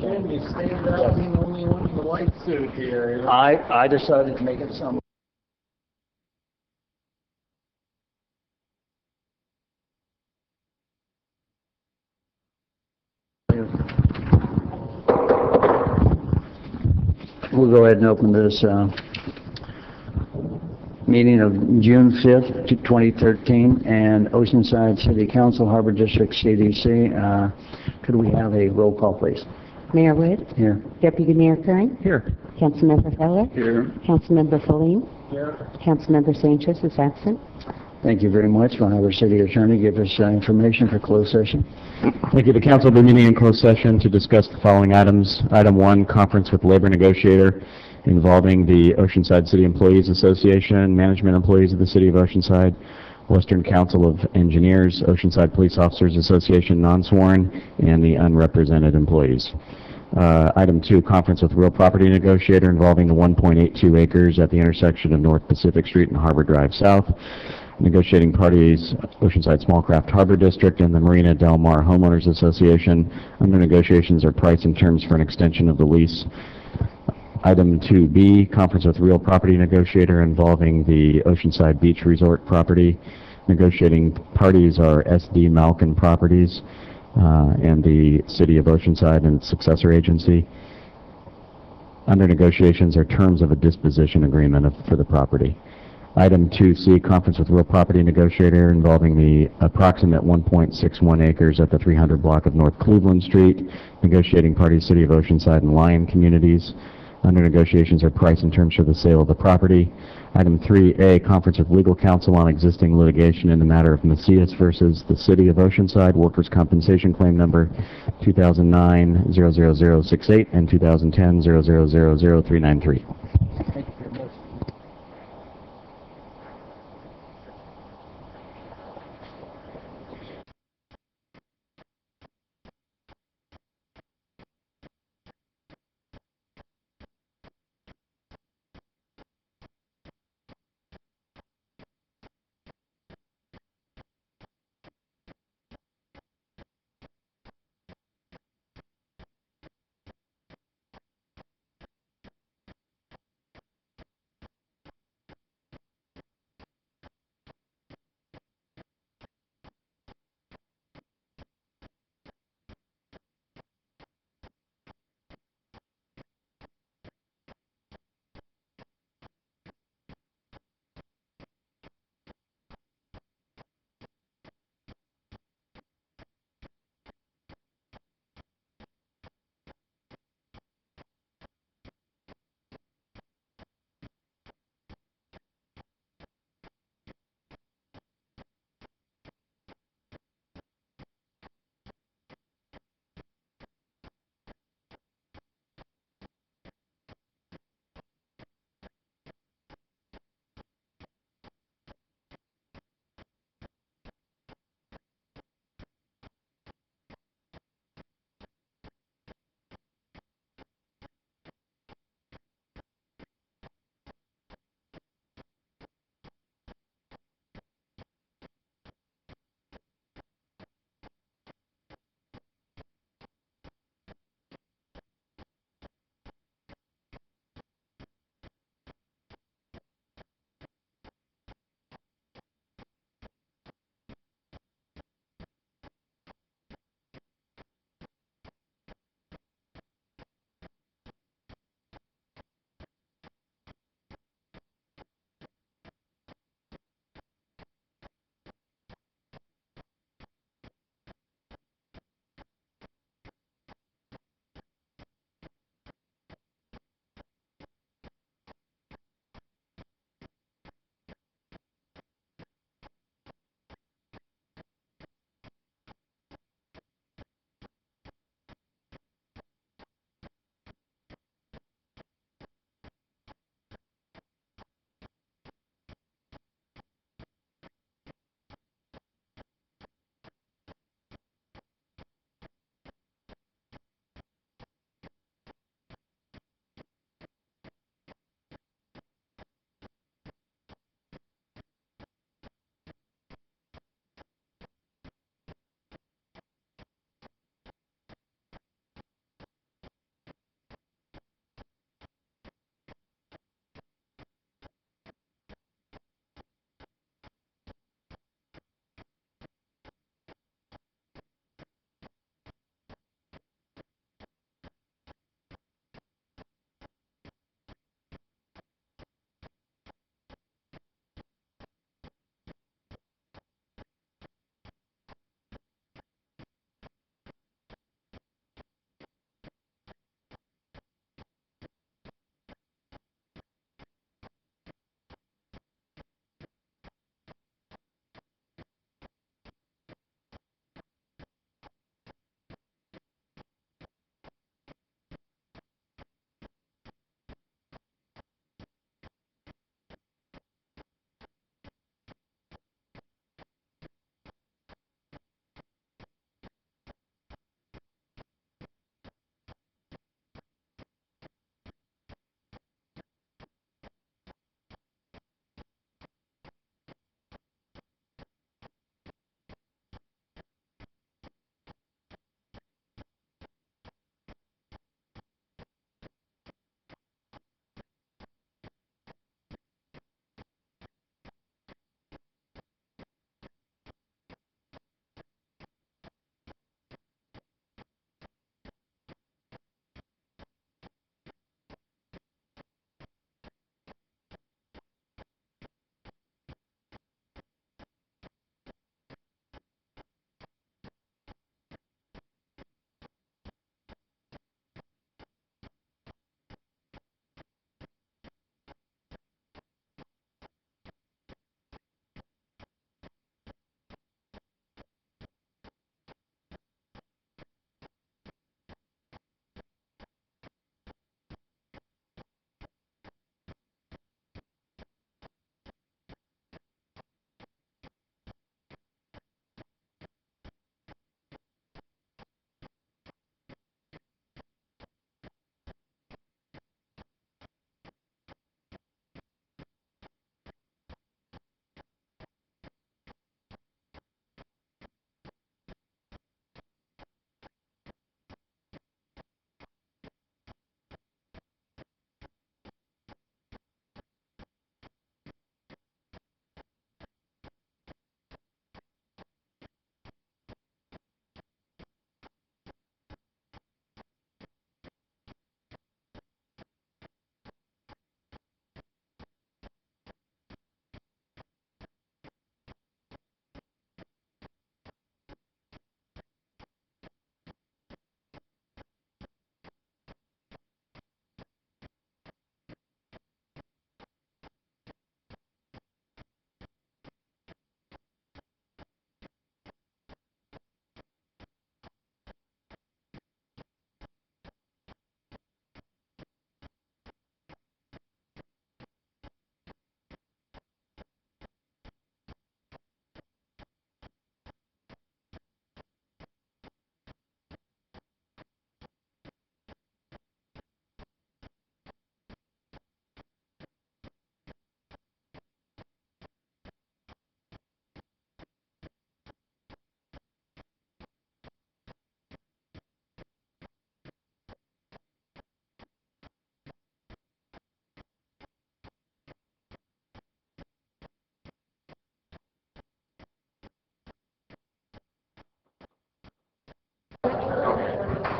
Jim, you stand out being the only one in the white suit here. You know? I decided to make it some. We'll go ahead and open this meeting of June 5th, 2013, and Oceanside City Council, Harbor District, CDC. Could we have a roll call, please? Mayor Wood? Here. Deputy Mayor Curran? Here. Councilmember Feller? Here. Councilmember Feline? Here. Councilmember Sanchez is absent. Thank you very much. We'll have our city attorney give us information for closed session. Thank you. The council will be meeting in closed session to discuss the following items. Item 1, conference with labor negotiator involving the Oceanside City Employees Association, management employees of the City of Oceanside, Western Council of Engineers, Oceanside Police Officers Association non-sworn, and the unrepresented employees. Item 2, conference with real property negotiator involving the 1.82 acres at the intersection of North Pacific Street and Harbor Drive South. Negotiating parties, Oceanside Smallcraft Harbor District and the Marina Del Mar Homeowners Association. Under negotiations are price and terms for an extension of the lease. Item 2B, conference with real property negotiator involving the Oceanside Beach Resort property. Negotiating parties are SD Malkin Properties and the City of Oceanside and its successor agency. Under negotiations are terms of a disposition agreement for the property. Item 2C, conference with real property negotiator involving the approximate 1.61 acres at the 300 block of North Cleveland Street. Negotiating parties, City of Oceanside and Lyon Communities. Under negotiations are price and terms for the sale of the property. Item 3A, conference with legal counsel on existing litigation in the matter of Macias versus the City of Oceanside, workers' compensation claim number 2009-00068 and 2010-0000393.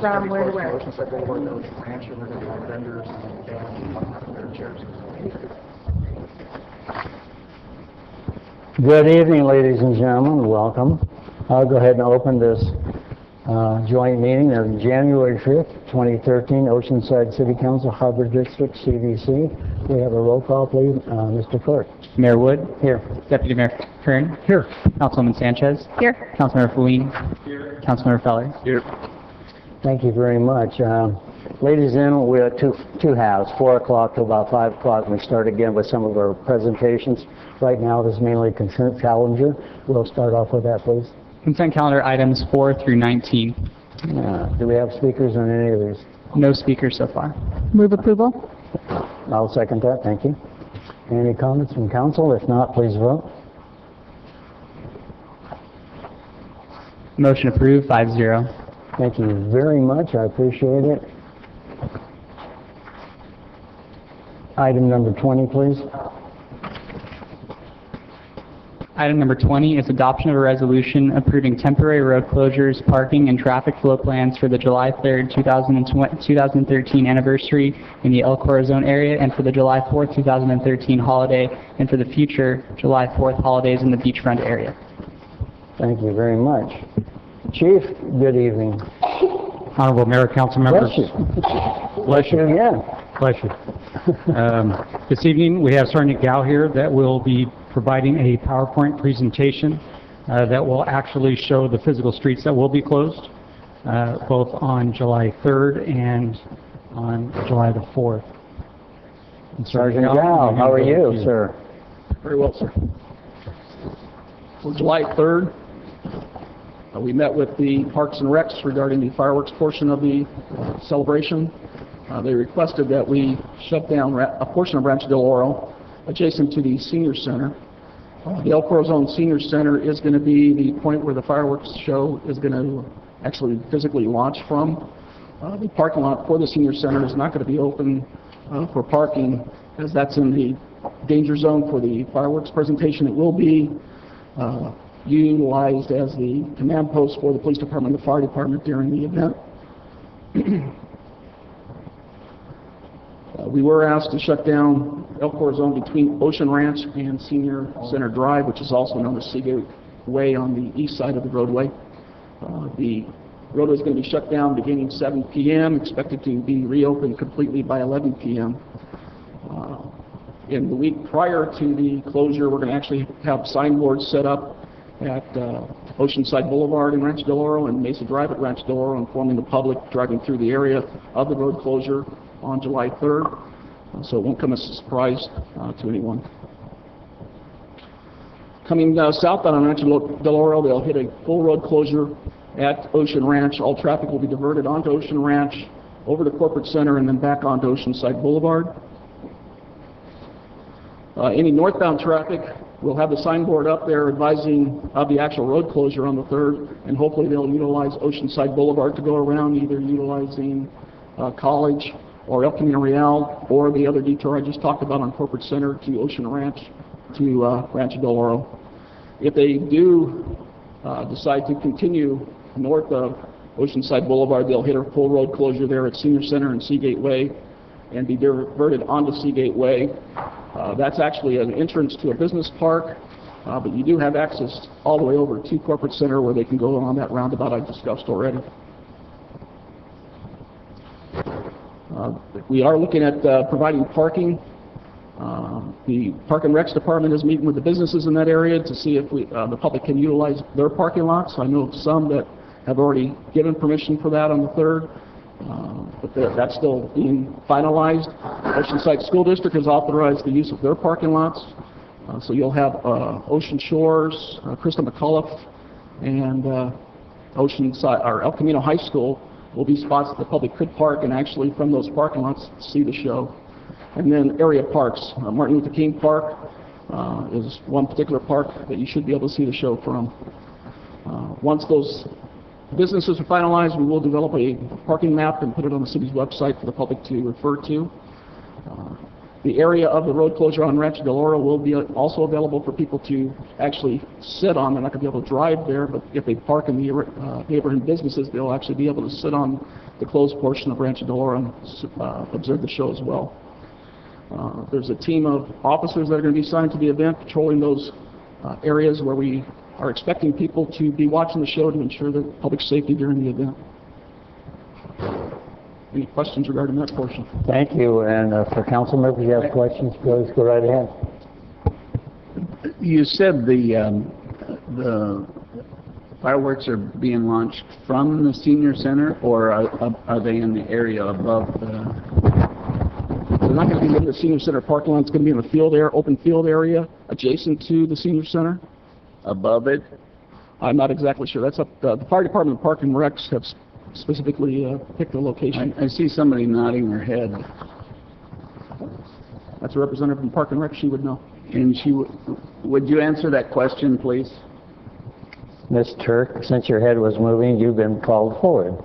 From where to where? Oceanside Boulevard to Ocean Ranch, and we're going to have vendors and their chairs. Good evening, ladies and gentlemen. Welcome. I'll go ahead and open this joint meeting of January 5th, 2013, Oceanside City Council, Harbor District, CDC. We have a roll call, please. Mr. Clerk. Mayor Wood. Here. Deputy Mayor Kern. Here. Councilwoman Sanchez. Here. Councilmember Feline. Here. Councilmember Feller. Here. Thank you very much. Ladies and gentlemen, we have two halves, 4 o'clock to about 5 o'clock, and we start again with some of our presentations. Right now, this is mainly consent calendar. We'll start off with that, please. Consent calendar items 4 through 19. Do we have speakers on any of these? No speakers so far. Move approval? I'll second that. Thank you. Any comments from council? If not, please vote. Motion approved, 5-0. Thank you very much. I appreciate it. Item number 20, please. Item number 20 is adoption of a resolution approving temporary road closures, parking, and traffic flow plans for the July 3rd, 2013 anniversary in the El Corazon area and for the July 4th, 2013 holiday and for the future July 4th holidays in the beachfront area. Thank you very much. Chief, good evening. Honorable Mayor, council members. Bless you. Bless you. Yeah. Bless you. This evening, we have Sergeant Gao here that will be providing a PowerPoint presentation that will actually show the physical streets that will be closed, both on July 3rd and on July the 4th. And Sergeant Gao, how are you, sir? Very well, sir. For July 3rd, we met with the Parks and Recs regarding the fireworks portion of the celebration. They requested that we shut down a portion of Rancho Del Oro adjacent to the Senior Center. The El Corazon Senior Center is going to be the point where the fireworks show is going to actually physically launch from. The parking lot for the Senior Center is not going to be open for parking, as that's in the danger zone for the fireworks presentation. It will be utilized as the command post for the police department and the fire department during the event. We were asked to shut down El Corazon between Ocean Ranch and Senior Center Drive, which is also known as Seagate Way on the east side of the roadway. The roadway is going to be shut down beginning 7 p.m., expected to be reopened completely by 11 p.m. In the week prior to the closure, we're going to actually have signboards set up at Oceanside Boulevard in Rancho Del Oro and Mesa Drive at Rancho Del Oro, informing the public driving through the area of the road closure on July 3rd, so it won't come as a surprise to anyone. Coming southbound on Rancho Del Oro, they'll hit a full road closure at Ocean Ranch. All traffic will be diverted onto Ocean Ranch, over to Corporate Center, and then back onto Oceanside Boulevard. Any northbound traffic, we'll have the signboard up there advising of the actual road closure on the 3rd, and hopefully they'll utilize Oceanside Boulevard to go around, either utilizing College or El Camino Real, or the other detour I just talked about on Corporate Center to Ocean Ranch to Rancho Del Oro. If they do decide to continue north of Oceanside Boulevard, they'll hit a full road closure there at Senior Center and Seagate Way and be diverted onto Seagate Way. That's actually an entrance to a business park, but you do have access all the way over to Corporate Center where they can go on that roundabout I discussed already. We are looking at providing parking. The Park and Recs Department is meeting with the businesses in that area to see if the public can utilize their parking lots. I know of some that have already given permission for that on the 3rd, but that's still being finalized. Oceanside School District has authorized the use of their parking lots. So you'll have Ocean Shores, Krista McCullough, and Oceanside, or El Camino High School will be spots that the public could park and actually from those parking lots see the show. And then area parks. Martin Luther King Park is one particular park that you should be able to see the show from. Once those businesses are finalized, we will develop a parking map and put it on the city's website for the public to refer to. The area of the road closure on Rancho Del Oro will be also available for people to actually sit on. They're not going to be able to drive there, but if they park in the neighborhood businesses, they'll actually be able to sit on the closed portion of Rancho Del Oro and observe the show as well. There's a team of officers that are going to be assigned to the event, patrolling those areas where we are expecting people to be watching the show to ensure the public safety during the event. Any questions regarding that portion? Thank you. And for council members, you have questions, please go right ahead. You said the fireworks are being launched from the senior center, or are they in the area above the... They're not going to be in the senior center parking lot. It's going to be in the field area, open field area adjacent to the senior center. above it? I'm not exactly sure. That's up, the fire department and Park and Recs have specifically picked the location. I see somebody nodding her head, That's a representative from Park and Rec, she would know. and she would you answer that question, please? Ms. Turk, since your head was moving, you've been called forward.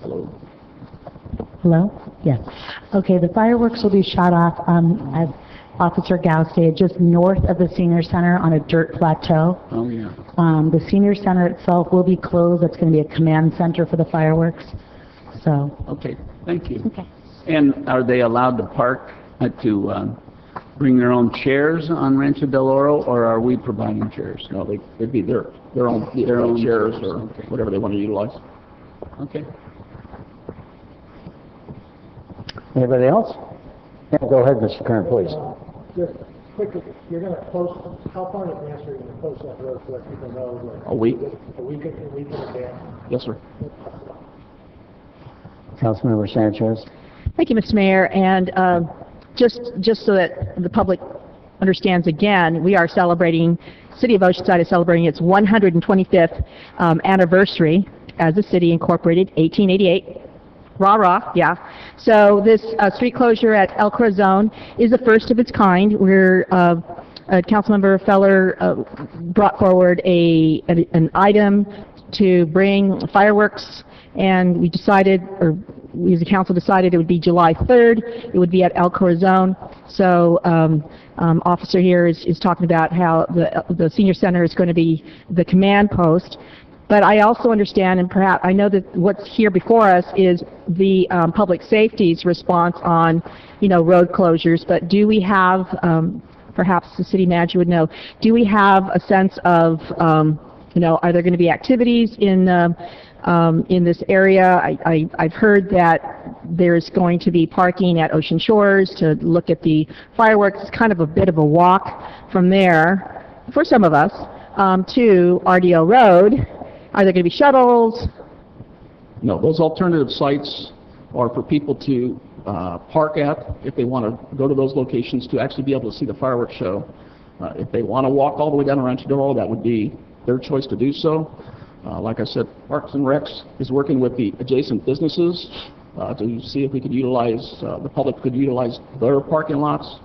Hello. Hello? Yes. Okay, the fireworks will be shot off, as Officer Gao stated, just north of the senior center on a dirt plateau. Oh, yeah. The senior center itself will be closed. That's going to be a command center for the fireworks. So, Okay, thank you. okay. And are they allowed to park, to bring their own chairs on Rancho Del Oro, or are we providing chairs? No, they'd be their own chairs or whatever they want to utilize. Okay. Anybody else? Yeah, go ahead, Mr. Kern, please. Just quickly, you're going to post, how far in advance are you going to post that road so that people know? Like, A week. A week in advance? Yes, sir. Councilmember Sanchez. Thank you, Mr. Mayor. And just so that the public understands again, we are celebrating, City of Oceanside is celebrating its 125th anniversary as a city incorporated, 1888. Rah, rah, yeah. So this street closure at El Corazon is the first of its kind. We're, Councilmember Feller brought forward an item to bring fireworks, and we decided, or we as a council decided it would be July 3rd. It would be at El Corazon. So officer here is talking about how the senior center is going to be the command post. But I also understand, and perhaps I know that what's here before us is the public safety's response on, road closures. But do we have, perhaps the city manager would know, do we have a sense of, are there going to be activities in this area? I've heard that there's going to be parking at Ocean Shores to look at the fireworks. It's kind of a bit of a walk from there, for some of us, to RDO Road. Are there going to be shuttles? No, those alternative sites are for people to park at if they want to go to those locations to actually be able to see the fireworks show. If they want to walk all the way down to Rancho Del Oro, that would be their choice to do so. Like I said, Parks and Recs is working with the adjacent businesses to see if we could utilize, the public could utilize their parking lots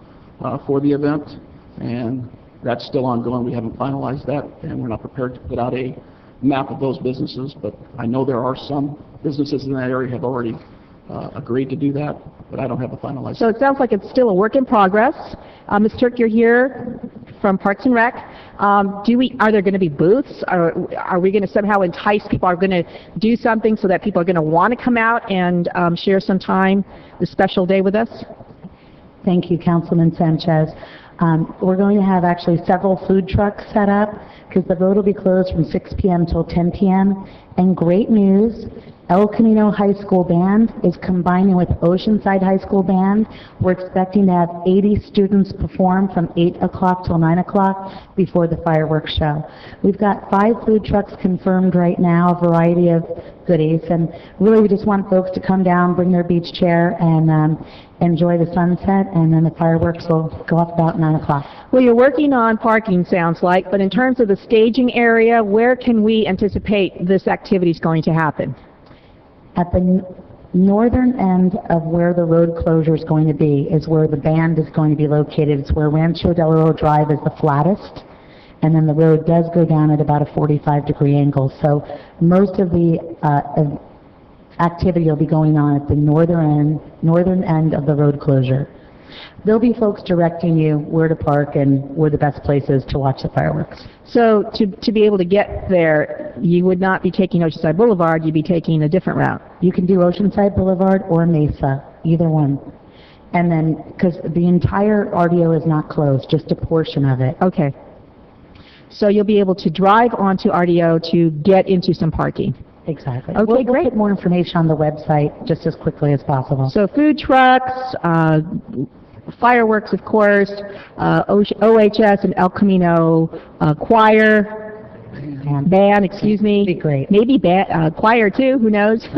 for the event, and that's still ongoing. We haven't finalized that, and we're not prepared to put out a map of those businesses, but I know there are some businesses in that area have already agreed to do that, but I don't have a finalized. So it sounds like it's still a work in progress. Ms. Turk, you're here from Parks and Rec. Are there going to be booths? Are we going to somehow entice people? Are we going to do something so that people are going to want to come out and share some time this special day with us? Thank you, Councilman Sanchez. We're going to have actually several food trucks set up because the road will be closed from 6 p.m. till 10 p.m. And great news, El Camino High School Band is combining with Oceanside High School Band. We're expecting to have 80 students perform from 8 o'clock till 9 o'clock before the fireworks show. We've got 5 food trucks confirmed right now, a variety of goodies, and really we just want folks to come down, bring their beach chair, and enjoy the sunset, and then the fireworks will go off about 9 o'clock. Well, you're working on parking, sounds like, but in terms of the staging area, where can we anticipate this activity is going to happen? At the northern end of where the road closure is going to be is where the band is going to be located. It's where Rancho Del Oro Drive is the flattest, and then the road does go down at about a 45-degree angle. So most of the activity will be going on at the northern end of the road closure. There'll be folks directing you where to park and where the best place is to watch the fireworks. So to be able to get there, you would not be taking Oceanside Boulevard, you'd be taking a different route. You can do Oceanside Boulevard or Mesa, either one. And then, because the entire RDO is not closed, just a portion of it. Okay. So you'll be able to drive onto RDO to get into some parking. Exactly. Okay, We'll great. put more information on the website just as quickly as possible. So food trucks, fireworks, of course, OHS and El Camino choir, band, excuse me. Be great. Maybe choir too, who knows?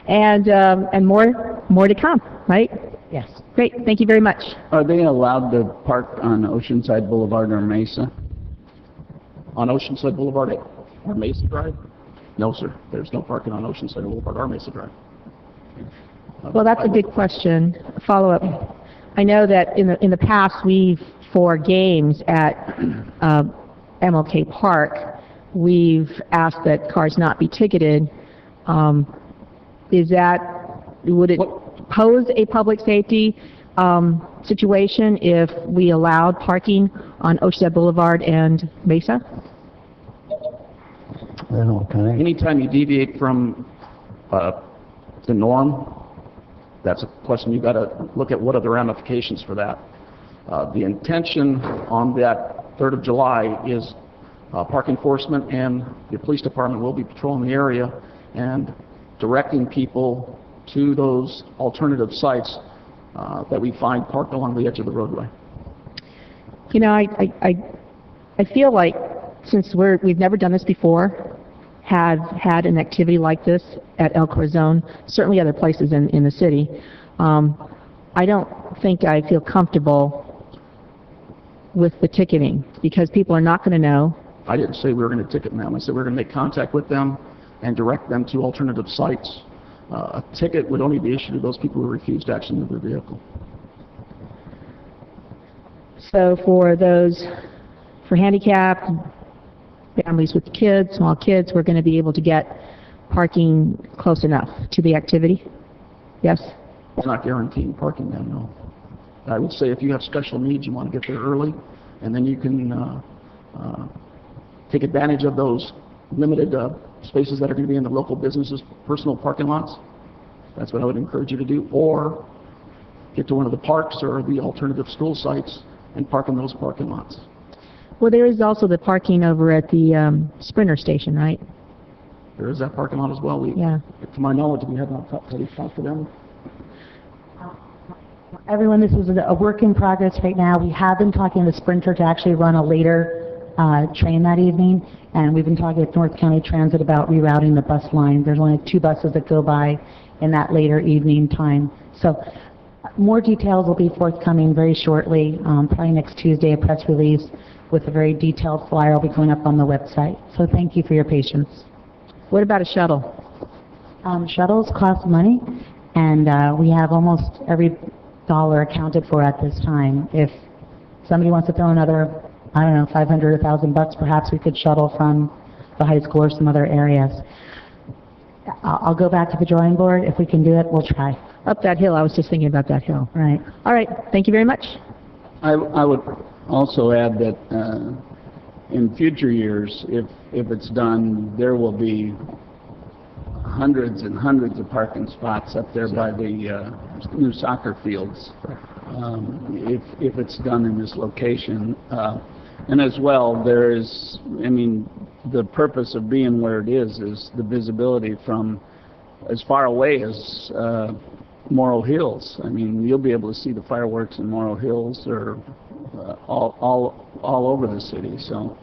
and more to come, right? Yes. Great, thank you very much. Are they allowed to park on Oceanside Boulevard or Mesa? On Oceanside Boulevard or Mesa Drive? No, sir. There's no parking on Oceanside Boulevard or Mesa Drive. Well, that's a good question. Follow-up. I know that in the past, for games at MLK Park, we've asked that cars not be ticketed. Would it pose a public safety situation if we allowed parking on Oceanside Boulevard and Mesa? Okay. Anytime you deviate from the norm, that's a question you've got to look at what are the ramifications for that. The intention on that 3rd of July is park enforcement and the police department will be patrolling the area and directing people to those alternative sites that we find parked along the edge of the roadway. You know, I feel like since we've never done this before, have had an activity like this at El Corazon, certainly other places in the city, I don't think I feel comfortable with the ticketing because people are not going to know. I didn't say we were going to ticket them. I said we were going to make contact with them and direct them to alternative sites. A ticket would only be issued to those people who refused to actually move their vehicle. So for handicapped, families with kids, small kids, we're going to be able to get parking close enough to the activity? Yes? We're not guaranteeing parking then, no. I would say if you have special needs, you want to get there early, and then you can take advantage of those limited spaces that are going to be in the local businesses' personal parking lots. That's what I would encourage you to do. Or get to one of the parks or the alternative school sites and park in those parking lots. Well, there is also the parking over at the Sprinter station, right? There is that parking lot as well. Yeah. To my knowledge, we have not really talked to them. Everyone, this is a work in progress right now. We have been talking to Sprinter to actually run a later train that evening, and we've been talking with North County Transit about rerouting the bus line. There's only 2 buses that go by in that later evening time. So more details will be forthcoming very shortly, probably next Tuesday, a press release with a very detailed flyer will be going up on the website. So thank you for your patience. What about a shuttle? Shuttles cost money, and we have almost every dollar accounted for at this time. If somebody wants to throw another, I don't know, 500 or 1,000 bucks, perhaps we could shuttle from the high school or some other areas. I'll go back to the drawing board. If we can do it, we'll try. Up that hill. I was just thinking about that hill. Right. All right. Thank you very much. I would also add that in future years, if it's done, there will be hundreds and hundreds of parking spots up there by the new soccer fields, if it's done in this location. And as well, there is, I mean, the purpose of being where it is the visibility from as far away as Morrow Hills. I mean, you'll be able to see the fireworks in Morrow Hills or all over the city. So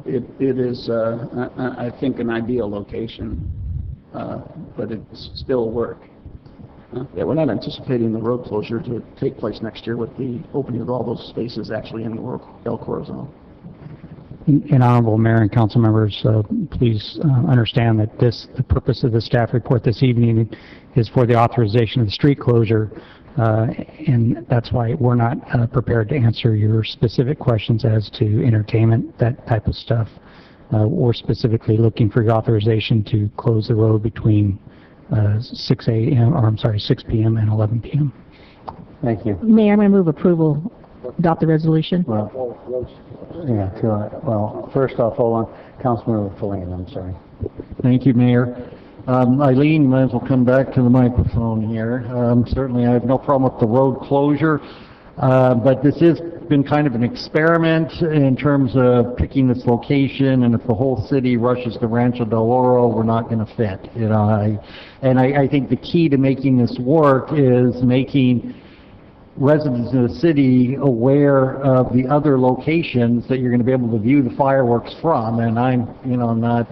it is, I think, an ideal location, but it's still work. Yeah, we're not anticipating the road closure to take place next year with the opening of all those spaces actually in El Corazon. And Honorable Mayor and council members, please understand that the purpose of the staff report this evening is for the authorization of the street closure, and that's why we're not prepared to answer your specific questions as to entertainment, that type of stuff. We're specifically looking for your authorization to close the road between 6 p.m. and 11 p.m. Thank you. Mayor, I'm going to move approval, adopt the resolution. Well, yeah, well, first off, hold on. Councilmember Feline, I'm sorry. Thank you, Mayor. Eileen, you might as well come back to the microphone here. Certainly, I have no problem with the road closure, but this has been kind of an experiment in terms of picking this location, and if the whole city rushes to Rancho Del Oro, we're not going to fit. You know, I think the key to making this work is making residents of the city aware of the other locations that you're going to be able to view the fireworks from. And I'm, not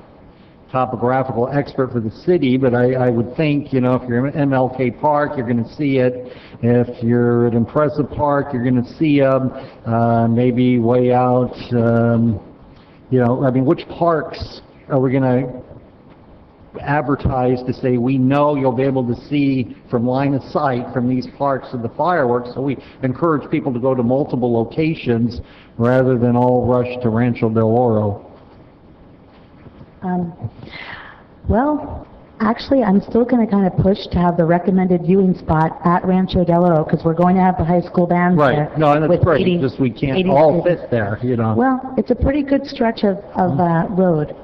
topographical expert for the city, but I would think, if you're in MLK Park, you're going to see it. If you're at Impressive Park, you're going to see them. Maybe way out, which parks are we going to advertise to say, we know you'll be able to see from line of sight from these parks of the fireworks? So we encourage people to go to multiple locations rather than all rush to Rancho Del Oro. Well, actually, I'm still going to kind of push to have the recommended viewing spot at Rancho Del Oro, because we're going to have the high school band there. Right. No, and that's with great. 80 Just we can't 80 all students. fit there, Well, it's a pretty good stretch of road,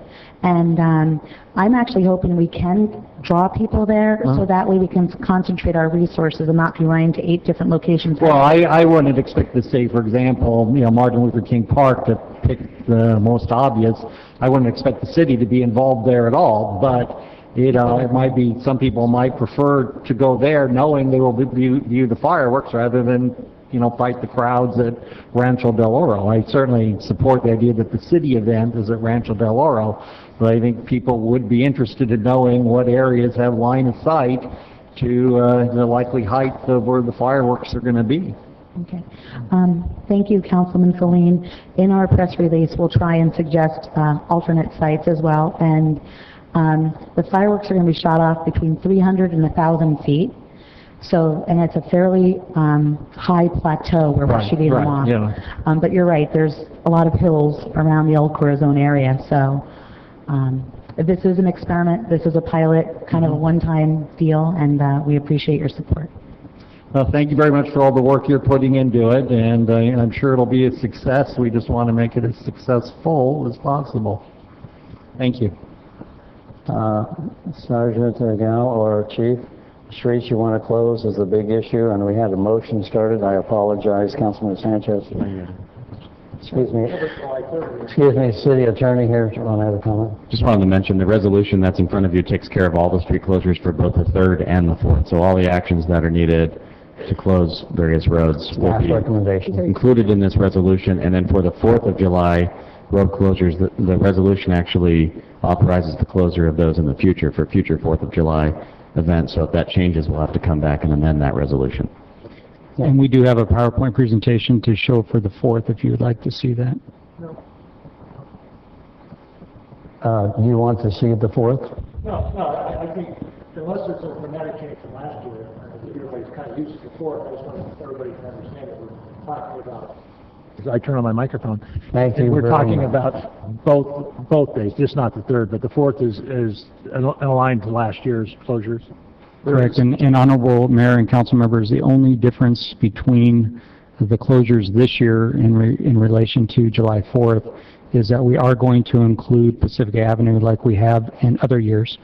and I'm actually hoping we can draw people there, so that way we can concentrate our resources and not be running to 8 different locations. Well, I wouldn't expect to say, for example, Martin Luther King Park, to pick the most obvious. I wouldn't expect the city to be involved there at all, but it might be, some people might prefer to go there knowing they will view the fireworks rather than, fight the crowds at Rancho Del Oro. I certainly support the idea that the city event is at Rancho Del Oro, but I think people would be interested in knowing what areas have line of sight to the likely height of where the fireworks are going to be. Okay. Thank you, Councilman Feline. In our press release, we'll try and suggest alternate sites as well. And the fireworks are going to be shot off between 300 and 1,000 feet. So, and it's a fairly high plateau where we're shooting them off. Yeah. But you're right, there's a lot of hills around the El Corazon area. So this is an experiment. This is a pilot, kind of a one-time deal, and we appreciate your support. Well, thank you very much for all the work you're putting into it, and I'm sure it'll be a success. We just want to make it as successful as possible. Thank you. Sergeant Gal or Chief, streets you want to close is the big issue, and we had a motion started. I apologize, Councilman Sanchez. Excuse me, City Attorney here, do you want to have a comment? Just wanted to mention the resolution that's in front of you takes care of all the street closures for both the 3rd and the 4th. So all the actions that are needed to close various roads will Staff be recommendation. included in this resolution. And then for the 4th of July road closures, the resolution actually authorizes the closure of those in the future for future 4th of July events. So if that changes, we'll have to come back and amend that resolution. And we do have a PowerPoint presentation to show for the 4th if you would like to see that. You want to see the 4th? No, I think unless it's a dramatic change from last year, everybody's kind of used to the 4th. I just want everybody to understand that we're talking about. I turn on my microphone. Thank you. We're very talking much. about both days, just not the 3rd, but the 4th is aligned to last year's closures. Correct. And Honorable Mayor and Council members, the only difference between the closures this year in relation to July 4th is that we are going to include Pacific Avenue like we have in other years,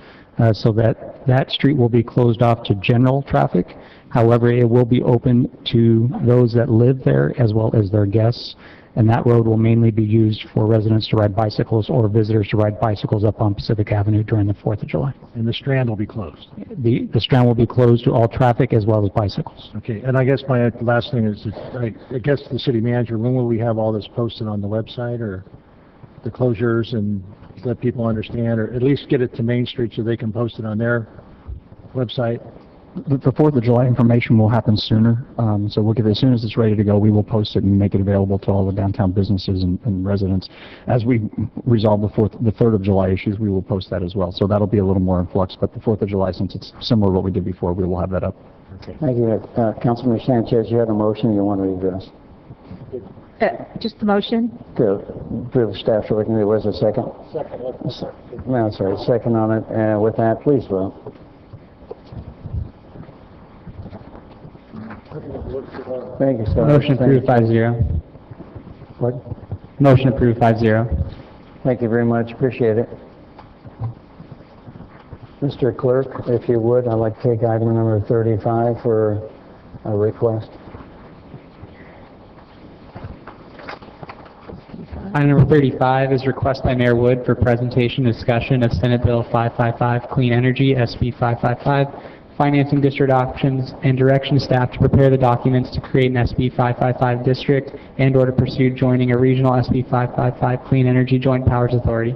so that street will be closed off to general traffic. However, it will be open to those that live there as well as their guests, and that road will mainly be used for residents to ride bicycles or visitors to ride bicycles up on Pacific Avenue during the 4th of July. And the Strand will be closed. The Strand will be closed to all traffic as well as bicycles. Okay, and I guess my last thing is, I guess the city manager, when will we have all this posted on the website, or the closures, and let people understand, or at least get it to Main Street so they can post it on their website? The 4th of July information will happen sooner, so we'll get it as soon as it's ready to go. We will post it and make it available to all the downtown businesses and residents. As we resolve the 3rd of July issues, we will post that as well. So that'll be a little more in flux, but the 4th of July, since it's similar to what we did before, we will have that up. Okay. Thank you. Councilman Sanchez, you had a motion you want to address. Just the motion? To approve staff to recommend. Was there a second? Second. No, sorry, second on it. And with that, please vote. Thank you, sir. Motion approved Thank 5-0. What? Motion approved 5-0. Thank you very much, appreciate it. Mr. Clerk, if you would, I'd like to take item number 35 for a request. Item number 35 is request by Mayor Wood for presentation and discussion of Senate Bill 555, Clean Energy, SB 555, financing district options, and direction staff to prepare the documents to create an SB 555 district and/or to pursue joining a regional SB 555 Clean Energy Joint Powers Authority.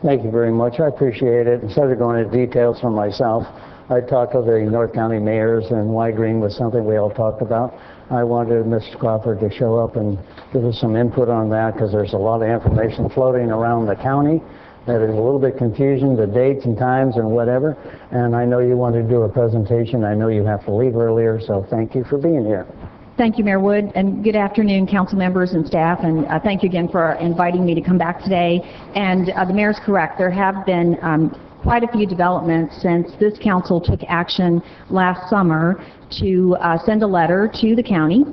Thank you very much, I appreciate it. Instead of going into details for myself, I talked to the North County mayors, and why green was something we all talked about. I wanted Mr. Crawford to show up and give us some input on that, because there's a lot of information floating around the county that is a little bit confusing, the dates and times and whatever. And I know you want to do a presentation. I know you have to leave earlier, so thank you for being here. Thank you, Mayor Wood, and good afternoon, council members and staff, and thank you again for inviting me to come back today. And the mayor's correct, there have been quite a few developments since this council took action last summer to send a letter to the county.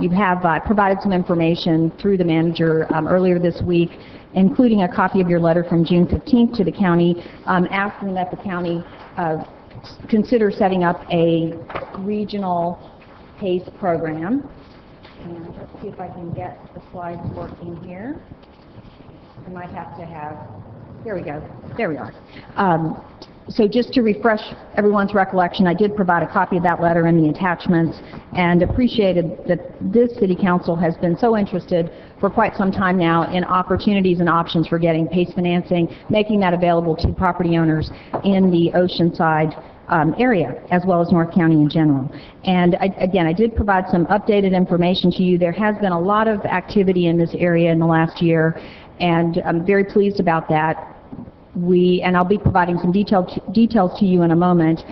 You have provided some information through the manager earlier this week, including a copy of your letter from June 15th to the county, asking that the county consider setting up a regional PACE program. And let's see if I can get the slides working here. I might have to have, there we go, there we are. So just to refresh everyone's recollection, I did provide a copy of that letter and the attachments, and appreciated that this city council has been so interested for quite some time now in opportunities and options for getting PACE financing, making that available to property owners in the Oceanside area, as well as North County in general. And again, I did provide some updated information to you. There has been a lot of activity in this area in the last year, and I'm very pleased about that. And I'll be providing some details to you in a moment.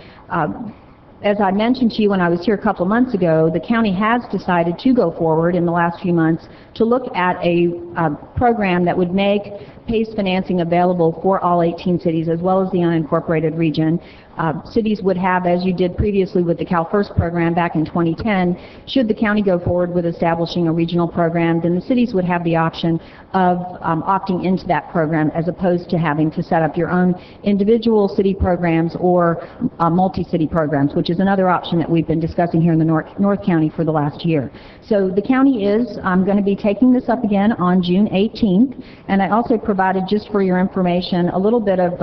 As I mentioned to you when I was here a couple of months ago, the county has decided to go forward in the last few months to look at a program that would make PACE financing available for all 18 cities, as well as the unincorporated region. Cities would have, as you did previously with the CalFIRST program back in 2010, should the county go forward with establishing a regional program, then the cities would have the option of opting into that program, as opposed to having to set up your own individual city programs or multi-city programs, which is another option that we've been discussing here in the North County for the last year. So the county is going to be taking this up again on June 18th, and I also provided, just for your information, a little bit of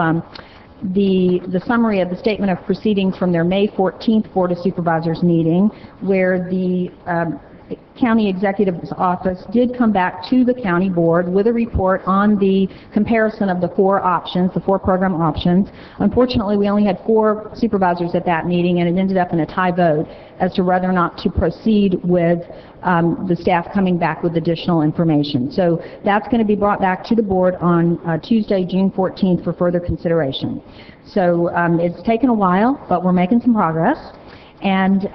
the summary of the statement of proceedings from their May 14th Board of Supervisors meeting, where the County Executive's Office did come back to the County Board with a report on the comparison of the four options, the four program options. Unfortunately, we only had 4 supervisors at that meeting, and it ended up in a tie vote as to whether or not to proceed with the staff coming back with additional information. So that's going to be brought back to the board on Tuesday, June 14th for further consideration. So it's taken a while, but we're making some progress. And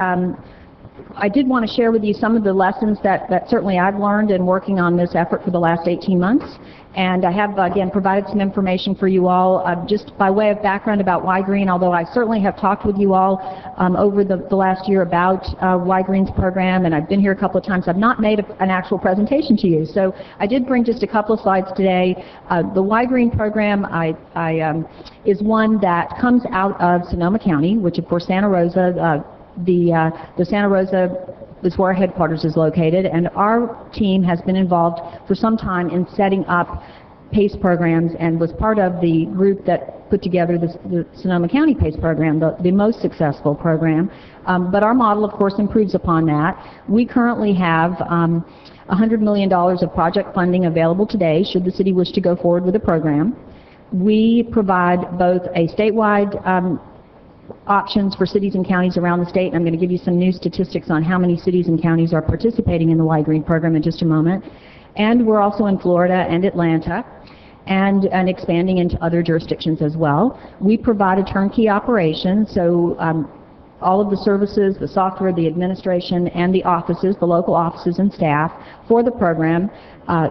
I did want to share with you some of the lessons that certainly I've learned in working on this effort for the last 18 months. And I have, again, provided some information for you all, just by way of background about Why Green, although I certainly have talked with you all over the last year about Why Green's program, and I've been here a couple of times. I've not made an actual presentation to you, so I did bring just a couple of slides today. The Why Green program is one that comes out of Sonoma County, which, of course, Santa Rosa, the Santa Rosa is where our headquarters is located, and our team has been involved for some time in setting up PACE programs, and was part of the group that put together the Sonoma County PACE program, the most successful program. But our model, of course, improves upon that. We currently have $100 million of project funding available today, should the city wish to go forward with the program. We provide both a statewide options for cities and counties around the state, and I'm going to give you some new statistics on how many cities and counties are participating in the Why Green program in just a moment. And we're also in Florida and Atlanta, and expanding into other jurisdictions as well. We provide a turnkey operation, so all of the services, the software, the administration, and the offices, the local offices and staff for the program,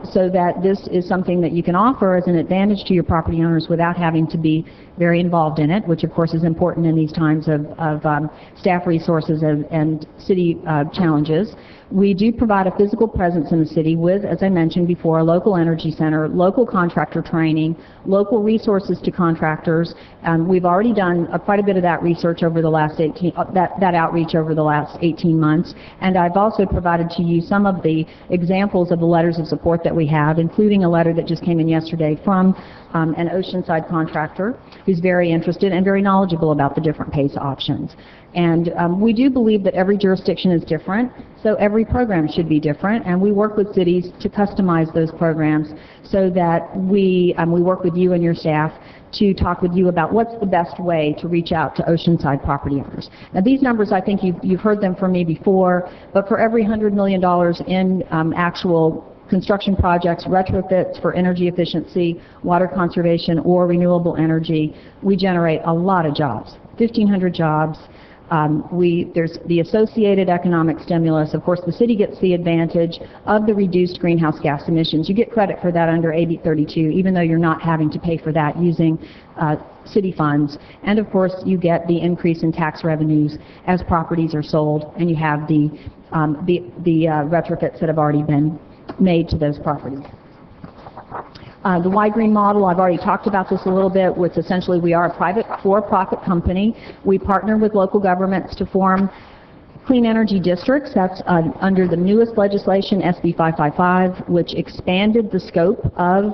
so that this is something that you can offer as an advantage to your property owners without having to be very involved in it, which of course is important in these times of staff resources and city challenges. We do provide a physical presence in the city with, as I mentioned before, a local energy center, local contractor training, local resources to contractors. We've already done quite a bit of that research over the last that outreach over the last 18 months, and I've also provided to you some of the examples of the letters of support that we have, including a letter that just came in yesterday from an Oceanside contractor who's very interested and very knowledgeable about the different PACE options. And we do believe that every jurisdiction is different, so every program should be different, and we work with cities to customize those programs so that we work with you and your staff to talk with you about what's the best way to reach out to Oceanside property owners. Now these numbers, I think you've heard them from me before, but for every $100 million in actual construction projects, retrofits for energy efficiency, water conservation, or renewable energy, we generate a lot of jobs, 1,500 jobs. There's the associated economic stimulus. Of course, the city gets the advantage of the reduced greenhouse gas emissions. You get credit for that under AB 32, even though you're not having to pay for that using city funds. And of course, you get the increase in tax revenues as properties are sold, and you have the retrofits that have already been made to those properties. The Y-Green model, I've already talked about this a little bit, which essentially we are a private for-profit company. We partner with local governments to form clean energy districts. That's under the newest legislation, SB 555, which expanded the scope of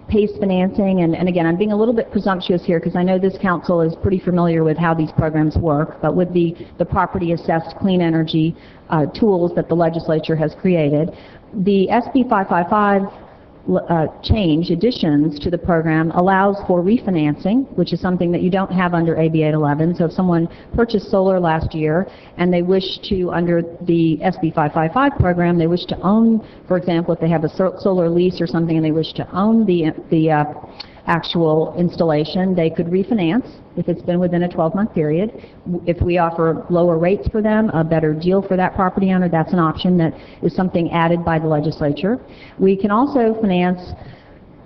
PACE financing. And again, I'm being a little bit presumptuous here because I know this council is pretty familiar with how these programs work, but with the property assessed clean energy tools that the legislature has created, the SB 555 additions to the program allows for refinancing, which is something that you don't have under AB 811. So if someone purchased solar last year and they wish to, under the SB 555 program, they wish to own, for example, if they have a solar lease or something and they wish to own the actual installation, they could refinance if it's been within a 12-month period. If we offer lower rates for them, a better deal for that property owner, that's an option that is something added by the legislature. We can also finance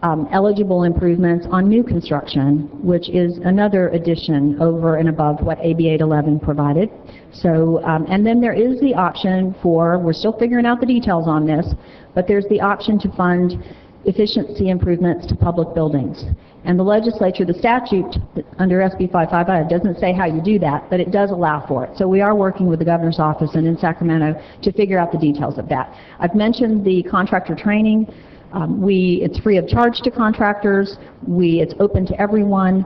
eligible improvements on new construction, which is another addition over and above what AB 811 provided. So, and then there is the option for, we're still figuring out the details on this, but there's the option to fund efficiency improvements to public buildings. And the legislature, the statute under SB 555 doesn't say how you do that, but it does allow for it. So we are working with the governor's office and in Sacramento to figure out the details of that. I've mentioned the contractor training. It's free of charge to contractors. It's open to everyone.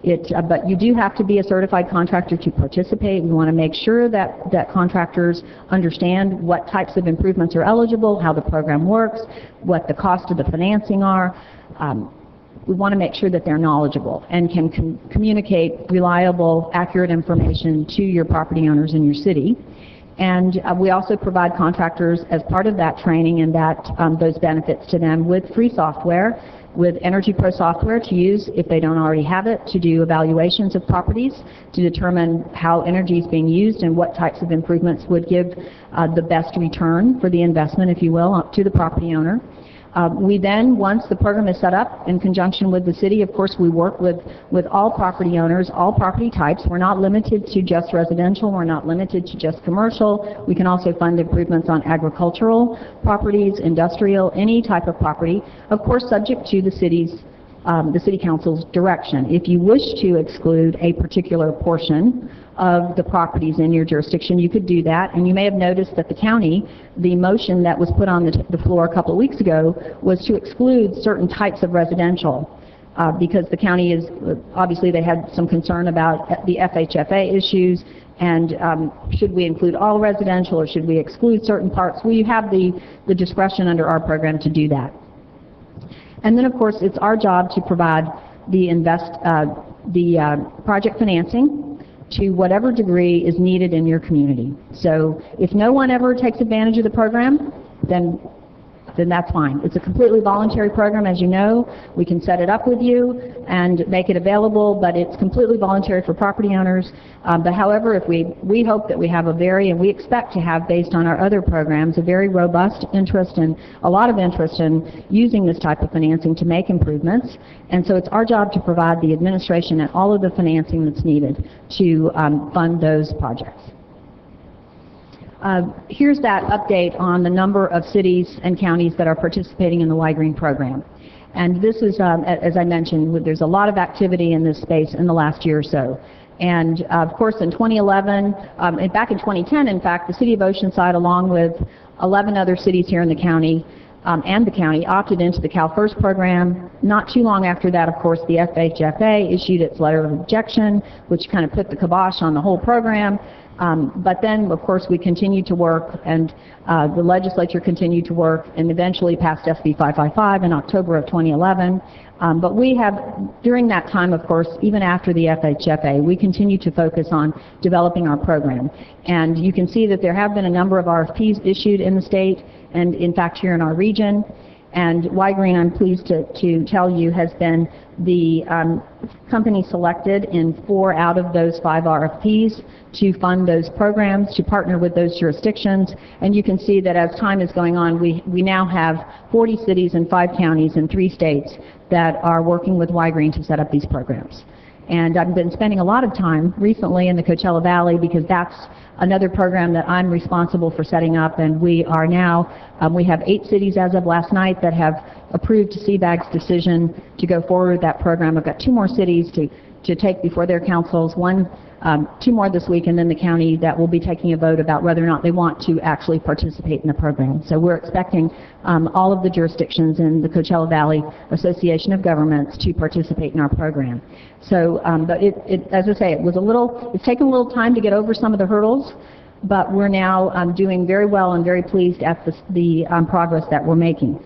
But you do have to be a certified contractor to participate. We want to make sure that contractors understand what types of improvements are eligible, how the program works, what the cost of the financing are. We want to make sure that they're knowledgeable and can communicate reliable, accurate information to your property owners in your city. And we also provide contractors, as part of that training and those benefits to them, with free software, with Energy Pro software to use if they don't already have it, to do evaluations of properties, to determine how energy is being used and what types of improvements would give the best return for the investment, if you will, to the property owner. We then, once the program is set up in conjunction with the city, of course we work with all property owners, all property types. We're not limited to just residential, we're not limited to just commercial. We can also fund improvements on agricultural properties, industrial, any type of property, of course subject to the city council's direction. If you wish to exclude a particular portion of the properties in your jurisdiction, you could do that. And you may have noticed that the county, the motion that was put on the floor a couple of weeks ago was to exclude certain types of residential because the county is, obviously they had some concern about the FHFA issues and should we include all residential or should we exclude certain parts? We have the discretion under our program to do that. And then of course it's our job to provide the project financing to whatever degree is needed in your community. So if no one ever takes advantage of the program, then then that's fine. It's a completely voluntary program, as you know. We can set it up with you and make it available, but it's completely voluntary for property owners. But however, if we hope that we have and we expect to have, based on our other programs, a very robust interest and a lot of interest in using this type of financing to make improvements. And so it's our job to provide the administration and all of the financing that's needed to fund those projects. Here's that update on the number of cities and counties that are participating in the Y-Green program. And this is, as I mentioned, there's a lot of activity in this space in the last year or so. And of course, in 2011, and back in 2010, in fact, the city of Oceanside, along with 11 other cities here in the county, and the county, opted into the CalFIRST program. Not too long after that, of course, the FHFA issued its letter of objection, which kind of put the kibosh on the whole program. But then, of course, we continued to work, and the legislature continued to work, and eventually passed SB 555 in October of 2011. But we have, during that time, of course, even after the FHFA, we continue to focus on developing our program. And you can see that there have been a number of RFPs issued in the state, and in fact here in our region. And Y-Green, I'm pleased to tell you, has been the company selected in 4 out of those 5 RFPs to fund those programs, to partner with those jurisdictions. And you can see that as time is going on, we now have 40 cities and 5 counties in 3 states that are working with Y-Green to set up these programs. And I've been spending a lot of time recently in the Coachella Valley, because that's another program that I'm responsible for setting up. And we are now, we have 8 cities as of last night that have approved CBAG's decision to go forward with that program. I've got 2 more cities to take before their councils, 2 more this week, and then the county that will be taking a vote about whether or not they want to actually participate in the program. So we're expecting all of the jurisdictions in the Coachella Valley Association of Governments to participate in our program. So, but as I say, it's taken a little time to get over some of the hurdles, but we're now doing very well and very pleased at the progress that we're making.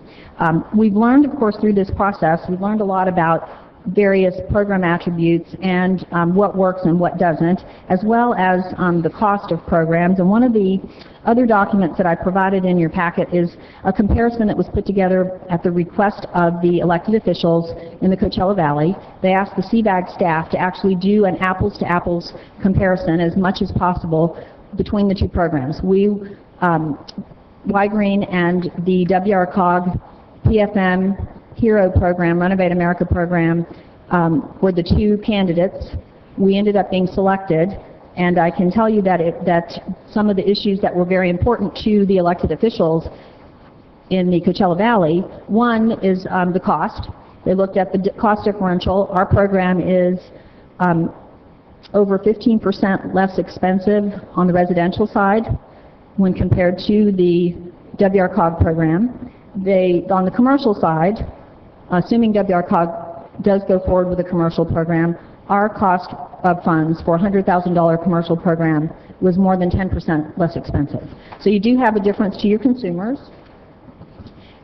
We've learned, of course, through this process, we've learned a lot about various program attributes and what works and what doesn't, as well as the cost of programs. And one of the other documents that I provided in your packet is a comparison that was put together at the request of the elected officials in the Coachella Valley. They asked the CBAG staff to actually do an apples-to-apples comparison as much as possible between the 2 programs. Y-Green and the WRCOG PFM HERO program, Renovate America program, were the 2 candidates. We ended up being selected, and I can tell you that some of the issues that were very important to the elected officials in the Coachella Valley, one is the cost. They looked at the cost differential. Our program is over 15% less expensive on the residential side when compared to the WRCOG program. On the commercial side, assuming WRCOG does go forward with a commercial program, our cost of funds for a $100,000 commercial program was more than 10% less expensive. So you do have a difference to your consumers.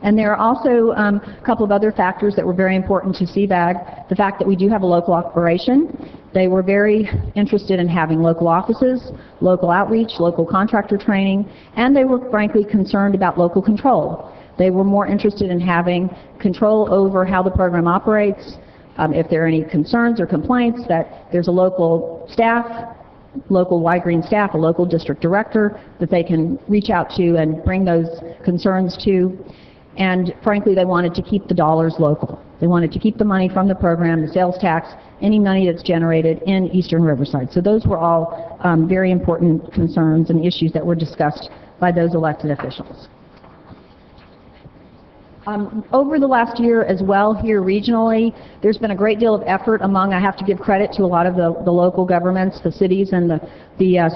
And there are also a couple of other factors that were very important to CBAG. The fact that we do have a local operation. They were very interested in having local offices, local outreach, local contractor training, and they were frankly concerned about local control. They were more interested in having control over how the program operates. If there are any concerns or complaints, that there's a local staff, local Y-Green staff, a local district director that they can reach out to and bring those concerns to. And frankly, they wanted to keep the dollars local. They wanted to keep the money from the program, the sales tax, any money that's generated in Eastern Riverside. So those were all very important concerns and issues that were discussed by those elected officials. Over the last year as well, here regionally, there's been a great deal of effort among, I have to give credit to a lot of the local governments, the cities and the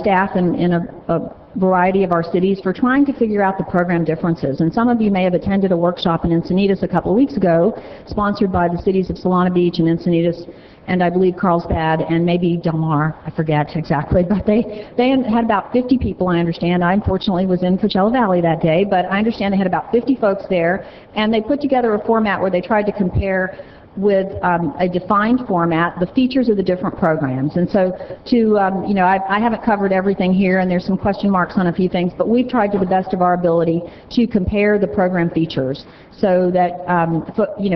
staff in a variety of our cities for trying to figure out the program differences. And some of you may have attended a workshop in Encinitas a couple of weeks ago, sponsored by the cities of Solana Beach and Encinitas, and I believe Carlsbad and maybe Del Mar, I forget exactly, but they had about 50 people, I understand. I unfortunately was in Coachella Valley that day, but I understand they had about 50 folks there, and they put together a format where they tried to compare with a defined format, the features of the different programs. And so I haven't covered everything here, and there's some question marks on a few things, but we've tried to the best of our ability to compare the program features so that,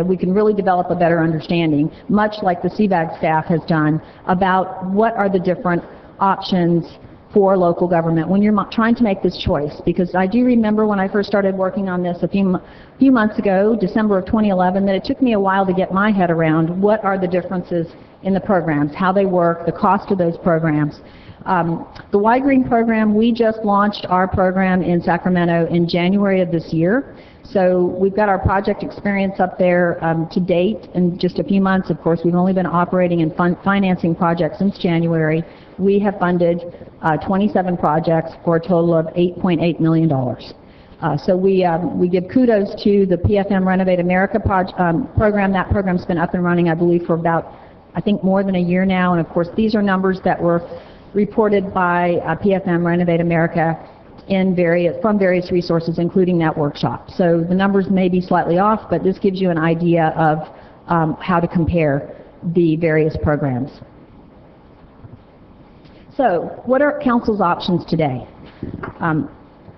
we can really develop a better understanding, much like the CVAG staff has done, about what are the different options for local government when you're trying to make this choice. Because I do remember when I first started working on this a few months ago, December of 2011, that it took me a while to get my head around what are the differences in the programs, how they work, the cost of those programs. The Y Green program, we just launched our program in Sacramento in January of this year. So we've got our project experience up there to date in just a few months. Of course, we've only been operating and financing projects since January. We have funded 27 projects for a total of $8.8 million. So we give kudos to the PFM Renovate America program. That program's been up and running, I believe, for about, I think, more than a year now. And of course, these are numbers that were reported by PFM Renovate America from various resources, including that workshop. So the numbers may be slightly off, but this gives you an idea of how to compare the various programs. So what are council's options today?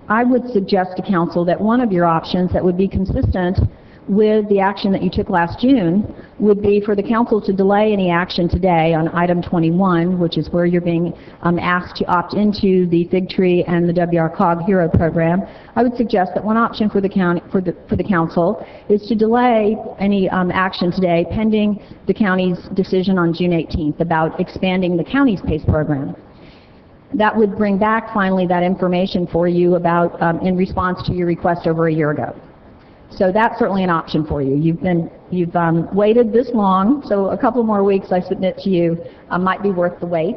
I would suggest to council that one of your options that would be consistent with the action that you took last June would be for the council to delay any action today on item 21, which is where you're being asked to opt into the Fig Tree and the WRCOG Hero program. I would suggest that one option for the council is to delay any action today pending the county's decision on June 18th about expanding the county's PACE program. That would bring back finally that information for you about in response to your request over a year ago. So that's certainly an option for you. You've waited this long, so a couple more weeks, I submit to you, might be worth the wait.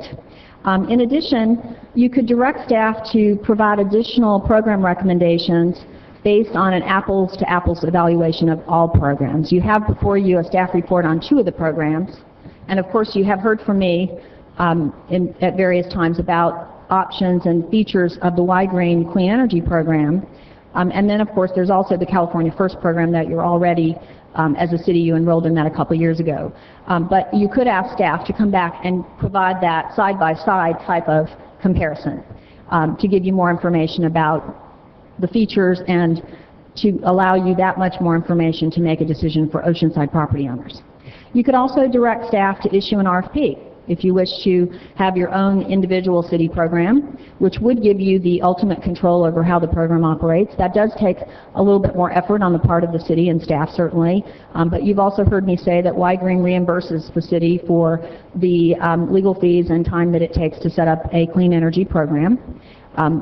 In addition, you could direct staff to provide additional program recommendations based on an apples-to-apples evaluation of all programs. You have before you a staff report on 2 of the programs, and of course you have heard from me at various times about options and features of the Y Green Clean Energy program. And then, of course, there's also the California First program that you're already, as a city, you enrolled in that a couple years ago. But you could ask staff to come back and provide that side-by-side type of comparison to give you more information about the features and to allow you that much more information to make a decision for Oceanside property owners. You could also direct staff to issue an RFP if you wish to have your own individual city program, which would give you the ultimate control over how the program operates. That does take a little bit more effort on the part of the city and staff, certainly, but you've also heard me say that Y Green reimburses the city for the legal fees and time that it takes to set up a clean energy program.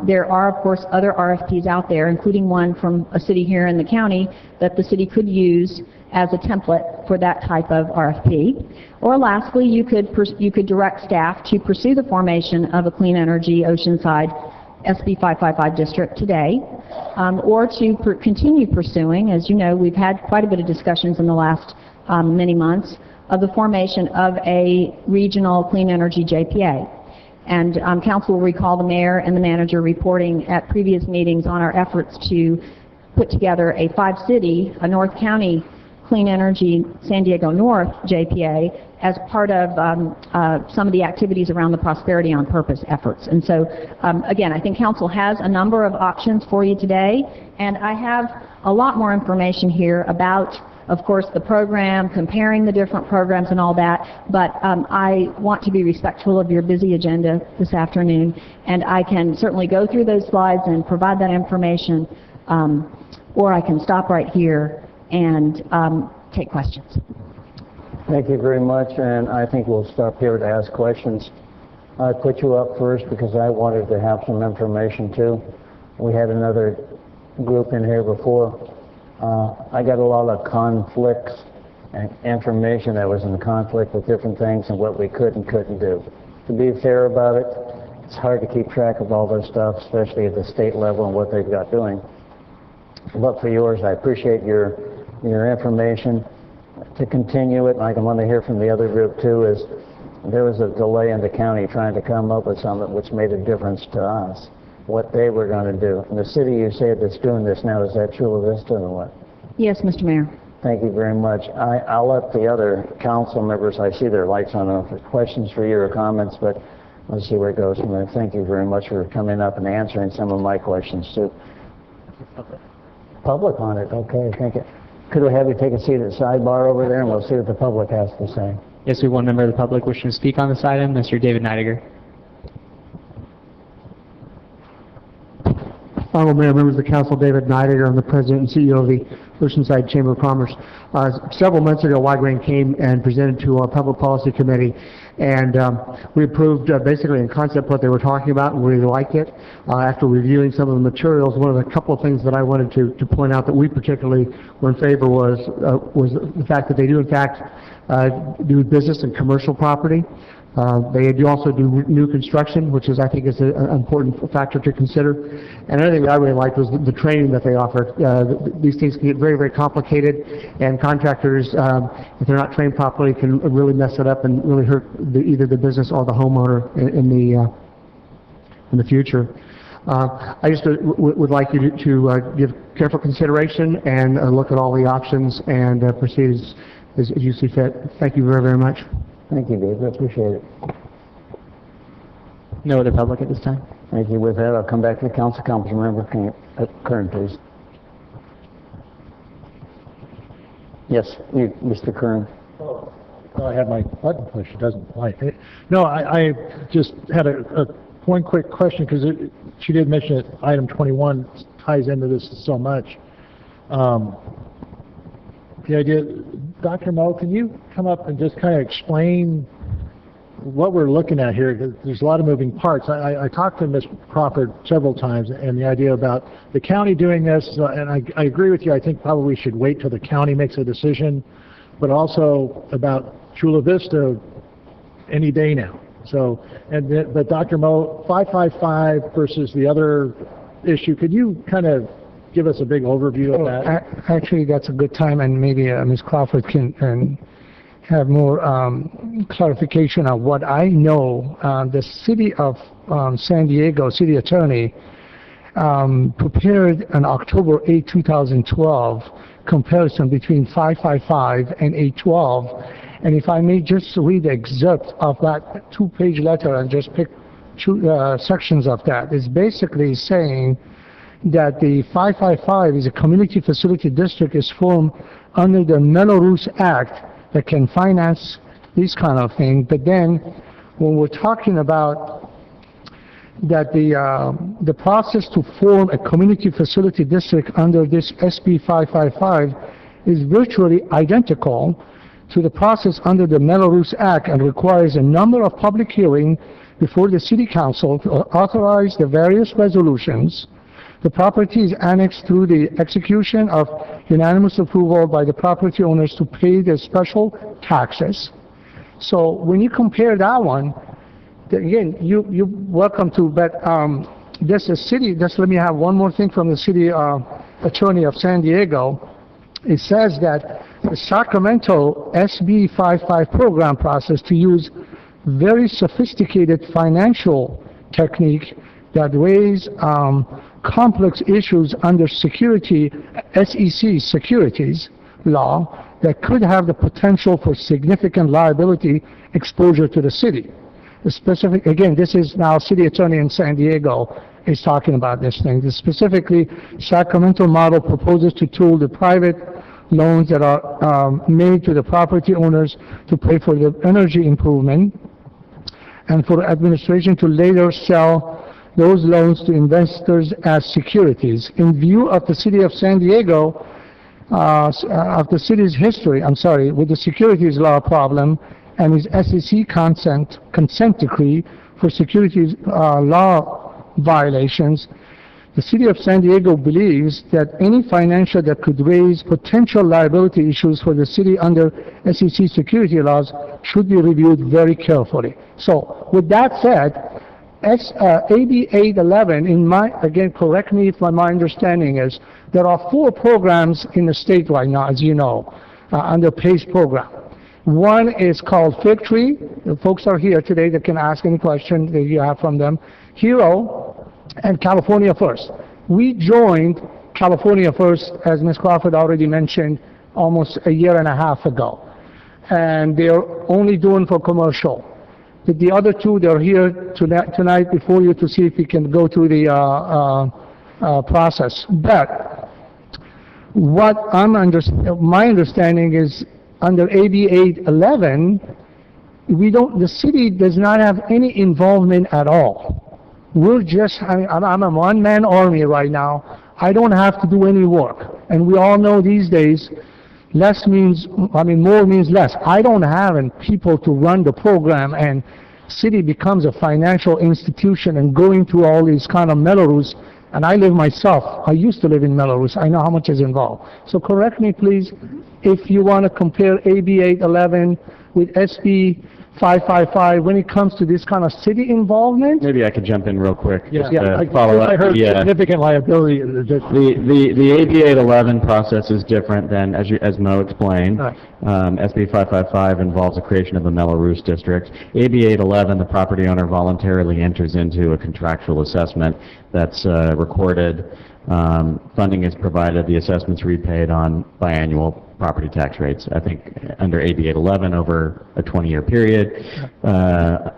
There are, of course, other RFPs out there, including one from a city here in the county that the city could use as a template for that type of RFP. Or lastly, you could direct staff to pursue the formation of a clean energy Oceanside SB 555 district today, or to continue pursuing. As you know, we've had quite a bit of discussions in the last many months of the formation of a regional clean energy JPA. And council will recall the mayor and the manager reporting at previous meetings on our efforts to put together a 5-city, a North County Clean Energy San Diego North JPA as part of some of the activities around the Prosperity on Purpose efforts. And so, again, I think council has a number of options for you today, and I have a lot more information here about, of course, the program, comparing the different programs and all that, but I want to be respectful of your busy agenda this afternoon, and I can certainly go through those slides and provide that information, or I can stop right here and take questions. Thank you very much, and I think we'll stop here to ask questions. I put you up first because I wanted to have some information too. We had another group in here before. I got a lot of conflicts and information that was in conflict with different things and what we could and couldn't do. To be fair about it, it's hard to keep track of all this stuff, especially at the state level and what they've got doing. But for yours, I appreciate your information. To continue it, and I want to hear from the other group too, is there was a delay in the county trying to come up with something which made a difference to us, what they were going to do. And the city you said that's doing this now, is that true of this or what? Yes, Mr. Mayor. Thank you very much. I'll let the other council members, I see their lights on, for questions for you or comments, but let's see where it goes from there. Thank you very much for coming up and answering some of my questions too. Public on it, okay, thank you. Could we have you take a seat at the sidebar over there and we'll see what the public has to say. Yes, we have one member of the public wishing to speak on this item, Mr. David Neidiger. Honorable Mayor, members of the council, David Neidiger, I'm the president and CEO of the Oceanside Chamber of Commerce. Several months ago, Wygrain came and presented to our Public Policy Committee, and we approved basically in concept what they were talking about, and we really liked it. After reviewing some of the materials, one of the couple of things that I wanted to point out that we particularly were in favor was the fact that they do in fact do business and commercial property. They do also do new construction, which is, I think, is an important factor to consider. And another thing that I really liked was the training that they offer. These things can get very, very complicated, and contractors, if they're not trained properly, can really mess it up and really hurt either the business or the homeowner in the future. I just would like you to give careful consideration and look at all the options and proceed as you see fit. Thank you very, very much. Thank you, Dave, I appreciate it. No other public at this time. Thank you. With that, I'll come back to the council. Councilmember Kern, please. Yes, you, Mr. Kern. Oh, I had my button pushed, it doesn't like it. No, I just had one quick question, because she did mention that item 21 ties into this so much. The idea, Dr. Moe, can you come up and just kind of explain what we're looking at here? Because there's a lot of moving parts. I talked to Ms. Crawford several times, and the idea about the county doing this, and I agree with you, I think probably we should wait till the county makes a decision, but also about Chula Vista any day now. So, but Dr. Moe, 555 versus the other issue, could you kind of give us a big overview of that? Actually, that's a good time, and maybe Ms. Crawford can have more clarification on what I know. The city of San Diego city attorney prepared an October 8, 2012 comparison between 555 and 812. And if I may just read the excerpt of that two-page letter and just pick sections of that, it's basically saying that the 555 is a community facility district is formed under the Melrose Act that can finance these kind of things. But then when we're talking about that the process to form a community facility district under this SB 555 is virtually identical to the process under the Melrose Act and requires a number of public hearings before the City Council to authorize the various resolutions. The property is annexed through the execution of unanimous approval by the property owners to pay their special taxes. So when you compare that one, again, you're welcome to, but there's a city, just let me have one more thing from the city attorney of San Diego. It says that the Sacramento SB 55 program process to use very sophisticated financial technique that weighs complex issues under security, SEC securities law that could have the potential for significant liability exposure to the city. The specific, again, this is now city attorney in San Diego is talking about this thing. This specifically, Sacramento model proposes to tool the private loans that are made to the property owners to pay for the energy improvement and for the administration to later sell those loans to investors as securities. In view of the city of San Diego, of the city's history, with the securities law problem and its SEC consent decree for securities law violations, the city of San Diego believes that any financial that could raise potential liability issues for the city under SEC security laws should be reviewed very carefully. So, with that said, AB 811, again, correct me if my understanding is, there are 4 programs in the state right now, as you know, under PACE program. One is called Fig Tree. The folks are here today that can ask any question that you have from them. Hero and California First. We joined California First, as Ms. Crawford already mentioned, almost a year and a half ago. And they're only doing for commercial. The other two, they're here tonight before you to see if we can go through the process. But what my understanding is under AB 811, the city does not have any involvement at all. We're just, I'm a one-man army right now. I don't have to do any work. And we all know these days, more means less. I don't have people to run the program, and city becomes a financial institution and going through all these kind of Melrose. And I live myself. I used to live in Melrose. I know how much is involved. So correct me, please, if you want to compare AB 811 with SB 555 when it comes to this kind of city involvement. Maybe I could jump in real quick. Just Yeah, to follow up. I heard significant liability. The AB 811 process is different than, as Mo explained. Right. SB 555 involves the creation of a Melrose district. AB 811, the property owner voluntarily enters into a contractual assessment that's recorded. Funding is provided, the assessment's repaid on biannual property tax rates. I think under AB 811 over a 20-year period.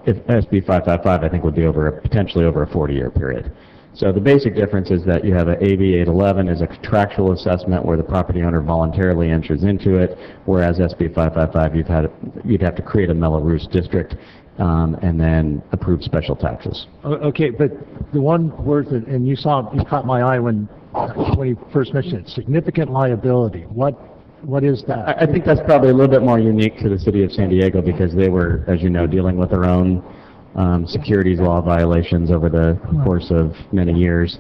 If SB 555, I think would be potentially over a 40-year period. So the basic difference is that you have an AB 811 is a contractual assessment where the property owner voluntarily enters into it, whereas SB 555 you'd have to create a Melrose district and then approve special taxes. Okay, but the one word that, and you caught my eye when you first mentioned it, significant liability. What is that? I think that's probably a little bit more unique to the city of San Diego because they were, as you know, dealing with their own securities law violations over the course of many years.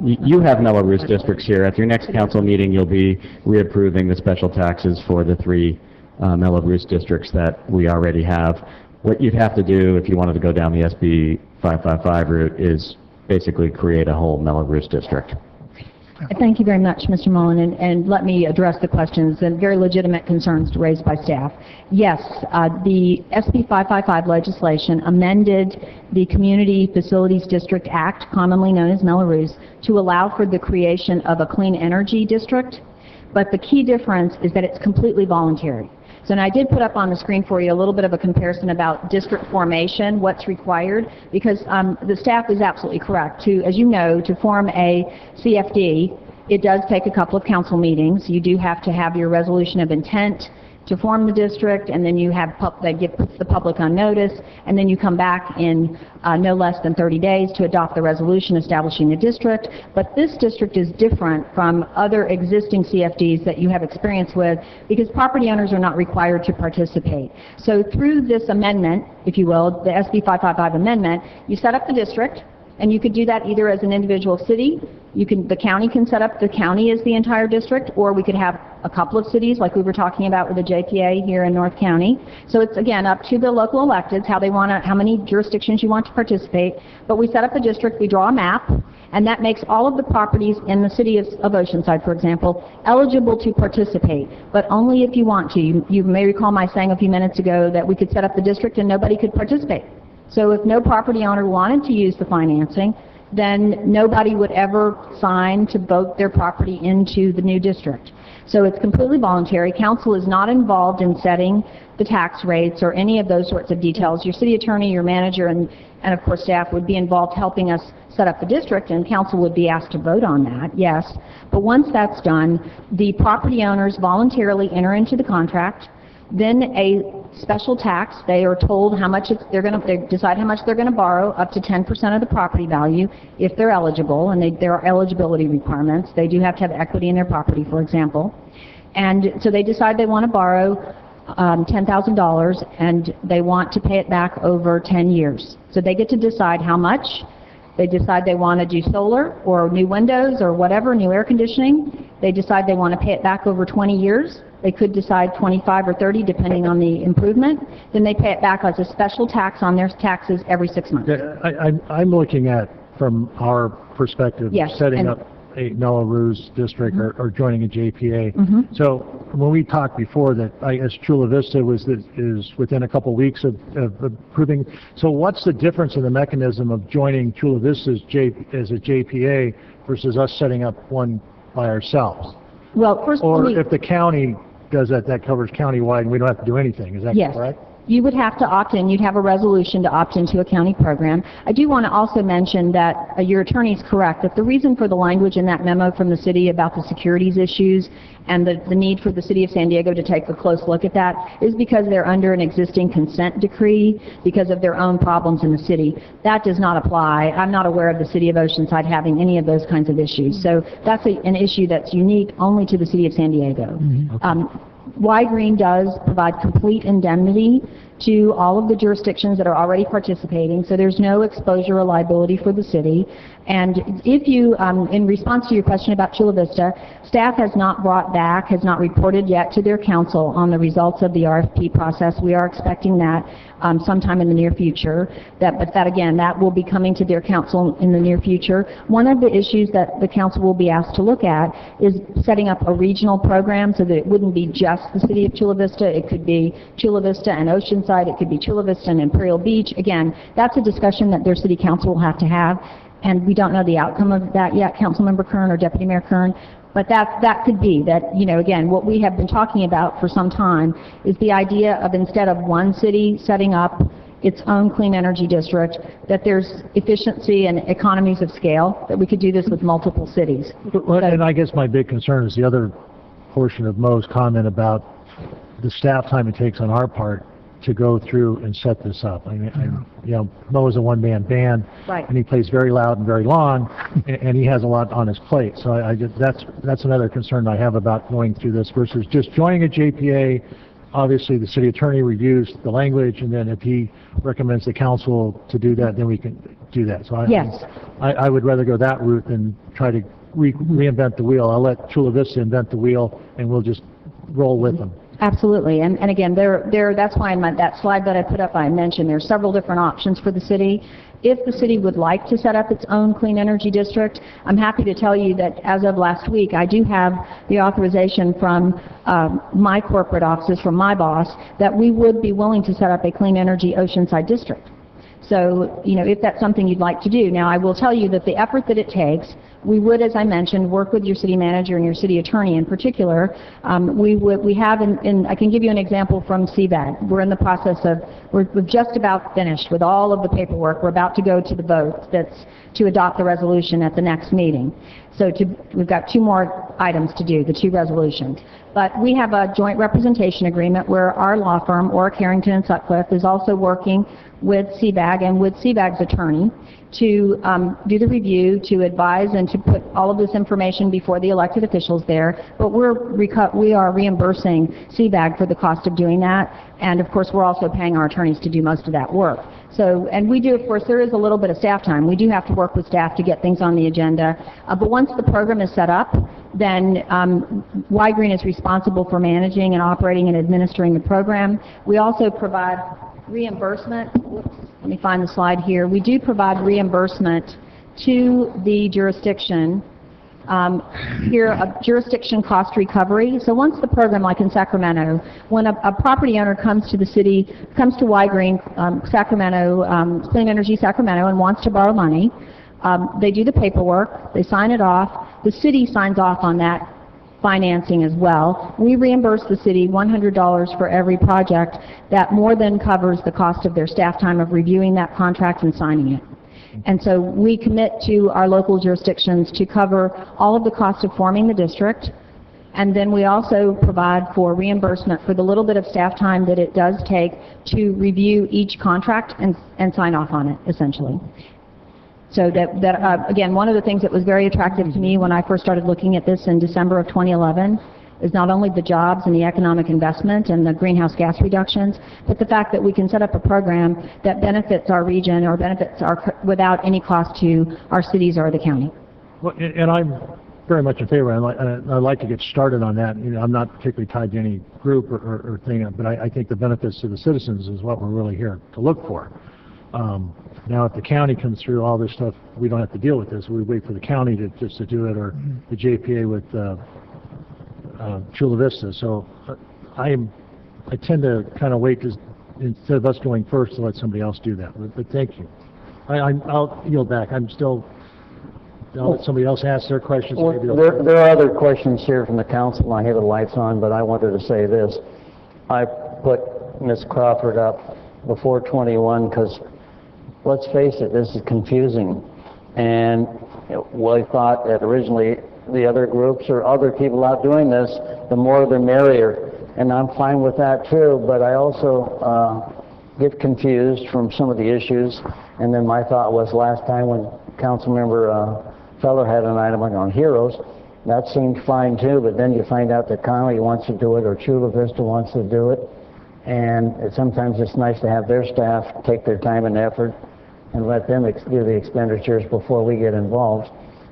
You have Melrose districts here. At your next council meeting, you'll be reapproving the special taxes for the 3 Melrose districts that we already have. What you'd have to do if you wanted to go down the SB 555 route is basically create a whole Melrose district. Thank you very much, Mr. Mullen, and let me address the questions and very legitimate concerns raised by staff. Yes, the SB 555 legislation amended the Community Facilities District Act, commonly known as Melrose, to allow for the creation of a clean energy district, but the key difference is that it's completely voluntary. So and I did put up on the screen for you a little bit of a comparison about district formation, what's required, because the staff is absolutely correct. As you know, to form a CFD, it does take a couple of council meetings. You do have to have your resolution of intent to form the district, and then you have puts the public on notice, and then you come back in no less than 30 days to adopt the resolution establishing the district. But this district is different from other existing CFDs that you have experience with because property owners are not required to participate. So through this amendment, if you will, the SB 555 amendment, you set up the district, and you could do that either as an individual city. The county can set up the county as the entire district, or we could have a couple of cities like we were talking about with the JPA here in North County. So it's again up to the local electeds how many jurisdictions you want to participate. But we set up the district, we draw a map, and that makes all of the properties in the city of Oceanside, for example, eligible to participate, but only if you want to. You may recall my saying a few minutes ago that we could set up the district and nobody could participate. So if no property owner wanted to use the financing, then nobody would ever sign to vote their property into the new district. So it's completely voluntary. Council is not involved in setting the tax rates or any of those sorts of details. Your city attorney, your manager, and of course staff would be involved helping us set up the district, and council would be asked to vote on that, yes. But once that's done, the property owners voluntarily enter into the contract. Then a special tax, they are told how much they decide how much they're going to borrow, up to 10% of the property value if they're eligible, and there are eligibility requirements. They do have to have equity in their property, for example. And so they decide they want to borrow $10,000 and they want to pay it back over 10 years. So they get to decide how much. They decide they want to do solar or new windows or whatever, new air conditioning. They decide they want to pay it back over 20 years. They could decide 25 or 30 depending on the improvement. Then they pay it back as a special tax on their taxes every 6 months. I'm looking at, from our perspective, Yes, setting up a Melrose district or joining a JPA. So when we talked before that I guess Chula Vista is within a couple weeks of approving. So what's the difference in the mechanism of joining Chula Vista as a JPA versus us setting up one by ourselves? Well, first, let Or me- if the county does that, that covers countywide, and we don't have to do anything, is that Yes. correct? You would have to opt in. You'd have a resolution to opt into a county program. I do want to also mention that your attorney is correct, that the reason for the language in that memo from the city about the securities issues and the need for the city of San Diego to take a close look at that is because they're under an existing consent decree because of their own problems in the city. That does not apply. I'm not aware of the city of Oceanside having any of those kinds of issues. So that's an issue that's unique only to the city of San Diego. Y-Green does provide complete indemnity to all of the jurisdictions that are already participating, so there's no exposure or liability for the city. And if you, in response to your question about Chula Vista, staff has not brought back, has not reported yet to their council on the results of the RFP process. We are expecting that sometime in the near future. But that again, that will be coming to their council in the near future. One of the issues that the council will be asked to look at is setting up a regional program so that it wouldn't be just the city of Chula Vista. It could be Chula Vista and Oceanside. It could be Chula Vista and Imperial Beach. Again, that's a discussion that their city council will have to have. And we don't know the outcome of that yet, Councilmember Kern or Deputy Mayor Kern. But that could be that, you know, again, what we have been talking about for some time is the idea of instead of one city setting up its own clean energy district, that there's efficiency and economies of scale, that we could do this with multiple cities. And I guess my big concern is the other portion of Mo's comment about the staff time it takes on our part to go through and set this up. I mean, you know, Mo is a one-man band, Right. and he plays very loud and very long, and he has a lot on his plate. So I just, that's another concern I have about going through this versus just joining a JPA. Obviously, the city attorney reviews the language, and then if he recommends the council to do that, then we can do that. So Yes. I would rather go that route than try to reinvent the wheel. I'll let Chula Vista invent the wheel, and we'll just roll with them. Absolutely, and again, that's why in that slide that I put up, I mentioned there's several different options for the city. If the city would like to set up its own clean energy district, I'm happy to tell you that as of last week, I do have the authorization from my corporate offices, from my boss, that we would be willing to set up a clean energy Oceanside district. So, you know, if that's something you'd like to do. Now, I will tell you that the effort that it takes, we would, as I mentioned, work with your city manager and your city attorney in particular. We have, I can give you an example from CBAG. We're in the process of, we're just about finished with all of the paperwork. We're about to go to the vote that's to adopt the resolution at the next meeting. So we've got two more items to do, the two resolutions. But we have a joint representation agreement where our law firm, Orrick, Harrington, and Sutcliffe, is also working with CBAG and with CBAG's attorney to do the review, to advise, and to put all of this information before the elected officials there. But we are reimbursing CBAG for the cost of doing that, and of course we're also paying our attorneys to do most of that work. So, and we do, of course, there is a little bit of staff time. We do have to work with staff to get things on the agenda. But once the program is set up, then Y-Green is responsible for managing and operating and administering the program. We also provide reimbursement. Whoops, let me find the slide here. We do provide reimbursement to the jurisdiction. Here, a jurisdiction cost recovery. So once the program, like in Sacramento, when a property owner comes to the city, comes to Y-Green, Sacramento, Clean Energy Sacramento, and wants to borrow money, they do the paperwork, they sign it off, the city signs off on that financing as well. We reimburse the city $100 for every project. That more than covers the cost of their staff time of reviewing that contract and signing it. And so we commit to our local jurisdictions to cover all of the costs of forming the district, and then we also provide for reimbursement for the little bit of staff time that it does take to review each contract and sign off on it, essentially. So again, one of the things that was very attractive to me when I first started looking at this in December of 2011 is not only the jobs and the economic investment and the greenhouse gas reductions, but the fact that we can set up a program that benefits our region or benefits without any cost to our cities or the county. Well, and I'm very much in favor. I'd like to get started on that. You know, I'm not particularly tied to any group or thing, but I think the benefits to the citizens is what we're really here to look for. Now, if the county comes through all this stuff, we don't have to deal with this. We wait for the county to do it, or the JPA with Chula Vista. So I tend to kind of wait instead of us going first to let somebody else do that. But thank you. I'll yield back. I'm still I'll let somebody else ask their questions. Well, Maybe they'll- there are other questions here from the council, and I have the lights on, but I wanted to say this. I put Ms. Crawford up before 21 because, let's face it, this is confusing. And we thought that originally the other groups or other people out doing this, the more the merrier. And I'm fine with that too, but I also get confused from some of the issues. And then my thought was last time when Councilmember Feller had an item on heroes, that seemed fine too, but then you find out that Connolly wants to do it or Chula Vista wants to do it. And sometimes it's nice to have their staff take their time and effort and let them do the expenditures before we get involved.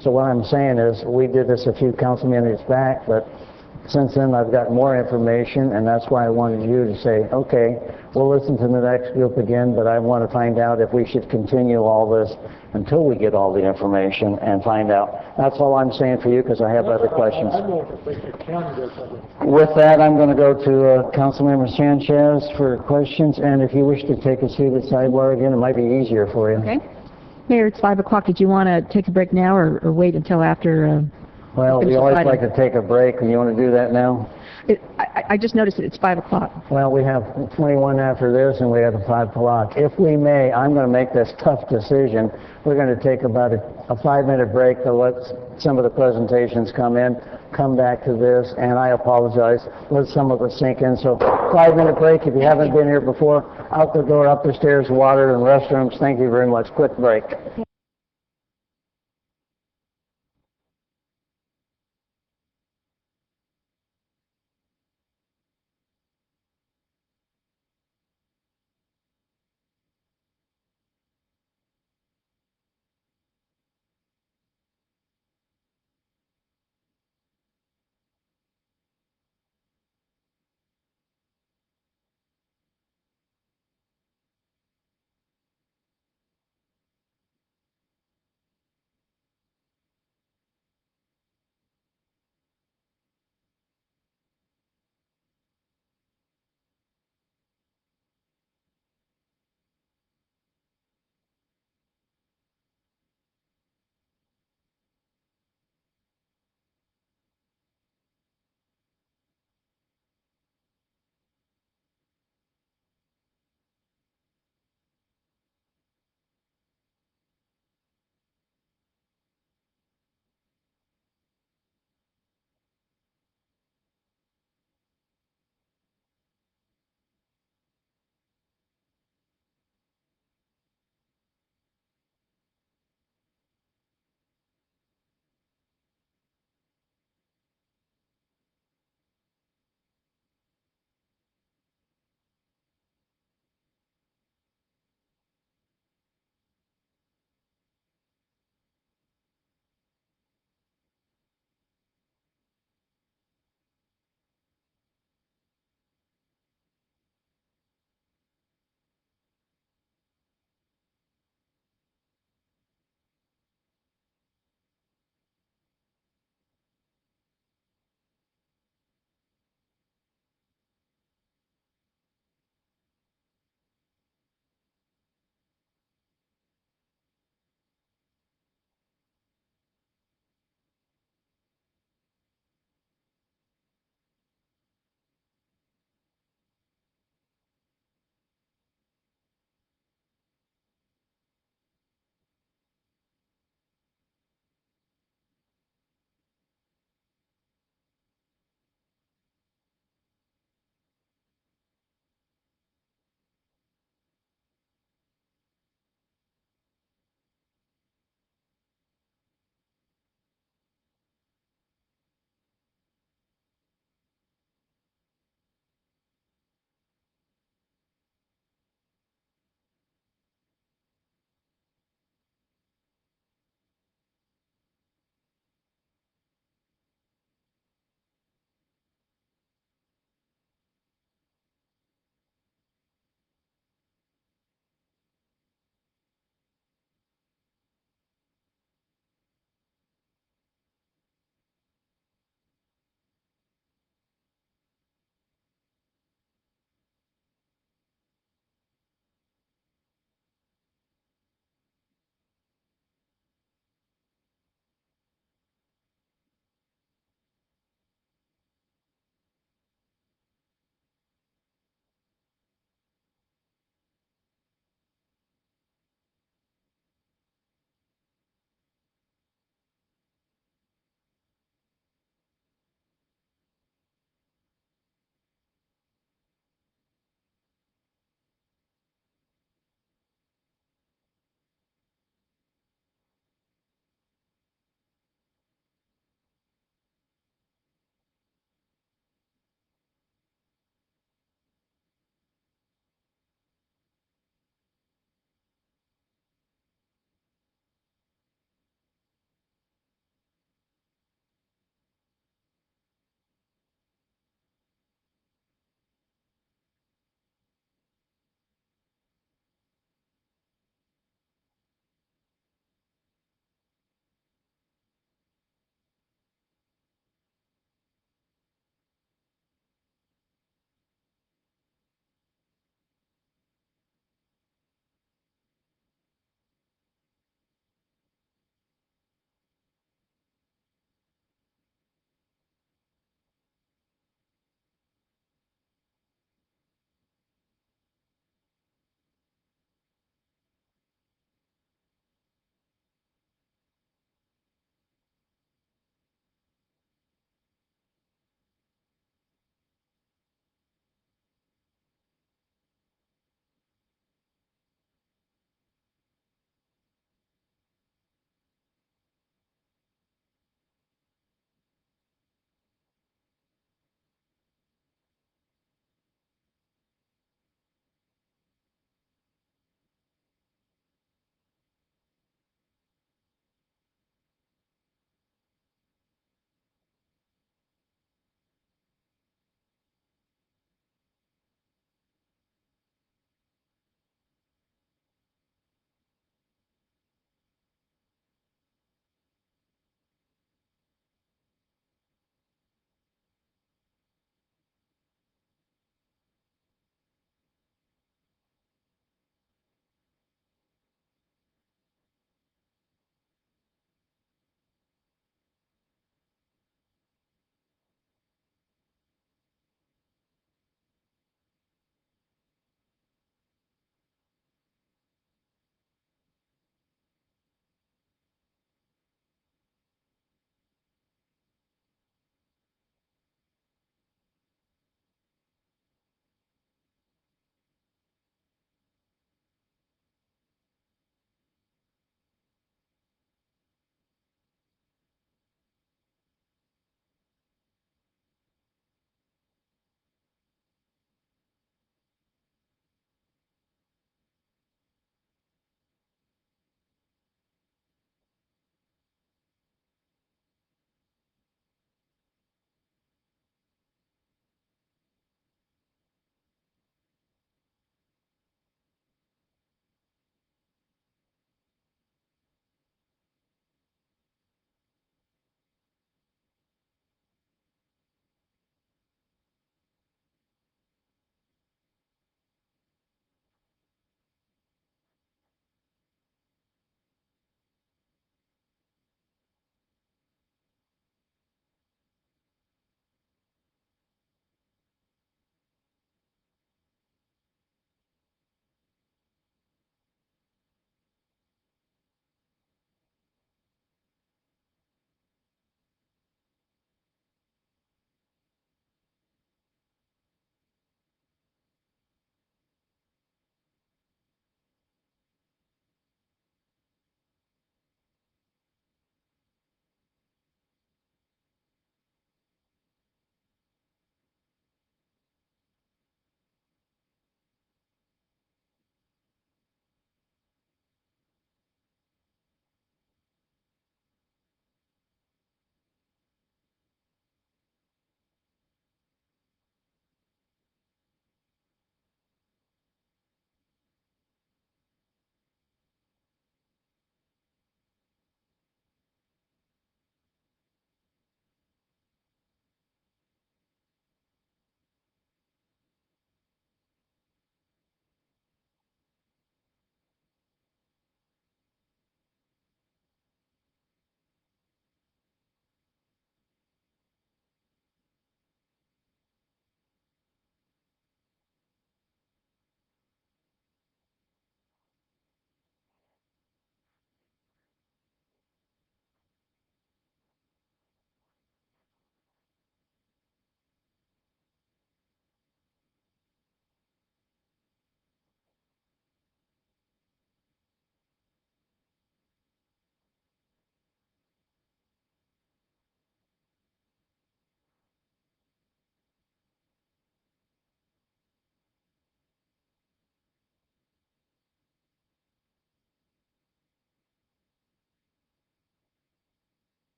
So what I'm saying is, we did this a few council meetings back, but since then I've got more information, and that's why I wanted you to say, okay, we'll listen to the next group again, but I want to find out if we should continue all this until we get all the information and find out. That's all I'm saying for you, because I have other questions. With that, I'm going to go to Councilmember Sanchez for questions, and if you wish to take a seat at the sidebar again, it might be easier for you. Okay. Mayor, it's 5 o'clock. Did you want to take a break now or wait until after? Well, we always like to take a break, and you want to do that now? I just noticed that it's 5 o'clock. Well, we have 21 after this, and we have 5 o'clock. If we may, I'm going to make this tough decision. We're going to take about a 5-minute break to let some of the presentations come in, come back to this, and I apologize, let some of it sink in. So 5-minute break. If you haven't been here before, out the door, up the stairs, water and restrooms. Thank you very much. Quick break.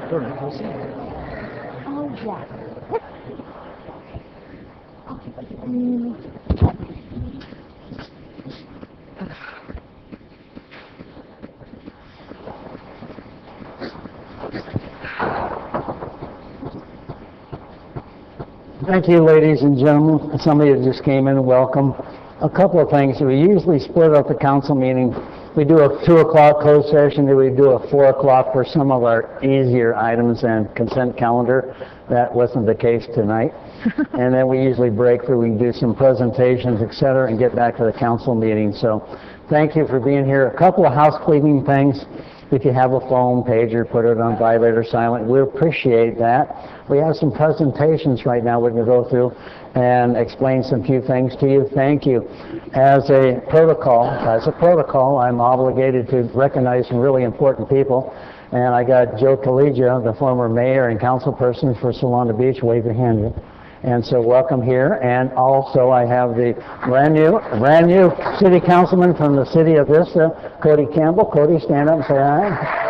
Oh, yeah. Thank you, ladies and gentlemen. Somebody that just came in, welcome. A couple of things. We usually split up the council meeting. We do a 2 o'clock closed session, then we do a 4 o'clock for some of our easier items and consent calendar. That wasn't the case tonight. And then we usually break for, we can do some presentations, et cetera, and get back to the council meeting. So thank you for being here. A couple of housekeeping things. If you have a phone, pager, put it on vibrate or silent. We appreciate that. We have some presentations right now we're going to go through and explain some few things to you. Thank you. As a protocol, I'm obligated to recognize some really important people. And I got Joe Collegia, the former mayor and councilperson for Solana Beach. Wave your hand. And so welcome here. And also I have the brand new city councilman from the city of Vista, Cody Campbell. Cody, stand up and say hi.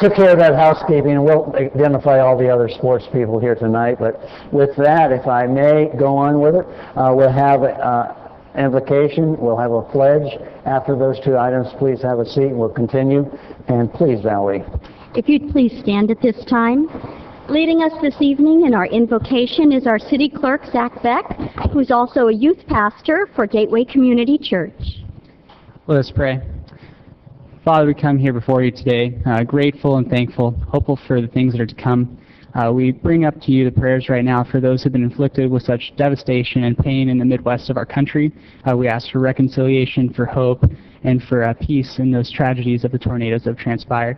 Took care of that housekeeping, and we'll identify all the other sports people here tonight. But with that, if I may go on with it, we'll have invocation, we'll have a pledge. After those two items, please have a seat, and we'll continue. And please, Valerie. If you'd please stand at this time. Leading us this evening in our invocation is our city clerk, Zach Beck, who's also a youth pastor for Gateway Community Church. Let us pray. Father, we come here before you today, grateful and thankful, hopeful for the things that are to come. We bring up to you the prayers right now for those who have been inflicted with such devastation and pain in the Midwest of our country. We ask for reconciliation, for hope, and for peace in those tragedies of the tornadoes that have transpired.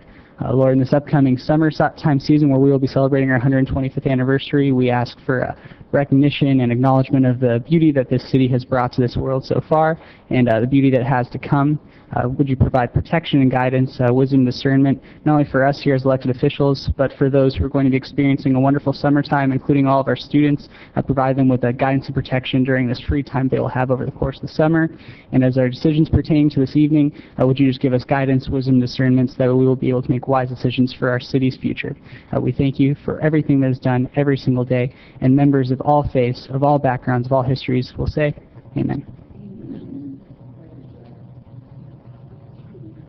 Lord, in this upcoming summertime season where we will be celebrating our 125th anniversary, we ask for recognition and acknowledgement of the beauty that this city has brought to this world so far and the beauty that has to come. Would you provide protection and guidance, wisdom and discernment, not only for us here as elected officials, but for those who are going to be experiencing a wonderful summertime, including all of our students, provide them with guidance and protection during this free time they will have over the course of the summer. And as our decisions pertain to this evening, would you just give us guidance, wisdom, and discernment so that we will be able to make wise decisions for our city's future. We thank you for everything that is done every single day, and members of all faiths, of all backgrounds, of all histories will say, amen.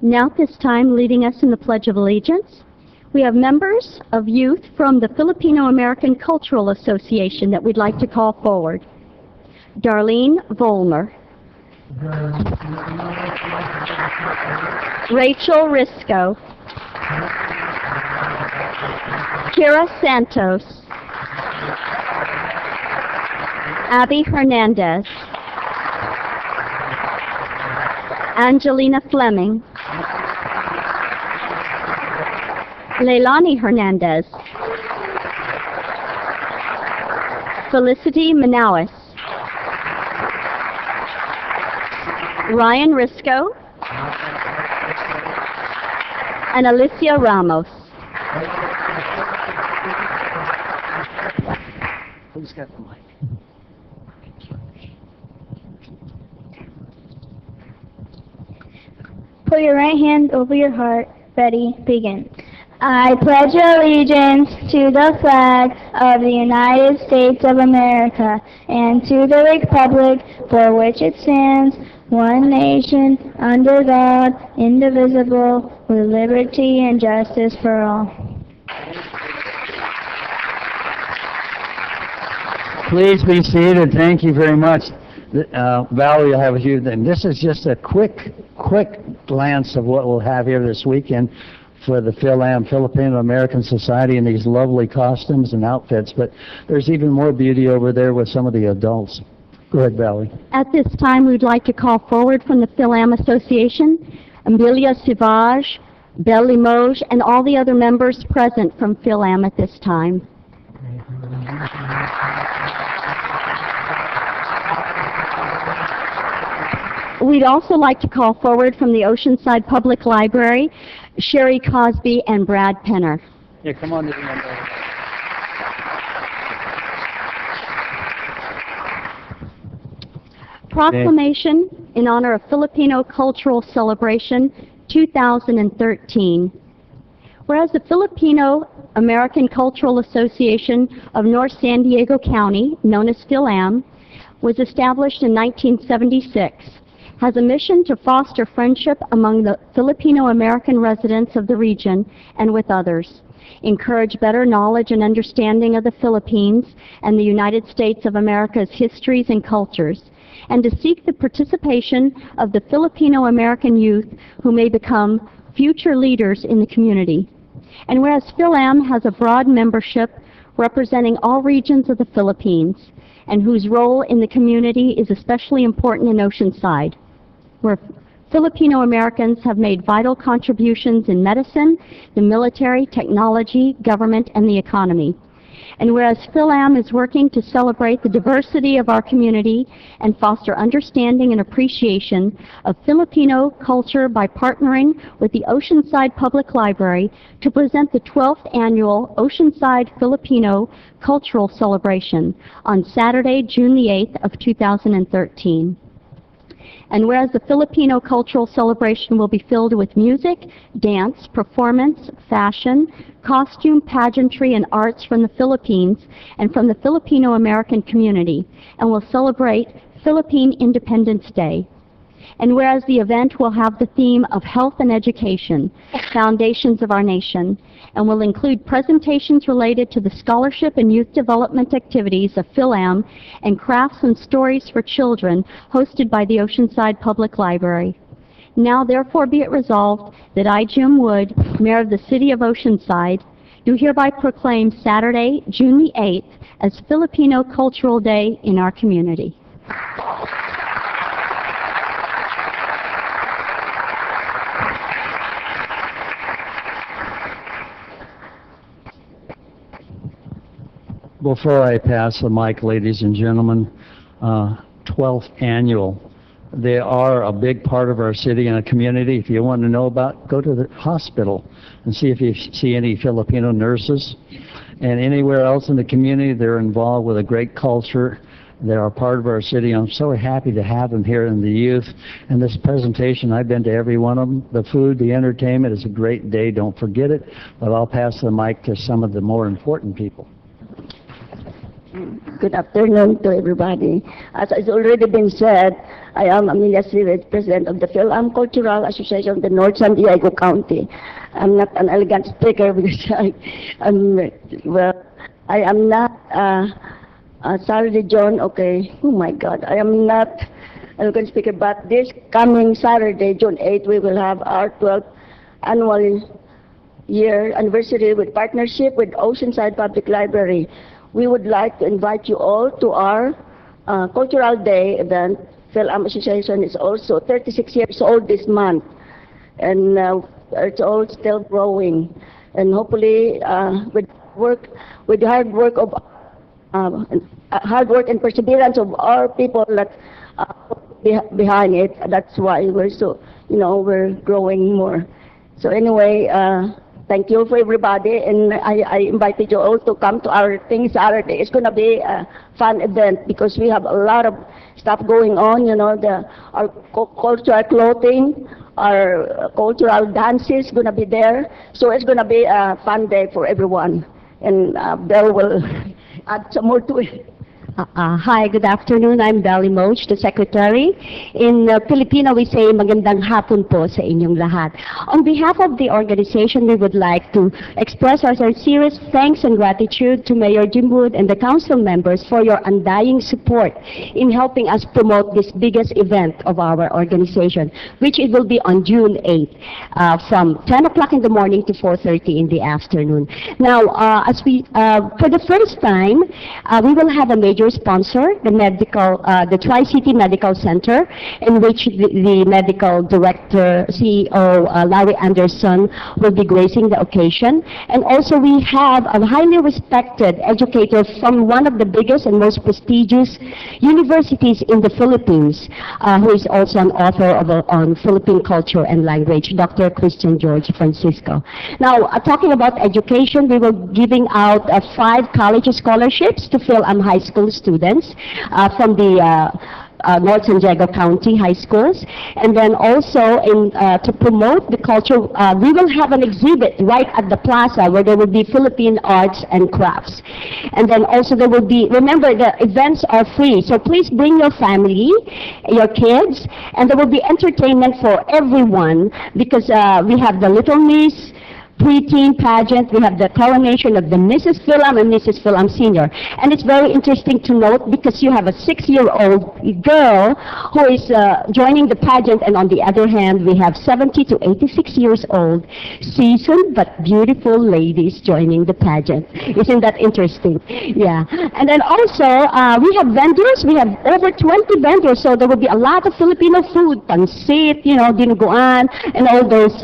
Now at this time, leading us in the Pledge of Allegiance, we have members of youth from the Filipino American Cultural Association that we'd like to call forward. Darlene Volmer. Rachel Risco. Kira Santos. Abby Hernandez. Angelina Fleming. Leilani Hernandez. Felicity Manawis. Ryan Risco. And Alicia Ramos. Who's got the mic? Put your right hand over your heart. Ready, begin. I pledge allegiance to the flag of the United States of America and to the republic for which it stands, one nation, under God, indivisible, with liberty and justice for all. Please be seated. Thank you very much. Valerie will have with you. And this is just a quick glance of what we'll have here this weekend for the Filipino American Society in these lovely costumes and outfits. But there's even more beauty over there with some of the adults. Go ahead, Valerie. At this time, we'd like to call forward from the Philam Association, Amelia Savage, Belle Limoges, and all the other members present from Philam at this time. We'd also like to call forward from the Oceanside Public Library, Sherry Cosby and Brad Penner. Yeah, come on to the end. Proclamation in honor of Filipino Cultural Celebration, 2013. Whereas the Filipino American Cultural Association of North San Diego County, known as PhilAm, was established in 1976, has a mission to foster friendship among the Filipino American residents of the region and with others, encourage better knowledge and understanding of the Philippines and the United States of America's histories and cultures, and to seek the participation of the Filipino American youth who may become future leaders in the community. And whereas PhilAm has a broad membership representing all regions of the Philippines, and whose role in the community is especially important in Oceanside, where Filipino Americans have made vital contributions in medicine, the military, technology, government, and the economy. And whereas PhilAm is working to celebrate the diversity of our community and foster understanding and appreciation of Filipino culture by partnering with the Oceanside Public Library to present the 12th annual Oceanside Filipino Cultural Celebration on Saturday, June the 8th of 2013. And whereas the Filipino Cultural Celebration will be filled with music, dance, performance, fashion, costume, pageantry, and arts from the Philippines and from the Filipino American community, and will celebrate Philippine Independence Day. And whereas the event will have the theme of health and education, foundations of our nation, and will include presentations related to the scholarship and youth development activities of PhilAm and crafts and stories for children hosted by the Oceanside Public Library. Now therefore be it resolved that I, Jim Wood, Mayor of the City of Oceanside, do hereby proclaim Saturday, June the 8th as Filipino Cultural Day in our community. Before I pass the mic, ladies and gentlemen, 12th annual. They are a big part of our city and a community. If you want to know about, go to the hospital and see if you see any Filipino nurses. And anywhere else in the community, they're involved with a great culture. They're a part of our city. I'm so happy to have them here in the youth. And this presentation, I've been to every one of them. The food, the entertainment is a great day. Don't forget it. But I'll pass the mic to some of the more important people. Good afternoon to everybody. As has already been said, I am Amelia Siles, President of the PhilAm Cultural Association of the North San Diego County. I'm not an elegant speaker because I am not Saturday John, okay, oh my God, I am not an elegant speaker, but this coming Saturday, June 8th, we will have our 12th annual year anniversary with partnership with Oceanside Public Library. We would like to invite you all to our Cultural Day event. PhilAm Association is also 36 years old this month, and it's all still growing. And hopefully, with hard work and perseverance of our people that behind it, that's why we're so, we're growing more. So anyway. Thank you for everybody, and I invited you all to come to our thing Saturday. It's going to be a fun event because we have a lot of stuff going on, our cultural clothing, our cultural dances going to be there. So it's going to be a fun day for everyone, and Belle will add some more to it. Hi, good afternoon. I'm Belly Moch, the Secretary. In Filipino, we say magandang hapon po sa inyong lahat. On behalf of the organization, we would like to express our sincerest thanks and gratitude to Mayor Jim Wood and the council members for your undying support in helping us promote this biggest event of our organization, which it will be on June 8th, from 10 o'clock in the morning to 4:30 in the afternoon. Now, for the first time, we will have a major sponsor, the Tri-City Medical Center, in which the medical director, CEO, Larry Anderson, will be gracing the occasion. And also we have a highly respected educator from one of the biggest and most prestigious universities in the Philippines, who is also an author on Philippine culture and language, Dr. Christian George Francisco. Now, talking about education, we will be giving out 5 college scholarships to PhilAm high school students from the North San Diego County high schools. And then also to promote the culture, we will have an exhibit right at the plaza where there will be Philippine arts and crafts. And then also there will be, remember the events are free, so please bring your family, your kids, and there will be entertainment for everyone because we have the Little Miss preteen pageant, we have the coronation of the Mrs. Philam and Mrs. Philam Sr. And it's very interesting to note because you have a 6-year-old girl who is joining the pageant, and on the other hand, we have 70 to 86 years old, seasoned but beautiful ladies joining the pageant. Isn't that interesting? Yeah. And then also, we have vendors. We have over 20 vendors, so there will be a lot of Filipino food, pancit, dinuguan, and all those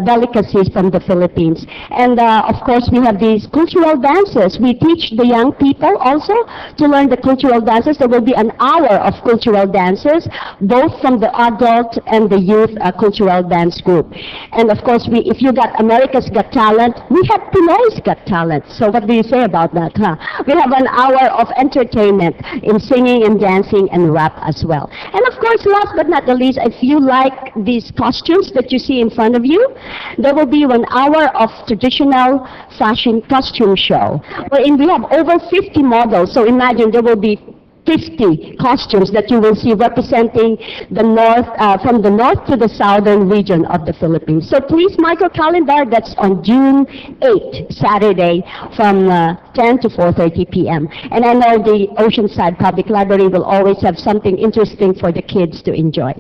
delicacies from the Philippines. And of course, we have these cultural dances. We teach the young people also to learn the cultural dances. There will be an hour of cultural dances, both from the adult and the youth cultural dance group. And of course, if you got America's Got Talent, we have Pinoy's Got Talent. So what do you say about that, huh? We have an hour of entertainment in singing and dancing and rap as well. And of course, last but not the least, if you like these costumes that you see in front of you, there will be 1 hour of traditional fashion costume show, wherein we have over 50 models. So imagine there will be 50 costumes that you will see representing the north, from the north to the southern region of the Philippines. So please mark your calendar. That's on June 8th, Saturday, from 10 to 4:30 p.m. And I know the Oceanside Public Library will always have something interesting for the kids to enjoy.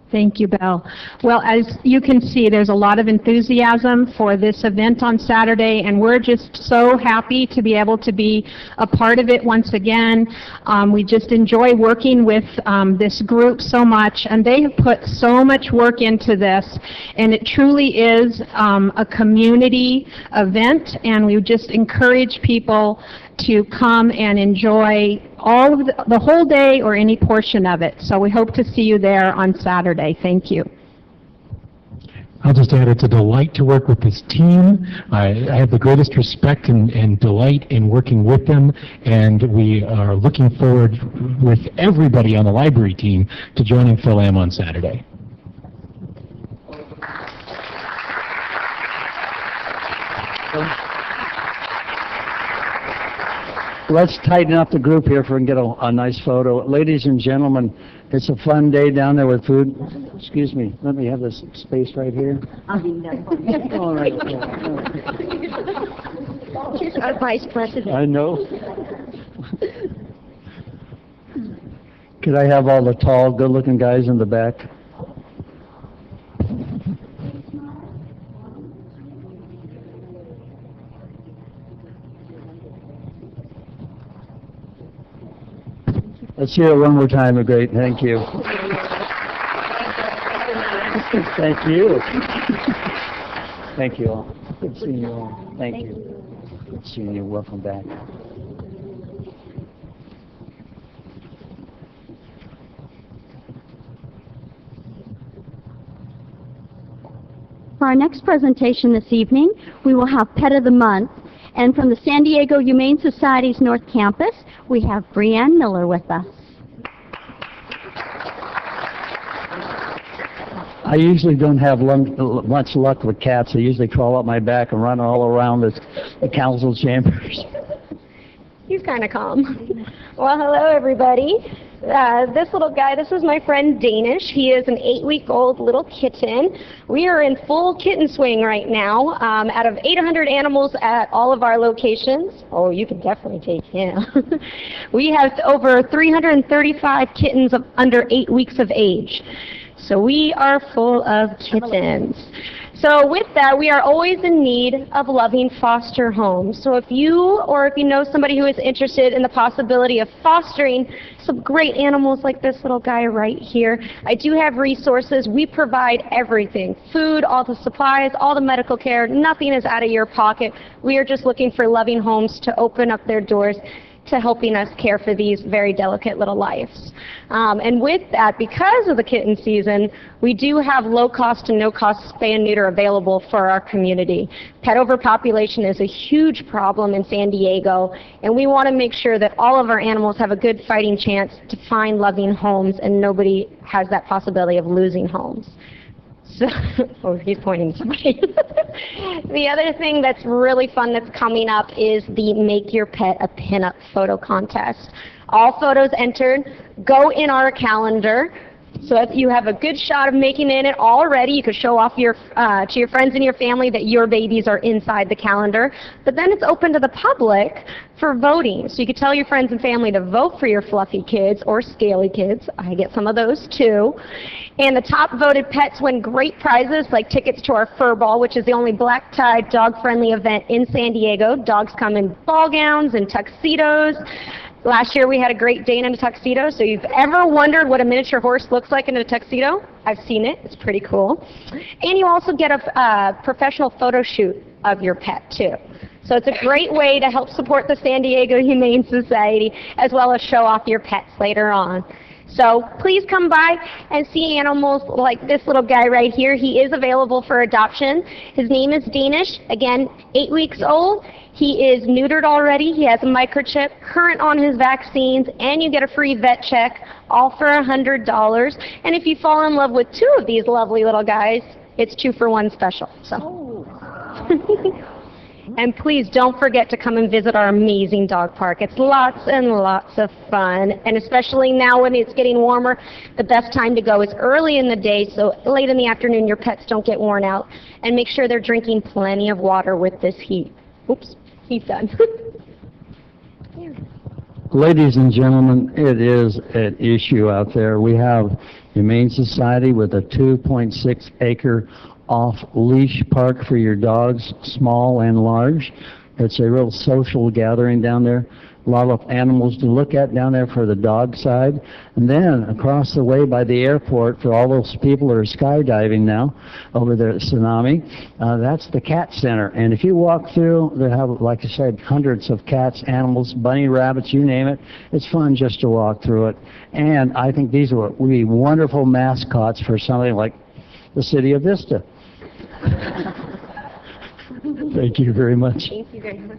Thank you, Belle. Well, as you can see, there's a lot of enthusiasm for this event on Saturday, and we're just so happy to be able to be a part of it once again. We just enjoy working with this group so much, and they have put so much work into this, and it truly is a community event, and we just encourage people to come and enjoy all of the whole day or any portion of it. So we hope to see you there on Saturday. Thank you. I'll just add, it's a delight to work with this team. I have the greatest respect and delight in working with them, and we are looking forward with everybody on the library team to joining Philam on Saturday. Let's tighten up the group here if we can get a nice photo. Ladies and gentlemen, it's a fun day down there with food. Excuse me, let me have this space right here. All right. She's our vice president. I know. Could I have all the tall, good-looking guys in the back? Let's hear it one more time. Great, thank you. Thank you. Thank you all. Good seeing you all. Thank you. Good seeing you. Welcome back. For our next presentation this evening, we will have Pet of the Month. And from the San Diego Humane Society's North Campus, we have Brianne Miller with us. I usually don't have much luck with cats. They usually crawl up my back and run all around the council chambers. He's kind of calm. Well, hello, everybody. This little guy, this is my friend Danish. He is an 8-week-old little kitten. We are in full kitten swing right now. Out of 800 animals at all of our locations, oh, you can definitely take him. We have over 335 kittens of under 8 weeks of age. So we are full of kittens. So with that, we are always in need of loving foster homes. So if you know somebody who is interested in the possibility of fostering some great animals like this little guy right here, I do have resources. We provide everything. Food, all the supplies, all the medical care. Nothing is out of your pocket. We are just looking for loving homes to open up their doors to helping us care for these very delicate little lives. And with that, because of the kitten season, we do have low-cost and no-cost spay and neuter available for our community. Pet overpopulation is a huge problem in San Diego, and we want to make sure that all of our animals have a good fighting chance to find loving homes, and nobody has that possibility of losing homes. So, oh, he's pointing to somebody. The other thing that's really fun that's coming up is the Make Your Pet a Pinup photo contest. All photos entered go in our calendar. So if you have a good shot of making it in it already, you could show off to your friends and your family that your babies are inside the calendar. But then it's open to the public for voting. So you could tell your friends and family to vote for your fluffy kids or scaly kids. I get some of those too. And the top voted pets win great prizes like tickets to our Fur Ball, which is the only black-tie, dog-friendly event in San Diego. Dogs come in ball gowns and tuxedos. Last year we had a Great Dane in a tuxedo, so if you've ever wondered what a miniature horse looks like in a tuxedo, I've seen it. It's pretty cool. And you also get a professional photo shoot of your pet, too. So it's a great way to help support the San Diego Humane Society, as well as show off your pets later on. So please come by and see animals like this little guy right here. He is available for adoption. His name is Danish, again, 8 weeks old. He is neutered already. He has a microchip, current on his vaccines, and you get a free vet check, all for $100. And if you fall in love with 2 of these lovely little guys, it's 2 for 1 special. So. And please don't forget to come and visit our amazing dog park. It's lots and lots of fun, and especially now when it's getting warmer, the best time to go is early in the day, so late in the afternoon your pets don't get worn out. And make sure they're drinking plenty of water with this heat. Oops, he's done. Ladies and gentlemen, it is an issue out there. We have Humane Society with a 2.6 acre off-leash park for your dogs, small and large. It's a real social gathering down there. A lot of animals to look at down there for the dog side. And then across the way by the airport, for all those people that are skydiving now over there at Tsunami, that's the cat center. And if you walk through, they have, like I said, hundreds of cats, animals, bunny, rabbits, you name it. It's fun just to walk through it. And I think these would be wonderful mascots for something like the city of Vista. Thank you very much. Thank you very much.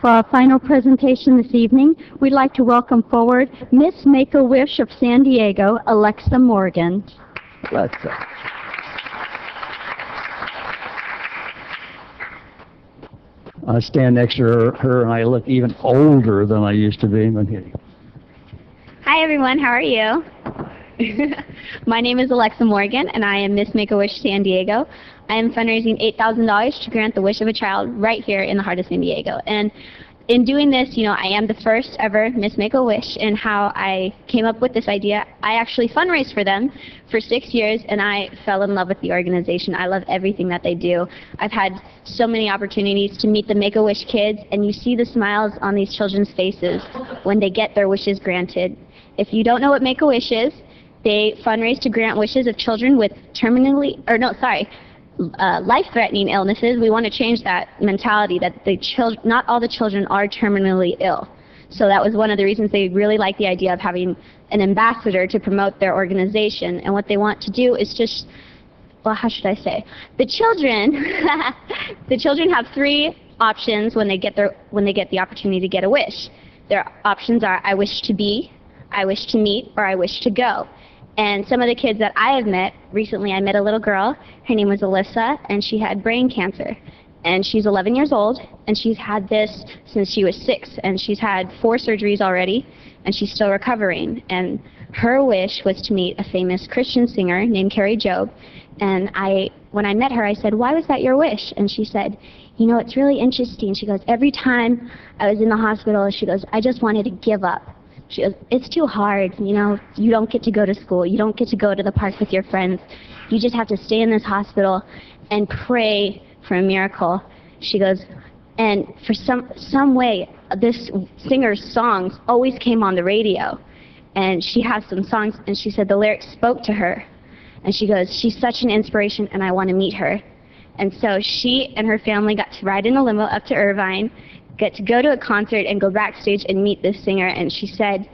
For our final presentation this evening, we'd like to welcome forward Miss Make-A-Wish of San Diego, Alexa Morgan. Alexa. I stand next to her and I look even older than I used to be. Hi everyone, how are you? My name is Alexa Morgan and I am Miss Make-A-Wish San Diego. I am fundraising $8,000 to grant the wish of a child right here in the heart of San Diego. And in doing this, you know, I am the first ever Miss Make-A-Wish, and how I came up with this idea, I actually fundraised for them for 6 years and I fell in love with the organization. I love everything that they do. I've had so many opportunities to meet the Make-A-Wish kids, and you see the smiles on these children's faces when they get their wishes granted. If you don't know what Make-A-Wish is, they fundraise to grant wishes of children with life-threatening illnesses. We want to change that mentality that not all the children are terminally ill. So that was one of the reasons they really like the idea of having an ambassador to promote their organization. And what they want to do is just, well, how should I say? The children have 3 options when they get the opportunity to get a wish. Their options are, I wish to be, I wish to meet, or I wish to go. And some of the kids that I have met, recently I met a little girl, her name was Alyssa, and she had brain cancer. And she's 11 years old, and she's had this since she was 6, and she's had 4 surgeries already, and she's still recovering. And her wish was to meet a famous Christian singer named Carrie Job. And when I met her, I said, why was that your wish? And she said, you know, it's really interesting. She goes, every time I was in the hospital, she goes, I just wanted to give up. She goes, it's too hard, you know, you don't get to go to school, you don't get to go to the park with your friends, you just have to stay in this hospital and pray for a miracle. She goes, and for some way, this singer's songs always came on the radio, and she has some songs, and she said the lyrics spoke to her, and she goes, she's such an inspiration, and I want to meet her. And so she and her family got to ride in a limo up to Irvine, get to go to a concert and go backstage and meet this singer. And she said,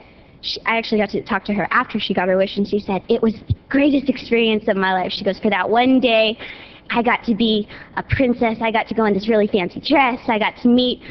I actually got to talk to her after she got her wish, and she said, it was the greatest experience of my life. She goes, for that one day, I got to be a princess. I got to go in this really fancy dress. I got to meet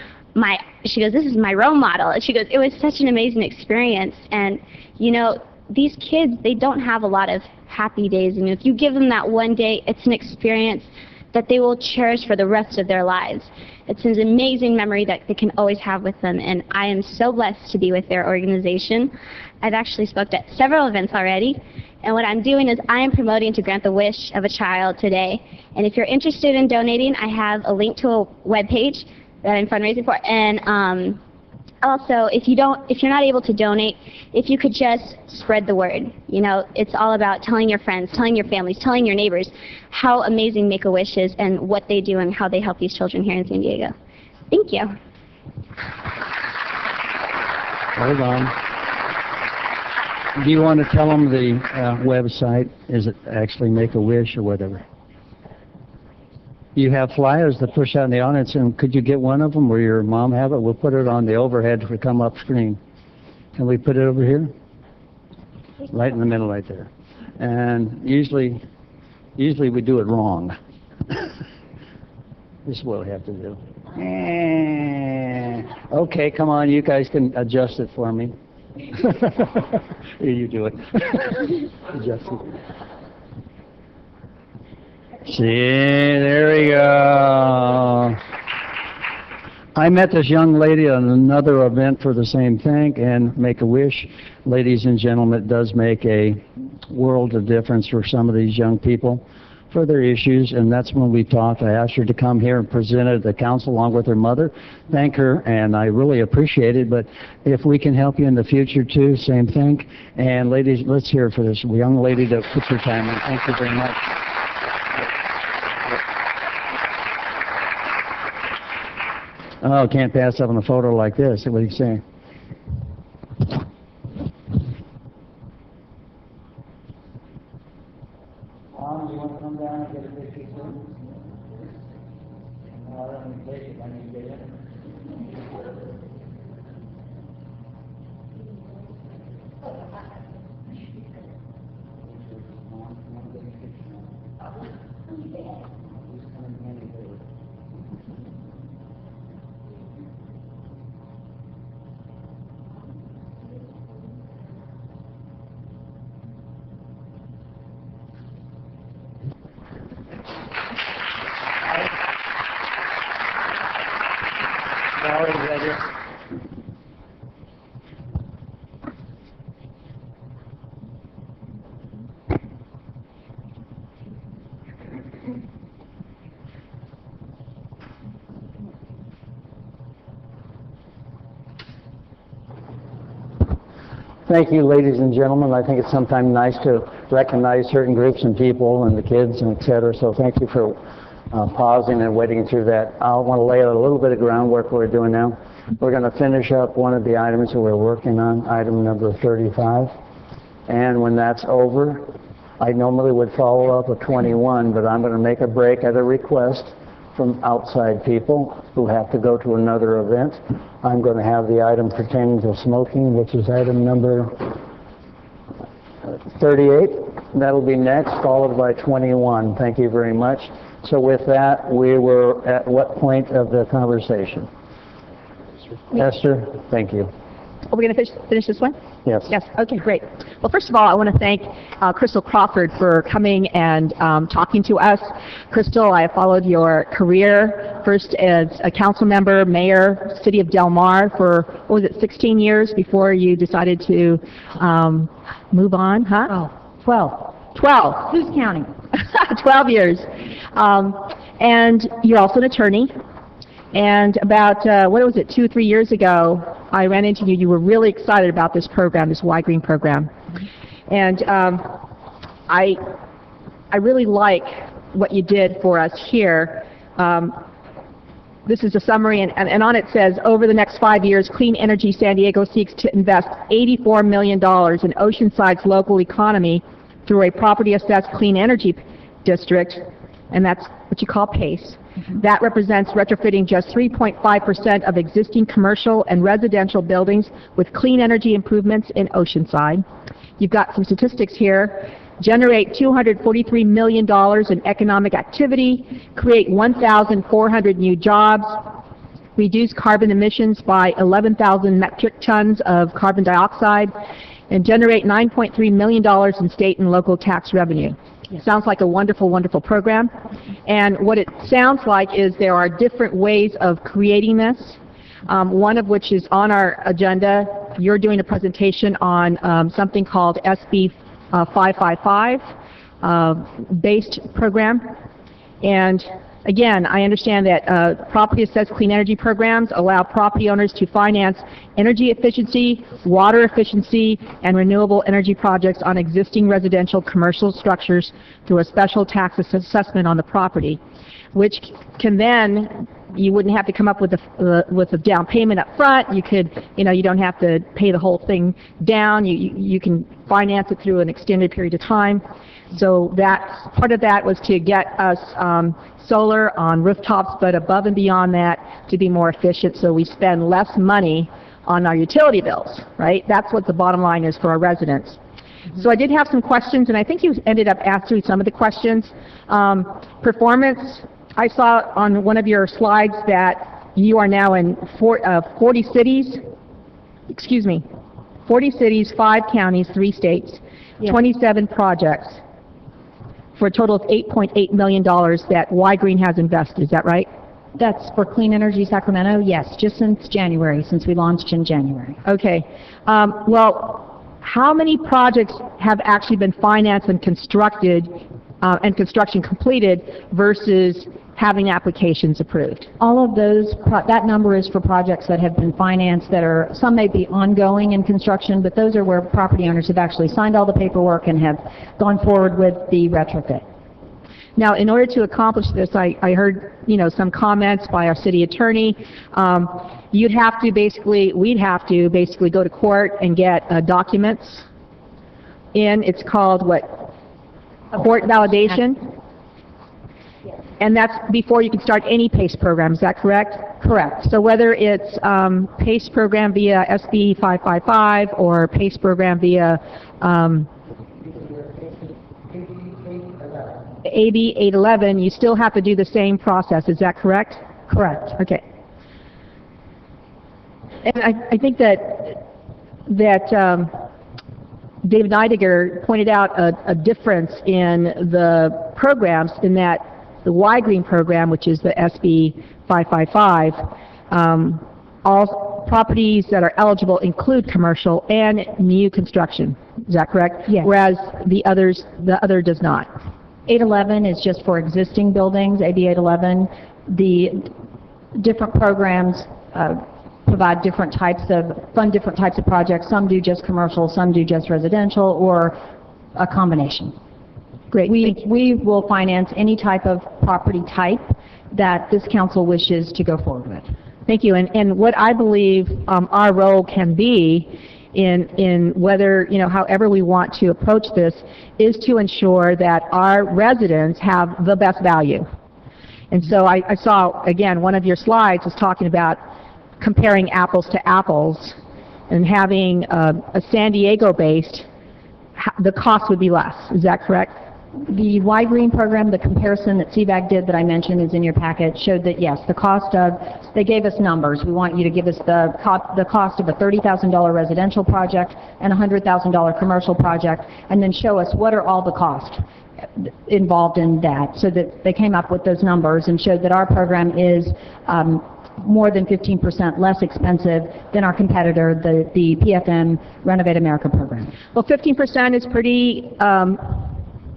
she goes, this is my role model. And she goes, it was such an amazing experience. And, you know, these kids, they don't have a lot of happy days. And if you give them that one day, it's an experience that they will cherish for the rest of their lives. It's an amazing memory that they can always have with them. And I am so blessed to be with their organization. I've actually spoken at several events already. And what I'm doing is I am promoting to grant the wish of a child today. And if you're interested in donating, I have a link to a webpage that I'm fundraising for. And also, if you're not able to donate, if you could just spread the word. You know, it's all about telling your friends, telling your families, telling your neighbors how amazing Make-A-Wish is and what they do and how they help these children here in San Diego. Thank you. Hold on. Do you want to tell them the website? Is it actually Make-A-Wish or whatever? You have flyers that push out in the audience, and could you get one of them, or your mom have it? We'll put it on the overhead to come up screen. Can we put it over here? Right in the middle right there. And usually we do it wrong. This is what we have to do. Okay, come on, you guys can adjust it for me. Here, you do it. Adjust it. See, there we go. I met this young lady at another event for the same thing, and Make-A-Wish, ladies and gentlemen, it does make a world of difference for some of these young people for their issues, and that's when we talked. I asked her to come here and present at the council along with her mother. Thank her, and I really appreciate it, but if we can help you in the future too, same thing. And ladies, let's hear it for this young lady that put her time in. Thank you very much. Oh, can't pass up on a photo like this. What do you say? Mom, do you want to come down and get a picture too? No, I don't need to take it. I need to get it. Thank you, ladies and gentlemen. I think it's sometimes nice to recognize certain groups and people and the kids and et cetera, so thank you for pausing and waiting through that. I want to lay out a little bit of groundwork what we're doing now. We're going to finish up one of the items that we're working on, item number 35. And when that's over, I normally would follow up with 21, but I'm going to make a break at a request from outside people who have to go to another event. I'm going to have the item pertaining to smoking, which is item number 38. That'll be next, followed by 21. Thank you very much. So with that, we were at what point of the conversation? Esther, thank you. Are we going to finish this one? Yes. Yes. Okay, great. Well, first of all, I want to thank Crystal Crawford for coming and talking to us. Crystal, I have followed your career, first as a council member, mayor, city of Del Mar for, what was it, 16 years before you decided to move on, huh? Oh, 12. 12. Who's counting? 12 years. And you're also an attorney. And about, what was it, 2 or 3 years ago, I ran into you. You were really excited about this program, this Y Green program. And I really like what you did for us here. This is a summary, and on it says, over the next 5 years, Clean Energy San Diego seeks to invest $84 million in Oceanside's local economy through a property assessed clean energy district. And that's what you call PACE. That represents retrofitting just 3.5% of existing commercial and residential buildings with clean energy improvements in Oceanside. You've got some statistics here. Generate $243 million in economic activity, create 1,400 new jobs, reduce carbon emissions by 11,000 metric tons of carbon dioxide, and generate $9.3 million in state and local tax revenue. Sounds like a wonderful, wonderful program. And what it sounds like is there are different ways of creating this, one of which is on our agenda. You're doing a presentation on something called SB 555 based program. And again, I understand that property assessed clean energy programs allow property owners to finance energy efficiency, water efficiency, and renewable energy projects on existing residential commercial structures through a special tax assessment on the property, which can then, you wouldn't have to come up with a down payment up front. You could, you don't have to pay the whole thing down. You can finance it through an extended period of time. So that part of that was to get us solar on rooftops, but above and beyond that, to be more efficient so we spend less money on our utility bills, right? That's what the bottom line is for our residents. So I did have some questions, and I think you ended up answering some of the questions. Performance, I saw on one of your slides that you are now in 40 cities, 40 cities, 5 counties, 3 states, 27 projects, for a total of $8.8 million that Y Green has invested. Is that right? That's for Clean Energy Sacramento, yes, just since January, since we launched in January. Okay. Well, how many projects have actually been financed and constructed and construction completed versus having applications approved? All of those, that number is for projects that have been financed that are, some may be ongoing in construction, but those are where property owners have actually signed all the paperwork and have gone forward with the retrofit. Now, in order to accomplish this, I heard, some comments by our city attorney. We'd have to basically go to court and get documents in. It's called what? Court validation. And that's before you can start any PACE program, is that correct? Correct. So whether it's PACE program via SB 555 or PACE program via AB 811, you still have to do the same process, is that correct? Correct. Okay. And I think that David Neidiger pointed out a difference in the programs, in that the Y Green program, which is the SB 555, all properties that are eligible include commercial and new construction. Is that correct? Yes. Whereas the other does not. 811 is just for existing buildings, AB 811. The different programs fund different types of projects. Some do just commercial, some do just residential, or a combination. Great. We will finance any type of property type that this council wishes to go forward with. Thank you. And what I believe our role can be in whether, however we want to approach this, is to ensure that our residents have the best value. And so I saw, again, one of your slides was talking about comparing apples to apples, and having a San Diego-based, the cost would be less. Is that correct? The Y Green program, the comparison that CVAG did that I mentioned is in your packet, showed that yes, the cost of, they gave us numbers. We want you to give us the cost of a $30,000 residential project and a $100,000 commercial project, and then show us what are all the costs involved in that, so that they came up with those numbers and showed that our program is more than 15% less expensive than our competitor, the PFM Renovate America program. Well, 15% is pretty,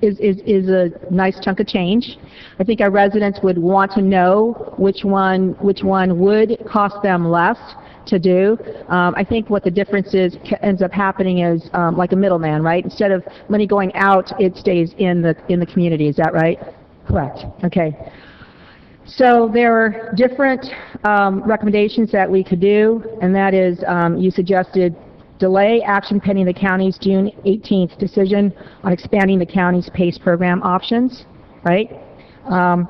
is a nice chunk of change. I think our residents would want to know which one would cost them less to do. I think what the difference is, ends up happening is like a middleman, right? Instead of money going out, it stays in the community. Is that right? Correct. Okay. So there are different recommendations that we could do, and that is, you suggested delay action pending the county's June 18th decision on expanding the county's PACE program options, right?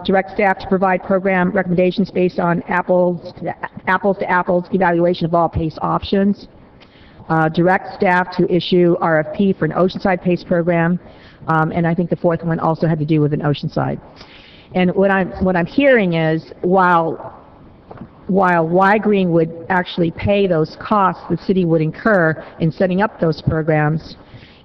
Direct staff to provide program recommendations based on apples-to-apples evaluation of all PACE options. Direct staff to issue RFP for an Oceanside PACE program, and I think the fourth one also had to do with an Oceanside. And what I'm hearing is, while Y-Green would actually pay those costs the city would incur in setting up those programs,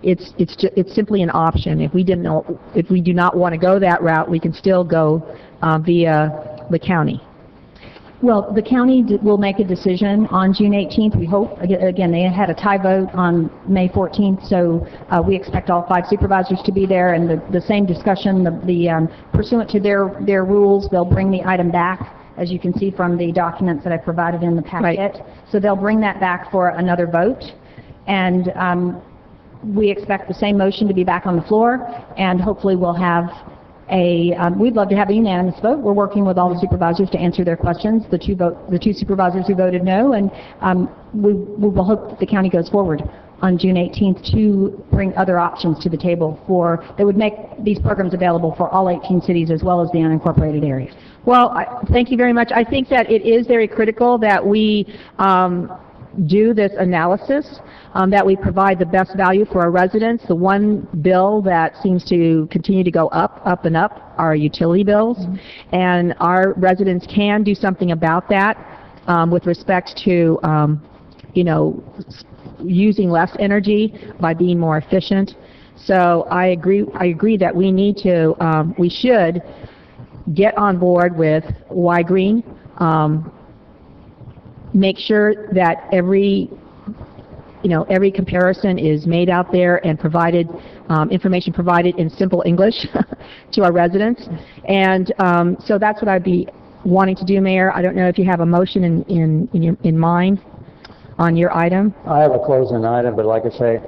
it's simply an option. If we do not want to go that route, we can still go via the county. Well, the county will make a decision on June 18th, we hope. Again, they had a tie vote on May 14th, so we expect all 5 supervisors to be there, and the same discussion, pursuant to their rules, they'll bring the item back, as you can see from the documents that I provided in the packet. Right. So they'll bring that back for another vote, and we expect the same motion to be back on the floor, and hopefully we'll have we'd love to have a unanimous vote. We're working with all the supervisors to answer their questions, the two supervisors who voted no, and we will hope that the county goes forward on June 18th to bring other options to the table that would make these programs available for all 18 cities as well as the unincorporated areas. Well, thank you very much. I think that it is very critical that we do this analysis, that we provide the best value for our residents. The one bill that seems to continue to go up and up are utility bills, and our residents can do something about that with respect to, using less energy by being more efficient. So I agree that we should get on board with Y-Green. Make sure that every comparison is made out there and provided, information provided in simple English to our residents. And so that's what I'd be wanting to do, Mayor. I don't know if you have a motion in mind on your item. I have a closing item, but like I say,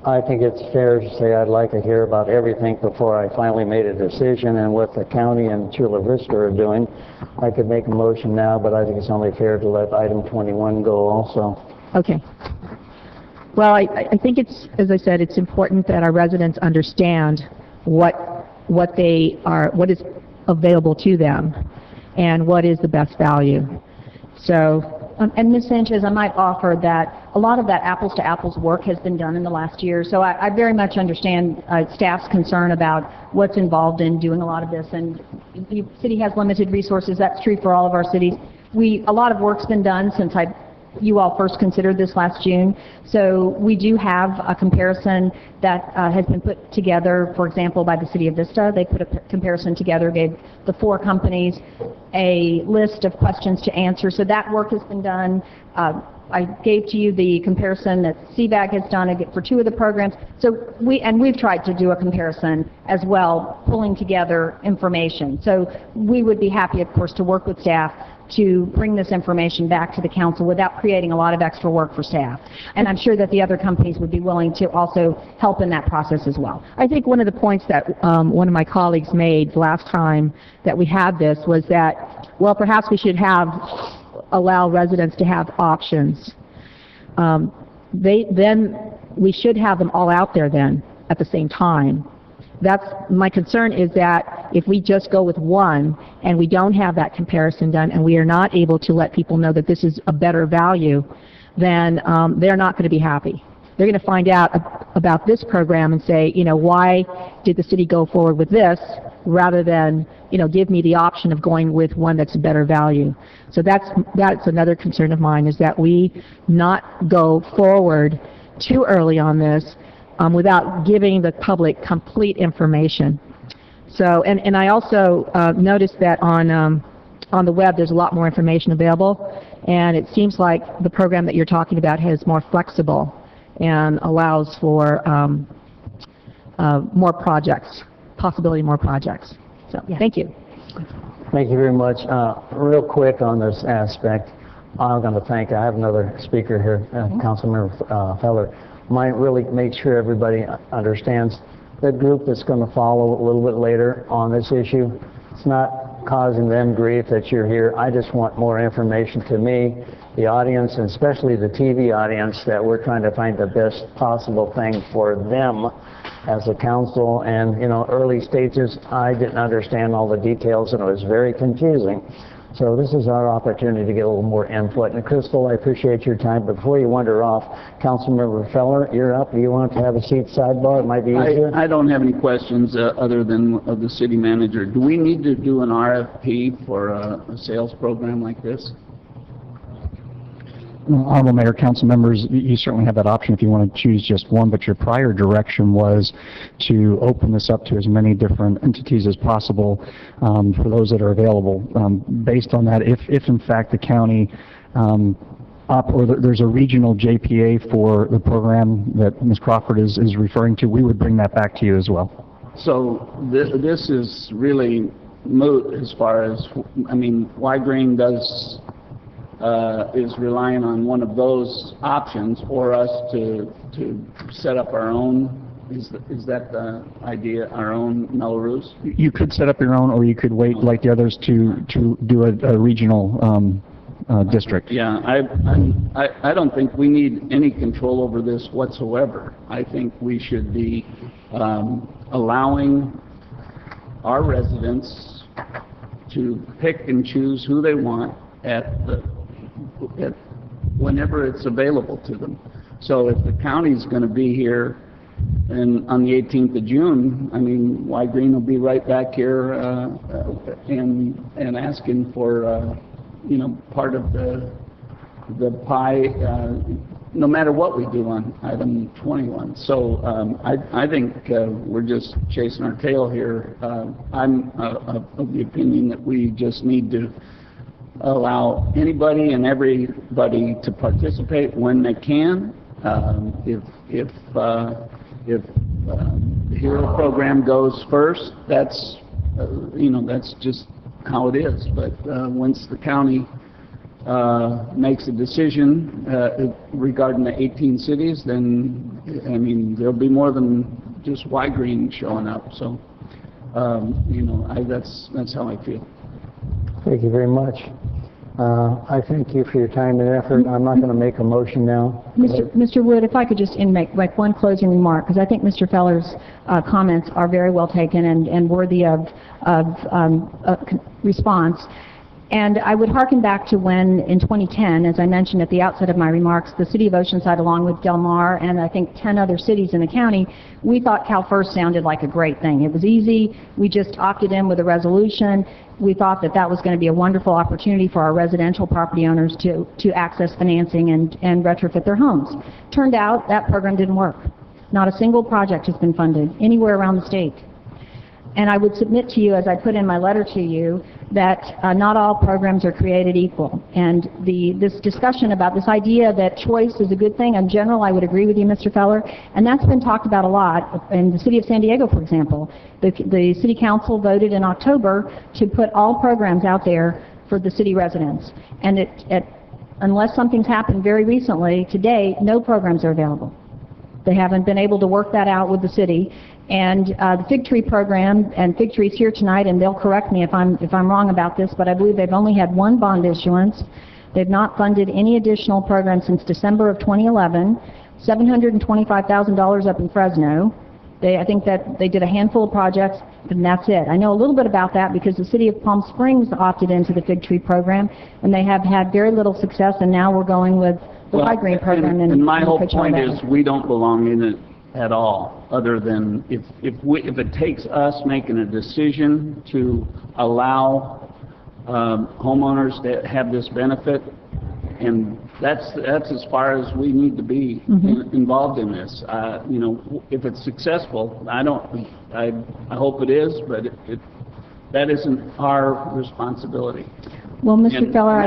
I think it's fair to say I'd like to hear about everything before I finally made a decision, and what the county and Chula Vista are doing. I could make a motion now, but I think it's only fair to let item 21 go also. Okay. Well, I think as I said, it's important that our residents understand what is available to them and what is the best value. So, and Ms. Sanchez, I might offer that a lot of that apples-to-apples work has been done in the last year, so I very much understand staff's concern about what's involved in doing a lot of this, and the city has limited resources. That's true for all of our cities. A lot of work's been done since you all first considered this last June, so we do have a comparison that has been put together, for example, by the City of Vista. They put a comparison together, gave the 4 companies a list of questions to answer, so that work has been done. I gave to you the comparison that CVAG has done for 2 of the programs. So we've tried to do a comparison as well, pulling together information. So we would be happy, of course, to work with staff to bring this information back to the council without creating a lot of extra work for staff. And I'm sure that the other companies would be willing to also help in that process as well. I think one of the points that one of my colleagues made last time that we had this was that, well, perhaps we should allow residents to have options. Then we should have them all out there then at the same time. My concern is that if we just go with one and we don't have that comparison done and we are not able to let people know that this is a better value, then they're not going to be happy. They're going to find out about this program and say, why did the city go forward with this rather than, give me the option of going with one that's a better value. So that's another concern of mine, is that we not go forward too early on this without giving the public complete information. So, and I also noticed that on the web there's a lot more information available, and it seems like the program that you're talking about is more flexible and allows for more projects, more projects. So, yeah. Thank you. Thank you very much. Real quick on this aspect, I'm going to I have another speaker here, Councilmember Feller. Might really make sure everybody understands the group that's going to follow a little bit later on this issue. It's not causing them grief that you're here. I just want more information to me, the audience, and especially the TV audience, that we're trying to find the best possible thing for them as a council. And, early stages, I didn't understand all the details, and it was very confusing. So this is our opportunity to get a little more input. And Crystal, I appreciate your time. Before you wander off, Councilmember Feller, you're up. Do you want to have a seat sidebar? It might be easier. I don't have any questions other than of the city manager. Do we need to do an RFP for a sales program like this? Honorable Mayor, council members, you certainly have that option if you want to choose just one, but your prior direction was to open this up to as many different entities as possible for those that are available. Based on that, if in fact the county there's a regional JPA for the program that Ms. Crawford is referring to, we would bring that back to you as well. So this is really moot as far as, Y-Green is relying on one of those options for us to set up our own. Is that the idea? Our own Melrose? You could set up your own, or you could wait like the others to do a regional district. Yeah, I don't think we need any control over this whatsoever. I think we should be allowing our residents to pick and choose who they want whenever it's available to them. So if the county's going to be here on the 18th of June, Y-Green will be right back here and asking for part of the pie, no matter what we do on item 21. So I think we're just chasing our tail here. I'm of the opinion that we just need to allow anybody and everybody to participate when they can. If the HERO program goes first, that's just how it is. But once the county makes a decision regarding the 18 cities, then there'll be more than just Y-Green showing up. So that's how I feel. Thank you very much. I thank you for your time and effort. I'm not going to make a motion now. Mr. Wood, if I could just make one closing remark, because I think Mr. Feller's comments are very well taken and worthy of response. And I would hearken back to when, in 2010, as I mentioned at the outset of my remarks, the city of Oceanside, along with Del Mar and I think 10 other cities in the county, we thought CalFirst sounded like a great thing. It was easy. We just opted in with a resolution. We thought that was going to be a wonderful opportunity for our residential property owners to access financing and retrofit their homes. Turned out that program didn't work. Not a single project has been funded anywhere around the state. And I would submit to you, as I put in my letter to you, that not all programs are created equal. And this discussion about this idea that choice is a good thing, in general, I would agree with you, Mr. Feller, and that's been talked about a lot. In the city of San Diego, for example, the city council voted in October to put all programs out there for the city residents. And unless something's happened very recently, today, no programs are available. They haven't been able to work that out with the city. And the Fig Tree program, and Fig Tree's here tonight, and they'll correct me if I'm wrong about this, but I believe they've only had one bond issuance. They've not funded any additional programs since December of 2011, $725,000 up in Fresno. I think that they did a handful of projects, and that's it. I know a little bit about that because the city of Palm Springs opted into the Fig Tree program, and they have had very little success, and now we're going with the Y-Green program. And my whole point is we don't belong in it at all, other than if it takes us making a decision to allow homeowners to have this benefit, and that's as far as we need to be involved in this. If it's successful, I hope it is, but that isn't our responsibility. Well, Mr. Feller,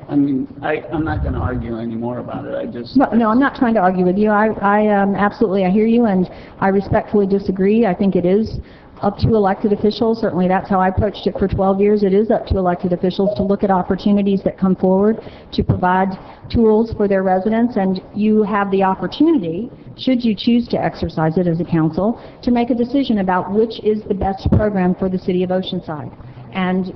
I'm not going to argue anymore about it. No, I'm not trying to argue with you. Absolutely, I hear you, and I respectfully disagree. I think it is up to elected officials. Certainly, that's how I approached it for 12 years. It is up to elected officials to look at opportunities that come forward to provide tools for their residents, and you have the opportunity, should you choose to exercise it as a council, to make a decision about which is the best program for the city of Oceanside. and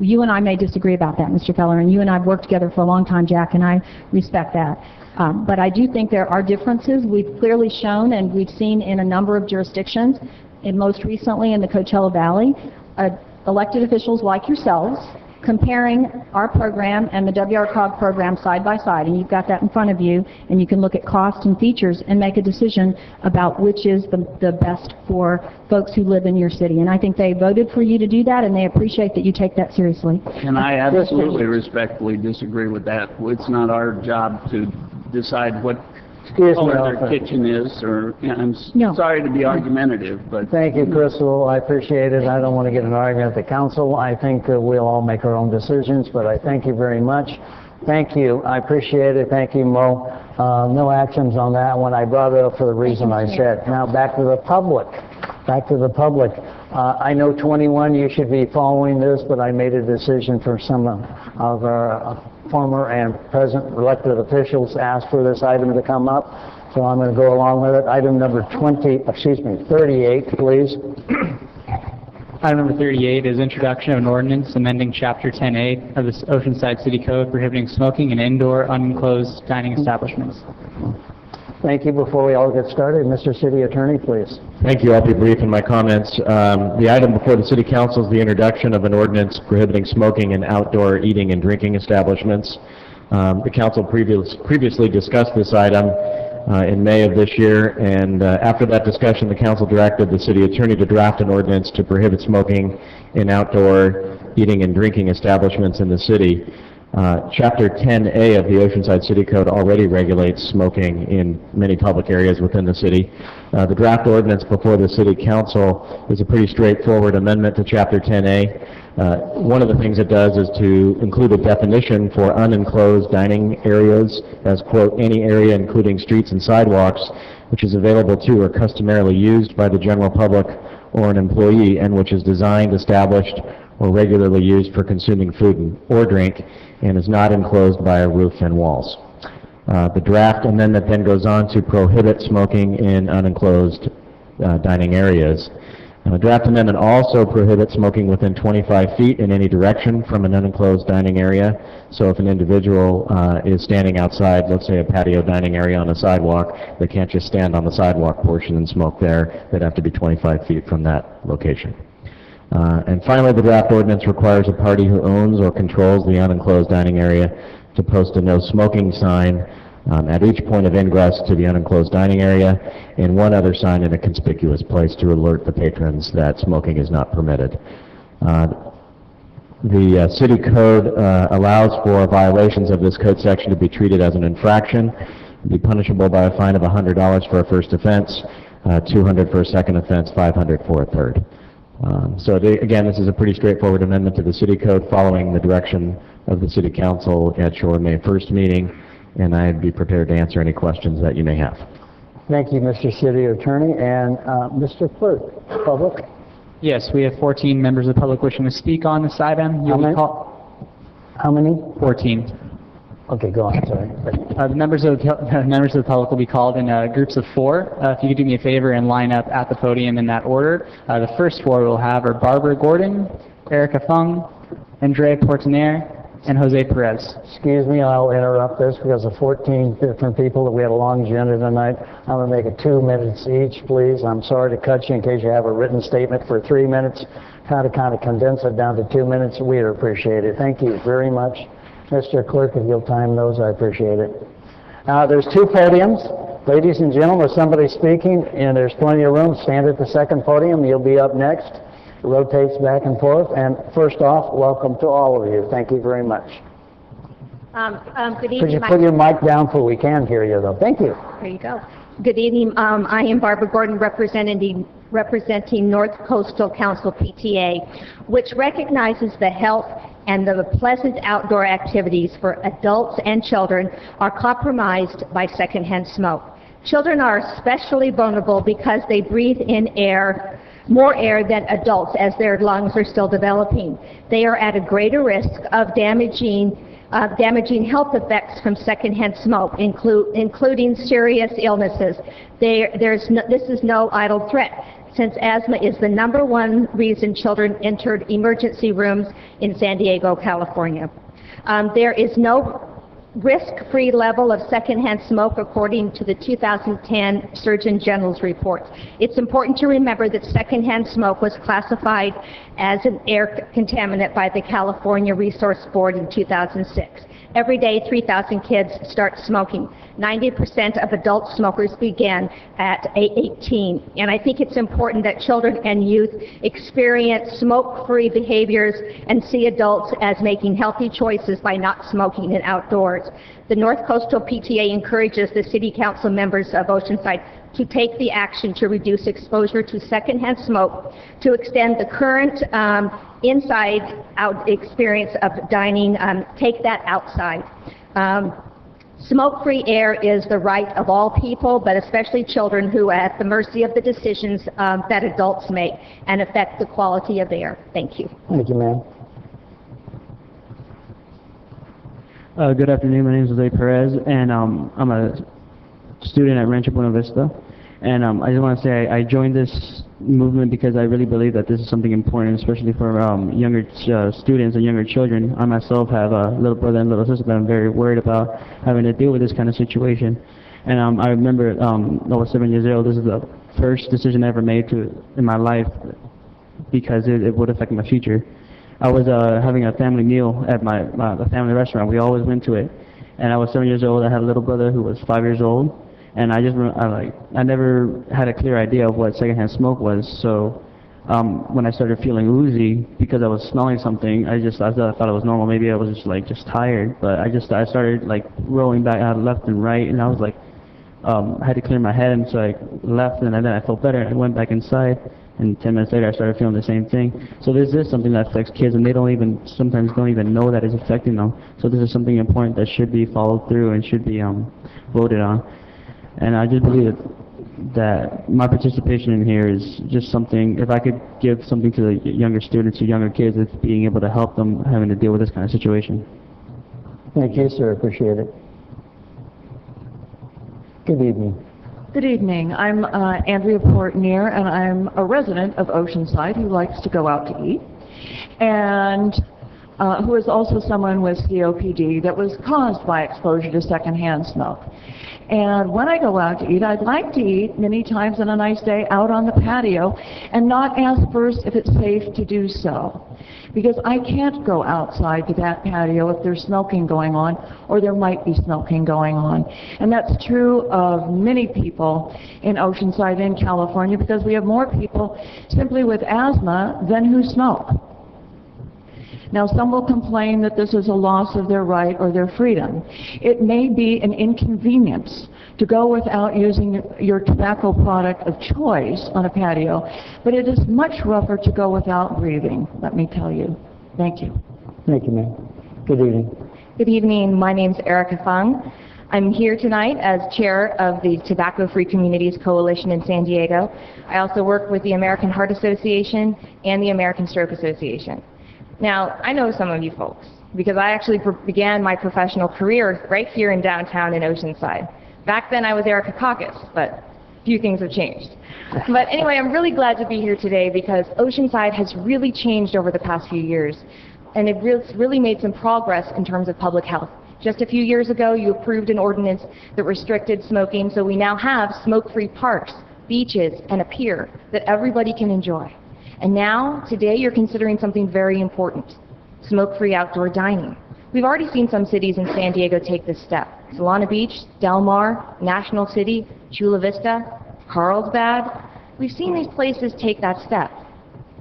you and I may disagree about that, Mr. Feller, and you and I have worked together for a long time, Jack, and I respect that. But I do think there are differences. We've clearly shown, and we've seen in a number of jurisdictions, and most recently in the Coachella Valley, elected officials like yourselves comparing our program and the WRCOG program side by side, and you've got that in front of you, and you can look at cost and features and make a decision about which is the best for folks who live in your city. And I think they voted for you to do that, and they appreciate that you take that seriously. And I absolutely respectfully disagree with that. It's not our job to decide what color their kitchen is, or, I'm sorry to be argumentative, but... Thank you, Crystal. I appreciate it. I don't want to get an argument at the council. I think we'll all make our own decisions, but I thank you very much. Thank you. I appreciate it. Thank you, Mo. No actions on that one. I brought it up for the reason I said. Now back to the public. Back to the public. I know 21, you should be following this, but I made a decision for some of our former and present elected officials asked for this item to come up, so I'm going to go along with it. Item number 38, please. Item number 38 is introduction of an ordinance amending Chapter 10A of the Oceanside City Code prohibiting smoking in indoor unenclosed dining establishments. Thank you. Before we all get started, Mr. City Attorney, please. Thank you. I'll be brief in my comments. The item before the City Council is the introduction of an ordinance prohibiting smoking in outdoor eating and drinking establishments. The Council previously discussed this item in May of this year, and after that discussion, the Council directed the City Attorney to draft an ordinance to prohibit smoking in outdoor eating and drinking establishments in the city. Chapter 10A of the Oceanside City Code already regulates smoking in many public areas within the city. The draft ordinance before the City Council is a pretty straightforward amendment to Chapter 10A. One of the things it does is to include a definition for unenclosed dining areas as, quote, any area including streets and sidewalks which is available to or customarily used by the general public or an employee and which is designed, established, or regularly used for consuming food or drink and is not enclosed by a roof and walls. The draft amendment then goes on to prohibit smoking in unenclosed dining areas. The draft amendment also prohibits smoking within 25 feet in any direction from an unenclosed dining area. So if an individual is standing outside, let's say a patio dining area on a sidewalk, they can't just stand on the sidewalk portion and smoke there. They'd have to be 25 feet from that location. And finally, the draft ordinance requires a party who owns or controls the unenclosed dining area to post a no smoking sign at each point of ingress to the unenclosed dining area and one other sign in a conspicuous place to alert the patrons that smoking is not permitted. The city code allows for violations of this code section to be treated as an infraction, be punishable by a fine of $100 for a first offense, $200 for a second offense, $500 for a third. Again, this is a pretty straightforward amendment to the city code following the direction of the City Council at your May 1st meeting, and I'd be prepared to answer any questions that you may have. Thank you, Mr. City Attorney. And Mr. Clerk, public? Yes, we have 14 members of the public wishing to speak on this item. How many? 14. Okay, go on, sorry. The members of the public will be called in groups of 4. If you could do me a favor and line up at the podium in that order. The first 4 we'll have are Barbara Gordon, Erica Fung, Andrea Portiner, and Jose Perez. Excuse me, I'll interrupt this because of 14 different people that we had a long agenda tonight. I'm going to make it 2 minutes each, please. I'm sorry to cut you in case you have a written statement for 3 minutes. Kind of condense it down to 2 minutes. We'd appreciate it. Thank you very much. Mr. Clerk, if you'll time those, I appreciate it. There's 2 podiums. Ladies and gentlemen, if somebody's speaking and there's plenty of room, stand at the second podium. You'll be up next. It rotates back and forth. And first off, welcome to all of you. Thank you very much. Good evening. Could you put your mic down so we can hear you, though? Thank you. There you go. Good evening. I am Barbara Gordon, representing North Coastal Council PTA, which recognizes the health and the pleasant outdoor activities for adults and children are compromised by secondhand smoke. Children are especially vulnerable because they breathe in more air than adults as their lungs are still developing. They are at a greater risk of damaging health effects from secondhand smoke, including serious illnesses. This is no idle threat. since asthma is the #1 reason children entered emergency rooms in San Diego, California. There is no risk-free level of secondhand smoke according to the 2010 Surgeon General's report. It's important to remember that secondhand smoke was classified as an air contaminant by the California Resource Board in 2006. Every day, 3,000 kids start smoking. 90% of adult smokers begin at 18. And I think it's important that children and youth experience smoke-free behaviors and see adults as making healthy choices by not smoking in outdoors. The North Coastal PTA encourages the City Council members of Oceanside to take the action to reduce exposure to secondhand smoke, to extend the current inside-out experience of dining, take that outside. Smoke-free air is the right of all people, but especially children who are at the mercy of the decisions that adults make and affect the quality of air. Thank you. Thank you, ma'am. Good afternoon, my name is Jose Perez, and I'm a student at Rancho Buena Vista. And I just want to say I joined this movement because I really believe that this is something important, especially for younger students and younger children. I myself have a little brother and little sister that I'm very worried about having to deal with this kind of situation. And I remember I was 7 years old. This is the first decision I ever made in my life because it would affect my future. I was having a family meal at the family restaurant. We always went to it. And I was 7 years old. I had a little brother who was 5 years old. And I never had a clear idea of what secondhand smoke was. So when I started feeling woozy because I was smelling something, I thought it was normal. Maybe I was just tired. But I started like rolling back out left and right, and I was like, I had to clear my head, and so I left, and then I felt better. I went back inside, and 10 minutes later I started feeling the same thing. So this is something that affects kids, and they sometimes don't even know that it's affecting them. So this is something important that should be followed through and should be voted on. And I just believe that my participation in here is just something, if I could give something to the younger students or younger kids, it's being able to help them having to deal with this kind of situation. Thank you, sir. Appreciate it. Good evening. Good evening. I'm Andrea Portnier, and I'm a resident of Oceanside who likes to go out to eat, and who is also someone with COPD that was caused by exposure to secondhand smoke. And when I go out to eat, I'd like to eat many times on a nice day out on the patio and not ask first if it's safe to do so. Because I can't go outside to that patio if there's smoking going on, or there might be smoking going on. And that's true of many people in Oceanside and California, because we have more people simply with asthma than who smoke. Now, some will complain that this is a loss of their right or their freedom. It may be an inconvenience to go without using your tobacco product of choice on a patio, but it is much rougher to go without breathing, let me tell you. Thank you. Thank you, ma'am. Good evening. Good evening. My name's Erica Fung. I'm here tonight as chair of the Tobacco Free Communities Coalition in San Diego. I also work with the American Heart Association and the American Stroke Association. Now, I know some of you folks, because I actually began my professional career right here in downtown in Oceanside. Back then I was Erica Caucus, but a few things have changed. But anyway, I'm really glad to be here today because Oceanside has really changed over the past few years, and it really made some progress in terms of public health. Just a few years ago, you approved an ordinance that restricted smoking, so we now have smoke-free parks, beaches, and a pier that everybody can enjoy. And now, today, you're considering something very important, smoke-free outdoor dining. We've already seen some cities in San Diego take this step. Solana Beach, Del Mar, National City, Chula Vista, Carlsbad. We've seen these places take that step.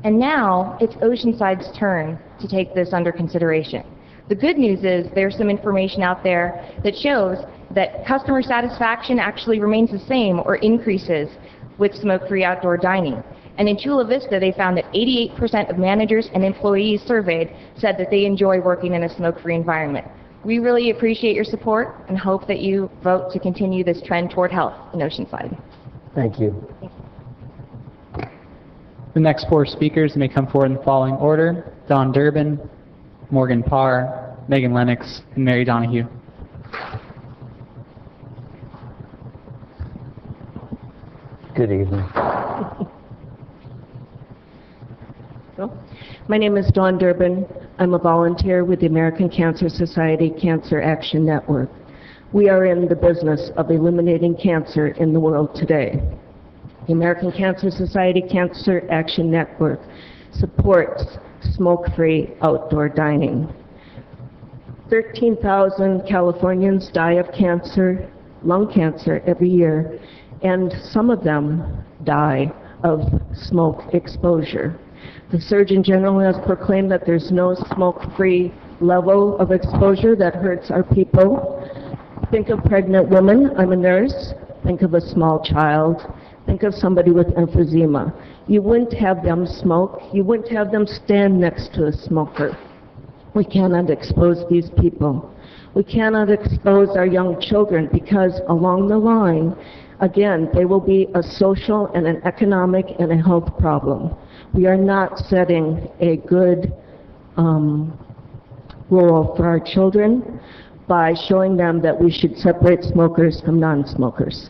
And now, it's Oceanside's turn to take this under consideration. The good news is there's some information out there that shows that customer satisfaction actually remains the same or increases with smoke-free outdoor dining. And in Chula Vista, they found that 88% of managers and employees surveyed said that they enjoy working in a smoke-free environment. We really appreciate your support and hope that you vote to continue this trend toward health in Oceanside. Thank you. The next 4 speakers may come forward in the following order: Don Durbin, Morgan Parr, Megan Lennox, and Mary Donahue. Good evening. Council. My name is Dawn Durbin. I'm a volunteer with the American Cancer Society Cancer Action Network. We are in the business of eliminating cancer in the world today. The American Cancer Society Cancer Action Network supports smoke-free outdoor dining. 13,000 Californians die of cancer, lung cancer, every year, and some of them die of smoke exposure. The Surgeon General has proclaimed that there's no smoke-free level of exposure that hurts our people. Think of pregnant women. I'm a nurse. Think of a small child. Think of somebody with emphysema. You wouldn't have them smoke. You wouldn't have them stand next to a smoker. We cannot expose these people. We cannot expose our young children because along the line, again, they will be a social and an economic and a health problem. We are not setting a good role for our children by showing them that we should separate smokers from non-smokers.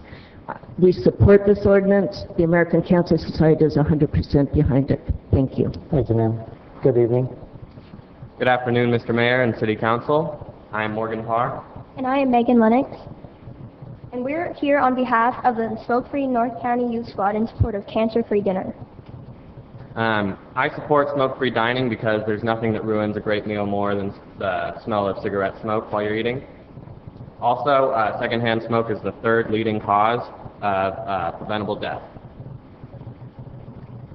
We support this ordinance. The American Cancer Society is 100% behind it. Thank you. Thank you, ma'am. Good evening. Good afternoon, Mr. Mayor and City Council. I am Morgan Parr. And I am Megan Lennox. And we're here on behalf of the Smoke-Free North County Youth Squad in support of cancer-free dinner. I support smoke-free dining because there's nothing that ruins a great meal more than the smell of cigarette smoke while you're eating. Also, secondhand smoke is the third leading cause of preventable death.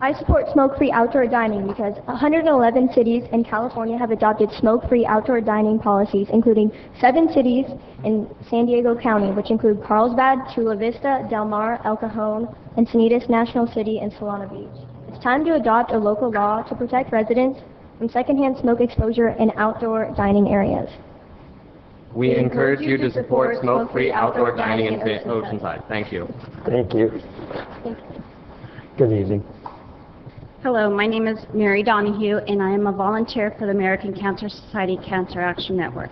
I support smoke-free outdoor dining because 111 cities in California have adopted smoke-free outdoor dining policies, including 7 cities in San Diego County, which include Carlsbad, Chula Vista, Del Mar, El Cajon, Encinitas, National City, and Solana Beach. It's time to adopt a local law to protect residents from secondhand smoke exposure in outdoor dining areas. We encourage you to support smoke-free outdoor dining in Oceanside. Thank you. Thank you. Good evening. Hello, my name is Mary Donahue, and I am a volunteer for the American Cancer Society Cancer Action Network.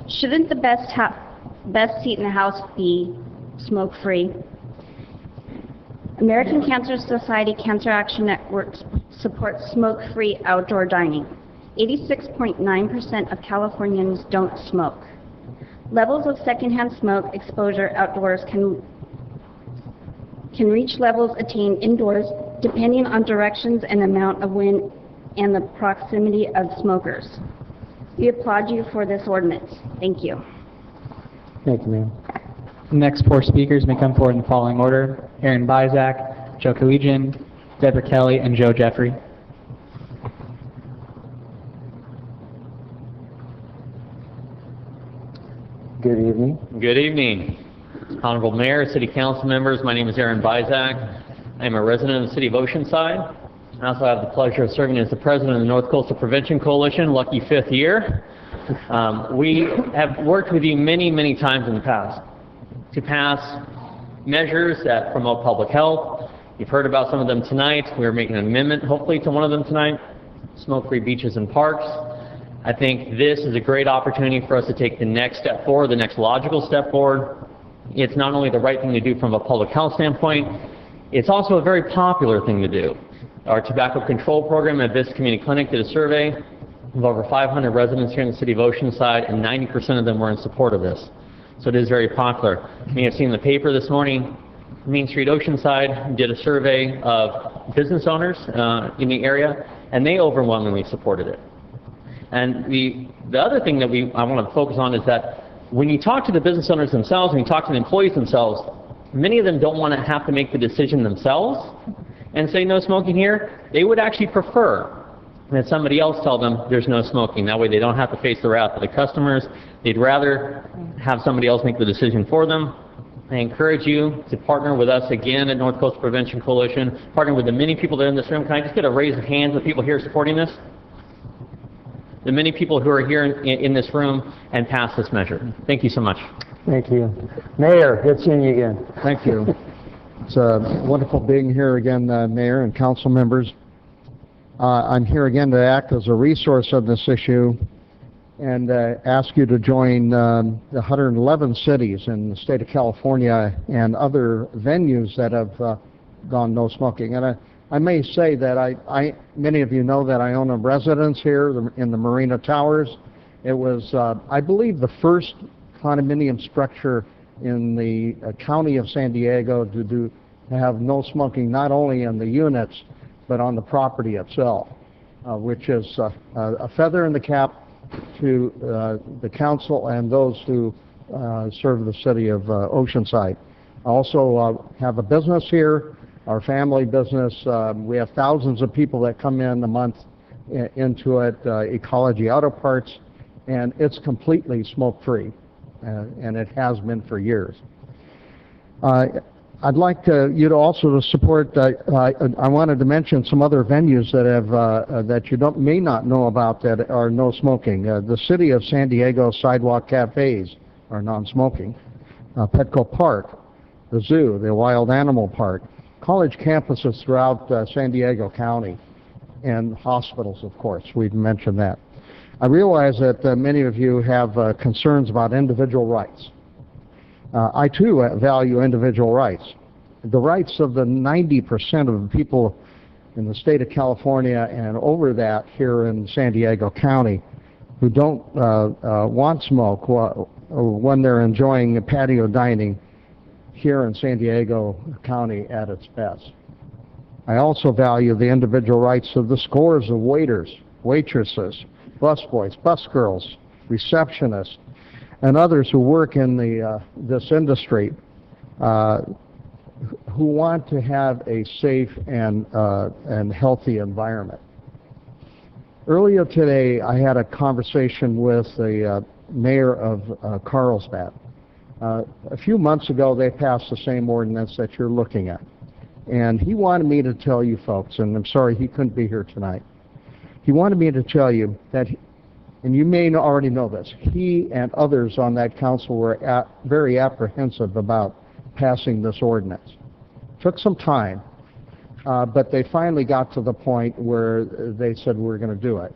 Shouldn't the best seat in the house be smoke-free? American Cancer Society Cancer Action Network supports smoke-free outdoor dining. 86.9% of Californians don't smoke. Levels of secondhand smoke exposure outdoors can reach levels attained indoors depending on directions and amount of wind and the proximity of smokers. We applaud you for this ordinance. Thank you. Thank you, ma'am. The next 4 speakers may come forward in the following order: Aaron Bizak, Joe Collegian, Deborah Kelly, and Joe Jeffrey. Good evening. Good evening. Honorable Mayor, City Council members, my name is Aaron Bizak. I am a resident of the City of Oceanside. I also have the pleasure of serving as the president of the North Coastal Prevention Coalition, lucky 5th year. We have worked with you many, many times in the past to pass measures that promote public health. You've heard about some of them tonight. We're making an amendment, hopefully, to one of them tonight, smoke-free beaches and parks. I think this is a great opportunity for us to take the next step forward, the next logical step forward. It's not only the right thing to do from a public health standpoint, it's also a very popular thing to do. Our tobacco control program at Vista Community Clinic did a survey of over 500 residents here in the city of Oceanside, and 90% of them were in support of this. So it is very popular. You may have seen in the paper this morning, Main Street Oceanside did a survey of business owners in the area, and they overwhelmingly supported it. And the other thing that I want to focus on is that when you talk to the business owners themselves, when you talk to the employees themselves, many of them don't want to have to make the decision themselves and say no smoking here. They would actually prefer that somebody else tell them there's no smoking. That way they don't have to face the wrath of the customers. They'd rather have somebody else make the decision for them. I encourage you to partner with us again at North Coast Prevention Coalition, partner with the many people that are in this room. Can I just get a raise of hands of people here supporting this? The many people who are here in this room and pass this measure. Thank you so much. Thank you. Mayor, good seeing you again. Thank you. It's wonderful being here again, Mayor and council members. I'm here again to act as a resource on this issue and ask you to join the 111 cities in the state of California and other venues that have gone no smoking. And I may say that many of you know that I own a residence here in the Marina Towers. It was, I believe, the first condominium structure in the county of San Diego to have no smoking, not only in the units, but on the property itself, which is a feather in the cap to the council and those who serve the city of Oceanside. I also have a business here, our family business. We have thousands of people that come in a month into it, Ecology Auto Parts, and it's completely smoke-free, and it has been for years. I'd like you to also support. I wanted to mention some other venues that have that you may not know about that are no smoking. The City of San Diego sidewalk cafes are non-smoking. Petco Park, the zoo, the Wild Animal Park, college campuses throughout San Diego County, and hospitals, of course. We've mentioned that. I realize that many of you have concerns about individual rights. I too value individual rights. The rights of the 90% of the people in the state of California and over that here in San Diego County who don't want smoke when they're enjoying patio dining here in San Diego County at its best. I also value the individual rights of the scores of waiters, waitresses, busboys, busgirls, receptionists, and others who work in this industry who want to have a safe and healthy environment. Earlier today, I had a conversation with the mayor of Carlsbad. A few months ago, they passed the same ordinance that you're looking at. And he wanted me to tell you folks, and I'm sorry he couldn't be here tonight, he wanted me to tell you that, and you may already know this, he and others on that council were very apprehensive about passing this ordinance. Took some time, but they finally got to the point where they said we're going to do it.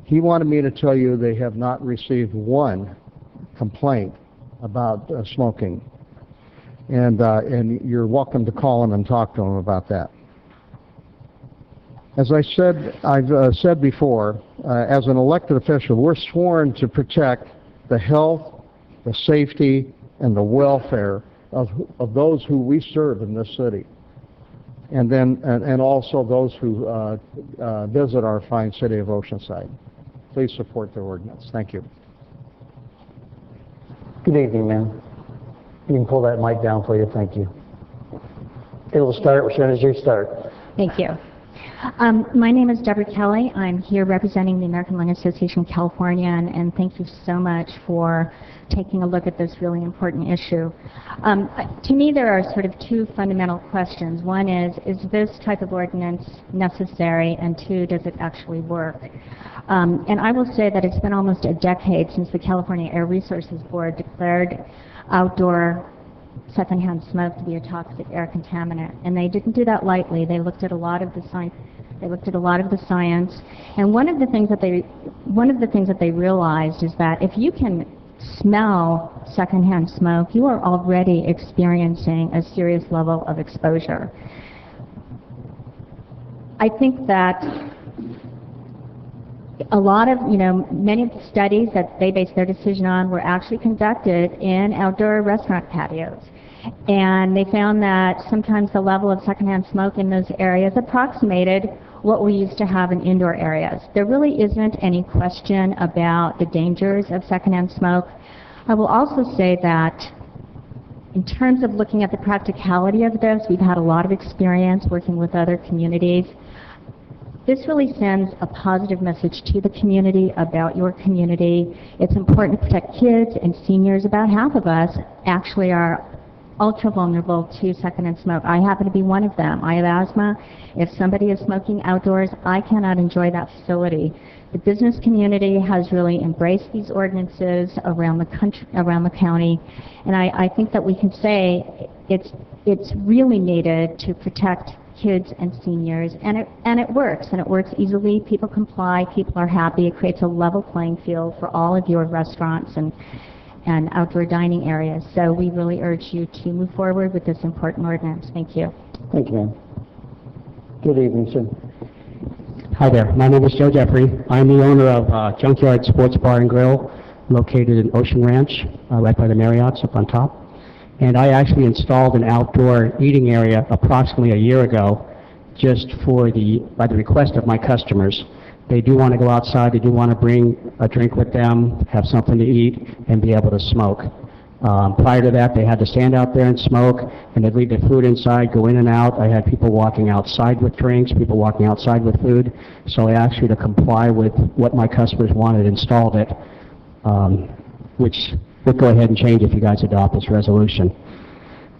He wanted me to tell you they have not received one complaint about smoking. And you're welcome to call him and talk to him about that. As I've said before, as an elected official, we're sworn to protect the health, the safety, and the welfare of those who we serve in this city, and also those who visit our fine city of Oceanside. Please support the ordinance. Thank you. Good evening, ma'am. You can pull that mic down for you. Thank you. It'll start as soon as you start. Thank you. My name is Deborah Kelly. I'm here representing the American Lung Association of California, and thank you so much for taking a look at this really important issue. To me, there are sort of two fundamental questions. One is this type of ordinance necessary? And two, does it actually work? And I will say that it's been almost a decade since the California Air Resources Board declared outdoor secondhand smoke to be a toxic air contaminant, and they didn't do that lightly. They looked at a lot of the science. And one of the things that they realized is that if you can smell secondhand smoke, you are already experiencing a serious level of exposure. I think that a lot of, many of the studies that they based their decision on were actually conducted in outdoor restaurant patios. And they found that sometimes the level of secondhand smoke in those areas approximated what we used to have in indoor areas. There really isn't any question about the dangers of secondhand smoke. I will also say that in terms of looking at the practicality of this, we've had a lot of experience working with other communities. This really sends a positive message to the community about your community. It's important to protect kids and seniors. About half of us actually are ultra vulnerable to secondhand smoke. I happen to be one of them. I have asthma. If somebody is smoking outdoors, I cannot enjoy that facility. The business community has really embraced these ordinances around the country, around the county, and I think that we can say it's really needed to protect kids and seniors, and it works, and it works easily. People comply, people are happy. It creates a level playing field for all of your restaurants and outdoor dining areas. So we really urge you to move forward with this important ordinance. Thank you. Thank you, ma'am. Good evening, sir. Hi there, my name is Joe Jeffrey. I'm the owner of Junkyard Sports Bar and Grill located in Ocean Ranch, right by the Marriott's up on top. And I actually installed an outdoor eating area approximately a year ago just by the request of my customers. They do want to go outside, they do want to bring a drink with them, have something to eat, and be able to smoke. Prior to that, they had to stand out there and smoke, and they'd leave their food inside, go in and out. I had people walking outside with drinks, people walking outside with food. So I actually, to comply with what my customers wanted, installed it, which we'll go ahead and change if you guys adopt this resolution.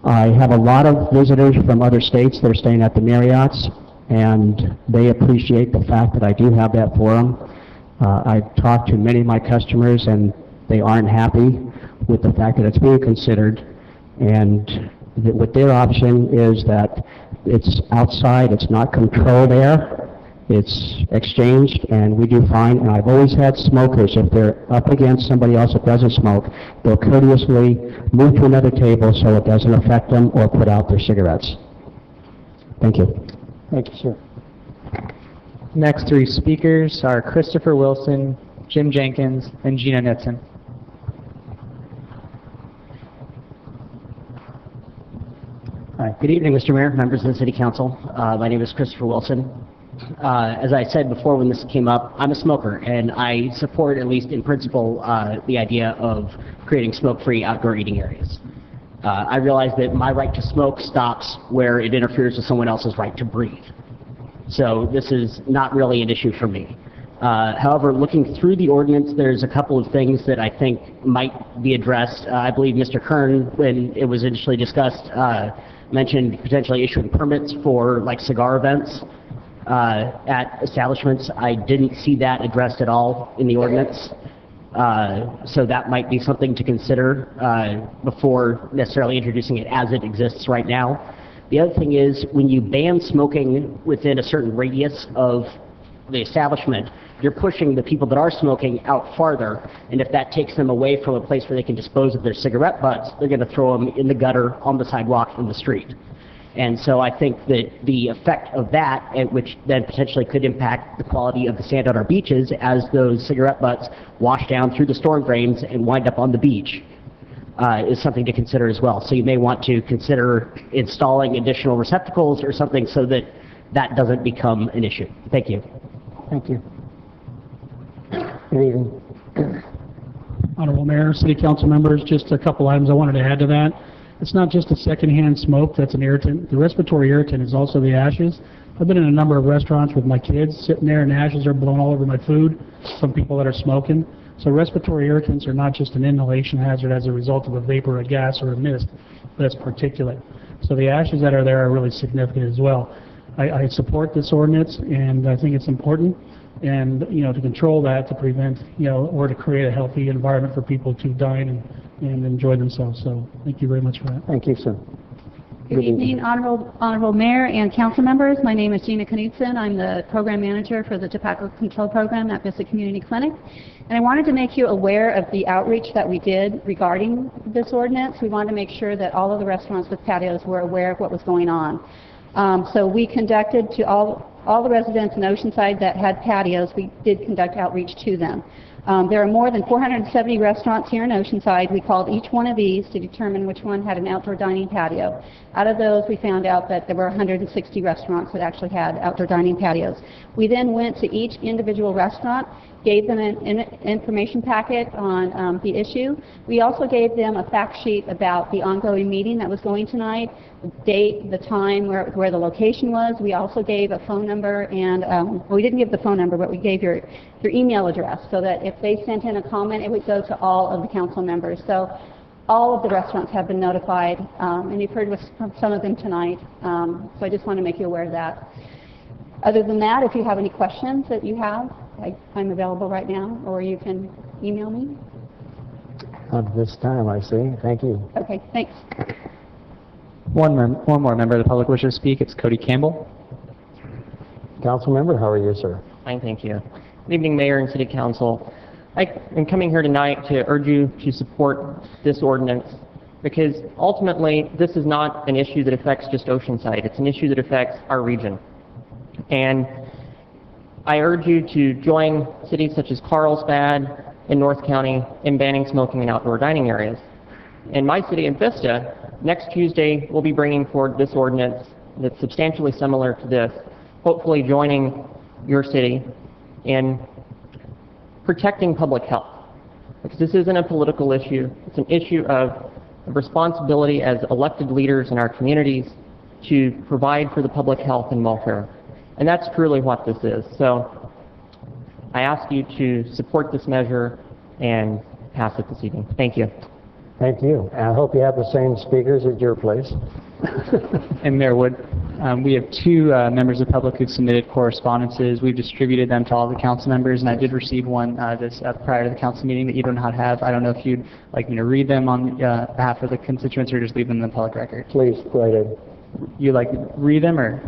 I have a lot of visitors from other states that are staying at the Marriott's, and they appreciate the fact that I do have that for them. I've talked to many of my customers, and they aren't happy with the fact that it's being considered, and what their option is that it's outside, it's not controlled air, it's exchanged, and we do fine. And I've always had smokers, if they're up against somebody else that doesn't smoke, they'll courteously move to another table so it doesn't affect them or put out their cigarettes. Thank you. Thank you, sir. Next three speakers are Christopher Wilson, Jim Jenkins, and Gina Nitzen. Good evening, Mr. Mayor, members of the City Council. My name is Christopher Wilson. As I said before when this came up, I'm a smoker, and I support, at least in principle, the idea of creating smoke-free outdoor eating areas. I realize that my right to smoke stops where it interferes with someone else's right to breathe. So this is not really an issue for me. However, looking through the ordinance, there's a couple of things that I think might be addressed. I believe Mr. Kern, when it was initially discussed, mentioned potentially issuing permits for like cigar events at establishments. I didn't see that addressed at all in the ordinance. So that might be something to consider before necessarily introducing it as it exists right now. The other thing is, when you ban smoking within a certain radius of the establishment, you're pushing the people that are smoking out farther, and if that takes them away from a place where they can dispose of their cigarette butts, they're going to throw them in the gutter, on the sidewalk, in the street. And so I think that the effect of that, and which then potentially could impact the quality of the sand on our beaches as those cigarette butts wash down through the storm drains and wind up on the beach, is something to consider as well. So you may want to consider installing additional receptacles or something so that that doesn't become an issue. Thank you. Thank you. Good evening. Honorable Mayor, City Council members, just a couple items I wanted to add to that. It's not just a secondhand smoke that's an irritant. The respiratory irritant is also the ashes. I've been in a number of restaurants with my kids sitting there and ashes are blown all over my food, some people that are smoking. So respiratory irritants are not just an inhalation hazard as a result of a vapor, a gas, or a mist, but it's particulate. So the ashes that are there are really significant as well. I support this ordinance, and I think it's important, and to control that, to prevent, or to create a healthy environment for people to dine and enjoy themselves. So thank you very much for that. Thank you, sir. Good evening, Honorable Mayor and Council members. My name is Gina Knudsen. I'm the Program Manager for the Tobacco Control Program at Vista Community Clinic. And I wanted to make you aware of the outreach that we did regarding this ordinance. We wanted to make sure that all of the restaurants with patios were aware of what was going on. So we conducted to all the residents in Oceanside that had patios, we did conduct outreach to them. There are more than 470 restaurants here in Oceanside. We called each one of these to determine which one had an outdoor dining patio. Out of those, we found out that there were 160 restaurants that actually had outdoor dining patios. We then went to each individual restaurant, gave them an information packet on the issue. We also gave them a fact sheet about the ongoing meeting that was going tonight, the date, the time, where the location was. We also gave a phone number, and well, we didn't give the phone number, but we gave your email address so that if they sent in a comment, it would go to all of the council members. So all of the restaurants have been notified, and you've heard from some of them tonight. So I just want to make you aware of that. Other than that, if you have any questions that you have, I'm available right now, or you can email me. At this time, I see. Thank you. Okay, thanks. One more member of the public wishes to speak. It's Cody Campbell. Council member, how are you, sir? Fine, thank you. Good evening, Mayor and City Council. I am coming here tonight to urge you to support this ordinance because ultimately this is not an issue that affects just Oceanside. It's an issue that affects our region. And I urge you to join cities such as Carlsbad and North County in banning smoking in outdoor dining areas. In my city of Vista, next Tuesday, we'll be bringing forward this ordinance that's substantially similar to this, hopefully joining your city in protecting public health. Because this isn't a political issue, it's an issue of responsibility as elected leaders in our communities to provide for the public health and welfare. And that's truly what this is. So I ask you to support this measure and pass it this evening. Thank you. Thank you. And I hope you have the same speakers at your place. And Mayor Wood, we have two members of the public who've submitted correspondences. We've distributed them to all the council members, and I did receive one prior to the council meeting that you do not have. I don't know if you'd like me to read them on behalf of the constituents or just leave them in the public record. Please, go ahead. You like read them or?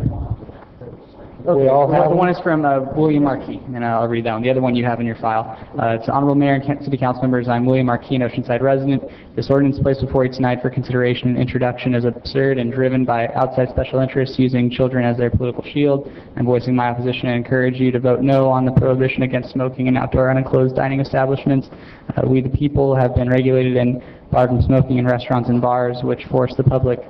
Okay, the one is from William Markey, and I'll read that one. The other one you have in your file. It's Honorable Mayor and City Council members. I'm William Markey, an Oceanside resident. This ordinance placed before you tonight for consideration and introduction is absurd and driven by outside special interests using children as their political shield. I'm voicing my opposition and encourage you to vote no on the prohibition against smoking in outdoor unenclosed dining establishments. We the people have been regulated and barred from smoking in restaurants and bars, which force the public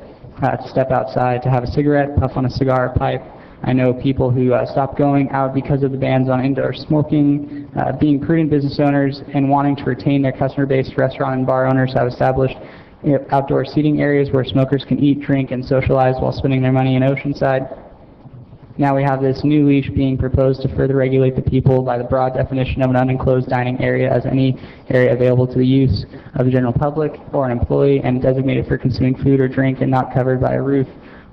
to step outside to have a cigarette, puff on a cigar or pipe. I know people who stopped going out because of the bans on indoor smoking. Being prudent business owners and wanting to retain their customer base, restaurant and bar owners have established outdoor seating areas where smokers can eat, drink, and socialize while spending their money in Oceanside. Now we have this new leash being proposed to further regulate the people by the broad definition of an unenclosed dining area as any area available to the use of the general public or an employee and designated for consuming food or drink and not covered by a roof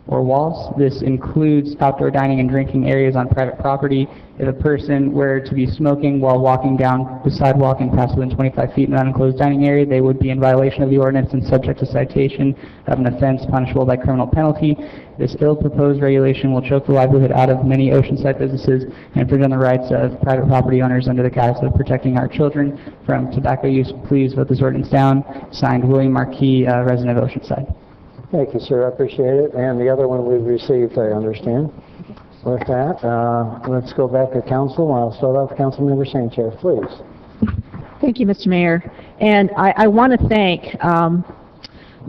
or walls. This includes outdoor dining and drinking areas on private property. If a person were to be smoking while walking down the sidewalk and pass within 25 feet in an unenclosed dining area, they would be in violation of the ordinance and subject to citation of an offense punishable by criminal penalty. This ill-proposed regulation will choke the livelihood out of many Oceanside businesses and infringe on the rights of private property owners under the guise of protecting our children from tobacco use. Please vote this ordinance down. Signed, William Markey, resident of Oceanside. Thank you, sir. I appreciate it. And the other one we've received, I understand. With that, let's go back to council. I'll start off with Councilmember Sanchez, please. Thank you, Mr. Mayor. And I want to thank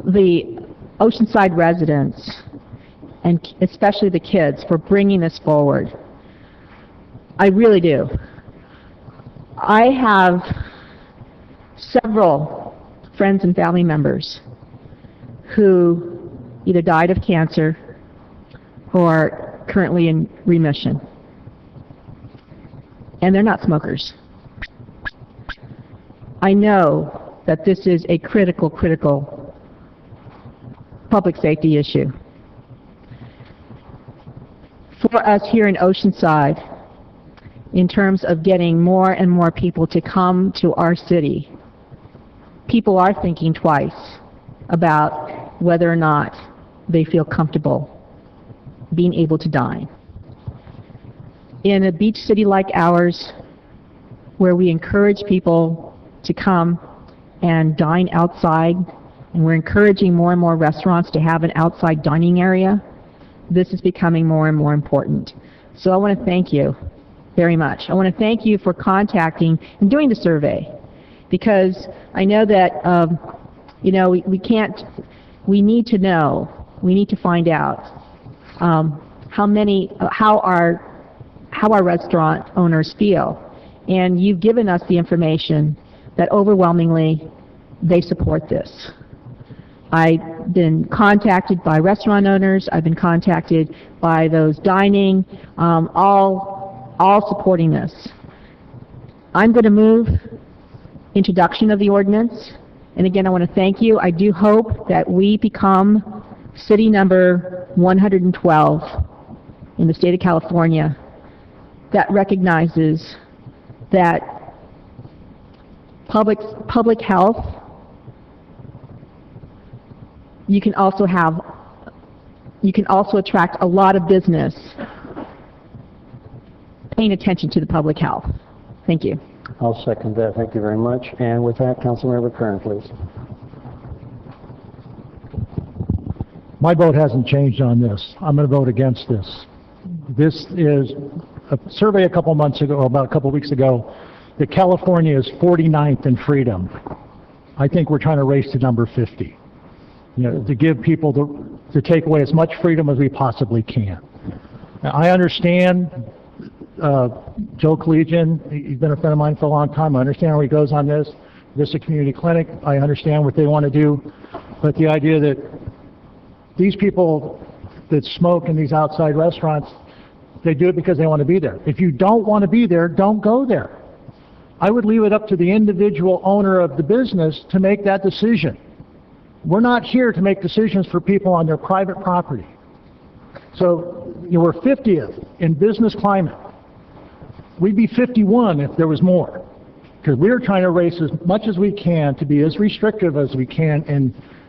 the Oceanside residents, and especially the kids, for bringing this forward. I really do. I have several friends and family members who either died of cancer or are currently in remission. And they're not smokers. I know that this is a critical public safety issue. For us here in Oceanside, in terms of getting more and more people to come to our city, people are thinking twice about whether or not they feel comfortable being able to dine. In a beach city like ours, where we encourage people to come and dine outside, and we're encouraging more and more restaurants to have an outside dining area, this is becoming more and more important. So I want to thank you very much. I want to thank you for contacting and doing the survey, because I know that we need to know, we need to find out how our restaurant owners feel. And you've given us the information that overwhelmingly they support this. I've been contacted by restaurant owners, I've been contacted by those dining, all supporting this. I'm going to move introduction of the ordinance. And again, I want to thank you. I do hope that we become city number 112 in the state of California that recognizes that public health, you can also attract a lot of business paying attention to the public health. Thank you. I'll second that. Thank you very much. And with that, Councilmember Kern, please. My vote hasn't changed on this. I'm going to vote against this. This is a survey a couple months ago, about a couple weeks ago, that California is 49th in freedom. I think we're trying to race to number 50. You know, to give people to take away as much freedom as we possibly can. Now, I understand Joe Collegian, he's been a friend of mine for a long time. I understand where he goes on this. This is a community clinic. I understand what they want to do. But the idea that these people that smoke in these outside restaurants, they do it because they want to be there. If you don't want to be there, don't go there. I would leave it up to the individual owner of the business to make that decision. We're not here to make decisions for people on their private property. So, you know, we're 50th in business climate. We'd be 51 if there was more, because we're trying to race as much as we can to be as restrictive as we can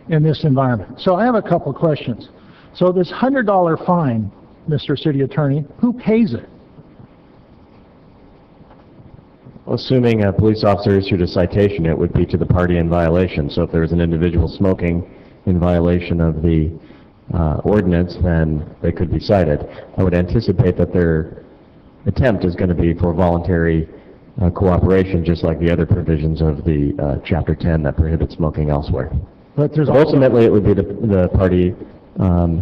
in this environment. So I have a couple questions. So this $100 fine, Mr. City Attorney, who pays it? Well, assuming a police officer issued a citation, it would be to the party in violation. So if there's an individual smoking in violation of the ordinance, then they could be cited. I would anticipate that their attempt is going to be for voluntary cooperation, just like the other provisions of the Chapter 10 that prohibit smoking elsewhere. But there's ultimately, it would be the party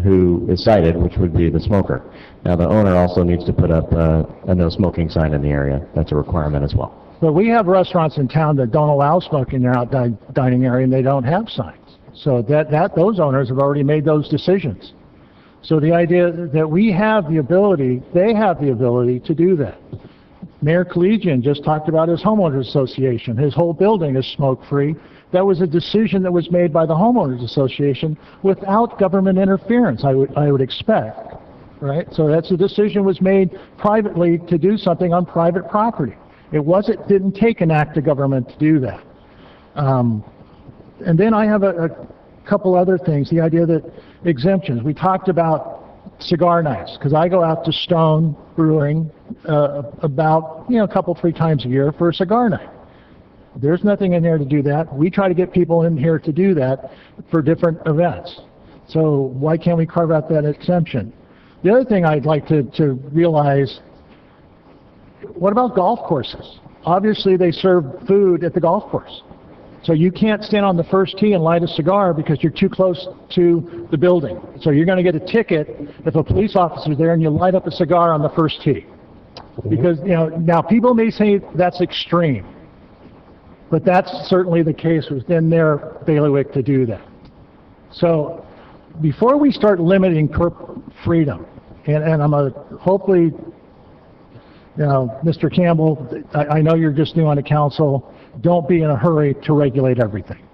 who is cited, which would be the smoker. Now, the owner also needs to put up a no smoking sign in the area. That's a requirement as well. But we have restaurants in town that don't allow smoking in their outdoor dining area, and they don't have signs. So those owners have already made those decisions. So the idea that we have the ability, they have the ability to do that. Mayor Collegian just talked about his homeowners association. His whole building is smoke-free. That was a decision that was made by the homeowners association without government interference, I would expect, right? So that's a decision was made privately to do something on private property. It didn't take an act of government to do that. And then I have a couple other things. The idea that exemptions. We talked about cigar nights, because I go out to Stone Brewing about, a couple, 3 times a year for a cigar night. There's nothing in there to do that. We try to get people in here to do that for different events. So why can't we carve out that exemption? The other thing I'd like to realize, what about golf courses? Obviously they serve food at the golf course. So you can't stand on the first tee and light a cigar because you're too close to the building. So you're going to get a ticket if a police officer's there and you light up a cigar on the first tee. Because, now people may say that's extreme. But that's certainly the case within their bailiwick to do that. So before we start limiting freedom, and I'm hopefully, Mr. Campbell, I know you're just new on the council, don't be in a hurry to regulate everything.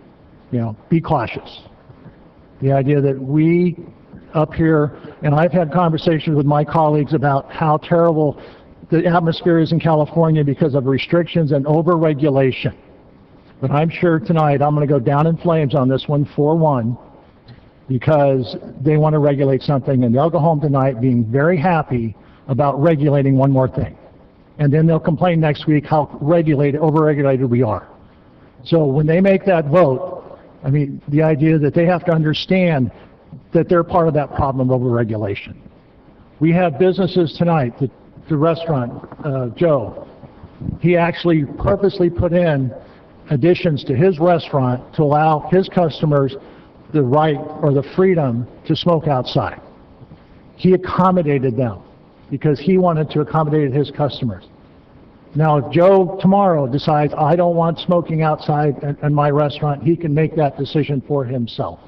Be cautious. The idea that we up here, and I've had conversations with my colleagues about how terrible the atmosphere is in California because of restrictions and over-regulation. But I'm sure tonight I'm going to go down in flames on this one, 4-1, because they want to regulate something, and they'll go home tonight being very happy about regulating one more thing. And then they'll complain next week how over-regulated we are. So when they make that vote, the idea that they have to understand that they're part of that problem of over-regulation. We have businesses tonight, the restaurant, Joe, he actually purposely put in additions to his restaurant to allow his customers the right or the freedom to smoke outside. He accommodated them because he wanted to accommodate his customers. Now, if Joe tomorrow decides, I don't want smoking outside in my restaurant, he can make that decision for himself.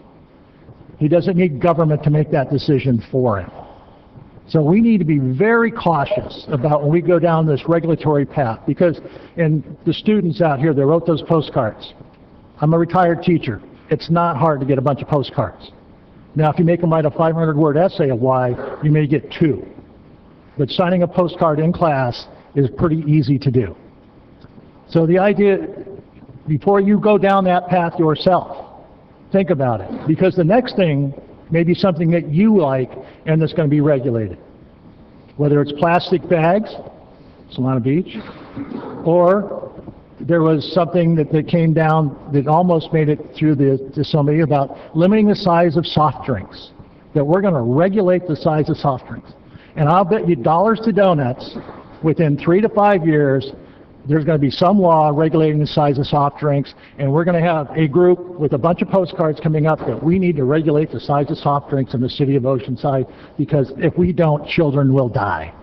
He doesn't need government to make that decision for him. So we need to be very cautious about when we go down this regulatory path, because, and the students out here, they wrote those postcards. I'm a retired teacher. It's not hard to get a bunch of postcards. Now, if you make them write a 500-word essay of why, you may get 2. But signing a postcard in class is pretty easy to do. So the idea, before you go down that path yourself, think about it. Because the next thing may be something that you like and that's going to be regulated. Whether it's plastic bags, Solana Beach, or there was something that came down that almost made it through to somebody about limiting the size of soft drinks, that we're going to regulate the size of soft drinks. And I'll bet you dollars to donuts, within 3 to 5 years, there's going to be some law regulating the size of soft drinks, and we're going to have a group with a bunch of postcards coming up that we need to regulate the size of soft drinks in the city of Oceanside, because if we don't, children will die.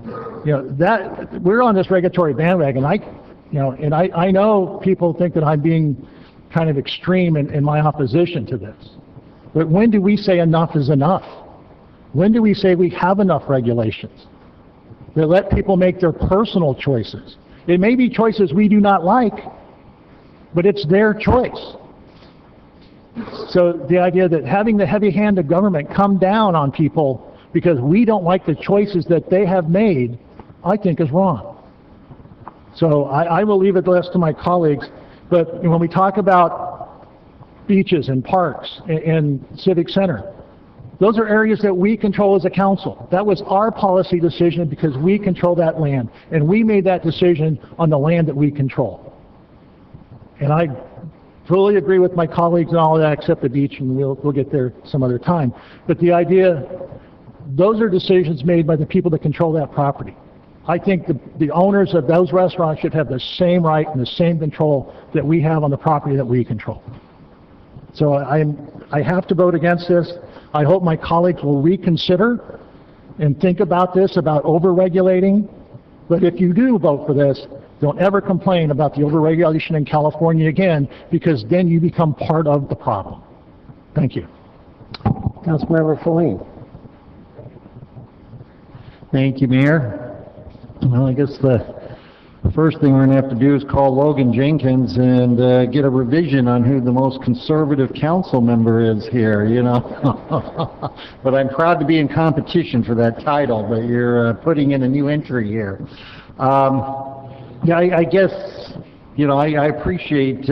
You know, that, we're on this regulatory bandwagon. I know people think that I'm being kind of extreme in my opposition to this. But when do we say enough is enough? When do we say we have enough regulations that let people make their personal choices? It may be choices we do not like, but it's their choice. So the idea that having the heavy hand of government come down on people because we don't like the choices that they have made, I think is wrong. So I will leave it less to my colleagues, but when we talk about beaches and parks and civic center, those are areas that we control as a council. That was our policy decision because we control that land, and we made that decision on the land that we control. And I fully agree with my colleagues and all of that except the beach, and we'll get there some other time. But the idea, those are decisions made by the people that control that property. I think the owners of those restaurants should have the same right and the same control that we have on the property that we control. So I have to vote against this. I hope my colleagues will reconsider and think about this, about over-regulating. But if you do vote for this, don't ever complain about the over-regulation in California again, because then you become part of the problem. Thank you. Councilmember Feline. Thank you, Mayor. Well, I guess the first thing we're going to have to do is call Logan Jenkins and get a revision on who the most conservative council member is here, you know. But I'm proud to be in competition for that title, but you're putting in a new entry here. Yeah, I guess, you know, I appreciate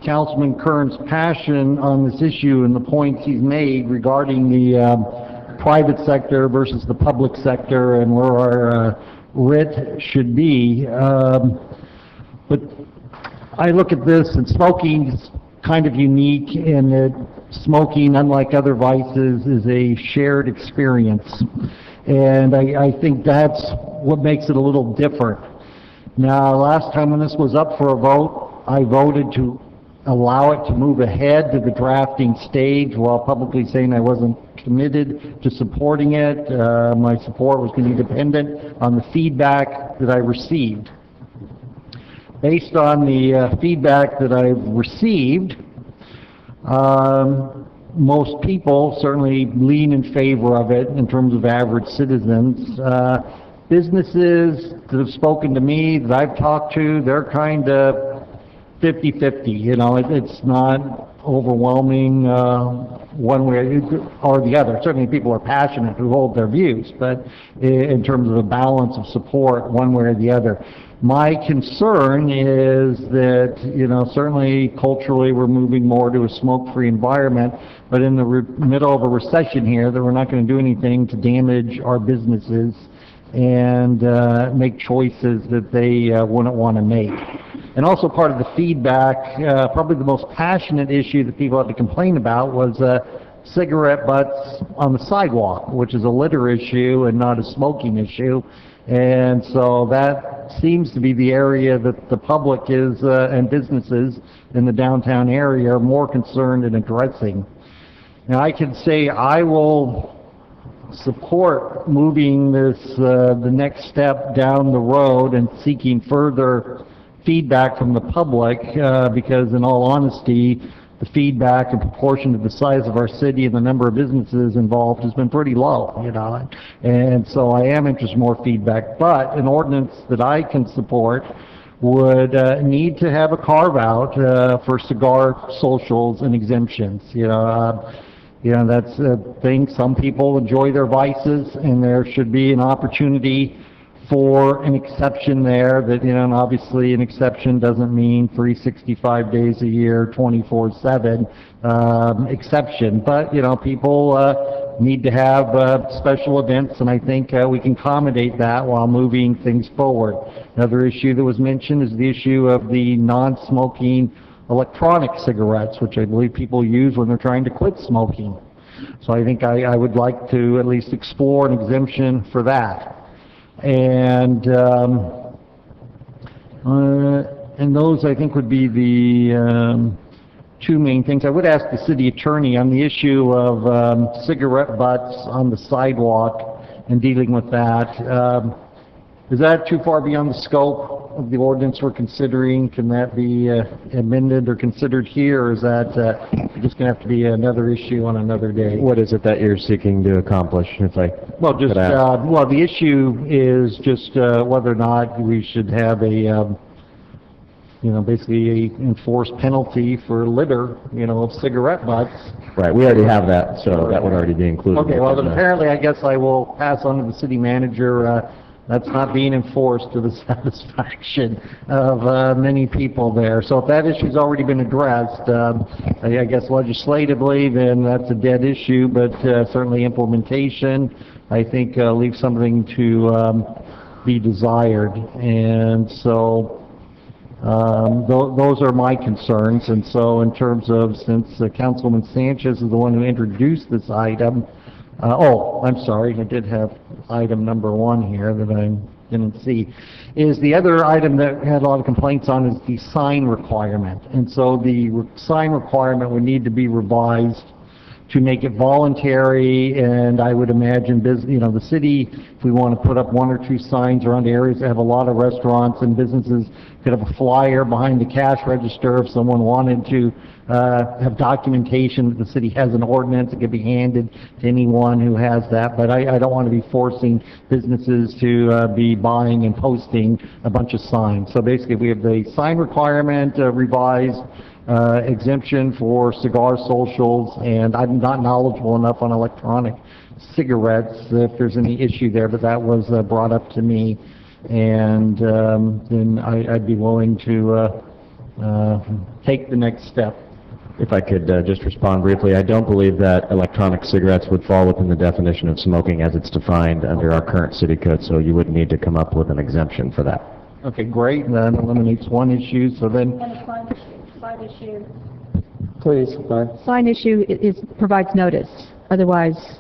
Councilman Kern's passion on this issue and the points he's made regarding the private sector versus the public sector and where our writ should be. But I look at this, and smoking is kind of unique in that smoking, unlike other vices, is a shared experience. And I think that's what makes it a little different. Now, last time when this was up for a vote, I voted to allow it to move ahead to the drafting stage while publicly saying I wasn't committed to supporting it. My support was going to be dependent on the feedback that I received. Based on the feedback that I've received, most people certainly lean in favor of it in terms of average citizens. Businesses that have spoken to me, that I've talked to, they're kind of 50-50, you know, it's not overwhelming one way or the other. Certainly people are passionate who hold their views, but in terms of a balance of support one way or the other. My concern is that, you know, certainly culturally we're moving more to a smoke-free environment, but in the middle of a recession here, that we're not going to do anything to damage our businesses and make choices that they wouldn't want to make. And also part of the feedback, probably the most passionate issue that people had to complain about was cigarette butts on the sidewalk, which is a litter issue and not a smoking issue. And so that seems to be the area that the public is, and businesses in the downtown area are more concerned in addressing. Now I can say I will support moving this, the next step down the road and seeking further feedback from the public, because in all honesty, the feedback in proportion to the size of our city and the number of businesses involved has been pretty low, you know. And so I am interested in more feedback, but an ordinance that I can support would need to have a carve-out for cigar socials and exemptions, you know. You know, that's a thing. Some people enjoy their vices, and there should be an opportunity for an exception there that, you know, and obviously an exception doesn't mean 365 days a year, 24/7 exception. But, you know, people need to have special events, and I think we can accommodate that while moving things forward. Another issue that was mentioned is the issue of the non-smoking electronic cigarettes, which I believe people use when they're trying to quit smoking. So I think I would like to at least explore an exemption for that. And those, I think, would be the two main things. I would ask the city attorney on the issue of cigarette butts on the sidewalk and dealing with that. Is that too far beyond the scope of the ordinance we're considering? Can that be amended or considered here, or is that just going to have to be another issue on another day? What is it that you're seeking to accomplish, if I Well, just could ask? well, the issue is just whether or not we should have a basically a enforced penalty for litter, of cigarette butts. Right, we already have that, so that would already be included. Okay, well, then apparently I guess I will pass on to the city manager. That's not being enforced to the satisfaction of many people there. So if that issue's already been addressed, I guess legislatively, then that's a dead issue, but certainly implementation, I think, leaves something to be desired. And so those are my concerns. And so in terms of, since Councilman Sanchez is the one who introduced this item, oh, I'm sorry, I did have item number 1 here that I didn't see, is the other item that had a lot of complaints on is the sign requirement. And so the sign requirement would need to be revised to make it voluntary, and I would imagine the city, if we want to put up 1 or 2 signs around areas that have a lot of restaurants and businesses, could have a flyer behind the cash register if someone wanted to have documentation that the city has an ordinance. It could be handed to anyone who has that, but I don't want to be forcing businesses to be buying and posting a bunch of signs. So basically we have the sign requirement revised, exemption for cigar socials, and I'm not knowledgeable enough on electronic cigarettes if there's any issue there, but that was brought up to me, and then I'd be willing to take the next step. If I could just respond briefly, I don't believe that electronic cigarettes would fall within the definition of smoking as it's defined under our current city code, so you wouldn't need to come up with an exemption for that. Okay, great, and that eliminates one issue, so then... Sign issue. Please, Sign issue provides notice. Otherwise,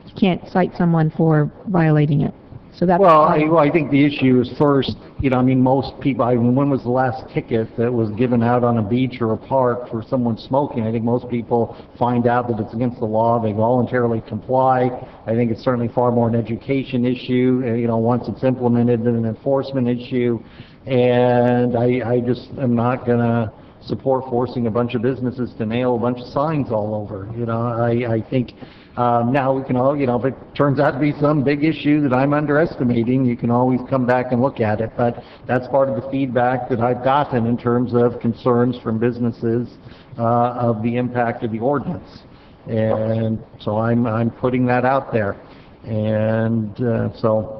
you can't cite someone for violating it. So that's Well, I think the issue is first, most people, when was the last ticket that was given out on a beach or a park for someone smoking? I think most people find out that it's against the law, they voluntarily comply. I think it's certainly far more an education issue, once it's implemented, than an enforcement issue. And I just am not going to support forcing a bunch of businesses to nail a bunch of signs all over. I think now we can all, if it turns out to be some big issue that I'm underestimating, you can always come back and look at it. But that's part of the feedback that I've gotten in terms of concerns from businesses of the impact of the ordinance. And so I'm putting that out there. And so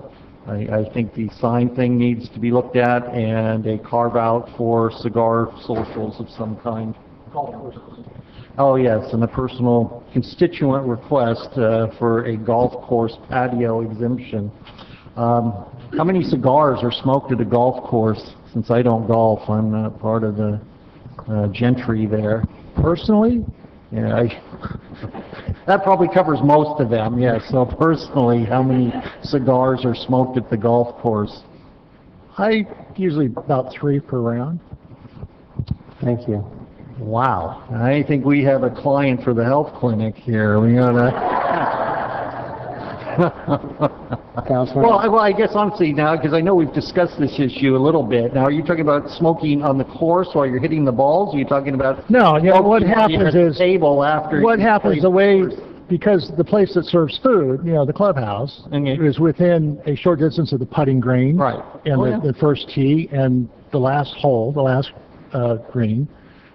I think the sign thing needs to be looked at, and a carve-out for cigar socials of some kind. Oh, yes, and a personal constituent request for a golf course patio exemption. How many cigars are smoked at a golf course? Since I don't golf, I'm not part of the gentry there. Personally? Yeah, that probably covers most of them, yes. So personally, how many cigars are smoked at the golf course? I usually about 3 per round. Thank you. Wow. I think we have a client for the health clinic here. We Well, I guess honestly now, because I know we've discussed this issue a little bit. Now, are you talking about smoking on the course while you're hitting the balls? Or are you talking about No, what happens is table after what happens the way, because the place that serves food, the clubhouse, is within a short distance of the putting green, right, and the first tee and the last hole, the last green,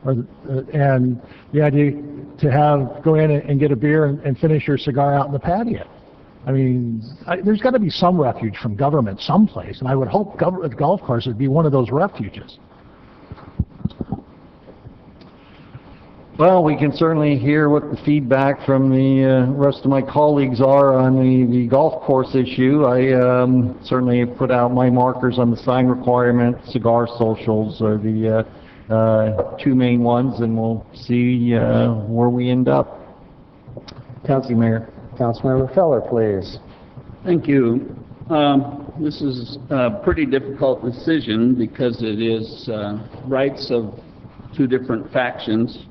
and the idea to go in and get a beer and finish your cigar out in the patio. I mean, there's got to be some refuge from government someplace, and I would hope golf course would be one of those refuges. Well, we can certainly hear what the feedback from the rest of my colleagues are on the golf course issue. I certainly put out my markers on the sign requirement. Cigar socials are the 2 main ones, and we'll see where we end up. Councilmember Feller, please. Thank you. This is a pretty difficult decision because it is rights of two different factions.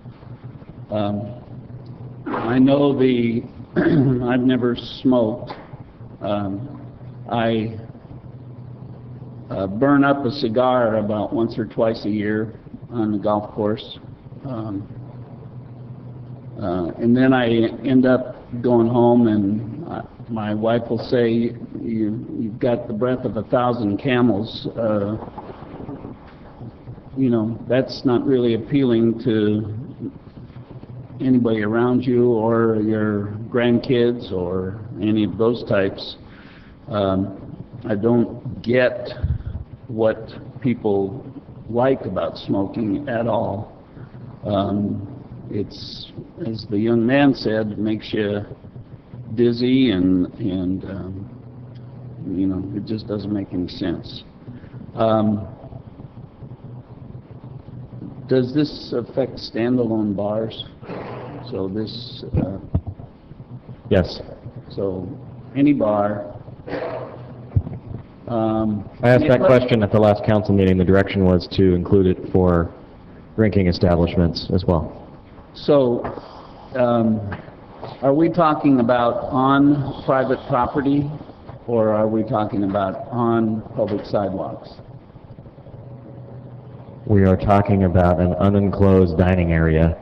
I know I've never smoked. I burn up a cigar about once or twice a year on the golf course. And then I end up going home and my wife will say, you've got the breath of 1,000 camels. You know, that's not really appealing to anybody around you or your grandkids or any of those types. I don't get what people like about smoking at all. It's, as the young man said, it makes you dizzy and you know, it just doesn't make any sense. Does this affect standalone bars? So this... Yes. So any bar... I asked that question at the last council meeting. The direction was to include it for drinking establishments as well. So, are we talking about on private property, or are we talking about on public sidewalks? We are talking about an unenclosed dining area,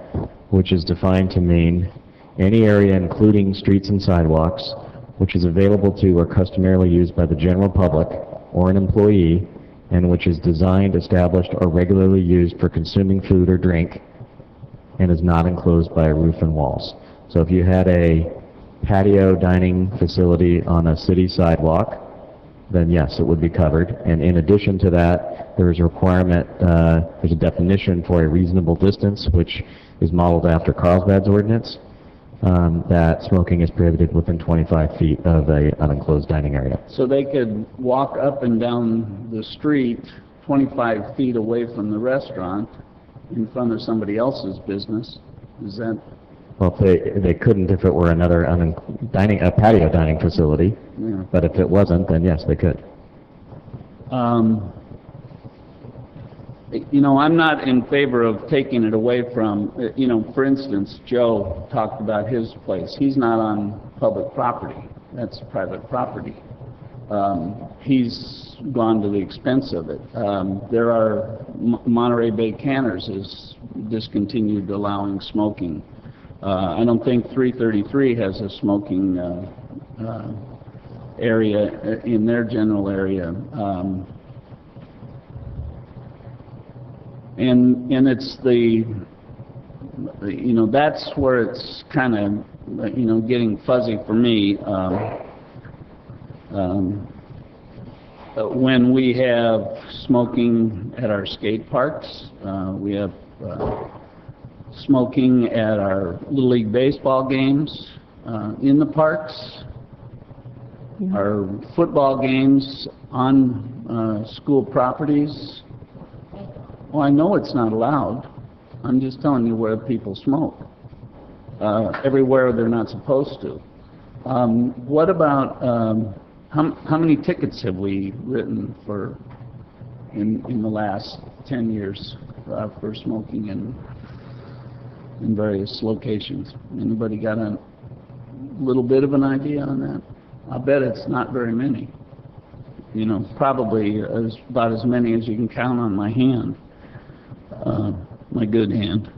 which is defined to mean any area including streets and sidewalks, which is available to or customarily used by the general public or an employee, and which is designed, established, or regularly used for consuming food or drink, and is not enclosed by a roof and walls. So if you had a patio dining facility on a city sidewalk, then yes, it would be covered. And in addition to that, there is a requirement, there's a definition for a reasonable distance, which is modeled after Carlsbad's ordinance, that smoking is prohibited within 25 feet of an unenclosed dining area. So they could walk up and down the street 25 feet away from the restaurant in front of somebody else's business. Is that... Well, they couldn't if it were another patio dining facility, Yeah. but if it wasn't, then yes, they could. You know, I'm not in favor of taking it away from, you know, for instance, Joe talked about his place. He's not on public property. That's private property. He's gone to the expense of it. There are, Monterey Bay Canners is discontinued allowing smoking. I don't think 333 has a smoking area in their general area. And it's the, you know, that's where it's kind of, you know, getting fuzzy for me. When we have smoking at our skate parks, we have smoking at our Little League baseball games, in the parks, our football games on school properties. Well, I know it's not allowed. I'm just telling you where people smoke. Everywhere they're not supposed to. What about, how many tickets have we written for, in the last 10 years for smoking in various locations? Anybody got a little bit of an idea on that? I bet it's not very many. You know, probably about as many as you can count on my hand. My good hand.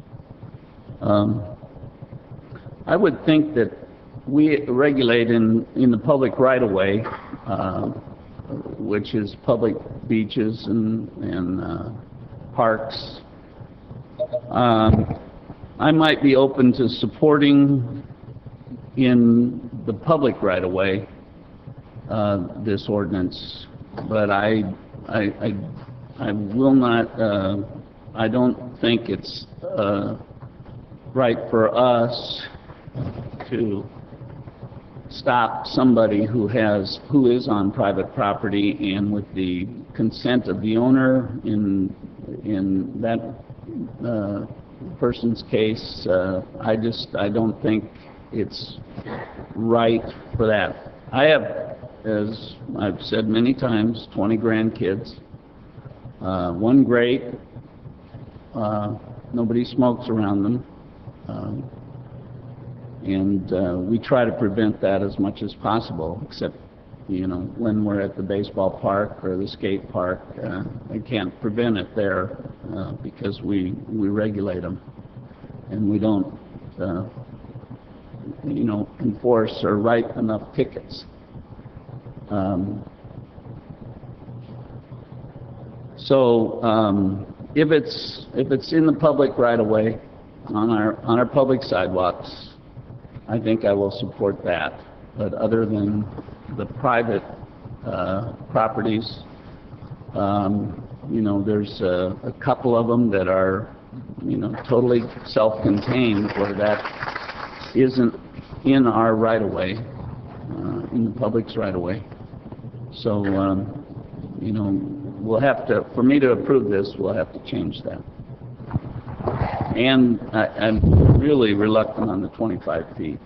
I would think that we regulate in the public right-of-way, which is public beaches and parks. I might be open to supporting in the public right-of-way this ordinance, but I will not. I don't think it's right for us to stop somebody who is on private property and with the consent of the owner. In that person's case, I don't think it's right for that. I have, as I've said many times, 20 grandkids. One great, nobody smokes around them. And we try to prevent that as much as possible, except, you know, when we're at the baseball park or the skate park, I can't prevent it there because we regulate them. And we don't, you know, enforce or write enough tickets. If it's in the public right of way on our public sidewalks, I think I will support that. But other than the private properties, you know, there's a couple of them that are, you know, totally self-contained, where that isn't in our right of way, in the public's right of way. So, you know, we'll have to, for me to approve this, we'll have to change that. And I'm really reluctant on the 25 feet.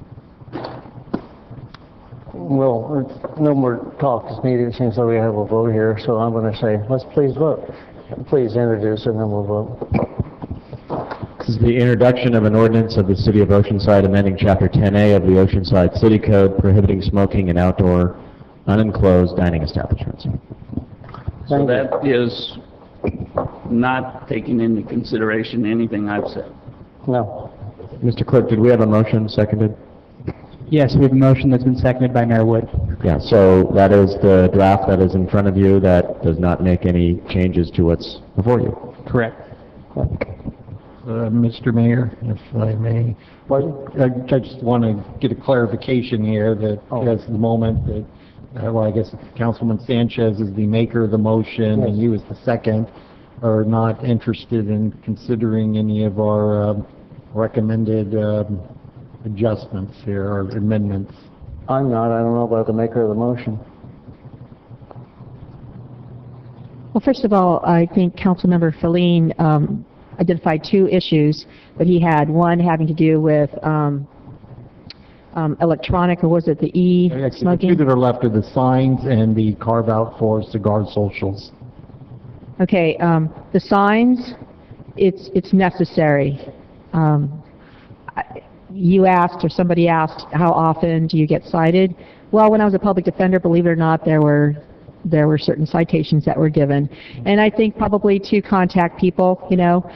Well, no more talk this meeting. It seems like we have a vote here, so I'm going to say, let's please vote. Please introduce it and then we'll vote. This is the introduction of an ordinance of the City of Oceanside amending Chapter 10A of the Oceanside City Code prohibiting smoking in outdoor, unenclosed dining establishments. So that is not taking into consideration anything I've said. No. Mr. Clerk, did we have a motion seconded? Yes, we have a motion that's been seconded by Mayor Wood. Yeah, so that is the draft that is in front of you that does not make any changes to what's before you. Correct. Mr. Mayor, if I may, I just want to get a clarification here that at the moment that, well, I guess Councilman Sanchez is the maker of the motion and you as the second are not interested in considering any of our recommended adjustments here or amendments. I'm not. I don't know about the maker of the motion. Well, first of all, I think Councilmember Feline identified two issues, but he had one having to do with electronic, or was it the e-smoking? The two that are left are the signs and the carve-out for cigar socials. Okay, the signs, it's necessary. You asked, or somebody asked, how often do you get cited? Well, when I was a public defender, believe it or not, there were certain citations that were given. And I think probably to contact people, you know,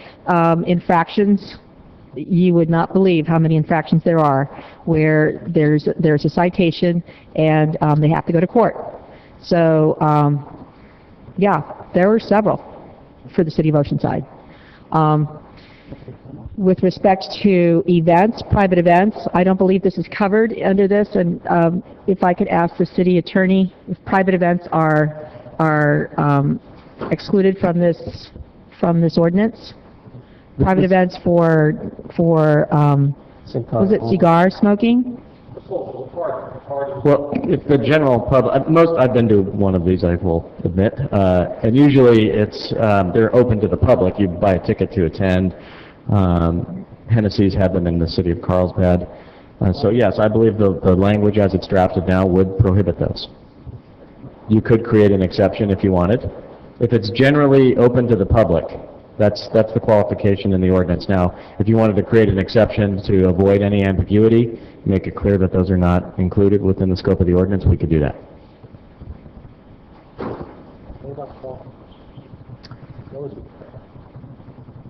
infractions, you would not believe how many infractions there are where there's a citation and they have to go to court. So, yeah, there were several for the City of Oceanside. With respect to events, private events, I don't believe this is covered under this, and if I could ask the city attorney if private events are excluded from this ordinance. Private events for was it cigar smoking? Well, if the general public, I've been to one of these, I will admit, and usually it's, they're open to the public. You buy a ticket to attend. Hennessy's have them in the city of Carlsbad. So yes, I believe the language as it's drafted now would prohibit those. You could create an exception if you wanted. If it's generally open to the public, that's the qualification in the ordinance. Now, if you wanted to create an exception to avoid any ambiguity, make it clear that those are not included within the scope of the ordinance, we could do that.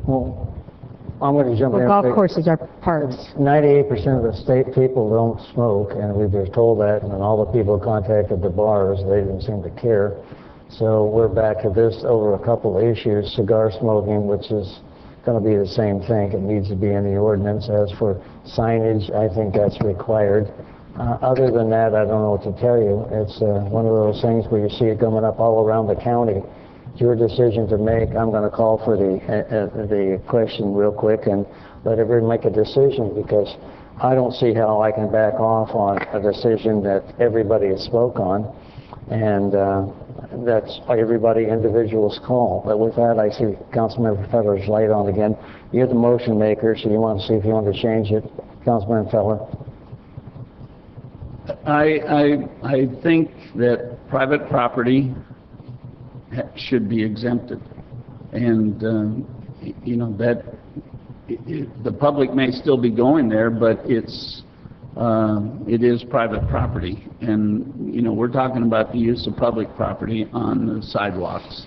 Well, I'm going to jump in. Golf courses are parks. 98% of the state people don't smoke, and we've been told that, and all the people contacted the bars, they didn't seem to care. So we're back to this over a couple of issues. Cigar smoking, which is going to be the same thing. It needs to be in the ordinance. As for signage, I think that's required. Other than that, I don't know what to tell you. It's one of those things where you see it coming up all around the county. It's your decision to make. I'm going to call for the question real quick and let everyone make a decision, because I don't see how I can back off on a decision that everybody has spoke on, and that's everybody individual's call. But with that, I see Councilmember Feller's light on again. You're the motion maker, so you want to see if you want to change it. Councilman Feller. I think that private property should be exempted. And, you know, that the public may still be going there, but it is private property. And, you know, we're talking about the use of public property on the sidewalks.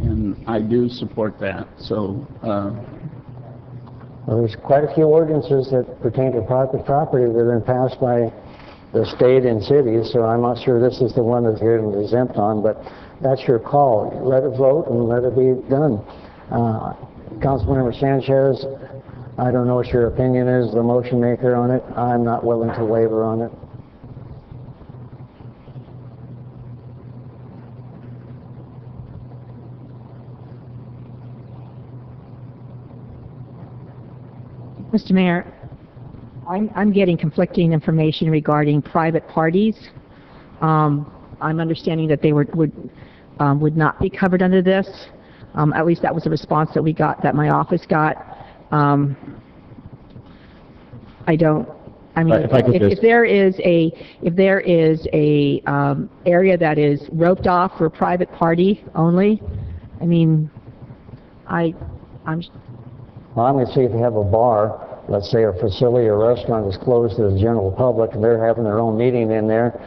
And I do support that. So, well, there's quite a few ordinances that pertain to private property that have been passed by the state and cities, so I'm not sure this is the one that you're exempt on, but that's your call. Let it vote and let it be done. Councilmember Sanchez, I don't know what your opinion is, the motion maker on it. I'm not willing to waver on it. Mr. Mayor, I'm getting conflicting information regarding private parties. I'm understanding that they would not be covered under this. At least that was the response that we got, that my office got. I mean, if there is a area that is roped off for private party only, I mean, I'm. Well, I'm going to see if you have a bar, let's say a facility or restaurant is closed to the general public and they're having their own meeting in there,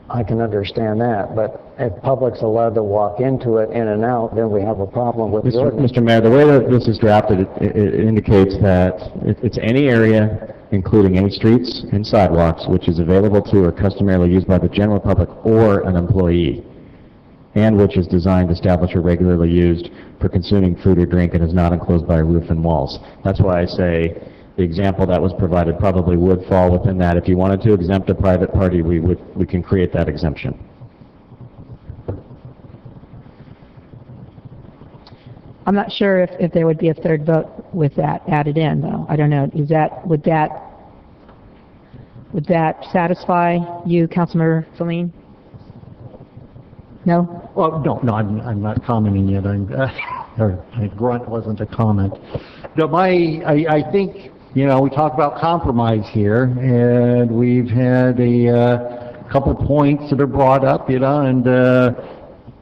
I can understand that. But if public's allowed to walk into it in and out, then we have a problem with the ordinance. Mr. Mayor, the way that this is drafted, it indicates that it's any area, including any streets and sidewalks, which is available to or customarily used by the general public or an employee, and which is designed, established, or regularly used for consuming food or drink and is not enclosed by a roof and walls. That's why I say the example that was provided probably would fall within that. If you wanted to exempt a private party, we can create that exemption. I'm not sure if there would be a third vote with that added in, though. I don't know. Would that satisfy you, Councilmember Feline? No? Well, no, I'm not commenting yet. My grunt wasn't a comment. No, I think, you know, we talk about compromise here, and we've had a couple points that are brought up, you know, and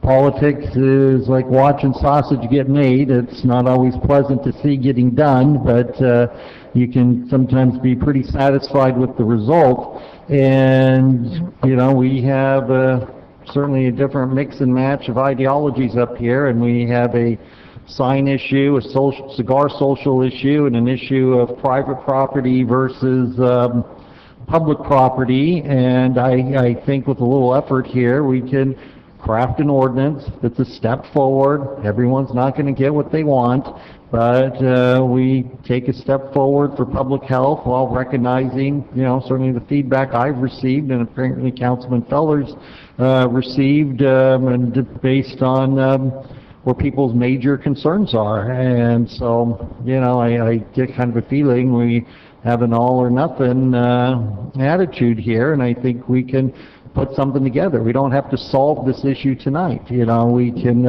politics is like watching sausage get made. It's not always pleasant to see getting done, but you can sometimes be pretty satisfied with the result. And, you know, we have certainly a different mix and match of ideologies up here, and we have a sign issue, a cigar social issue, and an issue of private property versus public property. And I think with a little effort here, we can craft an ordinance that's a step forward. Everyone's not going to get what they want, but we take a step forward for public health while recognizing, you know, certainly the feedback I've received and apparently Councilman Feller's received, and based on where people's major concerns are. And so, you know, I get kind of a feeling we have an all or nothing attitude here, and I think we can put something together. We don't have to solve this issue tonight. You know, we can,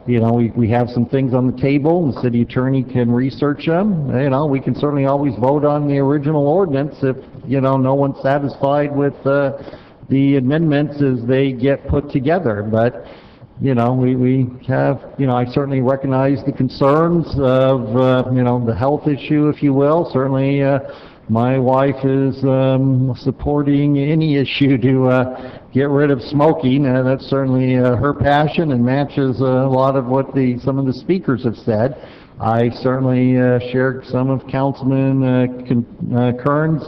you know, we have some things on the table, the city attorney can research them. You know, we can certainly always vote on the original ordinance if, you know, no one's satisfied with the amendments as they get put together. But, you know, we have, you know, I certainly recognize the concerns of, you know, the health issue, if you will. Certainly, my wife is supporting any issue to get rid of smoking. That's certainly her passion and matches a lot of what some of the speakers have said. I certainly share some of Councilman Kern's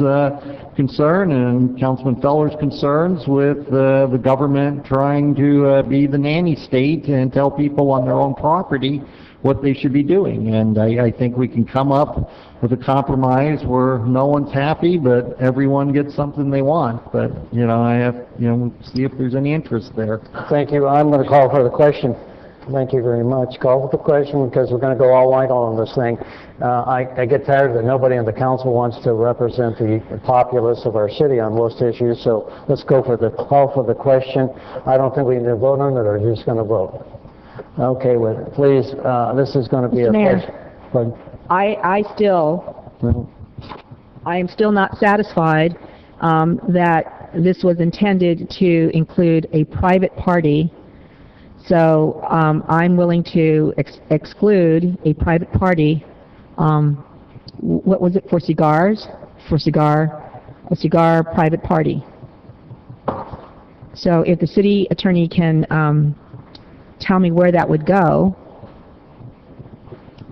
concern and Councilman Feller's concerns with the government trying to be the nanny state and tell people on their own property what they should be doing. And I think we can come up with a compromise where no one's happy, but everyone gets something they want. But, you know, I have, you know, see if there's any interest there. Thank you. I'm going to call for the question. Thank you very much. Call for the question because we're going to go all white on this thing. I get tired that nobody in the council wants to represent the populace of our city on most issues, so let's go for the call for the question. I don't think we need to vote on it, or you're just going to vote. Okay, with it. Please, this is going to be Mr. a Mayor, question. I am still not satisfied that this was intended to include a private party. So I'm willing to exclude a private party. What was it, for cigars? A cigar private party. So if the city attorney can tell me where that would go.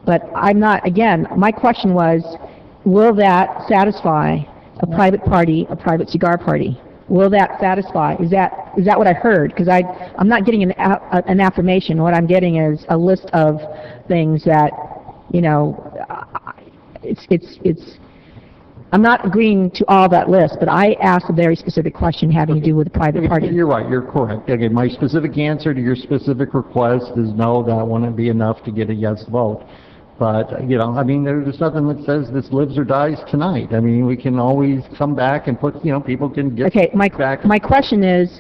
But I'm not, again, my question was, will that satisfy a private party, a private cigar party? Will that satisfy? Is that what I heard? Because I'm not getting an affirmation. What I'm getting is a list of things that, you know, I'm not agreeing to all that list, but I asked a very specific question having to do with a private party. You're right, you're correct. Okay, my specific answer to your specific request is no, that wouldn't be enough to get a yes vote. But, you know, I mean, there's nothing that says this lives or dies tonight. I mean, we can always come back and put, you know, people can get back. My question is,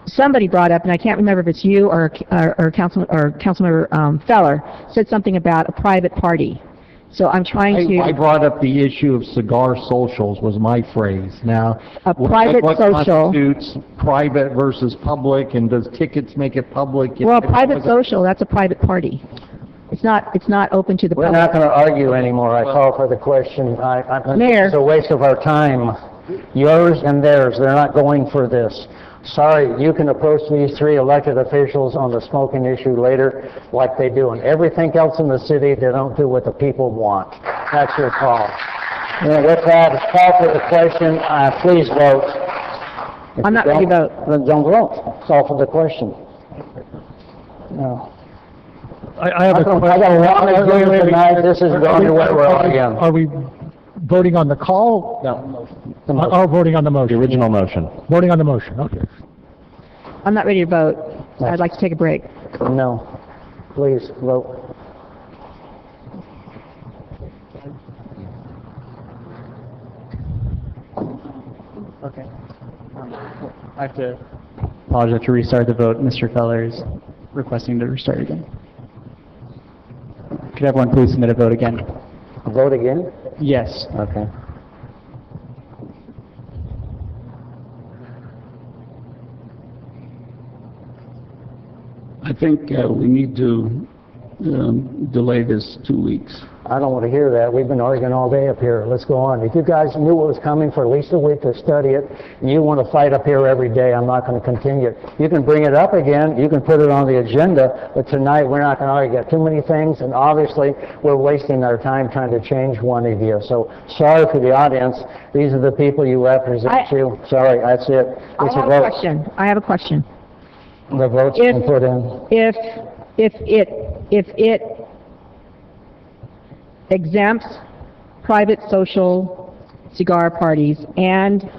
somebody brought up, and I can't remember if it's you or Councilmember Feller, said something about a private party. So I'm trying to... I brought up the issue of cigar socials was my phrase. Now, private what social constitutes private versus public, and does tickets make it public? Well, private social, that's a private party. It's not open to the We're public. not going to argue anymore. I call for the question. Mayor. It's a waste of our time. Yours and theirs. They're not going for this. Sorry, you can approach these three elected officials on the smoking issue later like they do. And everything else in the city, they don't do what the people want. That's your call. And with that, call for the question. Please vote. I'm not ready to vote. Then don't vote. Call for the question. No. I have a question. I got a lot of agreement tonight. This is going to where we're at again. Are we voting on the call? No. Or voting on the motion? The original motion. Voting on the motion, okay. I'm not ready to vote. I'd like to take a break. No. Please vote. Okay. I have to apologize to restart the vote. Mr. Feller is requesting to restart again. Could everyone please submit a vote again? Vote again? Yes. Okay. I think we need to delay this 2 weeks. I don't want to hear that. We've been arguing all day up here. Let's go on. If you guys knew what was coming for at least a week to study it, and you want to fight up here every day, I'm not going to continue. You can bring it up again. You can put it on the agenda, but tonight we're not going to argue. Got too many things, and obviously we're wasting our time trying to change one of you. So sorry for the audience. These are the people you represent. Sorry, that's it. I have a question. The vote's been put in. If it exempts private social cigar parties and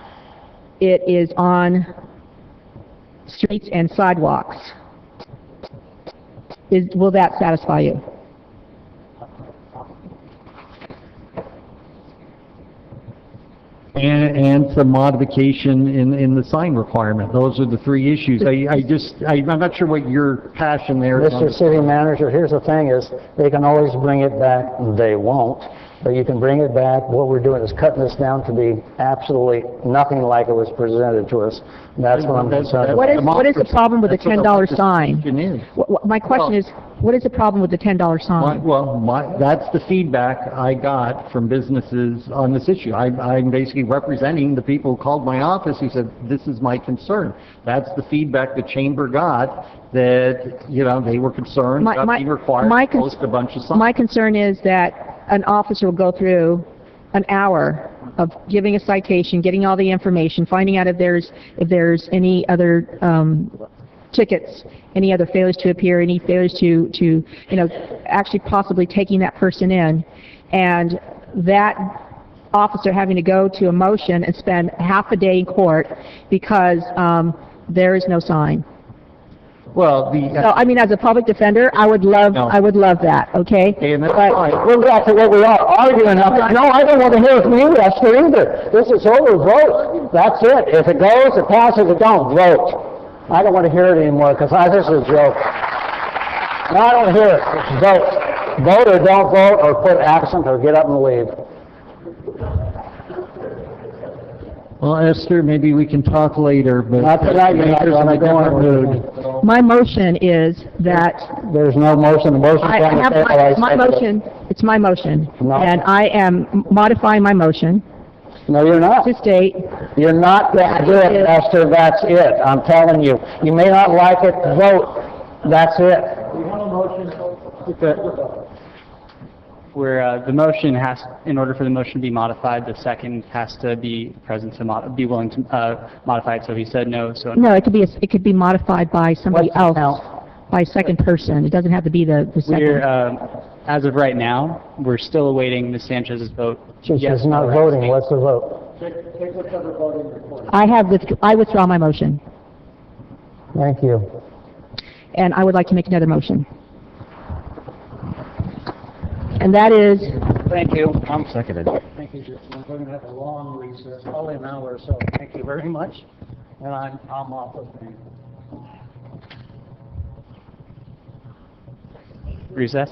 it is on streets and sidewalks, will that satisfy you? And some modification in the sign requirement. Those are the three issues. I'm not sure what your passion there is. Mr. City Manager, here's the thing is, they can always bring it back. They won't. But you can bring it back. What we're doing is cutting this down to be absolutely nothing like it was presented to us. That's what I'm concerned about. What is the problem with the $10 sign? My question is, what is the problem with the $10 sign? That's the feedback I got from businesses on this issue. I'm basically representing the people who called my office who said, this is my concern. That's the feedback the chamber got, that, you know, they were concerned about being required to post a bunch of signs. My concern is that an officer will go through an hour of giving a citation, getting all the information, finding out if there's any other tickets, any other failures to appear, any failures to actually possibly taking that person in, and that officer having to go to a motion and spend half a day in court because there is no sign. Well, So, I mean, as a public defender, I would love that, okay? But we're back to what we are arguing about. No, I don't want to hear from you, Esther, either. This is over. Vote. That's it. If it goes, it passes. If it don't, vote. I don't want to hear it anymore because this is a joke. No, I don't want to hear it. Vote. Vote or don't vote or put absent or get up and leave. Well, Esther, maybe we can talk later, but... Not tonight, you're not Mayor's in gonna a go different into mood. My motion is that There's no motion, the motion's I on the have table. I my second it. motion, it's my motion. No. And I am modifying my motion No, you're not. to state, You're not gonna do it, Esther, that's it. I'm telling you. You may not like it, vote. That's it. Where the motion has, in order for the motion to be modified, the second has to be present to be willing to modify it. So he said no, so no, it could be modified by somebody What's the else, by a second person. It doesn't have to be the we're, second. as of right now, we're still awaiting Ms. Sanchez's vote. She's Yes, not no, voting, abstain. what's the vote? I withdraw my motion, Thank you. and I would like to make another motion. And that is, Thank you. Seconded. Thank you, Justin. We're gonna have a long recess, probably an hour or so. Thank you very much. And I'm off of things. Recess?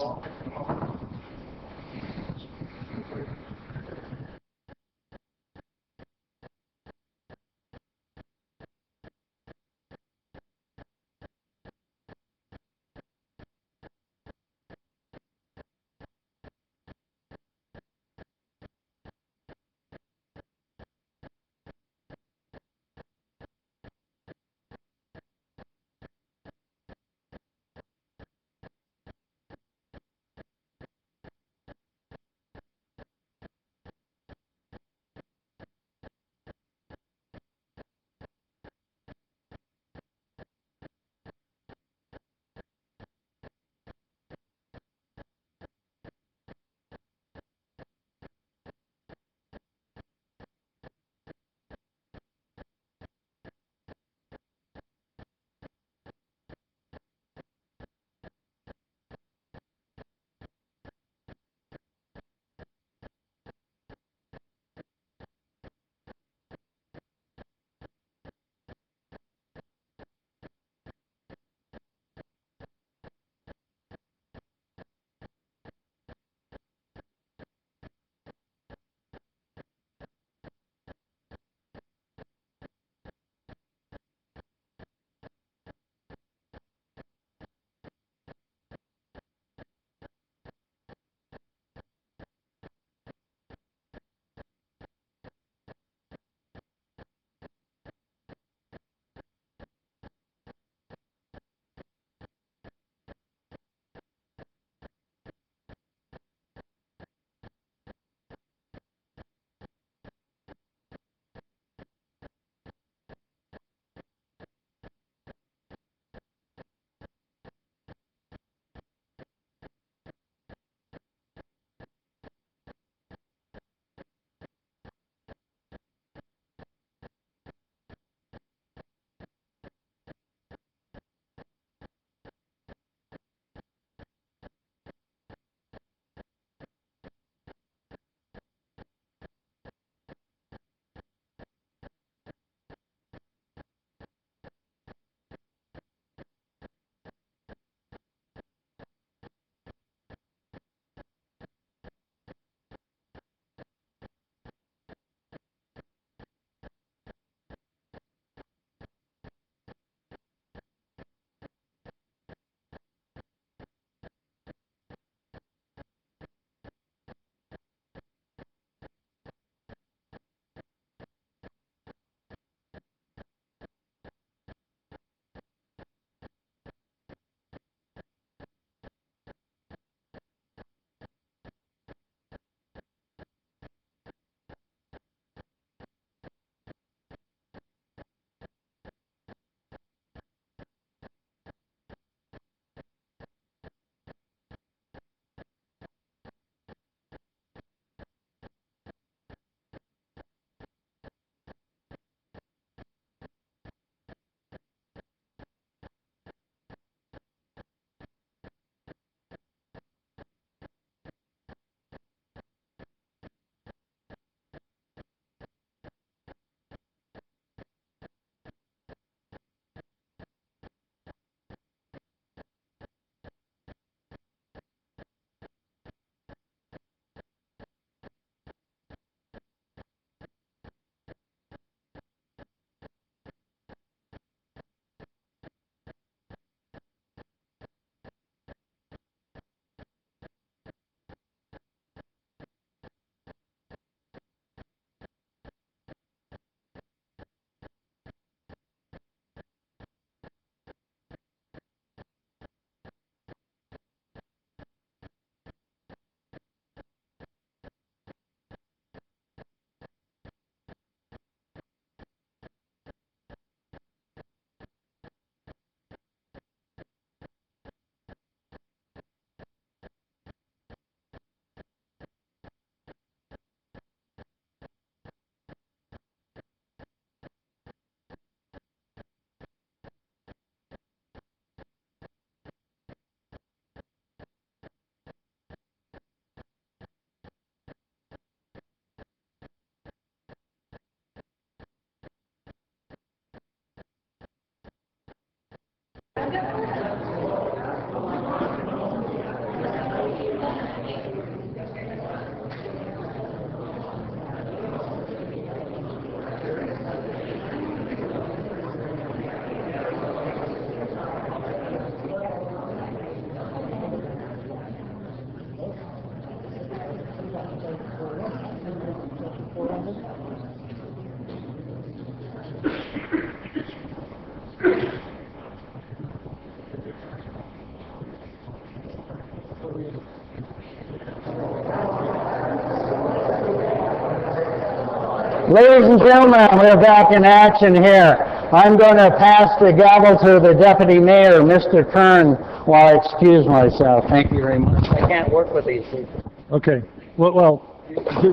Ladies and gentlemen, we're back in action here. I'm going to pass the gavel to the Deputy Mayor, Mr. Kern, while I excuse myself. Thank you very much. I can't work with these people. Okay. Well,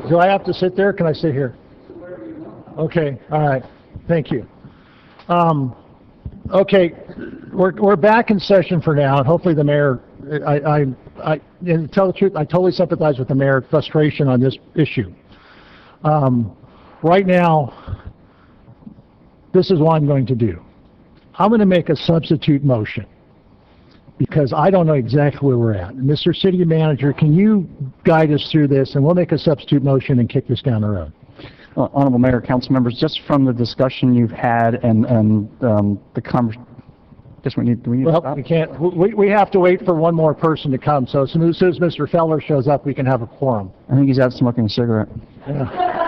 do I have to sit there? Can I sit here? Okay. All right. Thank you. Okay. We're back in session for now, and hopefully the mayor. And to tell the truth, I totally sympathize with the mayor's frustration on this issue. Right now, this is what I'm going to do. I'm going to make a substitute motion because I don't know exactly where we're at. Mr. City Manager, can you guide us through this, and we'll make a substitute motion and kick this down the road. Honorable Mayor, council members, just from the discussion you've had and the conversation, guess we need to stop? We can't. We have to wait for one more person to come. So as soon as Mr. Feller shows up, we can have a quorum. I think he's out smoking a cigarette. Yeah.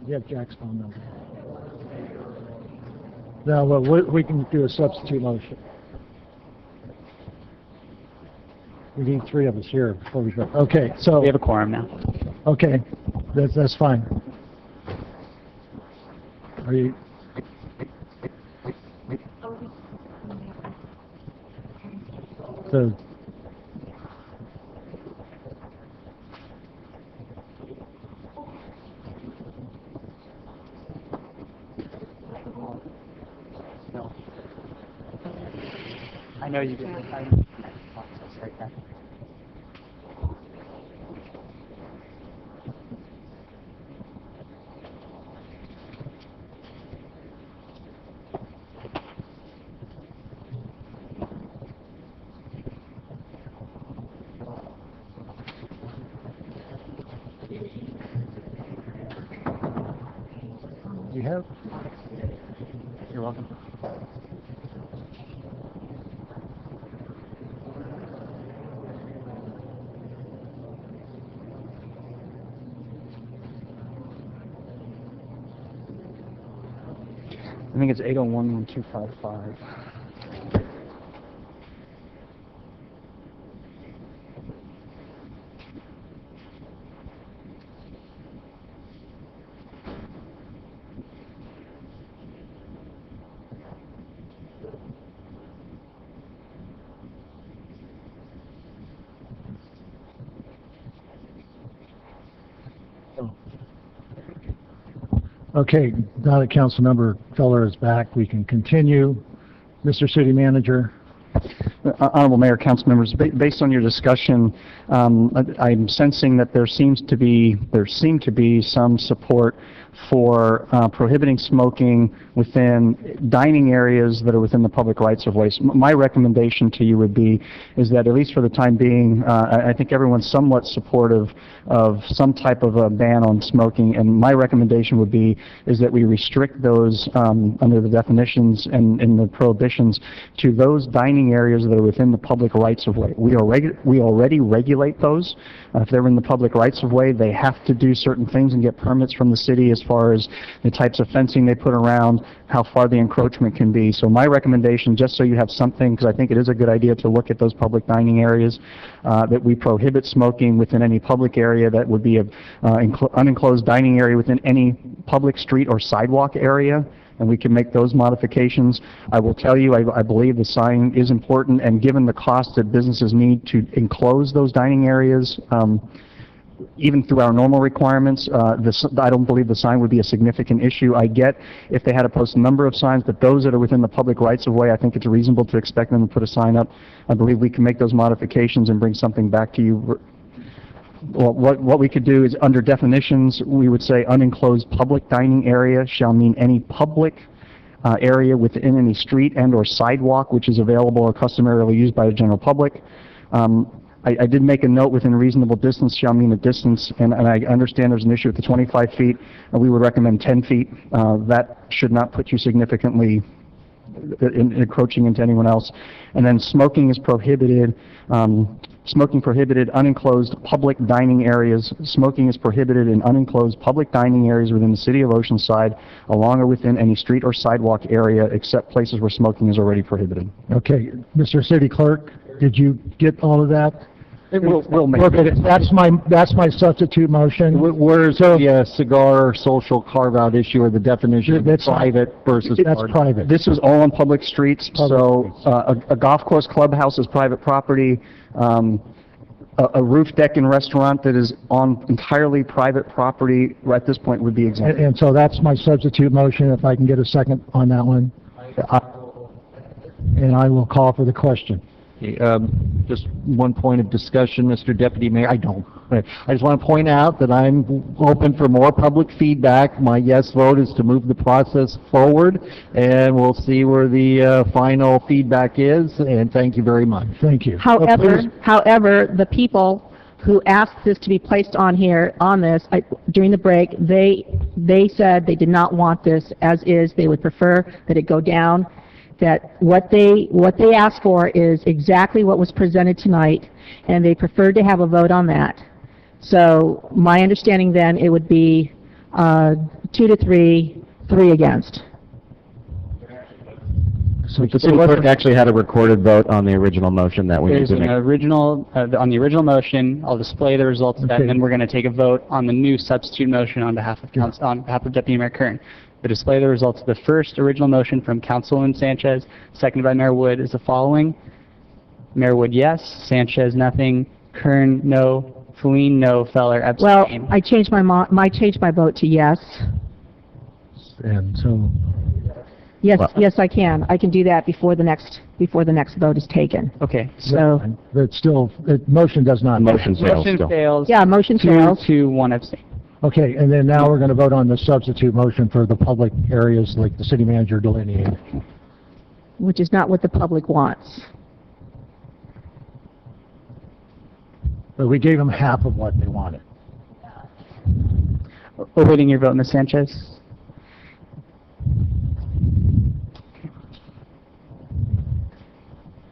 You have Jack's phone number. No, well, we can do a substitute motion. We need 3 of us here before we go. Okay, so We have a quorum now. okay, that's fine. Are you? So. I know you did. You have? You're welcome. I think it's 801-1255. Okay, now that Councilmember Feller is back, we can continue. Mr. City Manager. Honorable Mayor, council members, based on your discussion, I'm sensing that there seem to be some support for prohibiting smoking within dining areas that are within the public rights of way. My recommendation to you would be is that at least for the time being, I think everyone's somewhat supportive of some type of a ban on smoking, and my recommendation would be is that we restrict those under the definitions and the prohibitions to those dining areas that are within the public rights of way. We already regulate those. If they're in the public rights of way, they have to do certain things and get permits from the city as far as the types of fencing they put around, how far the encroachment can be. So my recommendation, just so you have something, because I think it is a good idea to look at those public dining areas, that we prohibit smoking within any public area that would be an unenclosed dining area within any public street or sidewalk area, and we can make those modifications. I will tell you, I believe the sign is important, and given the cost that businesses need to enclose those dining areas, even through our normal requirements, I don't believe the sign would be a significant issue. I get if they had to post a number of signs, but those that are within the public rights of way, I think it's reasonable to expect them to put a sign up. I believe we can make those modifications and bring something back to you. Well, what we could do is, under definitions, we would say unenclosed public dining area shall mean any public area within any street and or sidewalk which is available or customarily used by the general public. I did make a note within reasonable distance shall mean a distance, and I understand there's an issue with the 25 feet. We would recommend 10 feet. That should not put you significantly encroaching into anyone else. And then smoking is prohibited smoking prohibited unenclosed public dining areas. Smoking is prohibited in unenclosed public dining areas within the city of Oceanside, along or within any street or sidewalk area, except places where smoking is already prohibited. Okay, Mr. City Clerk, did you get all of that? We'll make Okay, that's my substitute motion. Where's the cigar social carve-out issue or the definition of That's private versus That's party? private. This is all on public streets, so a golf course clubhouse is private property. A roof deck and restaurant that is on entirely private property at this point would be exempt. And so that's my substitute motion, if I can get a second on that one. And I will call for the question. Just one point of discussion, Mr. Deputy Mayor. I just want to point out that I'm open for more public feedback. My yes vote is to move the process forward, and we'll see where the final feedback is, and thank you very much. Thank you. However, the people who asked this to be placed on here, during the break, they said they did not want this as is. They would prefer that it go down, that what they asked for is exactly what was presented tonight, and they preferred to have a vote on that. So my understanding then, it would be 2 to 3, 3 against. So the city clerk actually had a recorded vote on the original motion that we need There's to an make. original, on the original motion, I'll display the results of that, and then we're going to take a vote on the new substitute motion on behalf of on behalf of Deputy Mayor Kern. The display of the results of the first original motion from Councilwoman Sanchez, seconded by Mayor Wood, is the following. Mayor Wood, yes. Sanchez, nothing. Kern, no. Feline, no. Feller, abstain. Well, I changed my vote to yes. And so... Yes, I can. I can do that before the next vote is taken. Okay. So, But still, the motion does not... Motion fails Motion still. fails. yeah, motion fails. 2-1 abstain. Okay, and then now we're going to vote on the substitute motion for the public areas like the city manager delineated. Which is not what the public wants. But we gave them half of what they wanted. Awaiting your vote, Ms. Sanchez. Okay.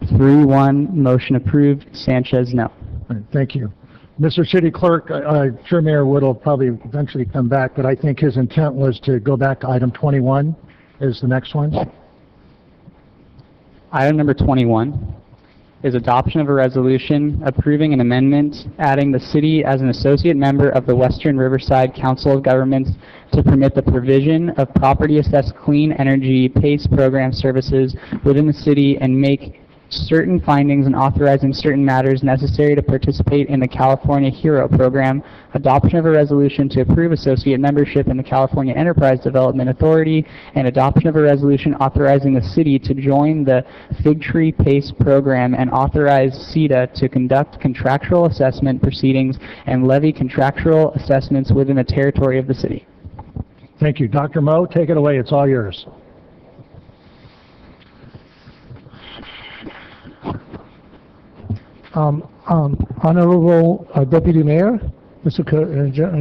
3-1, motion approved. Sanchez, no. All right, thank you. Mr. City Clerk, I'm sure Mayor Wood will probably eventually come back, but I think his intent was to go back to item 21 is the next one. Item number 21 is adoption of a resolution approving an amendment adding the city as an associate member of the Western Riverside Council of Governments to permit the provision of property-assessed clean energy PACE program services within the city and make certain findings and authorizing certain matters necessary to participate in the California HERO program, adoption of a resolution to approve associate membership in the California Enterprise Development Authority, and adoption of a resolution authorizing the city to join the Fig Tree PACE program and authorize CETA to conduct contractual assessment proceedings and levy contractual assessments within the territory of the city. Thank you. Dr. Moe, take it away. It's all yours. Honorable Deputy Mayor, Mr.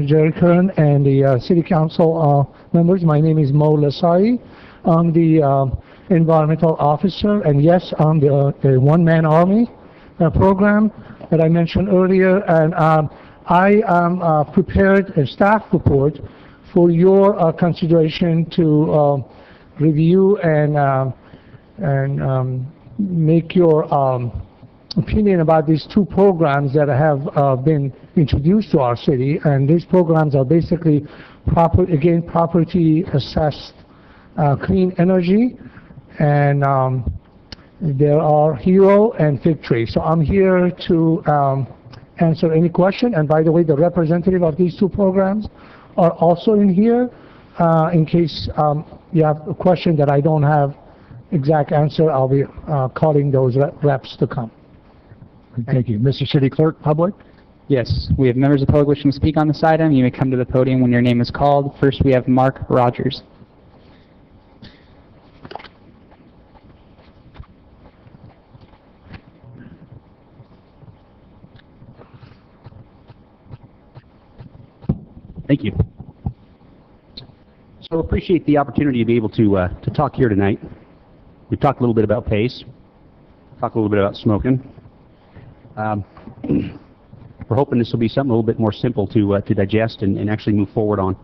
Jerry Kern, and the City Council members, my name is Mo Lasai. I'm the Environmental Officer, and yes, I'm the One-Man Army program that I mentioned earlier, and I prepared a staff report for your consideration to review and make your opinion about these two programs that have been introduced to our city, and these programs are basically property assessed clean energy, and there are HERO and Fig Tree. So I'm here to answer any question, and by the way, the representative of these two programs are also in here in case you have a question that I don't have exact answer. I'll be calling those reps to come. Thank you. Mr. City Clerk, public? Yes, we have members of the public wishing to speak on this item. You may come to the podium when your name is called. First, we have Mark Rogers. Thank you. So appreciate the opportunity to be able to talk here tonight. We've talked a little bit about PACE, talked a little bit about smoking. We're hoping this will be something a little bit more simple to digest and actually move forward on.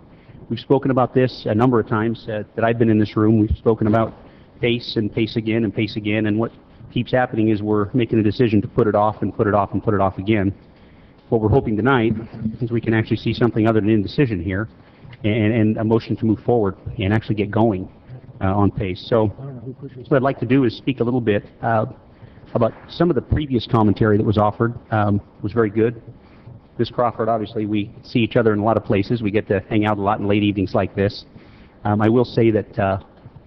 We've spoken about this a number of times that I've been in this room. We've spoken about pace and pace again and pace again, and what keeps happening is we're making a decision to put it off and put it off and put it off again. What we're hoping tonight is we can actually see something other than indecision here and a motion to move forward and actually get going on pace. So what I'd like to do is speak a little bit about some of the previous commentary that was offered. Was very good. Ms. Crawford, obviously, we see each other in a lot of places. We get to hang out a lot in late evenings like this. I will say that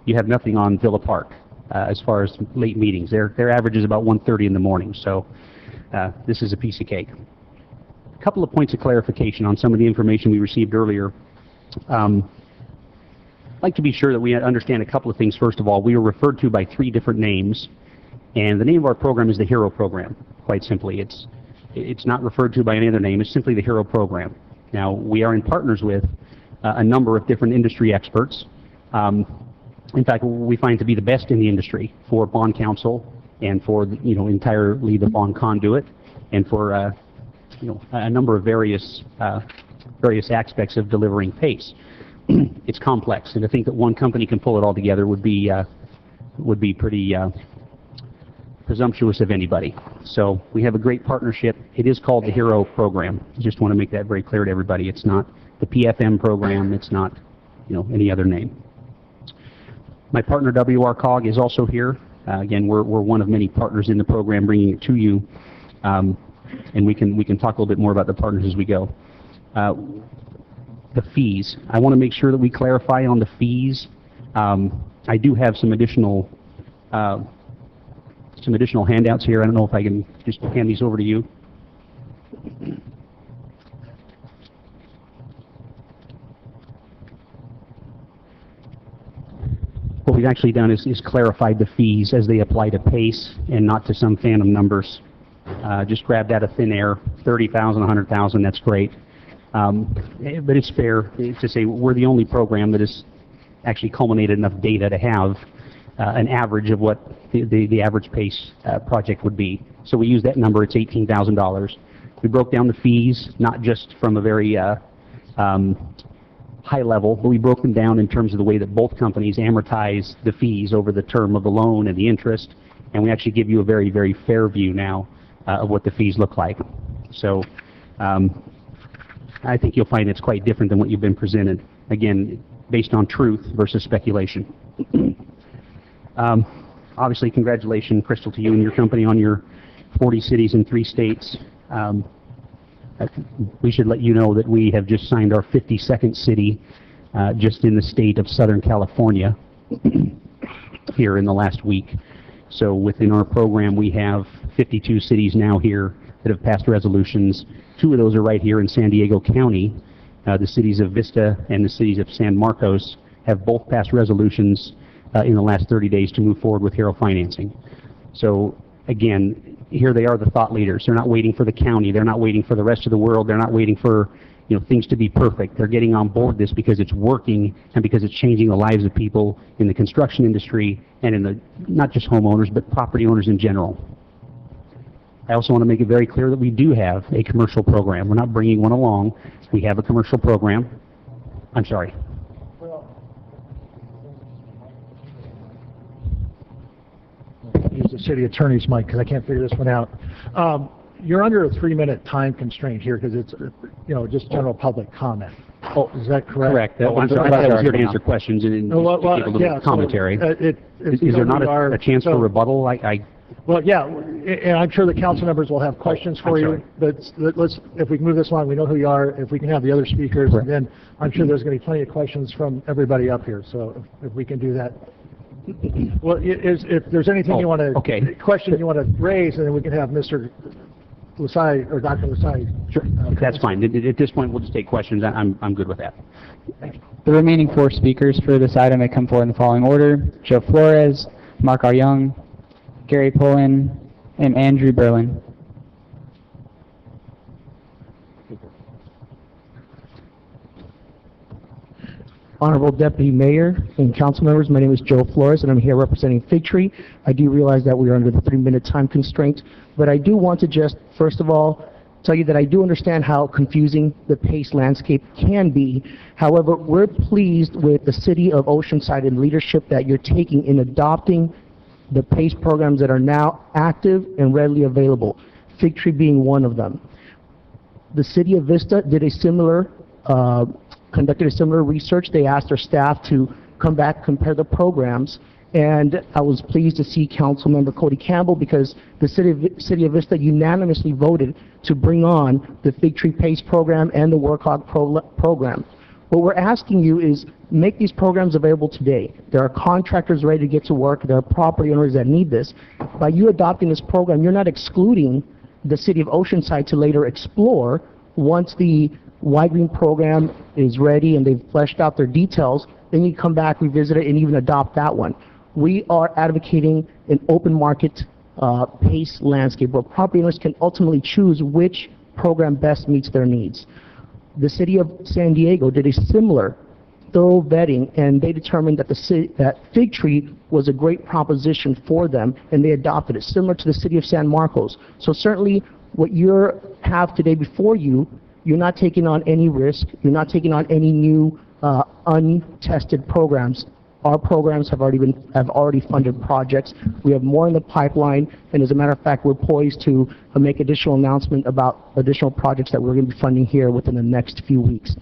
you have nothing on Villa Park as far as late meetings. Their average is about 1:30 in the morning, so this is a piece of cake. A couple of points of clarification on some of the information we received earlier. I'd like to be sure that we understand a couple of things. First of all, we are referred to by 3 different names, and the name of our program is the HERO program, quite simply. It's not referred to by any other name. It's simply the HERO program. Now, we are in partners with a number of different industry experts. In fact, we find to be the best in the industry for bond counsel and for entirely the bond conduit and for a number of various aspects of delivering PACE. It's complex, and to think that one company can pull it all together would be pretty presumptuous of anybody. So we have a great partnership. It is called the HERO program. I just want to make that very clear to everybody. It's not the PFM program. It's not any other name. My partner WRCOG is also here. Again, we're one of many partners in the program bringing it to you, and we can talk a little bit more about the partners as we go. The fees. I want to make sure that we clarify on the fees. I do have some additional handouts here. I don't know if I can just hand these over to you. What we've actually done is clarified the fees as they apply to PACE and not to some phantom numbers. Just grabbed out of thin air, 30,000, 100,000, that's great. But it's fair to say we're the only program that has actually culminated enough data to have an average of what the average PACE project would be. So we use that number, it's $18,000. We broke down the fees, not just from a very high level, but we broke them down in terms of the way that both companies amortize the fees over the term of the loan and the interest, and we actually give you a very, very fair view now of what the fees look like. So I think you'll find it's quite different than what you've been presented, again, based on truth versus speculation. Obviously, congratulations, Crystal, to you and your company on your 40 cities in 3 states. We should let you know that we have just signed our 52nd city just in the state of Southern California here in the last week. So within our program, we have 52 cities now here that have passed resolutions. 2 of those are right here in San Diego County. The cities of Vista and the cities of San Marcos have both passed resolutions in the last 30 days to move forward with HERO financing. So again, here they are, the thought leaders. They're not waiting for the county. They're not waiting for the rest of the world. They're not waiting for things to be perfect. They're getting on board this because it's working and because it's changing the lives of people in the construction industry and in the not just homeowners but property owners in general. I also want to make it very clear that we do have a commercial program. We're not bringing one along. We have a commercial program. I'm sorry. Use the city attorney's mic because I can't figure this one out. You're under a 3-minute time constraint here because it's just general public comment. Oh, is that correct? Correct. I'm sorry. I was here to answer questions and give a little commentary. Is there not a chance for rebuttal? Well, yeah, and I'm sure the council members will have questions for you, but if we can move this along, we know who you are, if we can have the other speakers, and then I'm sure there's going to be plenty of questions from everybody up here, so if we can do that. Well, if there's anything you want to, question you want to raise, and then we can have Mr. Lasai or Dr. Lasai. Sure, that's fine. At this point, we'll just take questions. I'm good with that. Thank you. The remaining 4 speakers for this item may come forward in the following order: Joe Flores, Mark R. Young, Gary Pullen, and Andrew Berlin. Honorable Deputy Mayor and council members, my name is Joe Flores, and I'm here representing Fig Tree. I do realize that we are under the 3-minute time constraint, but I do want to just, first of all, tell you that I do understand how confusing the PACE landscape can be. However, we're pleased with the city of Oceanside and leadership that you're taking in adopting the PACE programs that are now active and readily available, Fig Tree being one of them. The city of Vista did a similar conducted a similar research. They asked their staff to come back, compare the programs, and I was pleased to see Councilmember Cody Campbell because the city of Vista unanimously voted to bring on the Fig Tree PACE program and the Workhog program. What we're asking you is make these programs available today. There are contractors ready to get to work. There are property owners that need this. By you adopting this program, you're not excluding the city of Oceanside to later explore once the White Green program is ready and they've fleshed out their details, then you come back, revisit it, and even adopt that one. We are advocating an open market PACE landscape where property owners can ultimately choose which program best meets their needs. The city of San Diego did a similar thorough vetting, and they determined that that Fig Tree was a great proposition for them, and they adopted it, similar to the city of San Marcos. So certainly what you have today before you, you're not taking on any risk. You're not taking on any new untested programs. Our programs have already funded projects. We have more in the pipeline, and as a matter of fact, we're poised to make additional announcement about additional projects that we're going to be funding here within the next few weeks.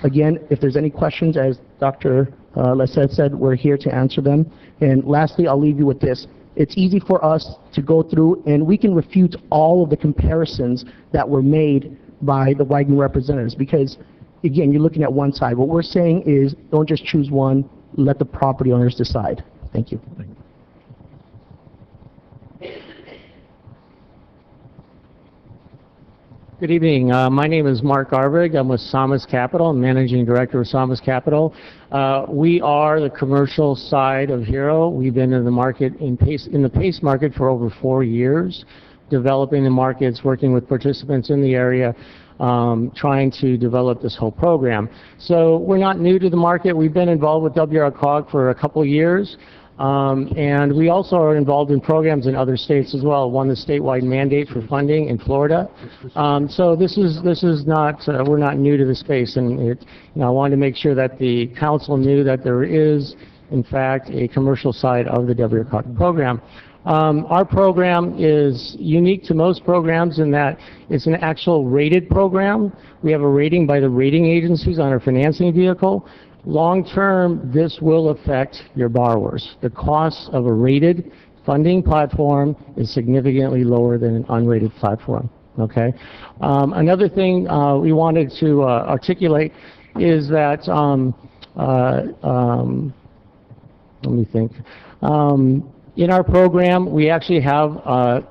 Again, if there's any questions, as Dr. Lessette said, we're here to answer them. And lastly, I'll leave you with this. It's easy for us to go through, and we can refute all of the comparisons that were made by the White Green representatives because, again, you're looking at one side. What we're saying is don't just choose one, let the property owners decide. Thank you. Good evening. My name is Mark Arvig. I'm with Samas Capital. I'm Managing Director of Samas Capital. We are the commercial side of Hero. We've been in the market in the PACE market for over 4 years, developing the markets, working with participants in the area, trying to develop this whole program. So we're not new to the market. We've been involved with WRCOG for a couple of years. And we also are involved in programs in other states as well. Won the statewide mandate for funding in Florida. So this is not we're not new to the space, and I wanted to make sure that the council knew that there is, in fact, a commercial side of the WRCOG program. Our program is unique to most programs in that it's an actual rated program. We have a rating by the rating agencies on our financing vehicle. Long term, this will affect your borrowers. The cost of a rated funding platform is significantly lower than an unrated platform. Okay. Another thing we wanted to articulate is that let me think. In our program, we actually have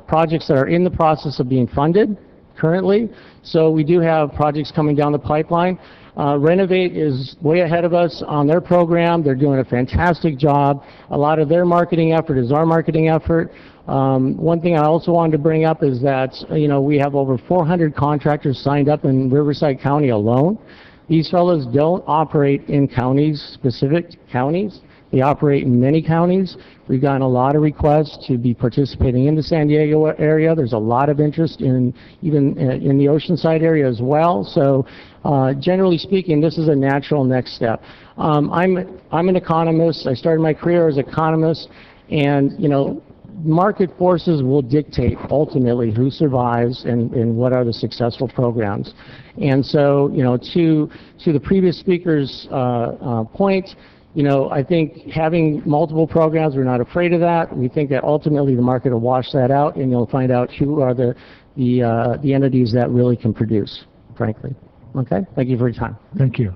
projects that are in the process of being funded currently. So we do have projects coming down the pipeline. Renovate is way ahead of us on their program. They're doing a fantastic job. A lot of their marketing effort is our marketing effort. One thing I also wanted to bring up is that, we have over 400 contractors signed up in Riverside County alone. These fellows don't operate in counties, specific counties. They operate in many counties. We've gotten a lot of requests to be participating in the San Diego area. There's a lot of interest in even in the Oceanside area as well. So generally speaking, this is a natural next step. I'm an economist. I started my career as an economist, and market forces will dictate ultimately who survives and what are the successful programs. And so to the previous speaker's point, I think having multiple programs, we're not afraid of that. We think that ultimately the market will wash that out, and you'll find out who are the entities that really can produce, frankly. Okay? Thank you for your time. Thank you.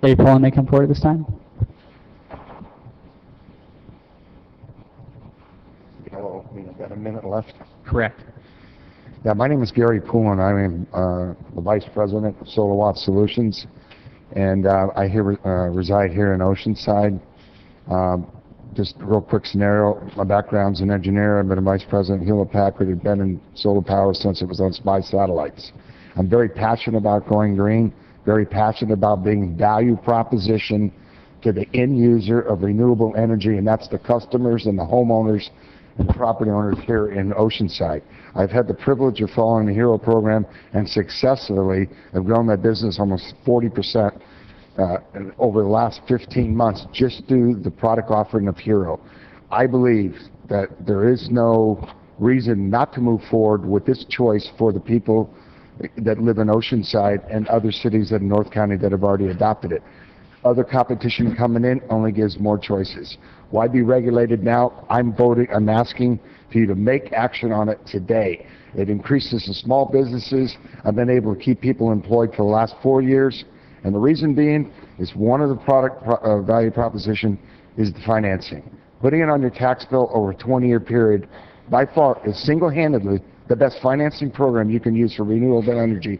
Dave Paul may come forward at this time. Hello, we've got a minute left. Correct. Yeah, my name is Gary Poulin. I am the Vice President of Solar Watt Solutions, and I reside here in Oceanside. Just a real quick scenario. My background's an engineer. I've been a Vice President at Hewlett Packard. I've been in solar power since it was on spy satellites. I'm very passionate about going green, very passionate about being value proposition to the end user of renewable energy, and that's the customers and the homeowners and property owners here in Oceanside. I've had the privilege of following the HERO program and successfully have grown my business almost 40% over the last 15 months just through the product offering of HERO. I believe that there is no reason not to move forward with this choice for the people that live in Oceanside and other cities in North County that have already adopted it. Other competition coming in only gives more choices. Why be regulated now? I'm asking for you to make action on it today. It increases the small businesses. I've been able to keep people employed for the last 4 years, and the reason being is one of the product value proposition is the financing. Putting it on your tax bill over a 20-year period by far is single-handedly the best financing program you can use for renewable energy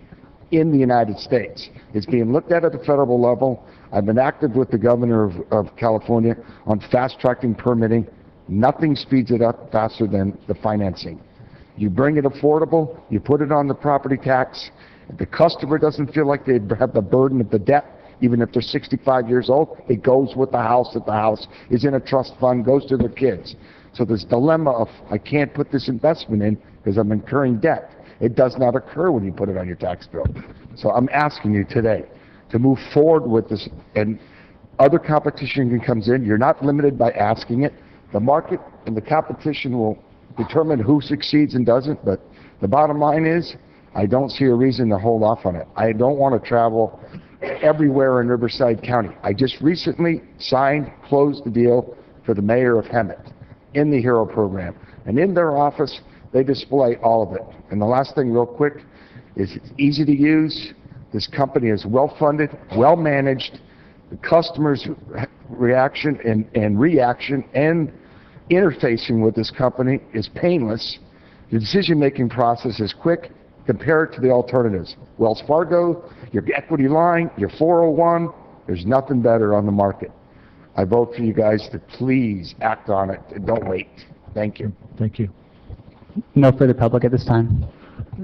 in the United States. It's being looked at the federal level. I've been active with the governor of California on fast-tracking permitting. Nothing speeds it up faster than the financing. You bring it affordable, you put it on the property tax. If the customer doesn't feel like they have the burden of the debt, even if they're 65 years old, it goes with the house. If the house is in a trust fund, goes to their kids. So this dilemma of, I can't put this investment in because I'm incurring debt. It does not occur when you put it on your tax bill. So I'm asking you today to move forward with this, and other competition comes in. You're not limited by asking it. The market and the competition will determine who succeeds and doesn't, but the bottom line is, I don't see a reason to hold off on it. I don't want to travel everywhere in Riverside County. I just recently closed the deal for the mayor of Hemet in the HERO program. And in their office, they display all of it. And the last thing real quick is it's easy to use. This company is well-funded, well-managed. The customer's reaction and reaction and interfacing with this company is painless. The decision-making process is quick. Compare it to the alternatives. Wells Fargo, your equity line, your 401, there's nothing better on the market. I vote for you guys to please act on it and don't wait. Thank you. Thank you. No further public at this time.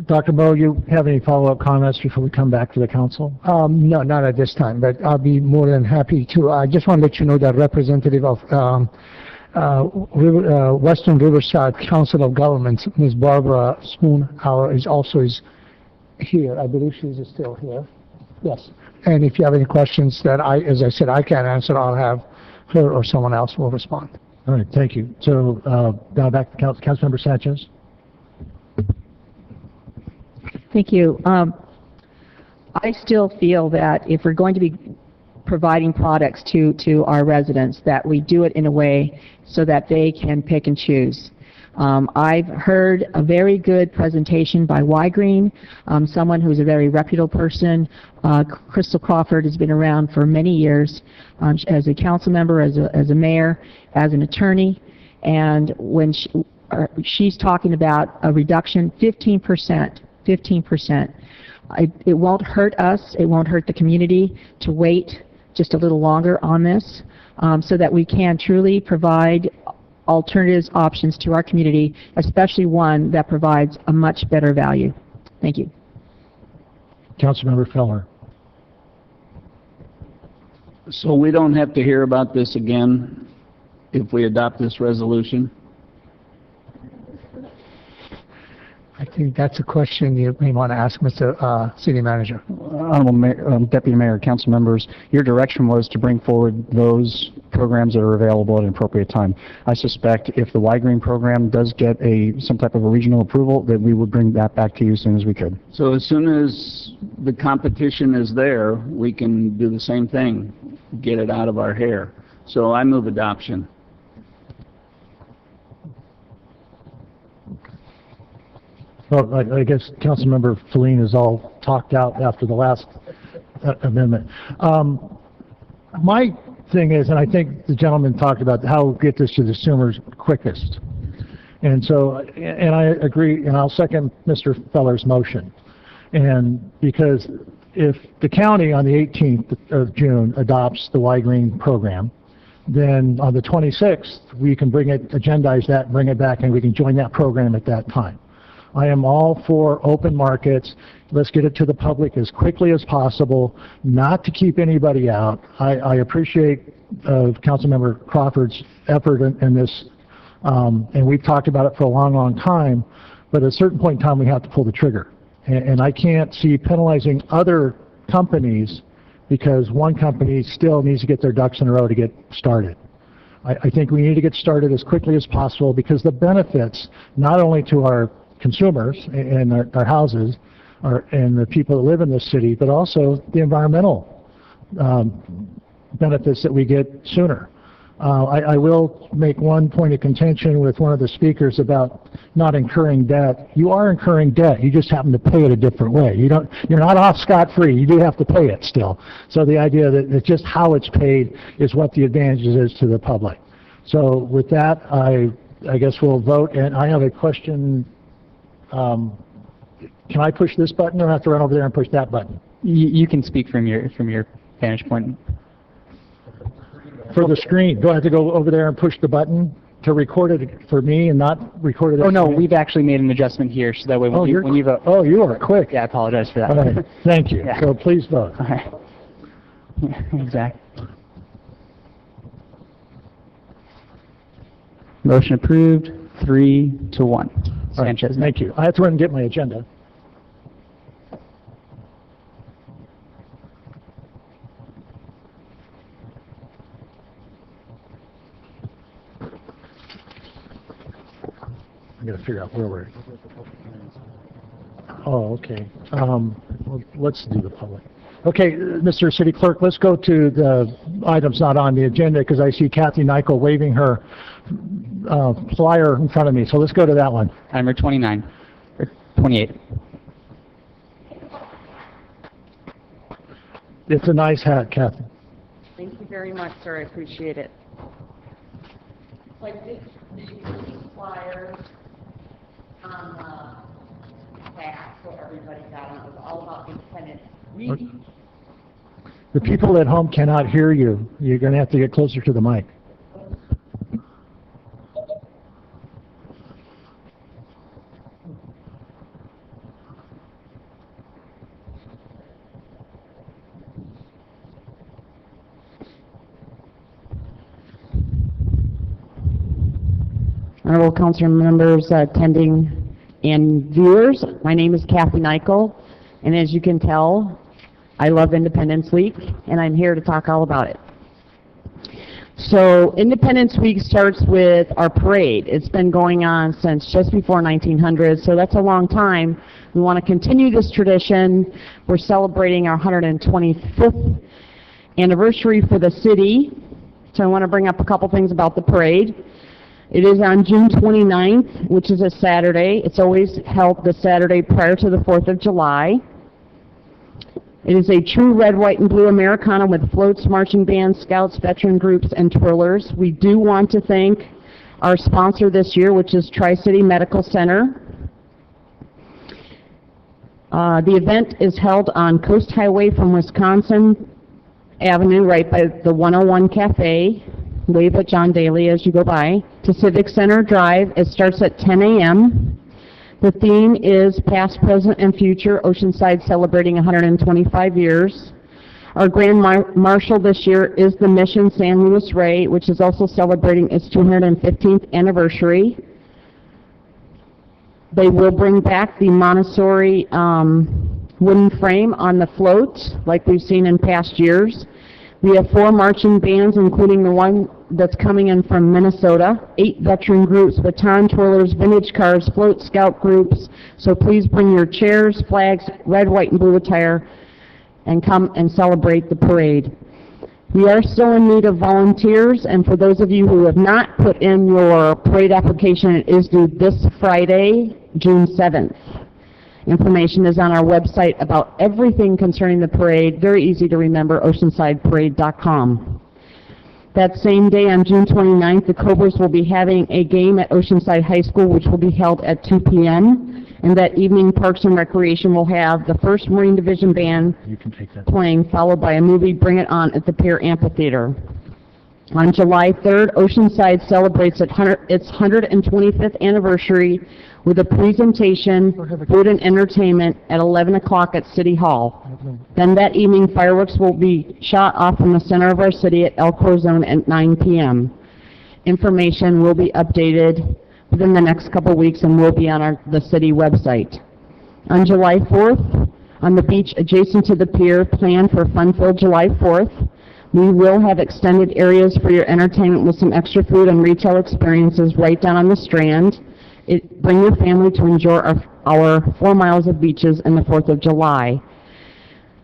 Dr. Moe, you have any follow-up comments before we come back to the council? No, not at this time, but I'll be more than happy to. I just want to let you know that representative of Western Riverside Council of Governments, Ms. Barbara Spoonhour, is here. I believe she's still here. Yes. And if you have any questions that as I said, I can't answer, I'll have her or someone else will respond. All right, thank you. So now back to Councilmember Sanchez. Thank you. I still feel that if we're going to be providing products to our residents, that we do it in a way so that they can pick and choose. I've heard a very good presentation by Y-Green, someone who's a very reputable person. Crystal Crawford has been around for many years as a council member, as a mayor, as an attorney, and when she's talking about a reduction, 15%. It won't hurt us, it won't hurt the community to wait just a little longer on this, so that we can truly provide alternatives, options to our community, especially one that provides a much better value. Thank you. Councilmember Feller. So we don't have to hear about this again if we adopt this resolution? I think that's a question you may want to ask Mr. City Manager. Honorable Deputy Mayor, council members, your direction was to bring forward those programs that are available at an appropriate time. I suspect if the Y-Green program does get some type of a regional approval, that we would bring that back to you as soon as we could. So as soon as the competition is there, we can do the same thing, get it out of our hair. So I move adoption. Well, I guess Councilmember Feline is all talked out after the last amendment. My thing is, and I think the gentleman talked about how we get this to the consumers quickest. And so, and I agree, and I'll second Mr. Feller's motion. And because if the county on the 18th of June adopts the Y-Green program, then on the 26th, we can agendize that, bring it back, and we can join that program at that time. I am all for open markets. Let's get it to the public as quickly as possible, not to keep anybody out. I appreciate Councilmember Crawford's effort in this, and we've talked about it for a long, long time, but at a certain point in time, we have to pull the trigger. And I can't see penalizing other companies because one company still needs to get their ducks in a row to get started. I think we need to get started as quickly as possible because the benefits, not only to our consumers and our houses and the people that live in this city, but also the environmental benefits that we get sooner. I will make one point of contention with one of the speakers about not incurring debt. You are incurring debt. You just happen to pay it a different way. You're not off scot-free. You do have to pay it still. So the idea that it's just how it's paid is what the advantages is to the public. So with that, I guess we'll vote. And I have a question. Can I push this button or have to run over there and push that button? You can speak from your vantage point. For the screen, do I have to go over there and push the button to record it for me and not record it? Oh no, we've actually made an adjustment here, so that way when you vote. Oh, you are quick. Yeah, I apologize for that. All right, thank you. Yeah. So please vote. All right. Yeah, exactly. Motion approved, 3-1. All right, Sanchez. thank you. I have to run and get my agenda. I got to figure out where we're. Oh, okay. Well, let's do the public. Okay, Mr. City Clerk, let's go to the items not on the agenda because I see Kathy Nykel waving her flyer in front of me. So let's go to that one. Item number 29, or 28. It's a nice hat, Kathy. Thank you very much, sir. I appreciate it. Like this, these flyers on the back, so everybody got them. It was all about independent reading. The people at home cannot hear you. You're going to have to get closer to the mic. Honorable council members attending and viewers, my name is Kathy Nykel, and as you can tell, I love Independence Week, and I'm here to talk all about it. So Independence Week starts with our parade. It's been going on since just before 1900, so that's a long time. We want to continue this tradition. We're celebrating our 125th anniversary for the city, so I want to bring up a couple things about the parade. It is on June 29th, which is a Saturday. It's always held the Saturday prior to the 4th of July. It is a true red, white, and blue Americana with floats, marching bands, scouts, veteran groups, and twirlers. We do want to thank our sponsor this year, which is Tri-City Medical Center. The event is held on Coast Highway from Wisconsin Avenue, right by the 101 Cafe. Wave at John Daly as you go by, to Civic Center Drive. It starts at 10 a.m. The theme is Past, Present, and Future, Oceanside celebrating 125 years. Our Grand Marshal this year is the Mission San Luis Rey, which is also celebrating its 215th anniversary. They will bring back the Montessori wooden frame on the float, like we've seen in past years. We have 4 marching bands, including the one that's coming in from Minnesota, 8 veteran groups, baton twirlers, vintage cars, float scout groups. So please bring your chairs, flags, red, white, and blue attire, and come and celebrate the parade. We are still in need of volunteers, and for those of you who have not put in your parade application, it is due this Friday, June 7th. Information is on our website about everything concerning the parade. Very easy to remember, oceansideparade.com. That same day, on June 29th, the Cobras will be having a game at Oceanside High School, which will be held at 2 p.m. And that evening, Parks and Recreation will have the 1st Marine Division Band playing, followed by a movie, Bring It On, at the Pier Amphitheater. On July 3rd, Oceanside celebrates its 125th anniversary with a presentation, food and entertainment at 11 o'clock at City Hall. Then that evening, fireworks will be shot off from the center of our city at El Corazon at 9 p.m. Information will be updated within the next couple weeks and will be on the city website. On July 4th, on the beach adjacent to the pier, planned for fun-filled July 4th, we will have extended areas for your entertainment with some extra food and retail experiences right down on the Strand. Bring your family to enjoy our 4 miles of beaches in the 4th of July.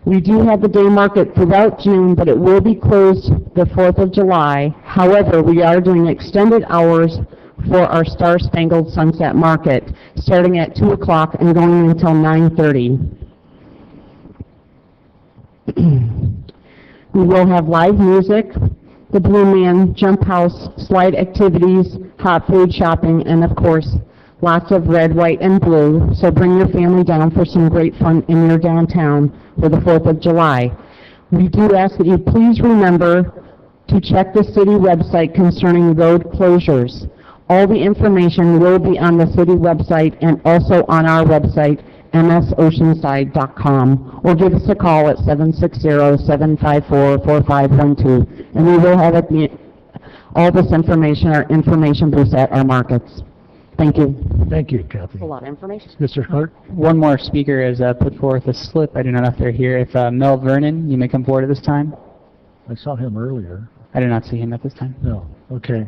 We do have the day market throughout June, but it will be closed the 4th of July. However, we are doing extended hours for our Star Spangled Sunset Market, starting at 2 o'clock and going until 9:30. We will have live music, the Blue Man, Jump House, slide activities, hot food shopping, and of course, lots of red, white, and blue. So bring your family down for some great fun in your downtown for the 4th of July. We do ask that you please remember to check the city website concerning road closures. All the information will be on the city website and also on our website, msoceanside.com, or give us a call at 760-754-4512, and we will have all this information, our information booths at our markets. Thank you. Thank you, Kathy. That's a lot of information. Mr. Clerk? One more speaker has put forth a slip. I do not know if they're here. If Mel Vernon, you may come forward at this time. I saw him earlier. I do not see him at this time. No, okay.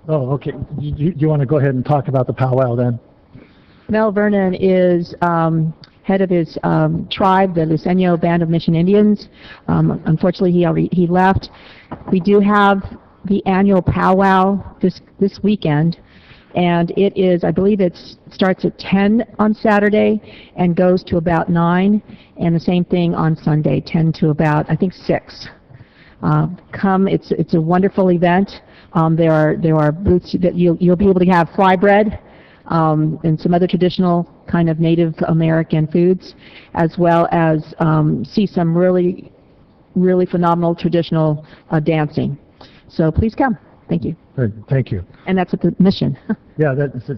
Oh, okay. Do you want to go ahead and talk about the powwow then? Mel Vernon is head of his tribe, the Luceño Band of Mission Indians. Unfortunately, he left. We do have the annual powwow this weekend, and it is, I believe it starts at 10 on Saturday and goes to about 9, and the same thing on Sunday, 10 to about, I think, 6. Come, it's a wonderful event. There are booths that you'll be able to have fly bread, and some other traditional kind of Native American foods, as well as see some really, really phenomenal traditional dancing. So please come. Thank you. Great, thank you. And that's at the Mission. Yeah, that is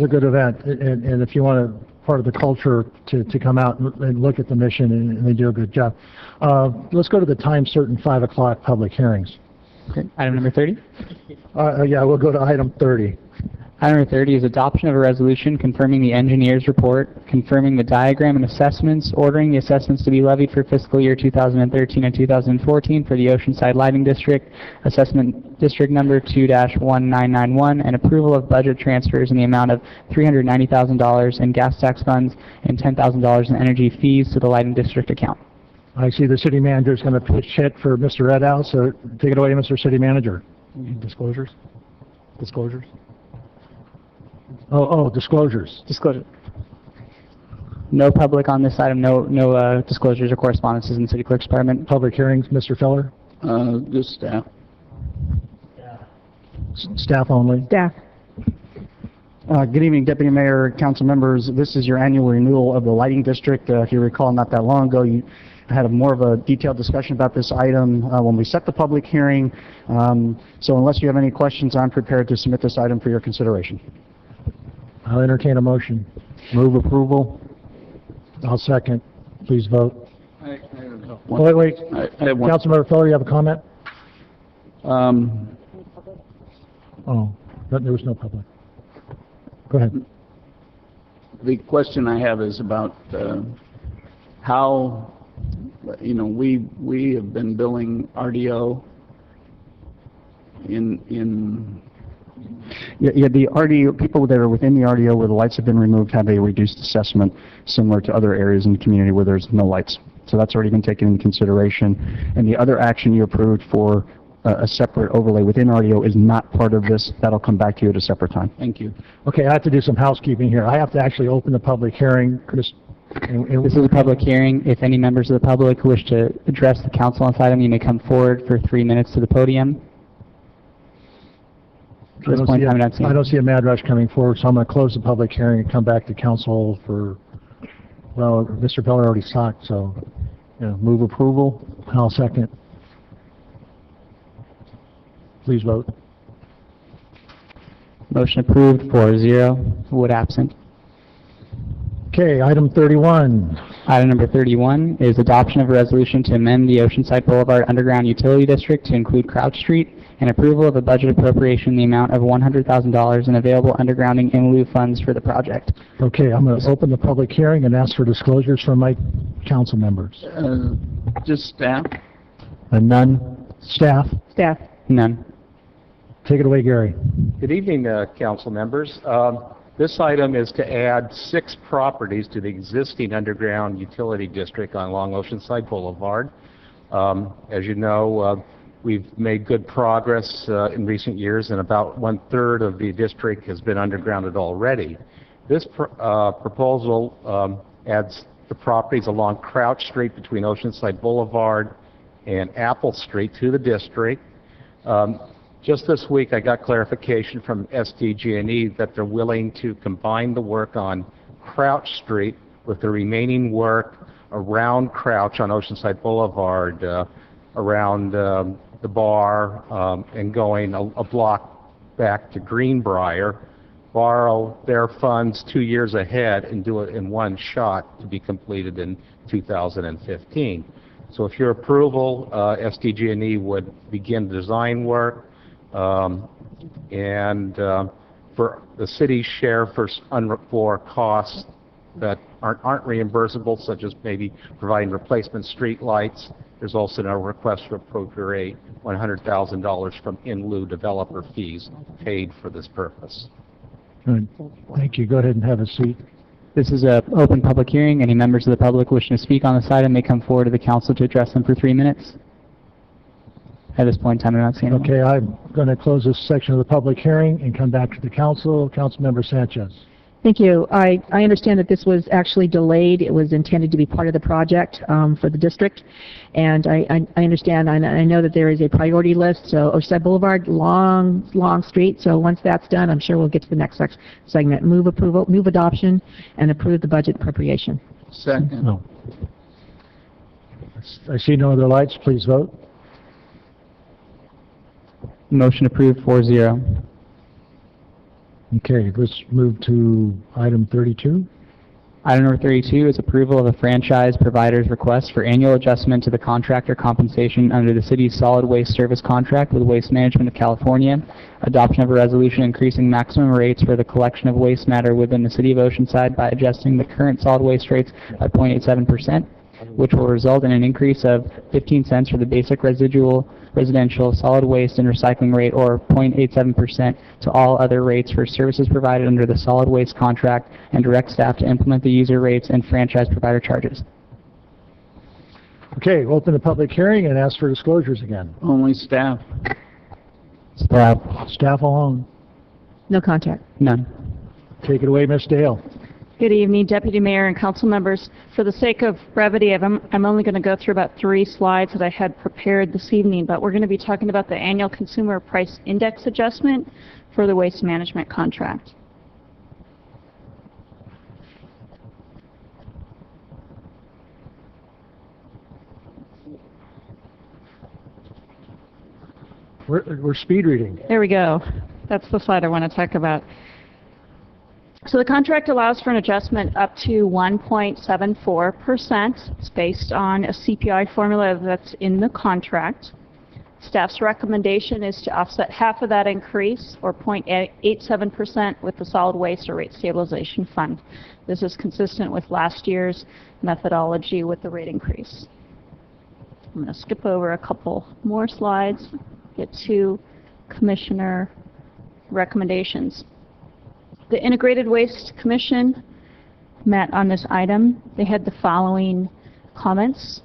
a good event, and if you want part of the culture to come out and look at the Mission, and they do a good job. Let's go to the time certain 5 o'clock public hearings. Okay. Item number 30. Yeah, we'll go to item 30. Item number 30 is adoption of a resolution confirming the engineer's report, confirming the diagram and assessments, ordering the assessments to be levied for fiscal year 2013 and 2014 for the Oceanside Lighting District, assessment district number 2-1991, and approval of budget transfers in the amount of $390,000 in gas tax funds and $10,000 in energy fees to the lighting district account. I see the city manager is going to pitch it for Mr. Redow, so take it away, Mr. City Manager. Disclosures? Disclosures? Oh, disclosures. Disclosure. No public on this item, no disclosures or correspondences in the City Clerk's Department. Public hearings, Mr. Feller? Just staff. Staff only? Staff. Good evening, Deputy Mayor, council members. This is your annual renewal of the lighting district. If you recall, not that long ago, you had more of a detailed discussion about this item when we set the public hearing. So unless you have any questions, I'm prepared to submit this item for your consideration. I'll entertain a motion. Move approval. I'll second. Please vote. I Wait. I have one. Councilmember Feller, you have a comment? Oh, there was no public. Go ahead. The question I have is about how, we have been billing RDO in Yeah, the RDO, people that are within the RDO where the lights have been removed have a reduced assessment similar to other areas in the community where there's no lights. So that's already been taken into consideration. And the other action you approved for a separate overlay within RDO is not part of this. That'll come back to you at a separate time. Thank you. Okay, I have to do some housekeeping here. I have to actually open the public hearing. Chris, This is a public hearing. If any members of the public who wish to address the council on this item, you may come forward for 3 minutes to the podium. At this point in time, I don't see a mad rush coming forward, so I'm going to close the public hearing and come back to council for, well, Mr. Peller already talked, so, move approval. I'll second. Please vote. Motion approved, 4-0. Wood absent. Okay, item 31. Item number 31 is adoption of a resolution to amend the Oceanside Boulevard Underground Utility District to include Crouch Street and approval of a budget appropriation in the amount of $100,000 in available undergrounding in lieu funds for the project. Okay, I'm going to open the public hearing and ask for disclosures from my council members. Just staff. None. Staff? Staff. None. Take it away, Gary. Good evening, council members. This item is to add 6 properties to the existing underground utility district on along Oceanside Boulevard. As you know, we've made good progress in recent years, and about 1/3 of the district has been undergrounded already. This proposal adds the properties along Crouch Street between Oceanside Boulevard and Apple Street to the district. Just this week, I got clarification from SDG&E that they're willing to combine the work on Crouch Street with the remaining work around Crouch on Oceanside Boulevard, around the bar, and going a block back to Greenbrier, borrow their funds 2 years ahead and do it in one shot to be completed in 2015. So if your approval, SDG&E would begin design work, and for the city's share for costs that aren't reimbursable, such as maybe providing replacement street lights. There's also no request to appropriate $100,000 from in lieu developer fees paid for this purpose. Good. Thank you. Go ahead and have a seat. This is an open public hearing. Any members of the public wishing to speak on this item may come forward to the council to address them for 3 minutes. At this point in time, I'm not seeing anyone. Okay, I'm going to close this section of the public hearing and come back to the council. Councilmember Sanchez. Thank you. I understand that this was actually delayed. It was intended to be part of the project for the district. And I understand, I know that there is a priority list. So Oceanside Boulevard, long street. So once that's done, I'm sure we'll get to the next segment. Move approval, move adoption, and approve the budget appropriation. Second. No. I see no other lights. Please vote. Motion approved, 4-0. Okay, let's move to item 32. Item number 32 is approval of a franchise provider's request for annual adjustment to the contractor compensation under the city's solid waste service contract with Waste Management of California, adoption of a resolution increasing maximum rates for the collection of waste matter within the city of Oceanside by adjusting the current solid waste rates by 0.87%, which will result in an increase of 15 cents for the basic residential solid waste and recycling rate, or 0.87% to all other rates for services provided under the solid waste contract, and direct staff to implement the user rates and franchise provider charges. Okay, we'll open the public hearing and ask for disclosures again. Only staff. Staff. Staff alone. No contact. None. Take it away, Ms. Dale. Good evening, Deputy Mayor and council members. For the sake of brevity, I'm only going to go through about 3 slides that I had prepared this evening, but we're going to be talking about the annual consumer price index adjustment for the waste management contract. We're speed reading. There we go. That's the slide I want to talk about. So the contract allows for an adjustment up to 1.74%. It's based on a CPI formula that's in the contract. Staff's recommendation is to offset half of that increase, or 0.87%, with the solid waste or rate stabilization fund. This is consistent with last year's methodology with the rate increase. I'm going to skip over a couple more slides, get to Commissioner recommendations. The Integrated Waste Commission met on this item. They had the following comments.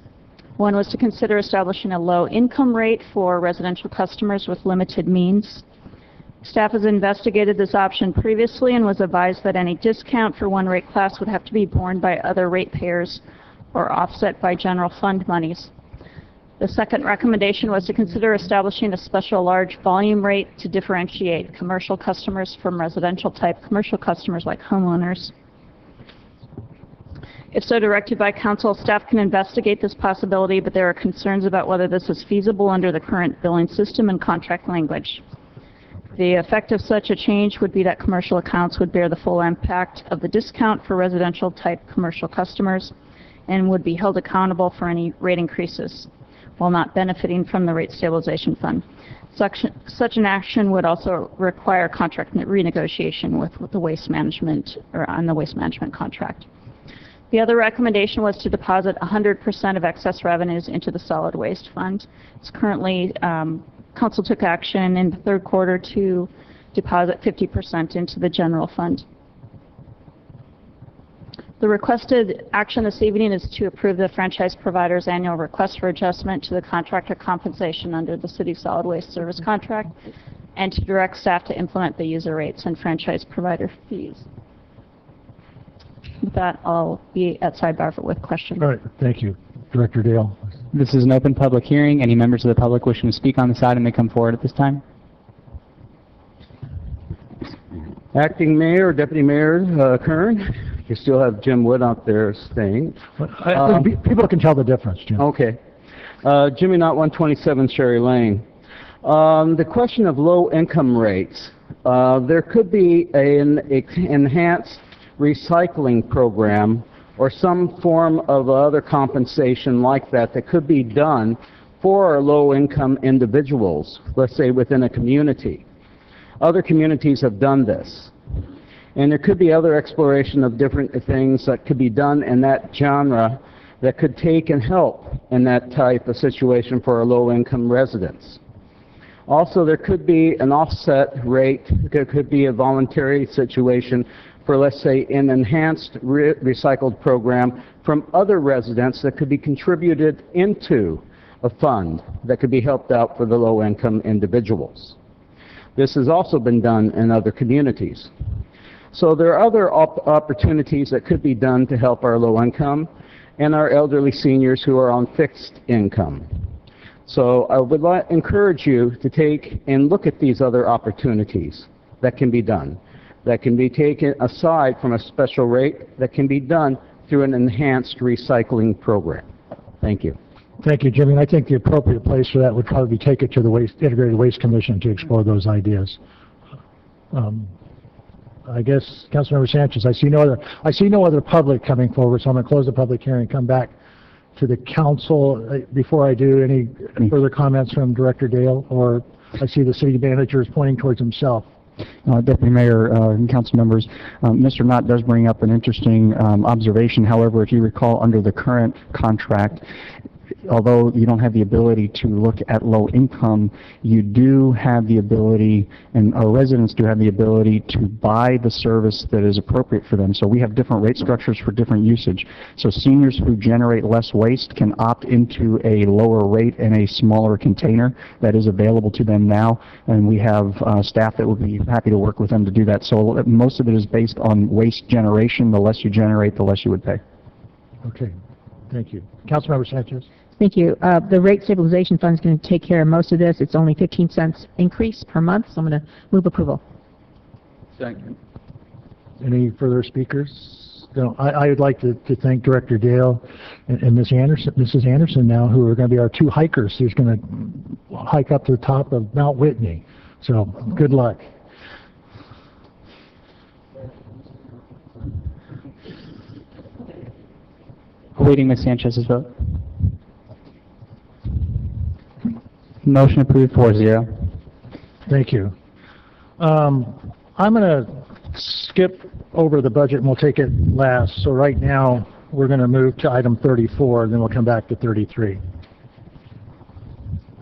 One was to consider establishing a low income rate for residential customers with limited means. Staff has investigated this option previously and was advised that any discount for one rate class would have to be borne by other ratepayers or offset by general fund monies. The second recommendation was to consider establishing a special large volume rate to differentiate commercial customers from residential type commercial customers like homeowners. If so directed by council, staff can investigate this possibility, but there are concerns about whether this is feasible under the current billing system and contract language. The effect of such a change would be that commercial accounts would bear the full impact of the discount for residential-type commercial customers and would be held accountable for any rate increases while not benefiting from the rate stabilization fund. Such an action would also require contract renegotiation with the waste management, or on the waste management contract. The other recommendation was to deposit 100% of excess revenues into the solid waste fund. It's currently, Council took action in the third quarter to deposit 50% into the general fund. The requested action this evening is to approve the franchise provider's annual request for adjustment to the contractor compensation under the City Solid Waste Service contract and to direct staff to implement the user rates and franchise provider fees. With that, I'll be at sidebar with questions. All right, thank you. Director Dale. This is an open public hearing. Any members of the public wishing to speak on this item may come forward at this time. Acting Mayor, Deputy Mayor Kern. You still have Jim Wood out there staying. People can tell the difference, Jim. Okay. Jimmy Knott, 127 Sherry Lane. The question of low income rates. There could be an enhanced recycling program or some form of other compensation like that that could be done for our low income individuals, let's say within a community. Other communities have done this. And there could be other exploration of different things that could be done in that genre that could take and help in that type of situation for our low-income residents. Also, there could be an offset rate. There could be a voluntary situation for, let's say, an enhanced recycled program from other residents that could be contributed into a fund that could be helped out for the low-income individuals. This has also been done in other communities. So there are other opportunities that could be done to help our low income and our elderly seniors who are on fixed income. So I would encourage you to take and look at these other opportunities that can be done, that can be taken aside from a special rate, that can be done through an enhanced recycling program. Thank you. Thank you, Jimmy. I think the appropriate place for that would probably be take it to the Integrated Waste Commission to explore those ideas. I guess, Councilmember Sanchez, I see no other public coming forward, so I'm going to close the public hearing and come back to the council. Before I do, any further comments from Director Dale, or I see the city manager is pointing towards himself. Deputy Mayor and council members, Mr. Knott does bring up an interesting observation. However, if you recall, under the current contract, although you don't have the ability to look at low income, you do have the ability, and our residents do have the ability to buy the service that is appropriate for them. So we have different rate structures for different usage. So seniors who generate less waste can opt into a lower rate in a smaller container that is available to them now, and we have staff that would be happy to work with them to do that. So most of it is based on waste generation. The less you generate, the less you would pay. Okay, thank you. Councilmember Sanchez. Thank you. The rate stabilization fund is going to take care of most of this. It's only 15 cents increase per month, so I'm going to move approval. Second. Any further speakers? No, I would like to thank Director Dale and Ms. Anderson, Mrs. Anderson now, who are going to be our two hikers who's going to hike up to the top of Mount Whitney. So good luck. Awaiting Ms. Sanchez's vote. Motion approved 4-0. Thank you. I'm going to skip over the budget and we'll take it last. So right now we're going to move to item 34 and then we'll come back to 33.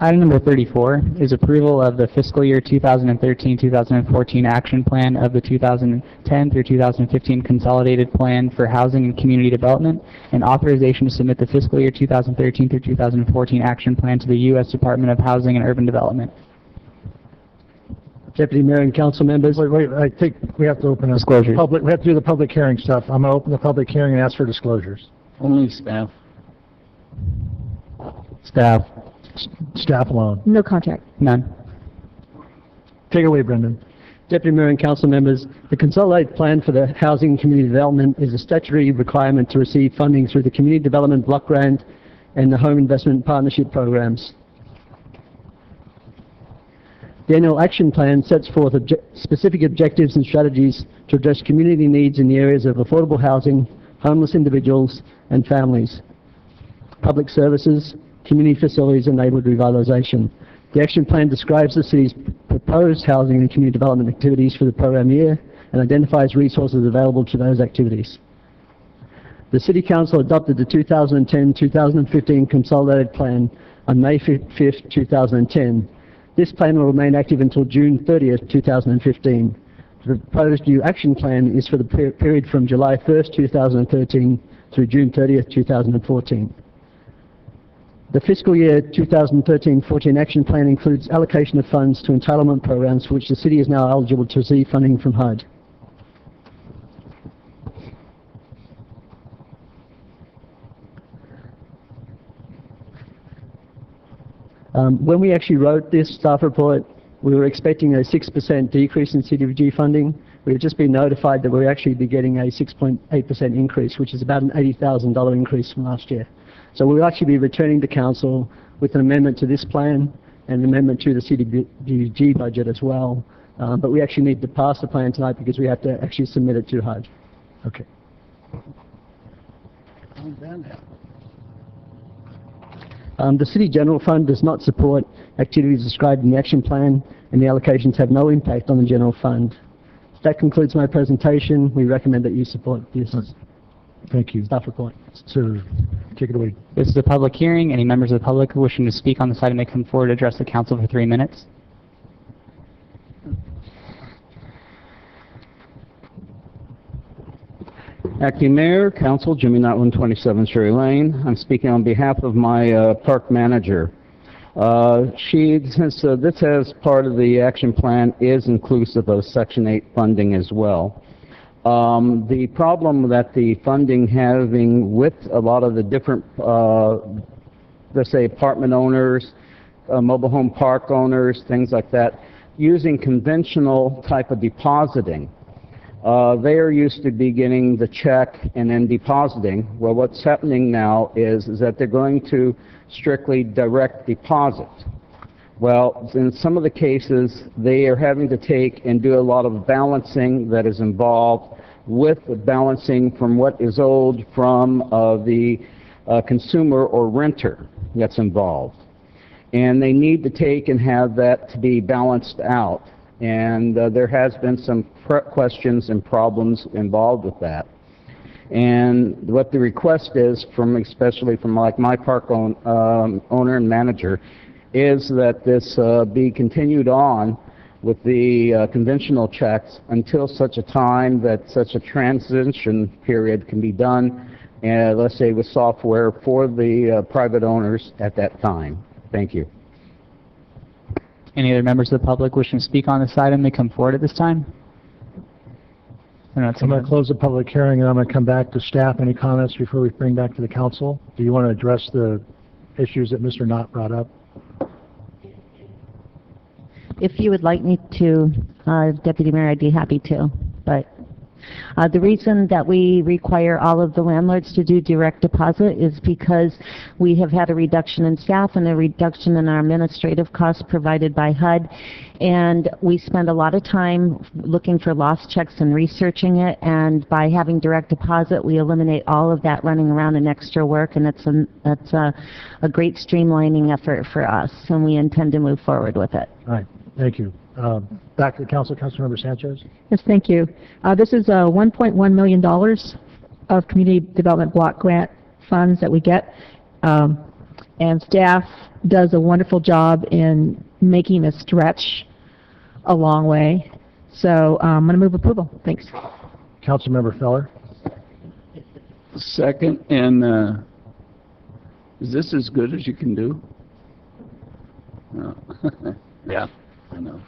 Item number 34 is approval of the fiscal year 2013-2014 action plan of the 2010 through 2015 consolidated plan for housing and community development and authorization to submit the fiscal year 2013 through 2014 action plan to the U.S. Department of Housing and Urban Development. Deputy Mayor and council members. Wait, I think we have to open a disclosure. We have to do the public hearing stuff. I'm going to open the public hearing and ask for disclosures. Only staff. Staff. Staff alone. No contact. None. Take it away, Brendan. Deputy Mayor and council members, the consolidated plan for the housing and community development is a statutory requirement to receive funding through the Community Development Block Grant and the Home Investment Partnership programs. The annual action plan sets forth specific objectives and strategies to address community needs in the areas of affordable housing, homeless individuals and families, public services, community facilities and neighbourhood revitalisation. The action plan describes the city's proposed housing and community development activities for the program year and identifies resources available to those activities. The City Council adopted the 2010-2015 Consolidated Plan on May 5th, 2010. This plan will remain active until June 30th, 2015. The proposed new action plan is for the period from July 1st, 2013 through June 30th, 2014. The fiscal year 2013-14 action plan includes allocation of funds to entitlement programs for which the city is now eligible to receive funding from HUD. When we actually wrote this staff report, we were expecting a 6% decrease in CDBG funding. We've just been notified that we'll actually be getting a 6.8% increase, which is about an $80,000 increase from last year. So we'll actually be returning to Council with an amendment to this plan and an amendment to the CDBG budget as well. But we actually need to pass the plan tonight because we have to actually submit it to HUD. Okay. The City General Fund does not support activities described in the action plan, and the allocations have no impact on the General Fund. That concludes my presentation. We recommend that you support this Thank you. staff report. So, take it away. This is a public hearing. Any members of the public wishing to speak on this item may come forward to address the council for 3 minutes. Acting Mayor, Council, Jimmy Knott, 127 Sherry Lane. I'm speaking on behalf of my park manager. Since this as part of the action plan is inclusive of Section 8 funding as well. The problem that the funding having with a lot of the different, let's say, apartment owners, mobile home park owners, things like that, using conventional type of depositing. They are used to be getting the check and then depositing. Well, what's happening now is that they're going to strictly direct deposit. Well, in some of the cases, they are having to take and do a lot of balancing that is involved with the balancing from what is owed from the consumer or renter that's involved. And they need to take and have that to be balanced out. And there has been some questions and problems involved with that. And what the request is, from especially from like my park owner and manager, is that this be continued on with the conventional checks until such a time that such a transition period can be done, let's say with software for the private owners at that time. Thank you. Any other members of the public wishing to speak on this item may come forward at this time. I'm going to close the public hearing, and I'm going to come back to staff. Any comments before we bring back to the council? Do you want to address the issues that Mr. Knott brought up? If you would like me to, Deputy Mayor, I'd be happy to. But the reason that we require all of the landlords to do direct deposit is because we have had a reduction in staff and a reduction in our administrative costs provided by HUD. And we spend a lot of time looking for lost checks and researching it. And by having direct deposit, we eliminate all of that running around and extra work. And that's a great streamlining effort for us. And we intend to move forward with it. All right. Thank you. Back to the council, Councilmember Sanchez. Yes, thank you. This is $1.1 million of community development block grant funds that we get. And staff does a wonderful job in making us stretch a long way. So I'm going to move approval. Thanks. Councilmember Feller. Second, and is this as good as you can do? No. Yeah, I know.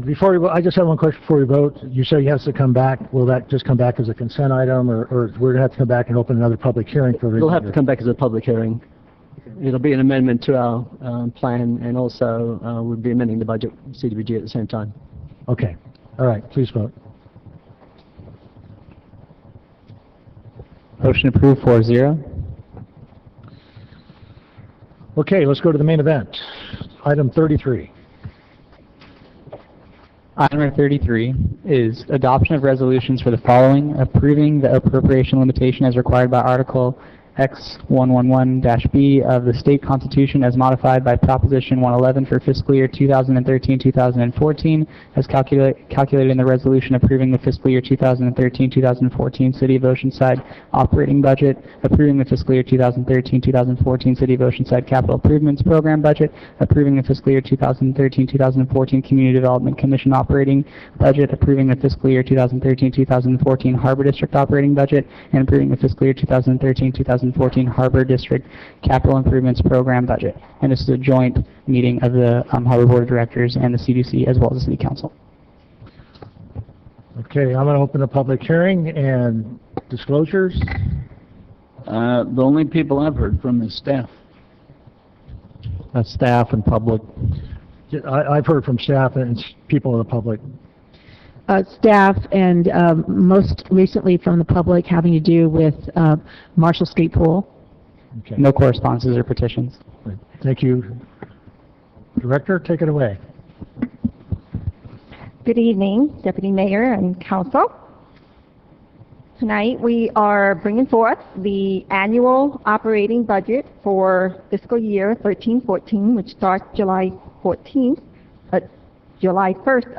Before we vote, I just have one question before we vote. You say he has to come back. Will that just come back as a consent item, or we're going to have to come back and open another public hearing for? It'll have to come back as a public hearing. It'll be an amendment to our plan, and also we'll be amending the budget CDBG at the same time. Okay. All right. Please vote. Motion approved 4-0. Okay, let's go to the main event. Item 33. Item number 33 is adoption of resolutions for the following: approving the appropriation limitation as required by Article X111-B of the State Constitution as modified by Proposition 111 for fiscal year 2013-2014, as calculated in the resolution approving the fiscal year 2013-2014 City of Oceanside operating budget, approving the fiscal year 2013-2014 City of Oceanside capital improvements program budget, approving the fiscal year 2013-2014 Community Development Commission operating budget, approving the fiscal year 2013-2014 Harbor District operating budget, and approving the fiscal year 2013-2014 Harbor District Capital Improvements Program budget. And this is a joint meeting of the Harbor Board of Directors and the CDC as well as the City Council. Okay, I'm going to open a public hearing and disclosures. The only people I've heard from is staff. That's staff and public. I've heard from staff and people in the public. Staff and most recently from the public having to do with Marshall Street Pool. Okay. No correspondences or petitions. Thank you. Director, take it away. Good evening, Deputy Mayor and Council. Tonight we are bringing forth the annual operating budget for fiscal year 13-14, which starts July 1st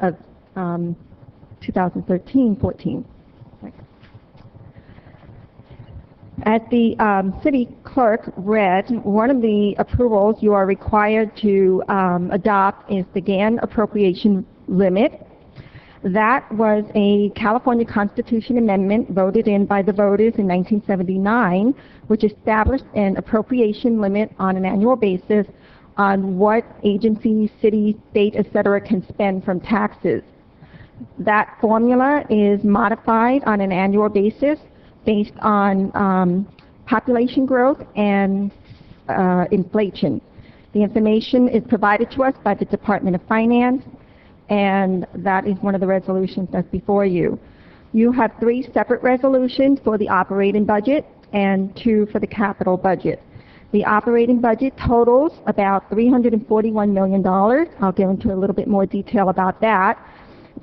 of 2013-14. As the city clerk read, one of the approvals you are required to adopt is the GAN appropriation limit. That was a California Constitution amendment voted in by the voters in 1979, which established an appropriation limit on an annual basis on what agencies, city, state, etc. can spend from taxes. That formula is modified on an annual basis based on population growth and inflation. The information is provided to us by the Department of Finance, and that is one of the resolutions that's before you. You have 3 separate resolutions for the operating budget and 2 for the capital budget. The operating budget totals about $341 million. I'll go into a little bit more detail about that.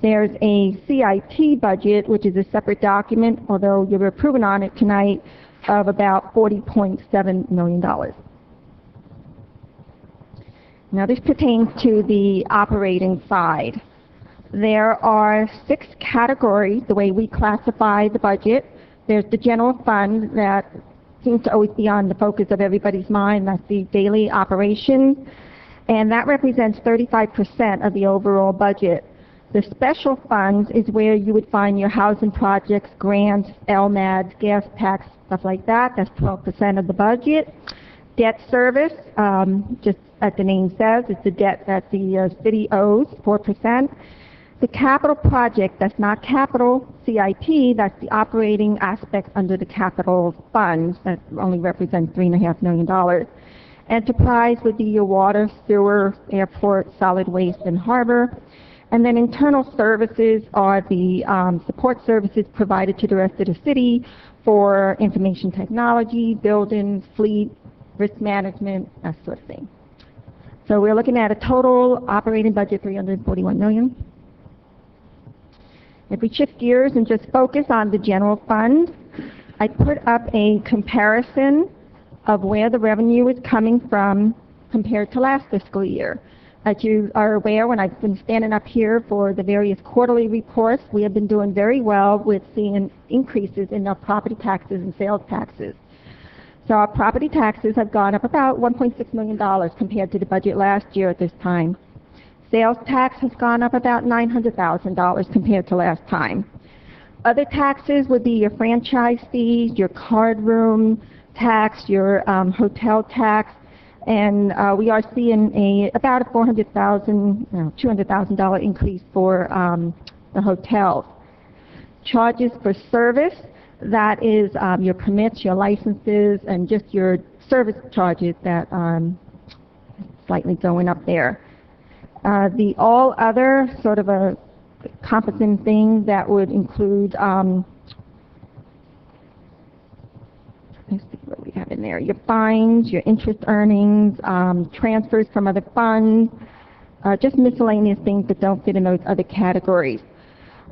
There's a CIP budget, which is a separate document, although you're approving on it tonight, of about $40.7 million. Now this pertains to the operating side. There are 6 categories, the way we classify the budget. There's the general fund that seems to always be on the focus of everybody's mind. That's the daily operations, and that represents 35% of the overall budget. The special funds is where you would find your housing projects, grants, LMADs, gas tax, stuff like that. That's 12% of the budget. Debt service, just as the name says, it's the debt that the city owes, 4%. The capital project, that's not capital CIP, that's the operating aspect under the capital funds, that only represents $3.5 million. Enterprise would be your water, sewer, airport, solid waste, and harbor. And then internal services are the support services provided to the rest of the city for information technology, buildings, fleet, risk management, that sort of thing. So we're looking at a total operating budget $341 million. If we shift gears and just focus on the general fund, I put up a comparison of where the revenue is coming from compared to last fiscal year. As you are aware, when I've been standing up here for the various quarterly reports, we have been doing very well with seeing increases in our property taxes and sales taxes. So our property taxes have gone up about $1.6 million compared to the budget last year at this time. Sales tax has gone up about $900,000 compared to last time. Other taxes would be your franchise fees, your card room tax, your hotel tax, and we are seeing about a $200,000 increase for the hotels. Charges for service, that is your permits, your licenses, and just your service charges that slightly going up there. The all other sort of a encompassing thing that would include, let's see what we have in there, your fines, your interest earnings, transfers from other funds, just miscellaneous things that don't fit in those other categories.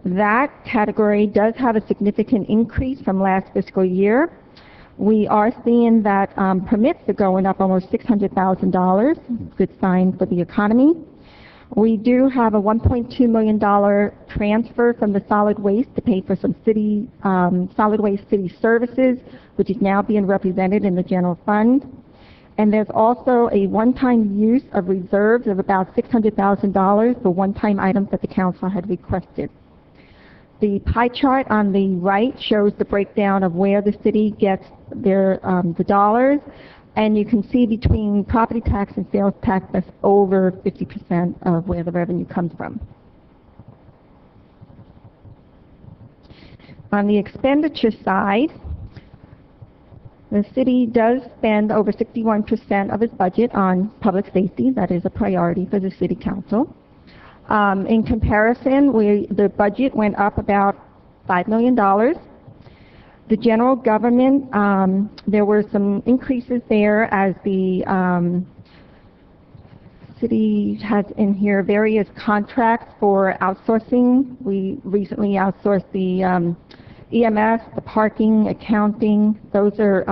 That category does have a significant increase from last fiscal year. We are seeing that permits are going up almost $600,000, good sign for the economy. We do have a $1.2 million transfer from the solid waste to pay for some city, solid waste city services, which is now being represented in the general fund. And there's also a one-time use of reserves of about $600,000 for one-time items that the council had requested. The pie chart on the right shows the breakdown of where the city gets their the dollars, and you can see between property tax and sales tax that's over 50% of where the revenue comes from. On the expenditure side, the city does spend over 61% of its budget on public safety. That is a priority for the city council. In comparison, the budget went up about $5 million. The general government, there were some increases there as the city has in here various contracts for outsourcing. We recently outsourced the EMS, the parking, accounting. Those are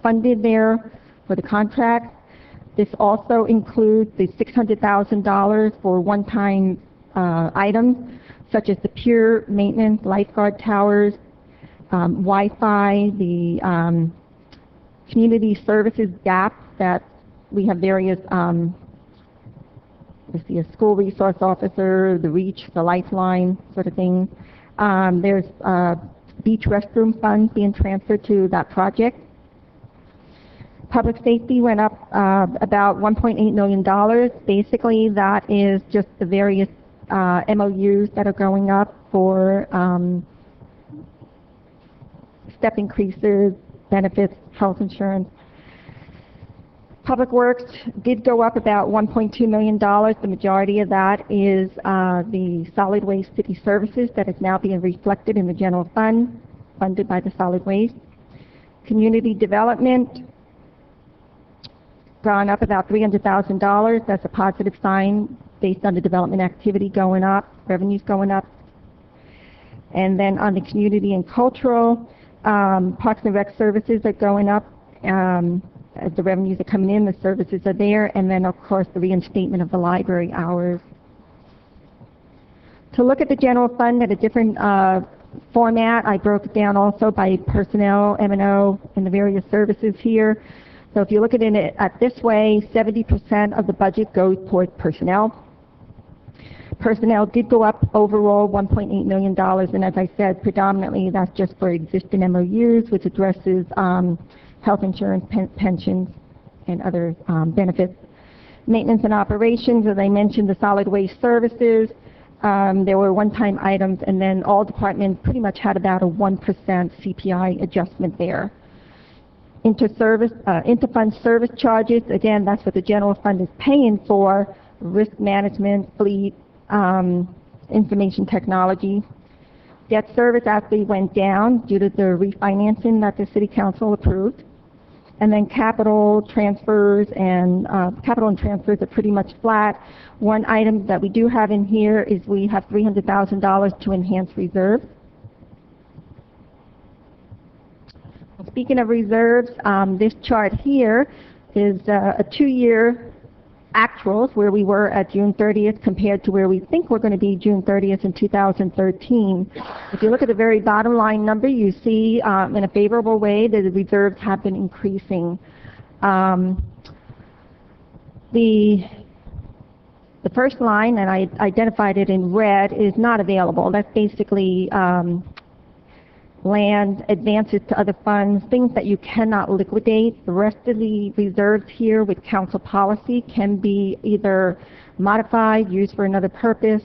funded there for the contract. This also includes the $600,000 for one-time items, such as the pier maintenance, lifeguard towers, Wi-Fi, the community services gap that we have various, let's see, a school resource officer, the REACH, the Lifeline sort of thing. There's beach restroom funds being transferred to that project. Public safety went up about $1.8 million. Basically, that is just the various MOUs that are going up for step increases, benefits, health insurance. Public Works did go up about $1.2 million. The majority of that is the solid waste city services that is now being reflected in the general fund, funded by the solid waste. Community development, gone up about $300,000. That's a positive sign based on the development activity going up, revenues going up. And then on the community and cultural, Parks and Rec services are going up. As the revenues are coming in, the services are there. And then, of course, the reinstatement of the library hours. To look at the general fund at a different format, I broke it down also by personnel, M&O, and the various services here. So if you look at it this way, 70% of the budget goes toward personnel. Personnel did go up overall $1.8 million, and as I said, predominantly that's just for existing MOUs, which addresses health insurance, pensions, and other benefits. Maintenance and operations, as I mentioned, the solid waste services, there were one-time items, and then all departments pretty much had about a 1% CPI adjustment there. Interfund service charges, again, that's what the general fund is paying for, risk management, fleet, information technology. Debt service actually went down due to the refinancing that the city council approved. And then capital transfers and transfers are pretty much flat. One item that we do have in here is we have $300,000 to enhance reserves. Speaking of reserves, this chart here is a 2-year actuals where we were at June 30th compared to where we think we're going to be June 30th in 2013. If you look at the very bottom line number, you see in a favorable way that the reserves have been increasing. The first line, and I identified it in red, is not available. That's basically land, advances to other funds, things that you cannot liquidate. The rest of the reserves here with council policy can be either modified, used for another purpose.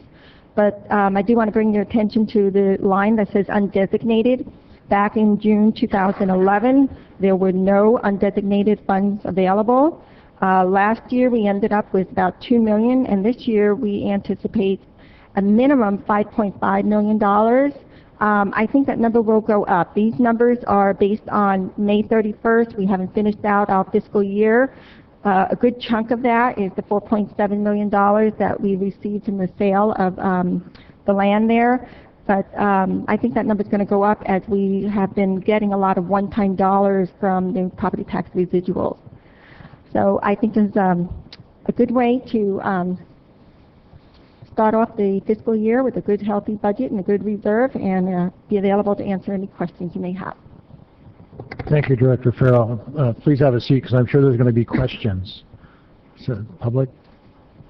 But I do want to bring your attention to the line that says undesignated. Back in June 2011, there were no undesignated funds available. Last year, we ended up with about $2 million, and this year we anticipate a minimum $5.5 million. I think that number will go up. These numbers are based on May 31st. We haven't finished out our fiscal year. A good chunk of that is the $4.7 million that we received from the sale of the land there. But I think that number is going to go up as we have been getting a lot of one-time dollars from the property tax residuals. So I think this is a good way to start off the fiscal year with a good, healthy budget and a good reserve, and be available to answer any questions you may have. Thank you, Director Farrell. Please have a seat, because I'm sure there's going to be questions. So, public?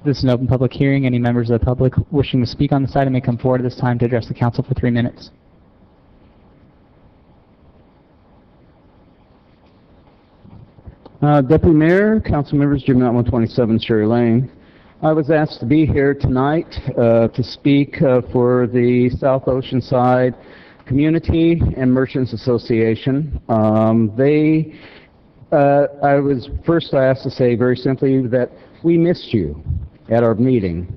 This is an open public hearing. Any members of the public wishing to speak on this item may come forward at this time to address the council for 3 minutes. Deputy Mayor, council members, Jim Knott, 127 Sherry Lane. I was asked to be here tonight to speak for the South Oceanside Community and Merchants Association. I was first asked to say very simply that we missed you at our meeting,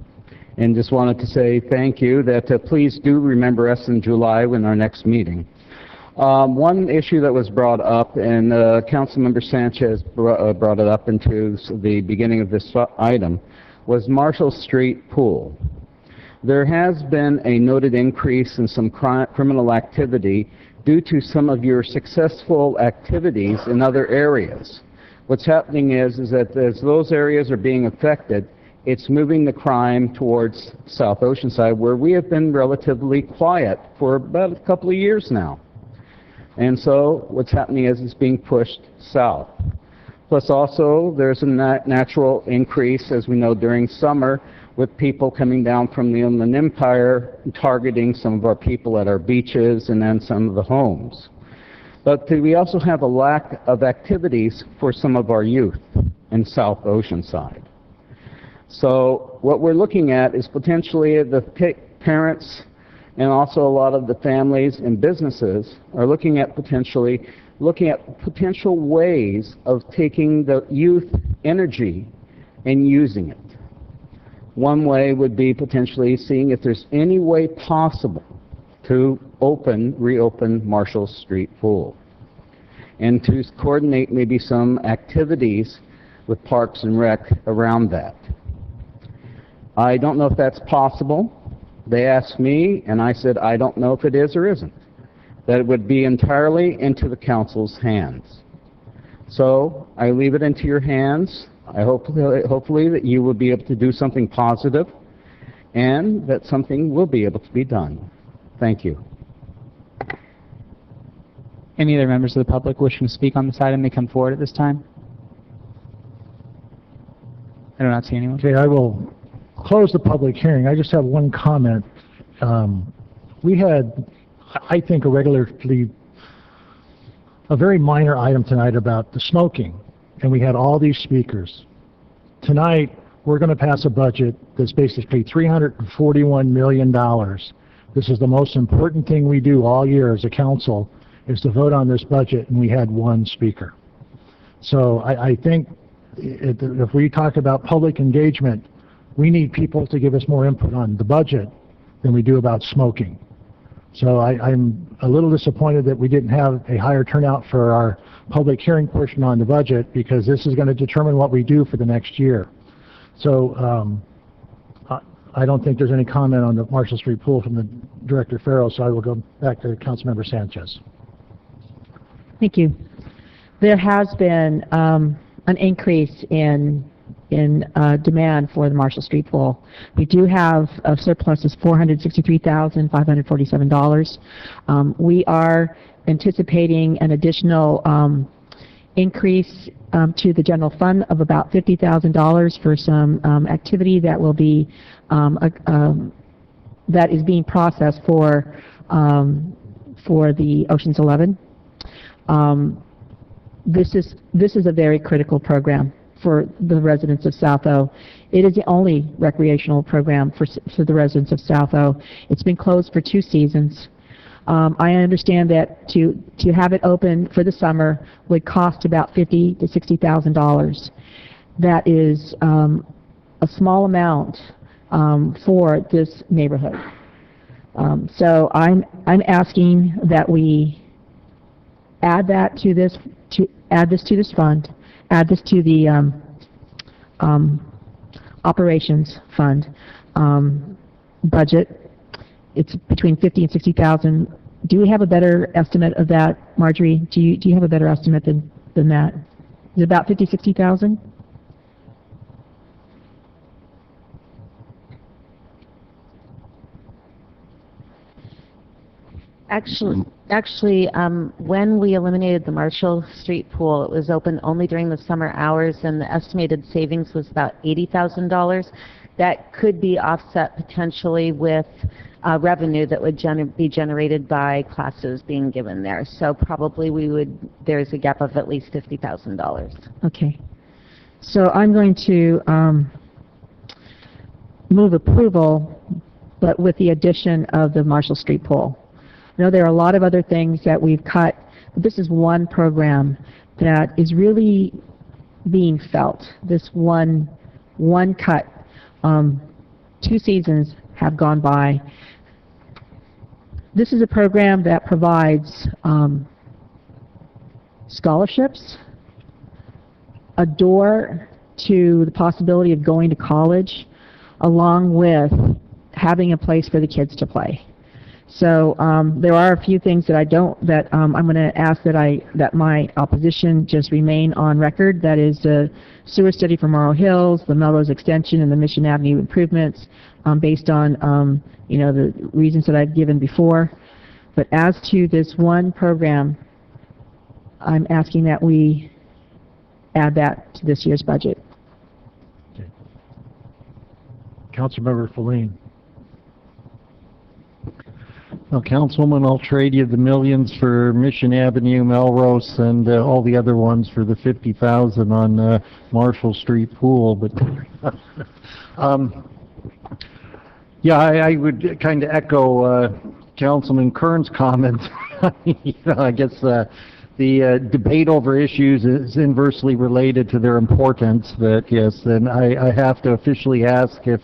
and just wanted to say thank you, that please do remember us in July when our next meeting. One issue that was brought up, and Councilmember Sanchez brought it up into the beginning of this item, was Marshall Street Pool. There has been a noted increase in some criminal activity due to some of your successful activities in other areas. What's happening is that as those areas are being affected, it's moving the crime towards South Oceanside, where we have been relatively quiet for about a couple of years now. And so what's happening is it's being pushed south. Plus also, there's a natural increase, as we know, during summer, with people coming down from the Inland Empire, targeting some of our people at our beaches and then some of the homes. But we also have a lack of activities for some of our youth in South Oceanside. So what we're looking at is potentially the parents and also a lot of the families and businesses are looking at potential ways of taking the youth energy and using it. One way would be potentially seeing if there's any way possible to reopen Marshall Street Pool, and to coordinate maybe some activities with Parks and Rec around that. I don't know if that's possible. They asked me, and I said, I don't know if it is or isn't. That it would be entirely into the council's hands. So I leave it into your hands. I hopefully that you will be able to do something positive, and that something will be able to be done. Thank you. Any other members of the public wishing to speak on this item may come forward at this time. I do not see anyone. Okay, I will close the public hearing. I just have one comment. We had, I think, a very minor item tonight about the smoking, and we had all these speakers. Tonight, we're going to pass a budget that's basically $341 million. This is the most important thing we do all year as a council, is to vote on this budget, and we had one speaker. So I think if we talk about public engagement, we need people to give us more input on the budget than we do about smoking. So I'm a little disappointed that we didn't have a higher turnout for our public hearing portion on the budget, because this is going to determine what we do for the next year. So I don't think there's any comment on the Marshall Street Pool from the Director Farrell, so I will go back to Councilmember Sanchez. Thank you. There has been an increase in demand for the Marshall Street Pool. We do have a surplus of $463,547. We are anticipating an additional increase to the general fund of about $50,000 for some activity that will be that is being processed for the Ocean's 11. This is a very critical program for the residents of South O. It is the only recreational program for the residents of South O. It's been closed for 2 seasons. I understand that to have it open for the summer would cost about $50,000 to $60,000. That is a small amount for this neighborhood. So I'm asking that we add that to this, add this to this fund, add this to the operations fund budget. It's between 50 and 60,000. Do we have a better estimate of that, Marjorie? Do you have a better estimate than that? Is it about 50, 60,000? Actually, when we eliminated the Marshall Street pool, it was open only during the summer hours, and the estimated savings was about $80,000. That could be offset potentially with revenue that would be generated by classes being given there. So probably there's a gap of at least $50,000. Okay. So I'm going to move approval, but with the addition of the Marshall Street pool. I know there are a lot of other things that we've cut, but this is one program that is really being felt. This one cut. 2 seasons have gone by. This is a program that provides scholarships, a door to the possibility of going to college, along with having a place for the kids to play. So there are a few things that I'm going to ask that my opposition just remain on record. That is the sewer study for Morrow Hills, the Melrose Extension, and the Mission Avenue improvements, based on the reasons that I've given before. But as to this one program, I'm asking that we add that to this year's budget. Okay. Councilmember Feline. Well, Councilwoman, I'll trade you the millions for Mission Avenue, Melrose, and all the other ones for the 50,000 on Marshall Street pool. But yeah, I would kind of echo Councilman Kern's comment. I guess the debate over issues is inversely related to their importance, but yes, and I have to officially ask if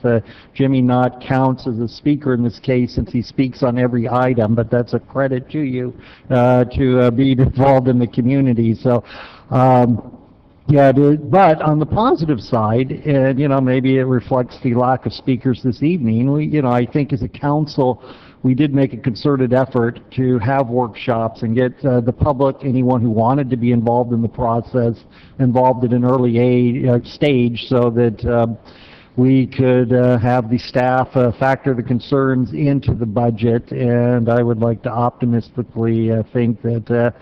Jimmy Knott counts as a speaker in this case, since he speaks on every item, but that's a credit to you to be involved in the community. So yeah, but on the positive side, and maybe it reflects the lack of speakers this evening, I think as a council, we did make a concerted effort to have workshops and get the public, anyone who wanted to be involved in the process, involved at an early stage, so that we could have the staff factor the concerns into the budget. And I would like to optimistically think that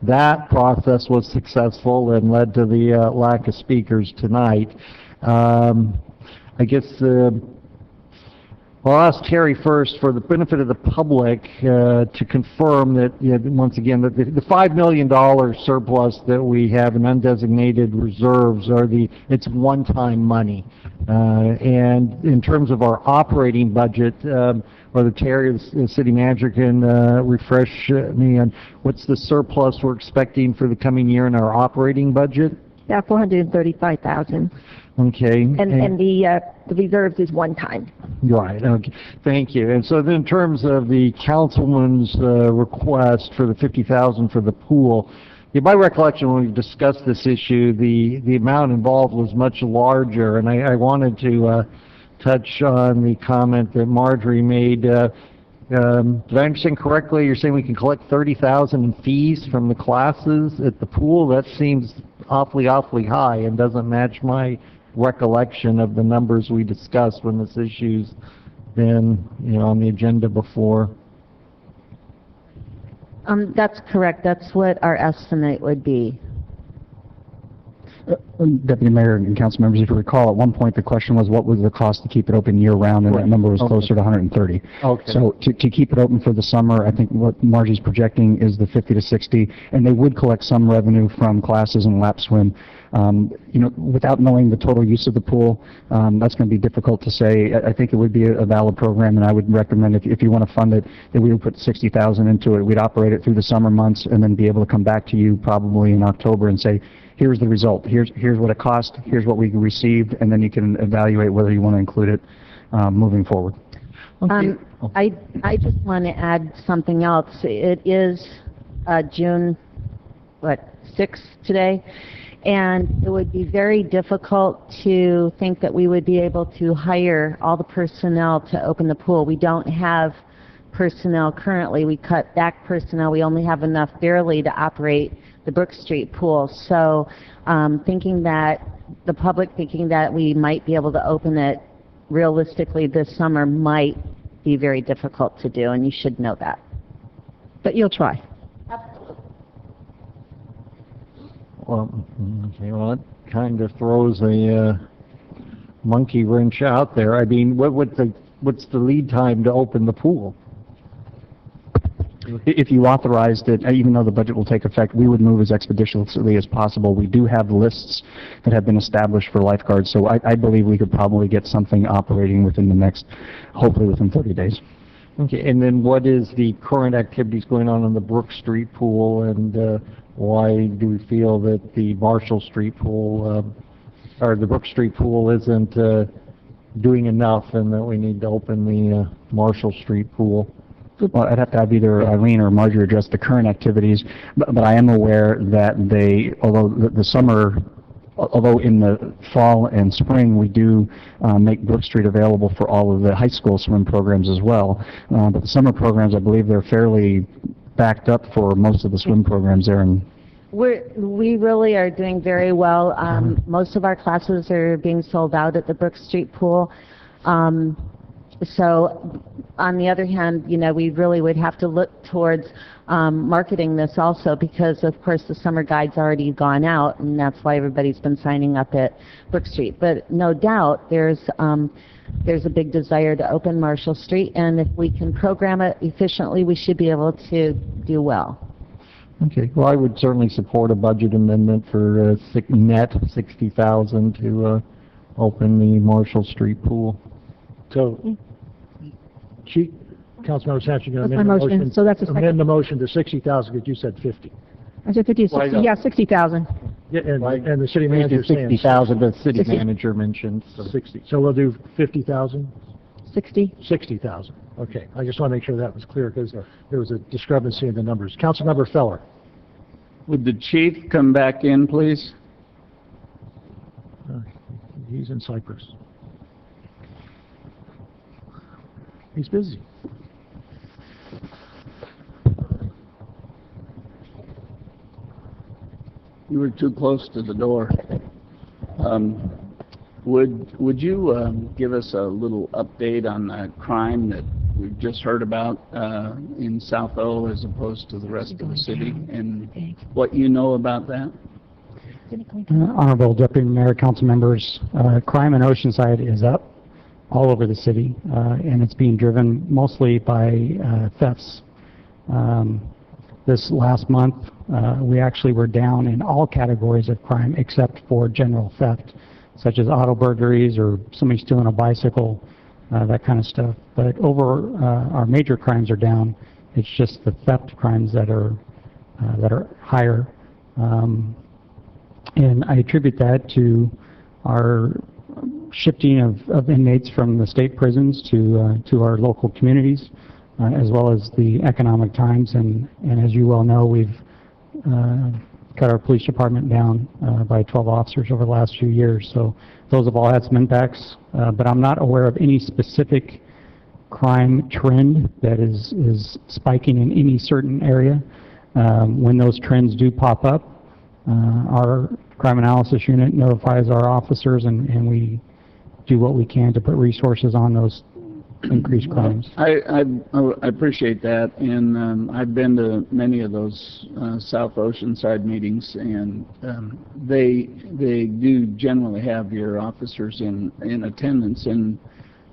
that process was successful and led to the lack of speakers tonight. I guess well, I'll ask Terry first, for the benefit of the public, to confirm that, once again, that the $5 million surplus that we have in undesignated reserves it's one-time money. And in terms of our operating budget, whether Terry, the city manager, can refresh me on what's the surplus we're expecting for the coming year in our operating budget? About 435,000. Okay. And the reserves is one time. Right, okay, thank you. And so then in terms of the councilman's request for the 50,000 for the pool, by recollection, when we discussed this issue, the amount involved was much larger, and I wanted to touch on the comment that Marjorie made. Did I understand correctly? You're saying we can collect 30,000 in fees from the classes at the pool? That seems awfully high and doesn't match my recollection of the numbers we discussed when this issue's been, on the agenda before. That's correct. That's what our estimate would be. Deputy Mayor and council members, if you recall, at one point the question was what was the cost to keep it open year-round, and that number was closer to 130. Okay. So to keep it open for the summer, I think what Margie's projecting is the 50 to 60, and they would collect some revenue from classes and lap swim. Without knowing the total use of the pool, that's going to be difficult to say. I think it would be a valid program, and I would recommend if you want to fund it, that we would put 60,000 into it. We'd operate it through the summer months, and then be able to come back to you probably in October and say, here's the result, here's what it cost, here's what we received, and then you can evaluate whether you want to include it moving forward. Okay. I just want to add something else. It is June 6 today. And it would be very difficult to think that we would be able to hire all the personnel to open the pool. We don't have personnel currently. We cut back personnel. We only have enough barely to operate the Brook Street pool. So thinking that the public thinking that we might be able to open it realistically this summer might be very difficult to do, and you should know that. But you'll try. Well, okay, well, it kind of throws a monkey wrench out there. I mean, what's the lead time to open the pool? If you authorized it, even though the budget will take effect, we would move as expeditiously as possible. We do have lists that have been established for lifeguards, so I believe we could probably get something operating within the next, hopefully within 30 days. Okay, and then what is the current activities going on in the Brook Street pool, and why do we feel that the Marshall Street pool, or the Brook Street pool isn't doing enough, and that we need to open the Marshall Street pool? Well, I'd have to have either Eileen or Marjorie address the current activities, but I am aware that they, although the summer, although in the fall and spring we do make Brook Street available for all of the high school swim programs as well, but the summer programs, I believe they're fairly backed up for most of the swim programs there. And We really are doing very well. Most of our classes are being sold out at the Brook Street pool. So on the other hand, you know, we really would have to look towards marketing this also, because of course the summer guide's already gone out, and that's why everybody's been signing up at Brook Street. But no doubt there's a big desire to open Marshall Street, and if we can program it efficiently, we should be able to do well. Okay, well, I would certainly support a budget amendment for net $60,000 to open the Marshall Street pool. So, Chief, Councilmember Sanchez, you're going to That's my amend the motion. motion. So that's a second. Amend the motion to 60,000, because you said 50. I said 50 to Why 60, not? yeah, 60,000. Yeah, and the city We manager did is saying 60,000, but the city 60. manager mentioned. So. 60. So we'll do 50,000? 60. 60,000. Okay, I just want to make sure that was clear, because there was a discrepancy in the numbers. Councilmember Feller. Would the chief come back in, please? He's in Cyprus. He's busy. You were too close to the door. Would you give us a little update on that crime that we've just heard about in South O as opposed to the rest of the city, and what you know about that? Honorable Deputy Mayor, council members, crime in Oceanside is up all over the city, and it's being driven mostly by thefts. This last month, we actually were down in all categories of crime except for general theft, such as auto burglaries or somebody stealing a bicycle, that kind of stuff. But over our major crimes are down. It's just the theft crimes that are higher, and I attribute that to our shifting of inmates from the state prisons to our local communities, as well as the economic times. And as you well know, we've cut our police department down by 12 officers over the last few years. So those have all had some impacts, but I'm not aware of any specific crime trend that is spiking in any certain area. When those trends do pop up, our crime analysis unit notifies our officers, and we do what we can to put resources on those increased crimes. I appreciate that, and I've been to many of those South Oceanside meetings, and they do generally have your officers in attendance, and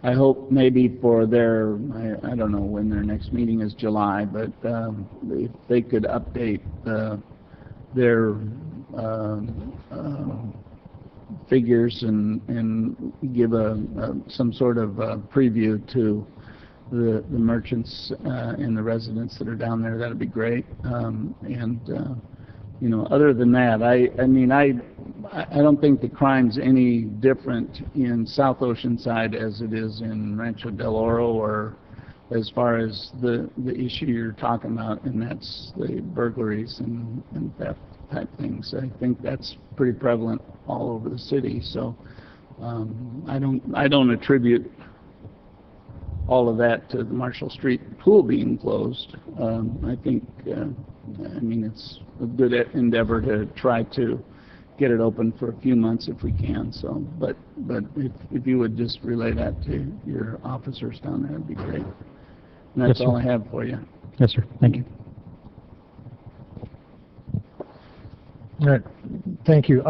I hope maybe for their, I don't know when their next meeting is, July, but if they could update their figures and give some sort of preview to the merchants and the residents that are down there, that'd be great. You know, other than that, I mean, I don't think the crime's any different in South Oceanside as it is in Rancho Del Oro, or as far as the issue you're talking about, and that's the burglaries and theft. type things. I think that's pretty prevalent all over the city, so I don't attribute all of that to the Marshall Street pool being closed. I think, I mean, it's a good endeavor to try to get it open for a few months if we can. So, but if you would just relay that to your officers down there, it'd be great. And that's Yes, all sir. I have for you. Yes, sir. Thank you. All right, thank you.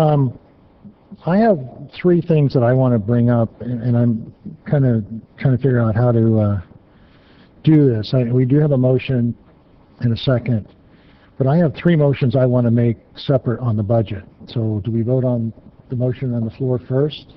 I have three things that I want to bring up, and I'm kind of trying to figure out how to do this. We do have a motion in a second, but I have three motions I want to make separate on the budget. So do we vote on the motion on the floor first?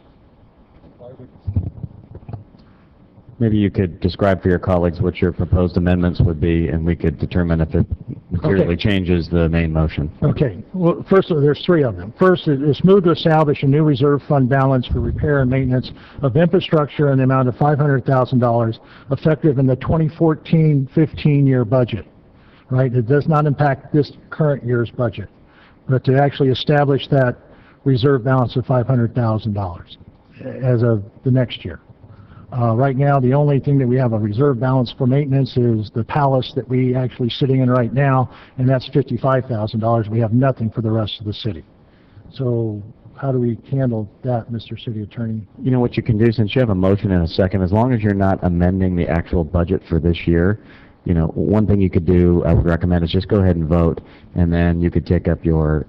Maybe you could describe for your colleagues what your proposed amendments would be, and we could determine if it materially changes the main motion. Okay. Well, first, there's three of them. First, it's moved to establish a new reserve fund balance for repair and maintenance of infrastructure in the amount of $500,000 effective in the 2014-15 year budget. Right? It does not impact this current year's budget, but to actually establish that reserve balance of $500,000 as of the next year. Right now, the only thing that we have a reserve balance for maintenance is the palace that we actually sitting in right now, and that's $55,000. We have nothing for the rest of the city. So how do we handle that, Mr. City Attorney? You know what you can do, since you have a motion in a second, as long as you're not amending the actual budget for this year, you know, one thing you could do, I would recommend, is just go ahead and vote, and then you could take up your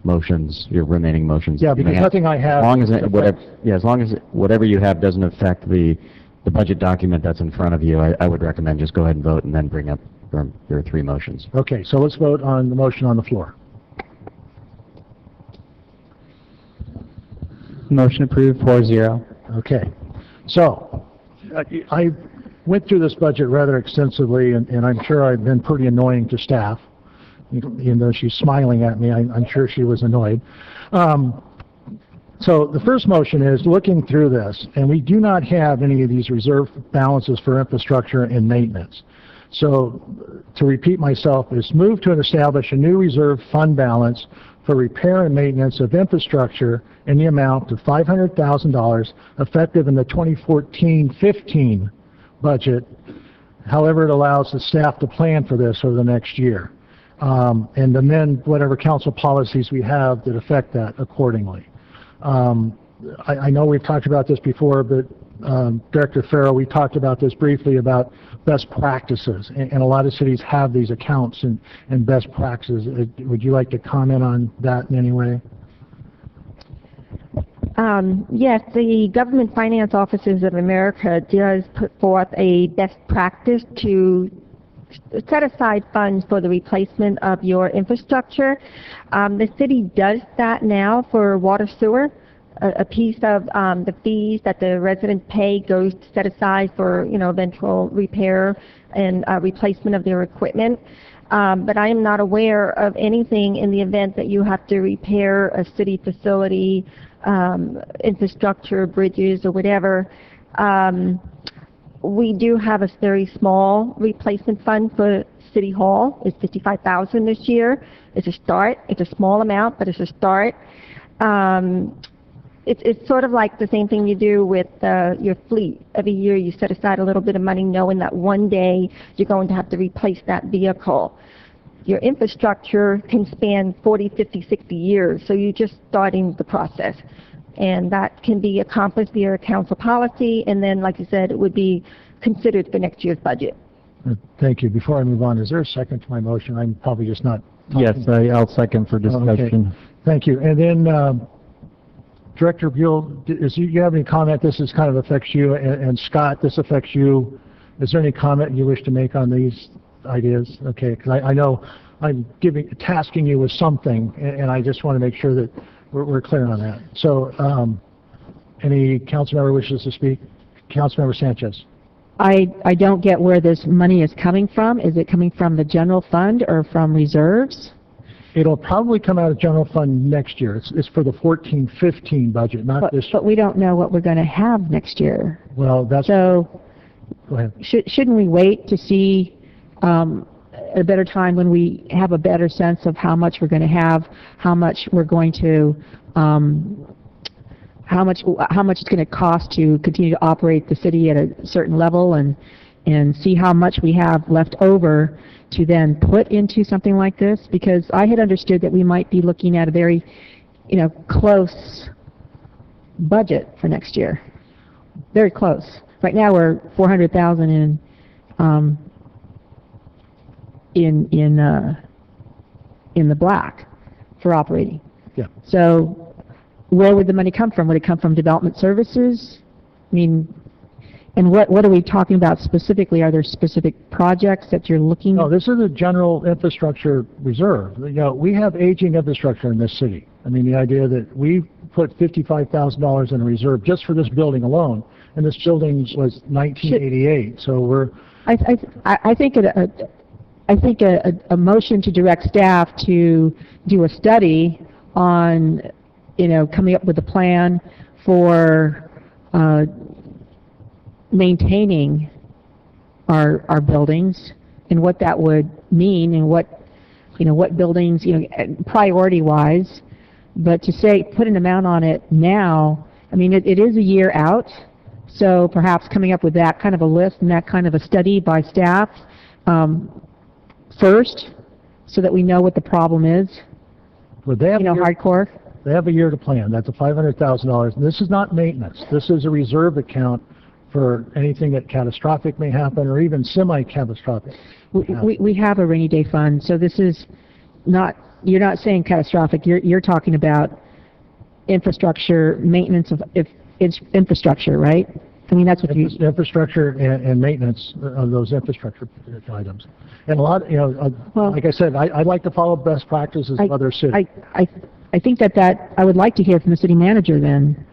motions, your remaining motions. Yeah, because nothing I have... As long as as long as whatever you have doesn't affect the budget document that's in front of you, I would recommend just go ahead and vote and then bring up your three motions. Okay, so let's vote on the motion on the floor. Motion approved, 4-0. Okay. So, I went through this budget rather extensively, and I'm sure I've been pretty annoying to staff. Even though she's smiling at me, I'm sure she was annoyed. So the first motion is looking through this, and we do not have any of these reserve balances for infrastructure and maintenance. So to repeat myself, it's move to establish a new reserve fund balance for repair and maintenance of infrastructure in the amount of $500,000 effective in the 2014-15 budget. However, it allows the staff to plan for this over the next year. And amend whatever council policies we have that affect that accordingly. I know we've talked about this before, but Director Farrow, we talked about this briefly about best practices, and a lot of cities have these accounts and best practices. Would you like to comment on that in any way? Yes, the Government Finance Offices of America does put forth a best practice to set aside funds for the replacement of your infrastructure. The city does that now for water sewer. A piece of the fees that the residents pay goes to set aside for, you know, eventual repair and replacement of their equipment. But I am not aware of anything in the event that you have to repair a city facility, infrastructure, bridges, or whatever. We do have a very small replacement fund for City Hall. It's $55,000 this year. It's a start. It's a small amount, but it's a start. It's sort of like the same thing you do with your fleet. Every year you set aside a little bit of money knowing that one day you're going to have to replace that vehicle. Your infrastructure can span 40, 50, 60 years, so you're just starting the process. And that can be accomplished via council policy, and then, like you said, it would be considered for next year's budget. Thank you. Before I move on, is there a second to my motion? I'm probably just not talking. Yes, I'll second for discussion. Okay. Thank you. And then, Director Buell, do you have any comment? This is kind of affects you, and Scott, this affects you. Is there any comment you wish to make on these ideas? Okay, because I know I'm tasking you with something, and I just want to make sure that we're clear on that. So, any council member wishes to speak? Councilmember Sanchez. I don't get where this money is coming from. Is it coming from the general fund or from reserves? It'll probably come out of general fund next year. It's for the 14-15 budget, not this. But we don't know what we're going to have next year. Well, that's... So, go ahead. Shouldn't we wait to see, at a better time when we have a better sense of how much we're going to have, how much we're going to, how much it's going to cost to continue to operate the city at a certain level, and see how much we have left over to then put into something like this, because I had understood that we might be looking at a very, close budget for next year. Very close. Right now we're 400,000 in the black for operating. Yeah. So where would the money come from? Would it come from development services? I mean, and what are we talking about specifically? Are there specific projects that you're looking? No, this is a general infrastructure reserve. We have aging infrastructure in this city. I mean, the idea that we put $55,000 in a reserve just for this building alone, and this building was 1988, so we're... I think a motion to direct staff to do a study on, coming up with a plan for maintaining our buildings and what that would mean, and what buildings, priority-wise. But to say, put an amount on it now, I mean, it is a year out, so perhaps coming up with that kind of a list and that kind of a study by staff first, so that we know what the problem is, Well, they have hardcore. They have a year to plan. That's a $500,000. And this is not maintenance. This is a reserve account for anything that catastrophic may happen, or even semi-catastrophic. We have a rainy day fund, so this is not, you're not saying catastrophic, you're talking about infrastructure, maintenance of infrastructure, right? I mean, that's what you... Infrastructure and maintenance of those infrastructure items. And a lot, like I said, I'd like to follow best practices of other cities. I think that I would like to hear from the city manager then,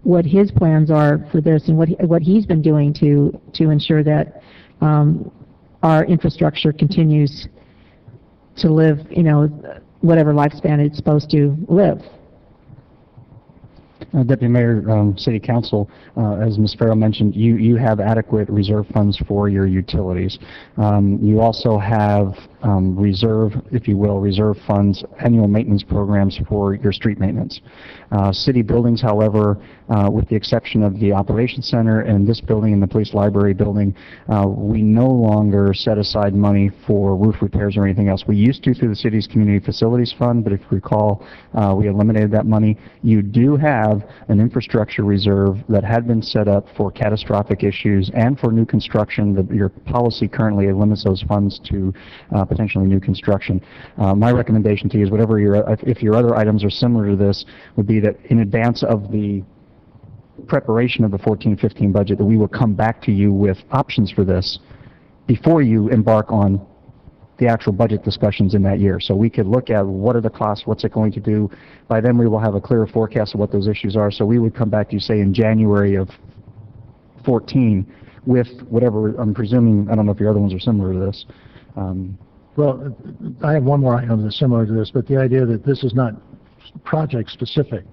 what his plans are for this, and what he's been doing to ensure that our infrastructure continues to live, whatever lifespan it's supposed to live. Deputy Mayor, City Council, as Ms. Farrell mentioned, you have adequate reserve funds for your utilities. You also have reserve funds, annual maintenance programs for your street maintenance. City buildings, however, with the exception of the operations center and this building and the police library building, we no longer set aside money for roof repairs or anything else. We used to through the city's community facilities fund, but if you recall, we eliminated that money. You do have an infrastructure reserve that had been set up for catastrophic issues and for new construction. Your policy currently limits those funds to potentially new construction. My recommendation to you is if your other items are similar to this, would be that in advance of the preparation of the 14-15 budget, that we will come back to you with options for this before you embark on the actual budget discussions in that year. So we could look at what are the costs, what's it going to do. By then we will have a clearer forecast of what those issues are. So we would come back to you, say, in January of 14 with whatever, I'm presuming, I don't know if your other ones are similar to this. Well, I have one more item that's similar to this, but the idea that this is not project specific.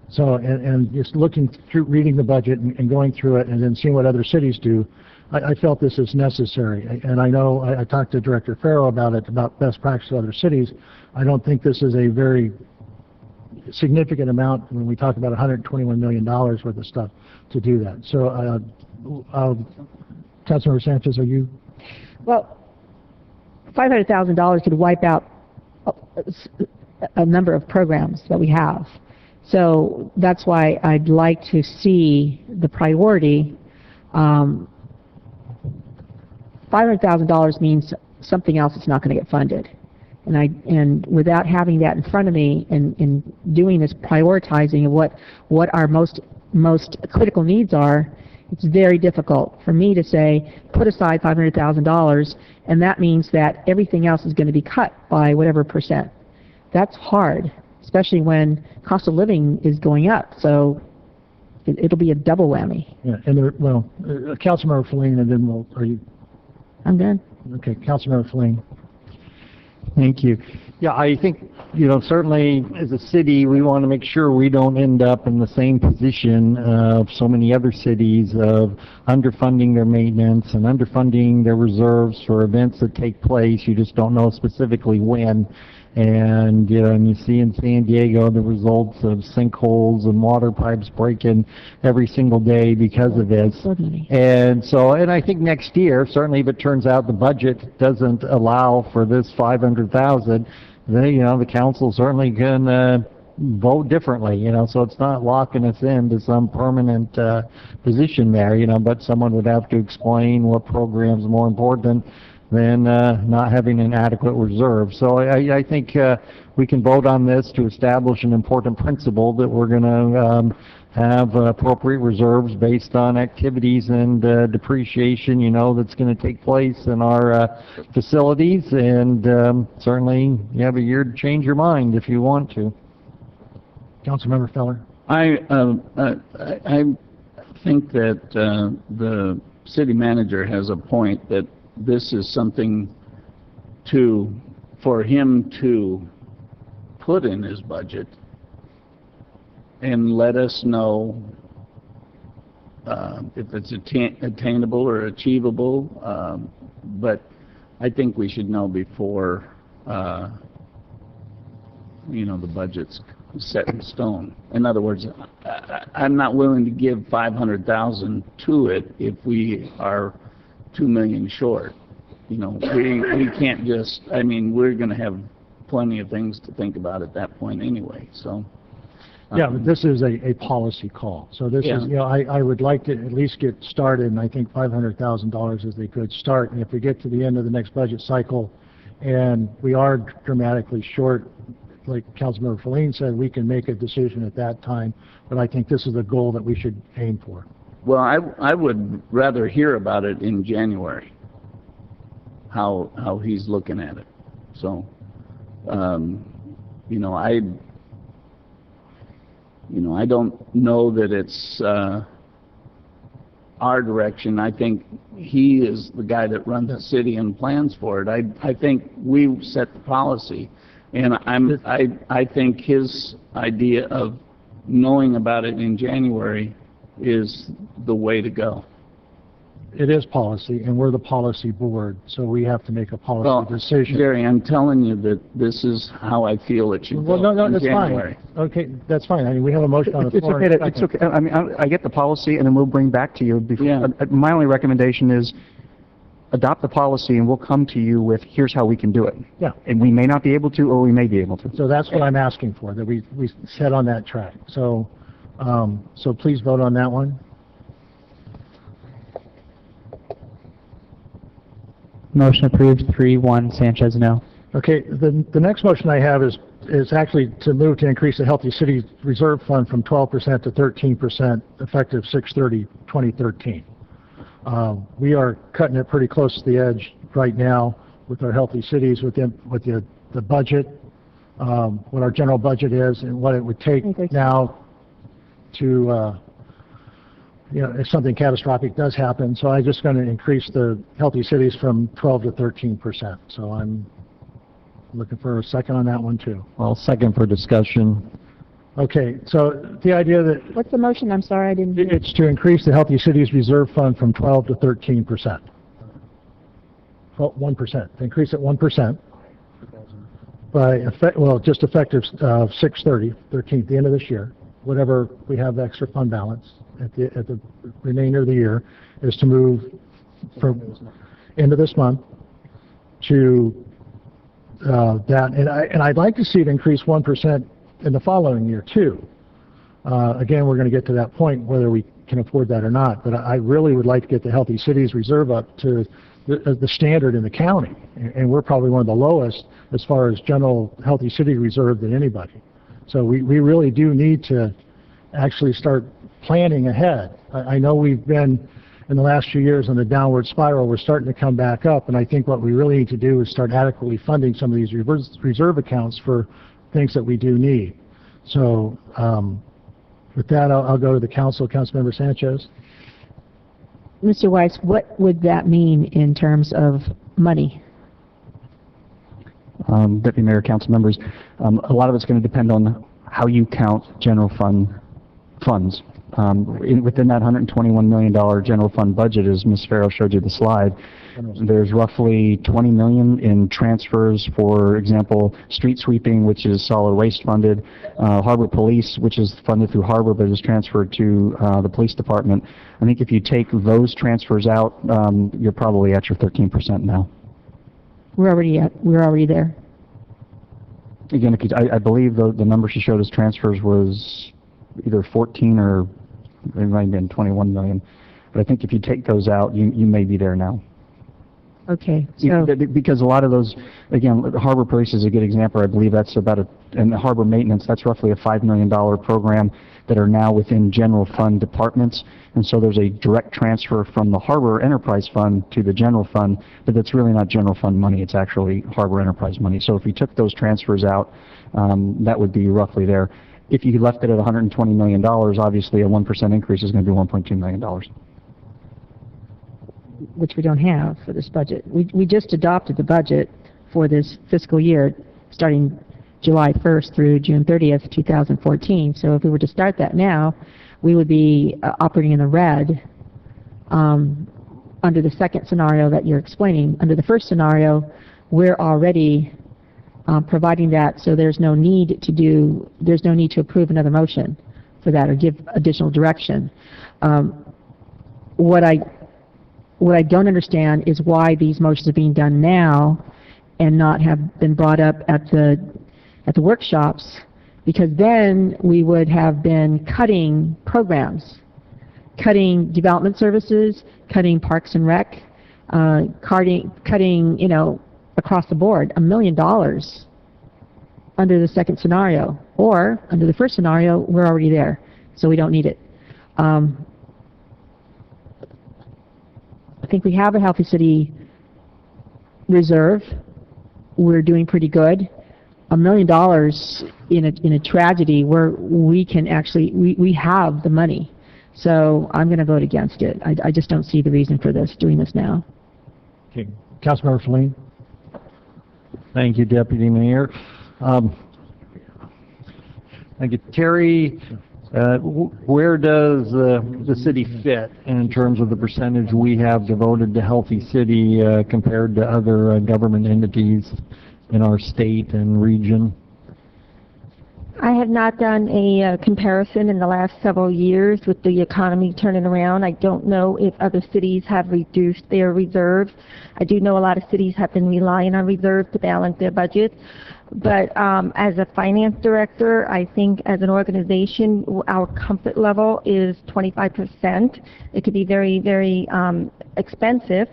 So, and just looking through, reading the budget and going through it and then seeing what other cities do, I felt this is necessary. And I know I talked to Director Farrow about it, about best practice of other cities. I don't think this is a very significant amount when we talk about $121 million worth of stuff to do that. So, Councilmember Sanchez, are you? Well, $500,000 could wipe out a number of programs that we have. So that's why I'd like to see the priority. $500,000 means something else that's not going to get funded. And without having that in front of me and doing this prioritizing of what our most critical needs are, it's very difficult for me to say, put aside $500,000, and that means that everything else is going to be cut by whatever percent. That's hard, especially when cost of living is going up. So it'll be a double whammy. Yeah, and Councilmember Feline, and then are you? I'm done. Okay, Councilmember Feline. Thank you. Yeah, I think, certainly as a city, we want to make sure we don't end up in the same position of so many other cities of underfunding their maintenance and underfunding their reserves for events that take place. You just don't know specifically when. And, and you see in San Diego the results of sinkholes and water pipes breaking every single day because of this. And so, and I think next year, certainly if it turns out the budget doesn't allow for this 500,000, then, the council certainly can vote differently, so it's not locking us into some permanent position there, but someone would have to explain what program's more important than not having an adequate reserve. So I think we can vote on this to establish an important principle that we're going to have appropriate reserves based on activities and depreciation, that's going to take place in our facilities. And certainly you have a year to change your mind if you want to. Councilmember Feller. I think that the city manager has a point that this is something for him to put in his budget and let us know if it's attainable or achievable. But I think we should know before, the budget's set in stone. In other words, I'm not willing to give 500,000 to it if we are 2 million short. We can't just, we're going to have plenty of things to think about at that point anyway, so. Yeah, but this is a policy call. So this is, I would like to at least get started, and I think $500,000 is a good start. And if we get to the end of the next budget cycle and we are dramatically short, like Councilmember Feline said, we can make a decision at that time. But I think this is a goal that we should aim for. Well, I would rather hear about it in January, how he's looking at it. So, I don't know that it's our direction. I think he is the guy that runs the city and plans for it. I think we set the policy, and I think his idea of knowing about it in January is the way to go. It is policy, and we're the policy board, so we have to make a policy decision. Jerry, I'm telling you that this is how I feel it should go no, in that's January. fine. Okay, that's fine. We have a motion on the floor. It's okay. I get the policy, and then we'll bring back to you. My only recommendation is adopt the policy, and we'll come to you with, here's how we can do it. Yeah. And we may not be able to, or we may be able to. So that's what I'm asking for, that we set on that track. So, so please vote on that one. Motion approved, 3-1, Sanchez, no. Okay, the next motion I have is actually to move to increase the Healthy Cities Reserve Fund from 12% to 13% effective 6/30/2013. We are cutting it pretty close to the edge right now with our Healthy Cities, with the budget, what our general budget is, and what it would take now to if something catastrophic does happen. So I'm just going to increase the Healthy Cities from 12 to 13%. So I'm looking for a second on that one too. Well, second for discussion. Okay, so the idea that What's the motion? I'm sorry, I didn't hear. it's to increase the Healthy Cities Reserve Fund from 12 to 13%. 1%, to increase it 1% by just effective 6/30/13, the end of this year. Whatever we have extra fund balance at the remainder of the year is to move from end of this month to that, and I'd like to see it increase 1% in the following year too. Again, we're going to get to that point whether we can afford that or not, but I really would like to get the Healthy Cities Reserve up to the standard in the county, and we're probably one of the lowest as far as general Healthy City Reserve than anybody. So we really do need to actually start planning ahead. I know we've been, in the last few years, on a downward spiral. We're starting to come back up, and I think what we really need to do is start adequately funding some of these reserve accounts for things that we do need. So with that, I'll go to the council. Councilmember Sanchez. Mr. Weiss, what would that mean in terms of money? Deputy Mayor, council members. A lot of it's going to depend on how you count general fund funds. Within that $121 million general fund budget, as Ms. Farrow showed you the slide, there's roughly $20 million in transfers, for example, street sweeping, which is solid waste funded, harbor police, which is funded through harbor but is transferred to the police department. I think if you take those transfers out, you're probably at your 13% now. We're already there. Again, if you, I believe the number she showed as transfers was either 14 or it might have been 21 million. But I think if you take those out, you may be there now. Okay, so, Because a lot of those, again, harbor police is a good example. I believe that's about and the harbor maintenance, that's roughly a $5 million program that are now within general fund departments. And so there's a direct transfer from the harbor enterprise fund to the general fund, but that's really not general fund money. It's actually harbor enterprise money. So if we took those transfers out, that would be roughly there. If you left it at $120 million, obviously a 1% increase is going to be $1.2 million. which we don't have for this budget. We just adopted the budget for this fiscal year, starting July 1st through June 30th, 2014. So if we were to start that now, we would be operating in the red under the second scenario that you're explaining. Under the first scenario, we're already providing that, so there's no need to approve another motion for that or give additional direction. What I don't understand is why these motions are being done now and not have been brought up at the workshops, because then we would have been cutting programs, cutting development services, cutting Parks and Rec, cutting, you know, across the board, $1 million under the second scenario. Or, under the first scenario, we're already there, so we don't need it. I think we have a Healthy City reserve. We're doing pretty good. $1 million in a tragedy where we can actually, we have the money. So I'm going to vote against it. I just don't see the reason for doing this now. Okay, Councilmember Feline. Thank you, Deputy Mayor. Thank you. Terry, where does the city fit in terms of the percentage we have devoted to Healthy City compared to other government entities in our state and region? I have not done a comparison in the last several years with the economy turning around. I don't know if other cities have reduced their reserves. I do know a lot of cities have been relying on reserves to balance their budgets. But as a finance director, I think as an organization, our comfort level is 25%. It could be very, very expensive.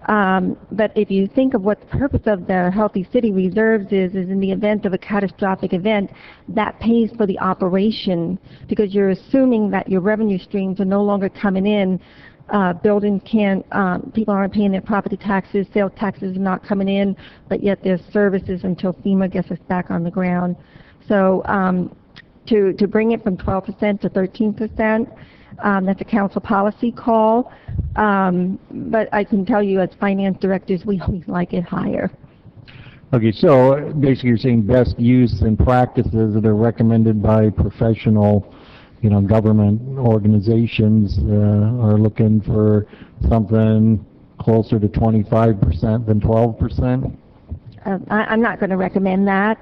But if you think of what the purpose of the Healthy City Reserves is in the event of a catastrophic event, that pays for the operation, because you're assuming that your revenue streams are no longer coming in. Buildings can't, people aren't paying their property taxes, sales taxes are not coming in, but yet there's services until FEMA gets us back on the ground. So to bring it from 12% to 13%, that's a council policy call. But I can tell you as finance directors, we always like it higher. Okay, so basically you're saying best use and practices that are recommended by professional, you know, government organizations are looking for something closer to 25% than 12%? I'm not going to recommend that.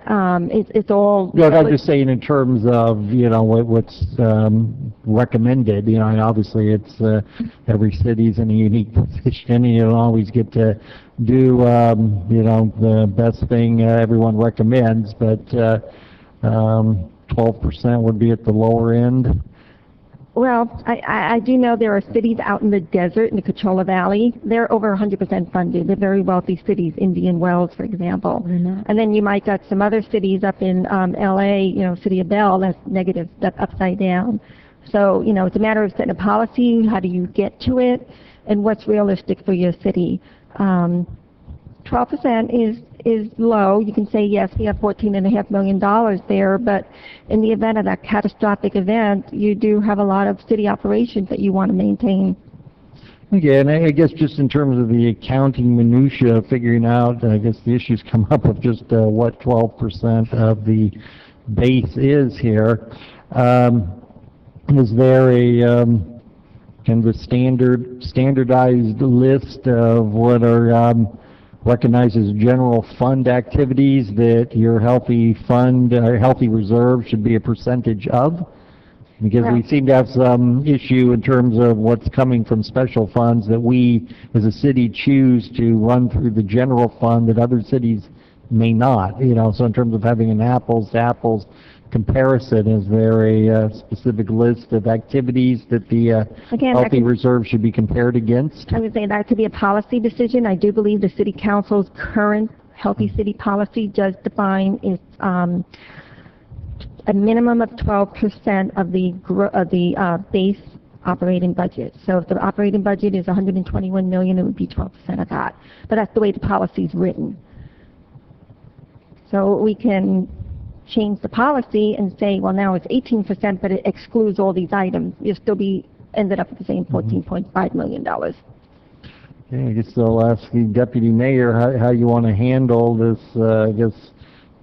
It's all... No, I'm just saying in terms of, you know, what's recommended. You know, and obviously it's every city's in a unique position, and you don't always get to do, you know, the best thing everyone recommends, but 12% would be at the lower end. Well, I do know there are cities out in the desert in the Coachella Valley. They're over 100% funded. They're very wealthy cities, Indian Wells, for example. And then you might got some other cities up in L.A., you know, City of Bell, that's negative, that's upside down. So, you know, it's a matter of setting a policy, how do you get to it, and what's realistic for your city. 12% is low. You can say, yes, we have $14.5 million there, but in the event of that catastrophic event, you do have a lot of city operations that you want to maintain. Okay, and I guess just in terms of the accounting minutia, figuring out, I guess the issues come up with just what 12% of the base is here. Is there a kind of a standardized list of what are recognized as general fund activities that your healthy fund, healthy reserve should be a percentage of? Because we seem to have some issue in terms of what's coming from special funds that we, as a city, choose to run through the general fund that other cities may not. You know, so in terms of having an apples-to-apples comparison, is there a specific list of activities that the Again, healthy reserve should be compared against? I would say that to be a policy decision. I do believe the City Council's current Healthy City policy does define its a minimum of 12% of the base operating budget. So if the operating budget is 121 million, it would be 12% of that. But that's the way the policy is written. So we can change the policy and say, well, now it's 18%, but it excludes all these items. You'll still be ended up with the same $14.5 million. Okay, I guess I'll ask the deputy mayor how you want to handle this, I guess,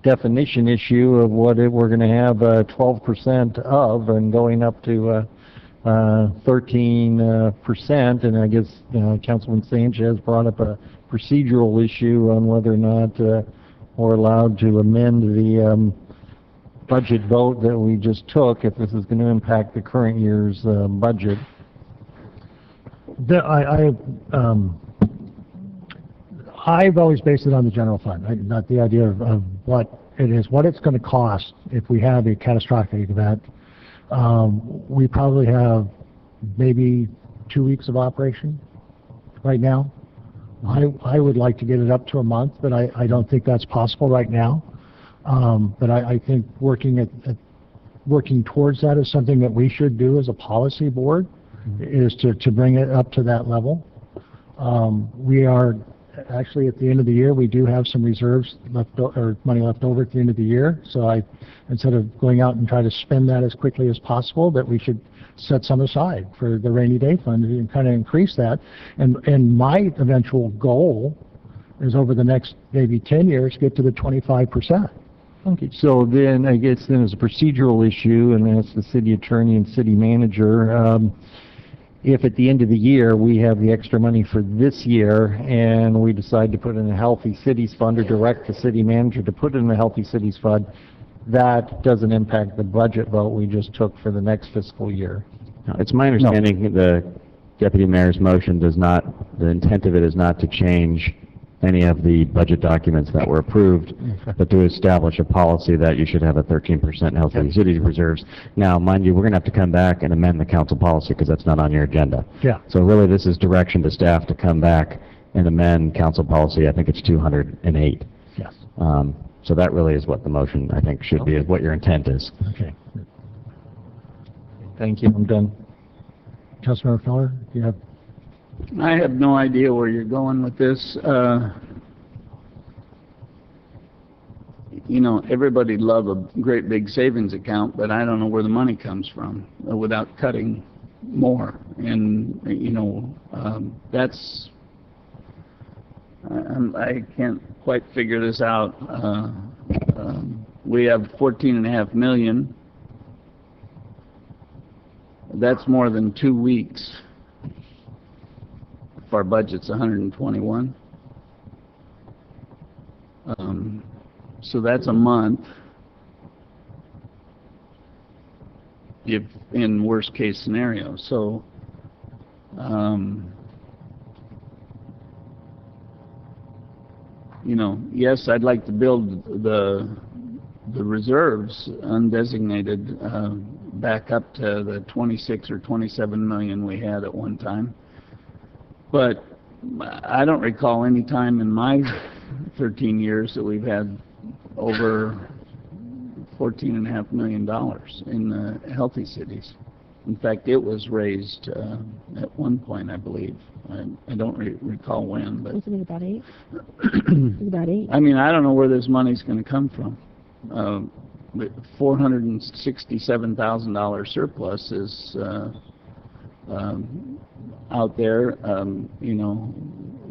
definition issue of what we're going to have 12% of and going up to 13%. And I guess Councilman Sanchez brought up a procedural issue on whether or not we're allowed to amend the budget vote that we just took if this is going to impact the current year's budget. I've always based it on the general fund, not the idea of what it is, what it's going to cost if we have a catastrophic event. We probably have maybe 2 weeks of operation right now. I would like to get it up to a month, but I don't think that's possible right now. But I think working towards that is something that we should do as a policy board, is to bring it up to that level. We are actually at the end of the year, we do have some reserves or money left over at the end of the year. So instead of going out and try to spend that as quickly as possible, that we should set some aside for the rainy day fund and kind of increase that. And my eventual goal is over the next maybe 10 years, get to the 25%. Okay, so then I guess then as a procedural issue, and that's the city attorney and city manager, if at the end of the year we have the extra money for this year and we decide to put in a Healthy Cities Fund or direct the city manager to put it in the Healthy Cities Fund, that doesn't impact the budget vote we just took for the next fiscal year. It's my understanding the deputy mayor's motion does not, the intent of it is not to change any of the budget documents that were approved, but to establish a policy that you should have a 13% healthy cities reserves. Now, mind you, we're going to have to come back and amend the council policy because that's not on your agenda. Yeah. So really, this is direction to staff to come back and amend council policy. I think it's 208. Yes. So that really is what the motion, I think, should be, is what your intent is. Okay. Thank you. I'm done. Councilmember Feller, do you have? I have no idea where you're going with this. You know, everybody'd love a great big savings account, but I don't know where the money comes from without cutting more. And, you know, that's, I can't quite figure this out. We have 14.5 million. That's more than 2 weeks. If our budget's 121. So that's a month. If in worst case scenario. So you know, yes, I'd like to build the reserves undesignated back up to the 26 or 27 million we had at one time. But I don't recall any time in my 13 years that we've had over $14.5 million in the healthy cities. In fact, it was raised at one point, I believe. I don't recall when, but Wasn't it about 8? It was about 8. I mean, I don't know where this money's going to come from. $467,000 surplus is out there.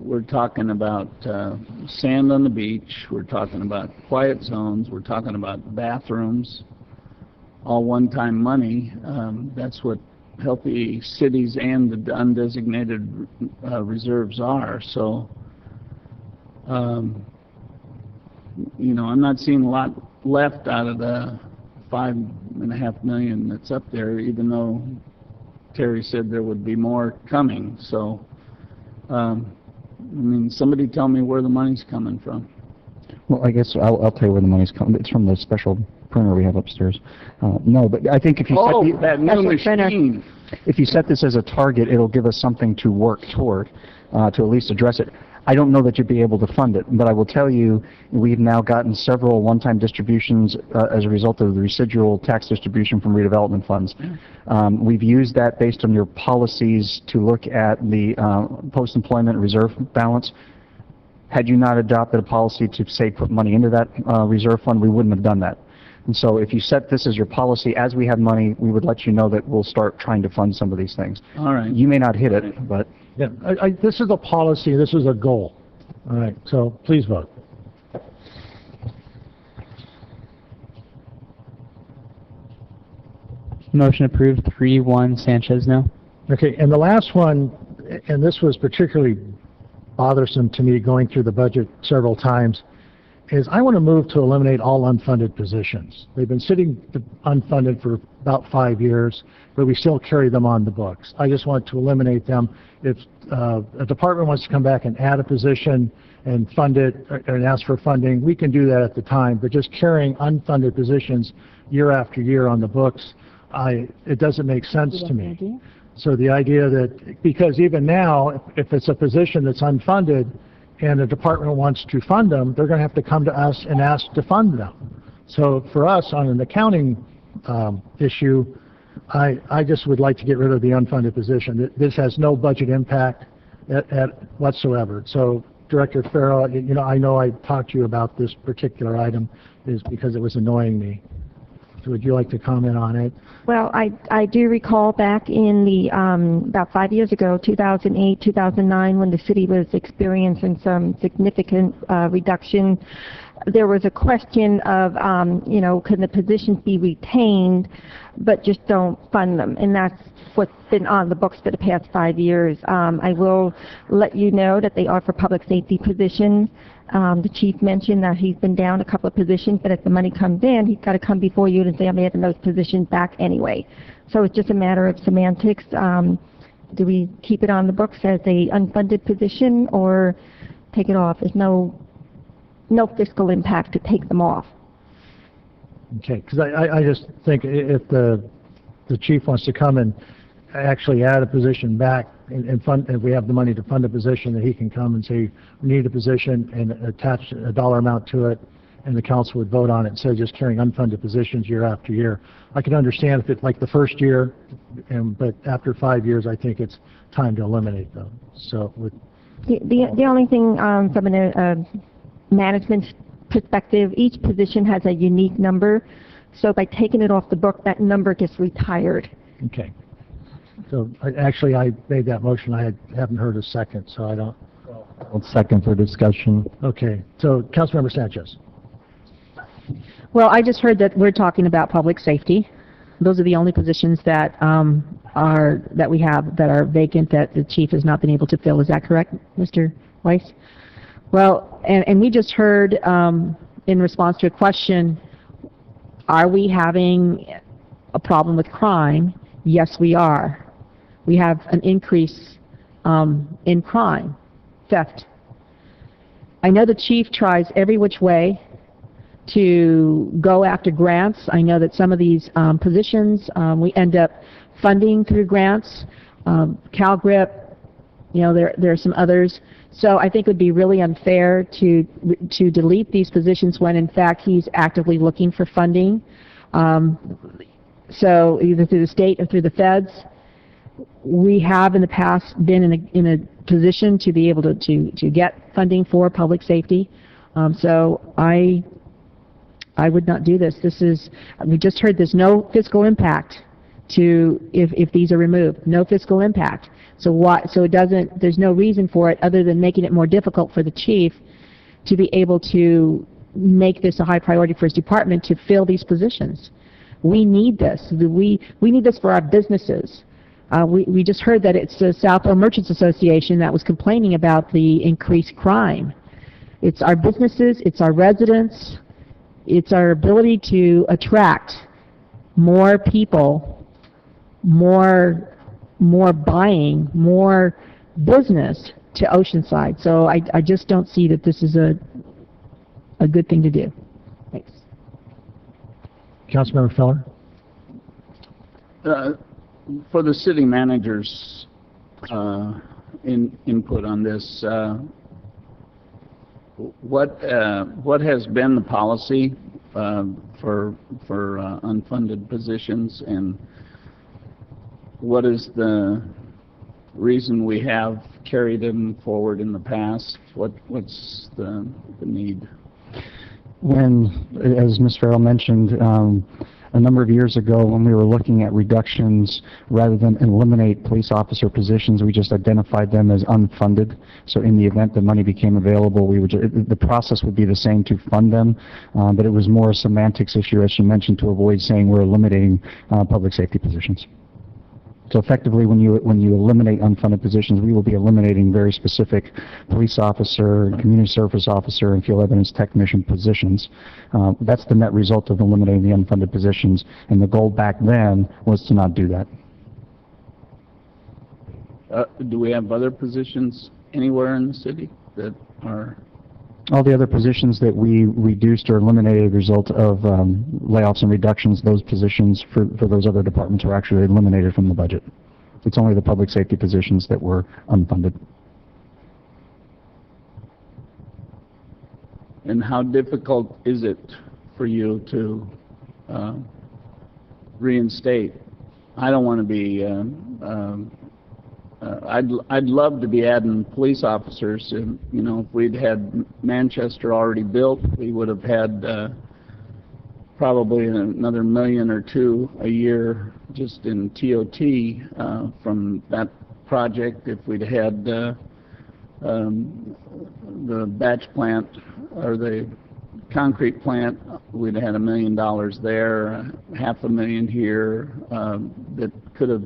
We're talking about sand on the beach, we're talking about quiet zones, we're talking about bathrooms, all one-time money. That's what healthy cities and the undesignated reserves are. So, I'm not seeing a lot left out of the $5.5 million that's up there, even though Terry said there would be more coming. So, somebody tell me where the money's coming from. Well, I guess I'll tell you where the money's coming. It's from the special printer we have upstairs. No, but I think if you that new machine. if you set this as a target, it'll give us something to work toward, to at least address it. I don't know that you'd be able to fund it, but I will tell you we've now gotten several one-time distributions as a result of the residual tax distribution from redevelopment funds. We've used that based on your policies to look at the post-employment reserve balance. Had you not adopted a policy to, say, put money into that reserve fund, we wouldn't have done that. And so if you set this as your policy, as we have money, we would let you know that we'll start trying to fund some of these things. All right. You may not hit it, but... Yeah, this is a policy, this is a goal. All right, so please vote. Motion approved, 3-1 Sanchez, no. Okay, and the last one, and this was particularly bothersome to me going through the budget several times, is I want to move to eliminate all unfunded positions. They've been sitting unfunded for about 5 years, but we still carry them on the books. I just want to eliminate them. If a department wants to come back and add a position and fund it and ask for funding, we can do that at the time, but just carrying unfunded positions year after year on the books, it doesn't make sense to me. So the idea that, because even now, if it's a position that's unfunded, and the department wants to fund them, they're going to have to come to us and ask to fund them. So for us, on an accounting issue, I just would like to get rid of the unfunded position. This has no budget impact whatsoever. So Director Farrell, I know I talked to you about this particular item is because it was annoying me. So would you like to comment on it? Well, I do recall back in the, about 5 years ago, 2008, 2009, when the city was experiencing some significant reduction, there was a question of, can the positions be retained, but just don't fund them? And that's what's been on the books for the past 5 years. I will let you know that they are for public safety positions. The chief mentioned that he's been down a couple of positions, but if the money comes in, he's got to come before you and say, I'm having those positions back anyway. So it's just a matter of semantics. Do we keep it on the books as a unfunded position or take it off? There's no fiscal impact to take them off. Okay, because I just think if the chief wants to come and actually add a position back and fund, if we have the money to fund a position, that he can come and say, we need a position and attach a dollar amount to it, and the council would vote on it instead of just carrying unfunded positions year after year. I can understand if it's like the first year, but after 5 years, I think it's time to eliminate them. So with The only thing from a management perspective, each position has a unique number, so by taking it off the book, that number gets retired. Okay. So actually, I made that motion. I haven't heard a second, so I don't. I'll second for discussion. Okay. So Councilmember Sanchez. Well, I just heard that we're talking about public safety. Those are the only positions that that we have that are vacant that the chief has not been able to fill. Is that correct, Mr. Weiss? Well, and we just heard in response to a question, are we having a problem with crime? Yes, we are. We have an increase in crime, theft. I know the chief tries every which way to go after grants. I know that some of these positions we end up funding through grants. CalGrip, there are some others. So I think it would be really unfair to delete these positions when in fact he's actively looking for funding. So either through the state or through the feds, we have in the past been in a position to be able to get funding for public safety. So I would not do this. We just heard there's no fiscal impact if these are removed. No fiscal impact. So it doesn't, there's no reason for it other than making it more difficult for the chief to be able to make this a high priority for his department to fill these positions. We need this. We need this for our businesses. We just heard that it's the Southfield Merchants Association that was complaining about the increased crime. It's our businesses, it's our residents, it's our ability to attract more people, more buying, more business to Oceanside. So I just don't see that this is a good thing to do. Thanks. Councilmember Feller? For the city manager's input on this, what has been the policy for unfunded positions, and what is the reason we have carried them forward in the past? What's the need? When, as Ms. Farrell mentioned, a number of years ago when we were looking at reductions, rather than eliminate police officer positions, we just identified them as unfunded. So in the event the money became available, the process would be the same to fund them, but it was more a semantics issue, as she mentioned, to avoid saying we're eliminating public safety positions. So effectively, when you eliminate unfunded positions, we will be eliminating very specific police officer, community service officer, and field evidence technician positions. That's the net result of eliminating the unfunded positions, and the goal back then was to not do that. Do we have other positions anywhere in the city that are? All the other positions that we reduced or eliminated as a result of layoffs and reductions, those positions for those other departments were actually eliminated from the budget. It's only the public safety positions that were unfunded. And how difficult is it for you to reinstate? I don't want to be I'd love to be adding police officers. And, you know, if we'd had Manchester already built, we would have had probably another $1 million or $2 million a year just in TOT from that project. If we'd had the batch plant or the concrete plant, we'd have had $1 million there, $500,000 here that could have,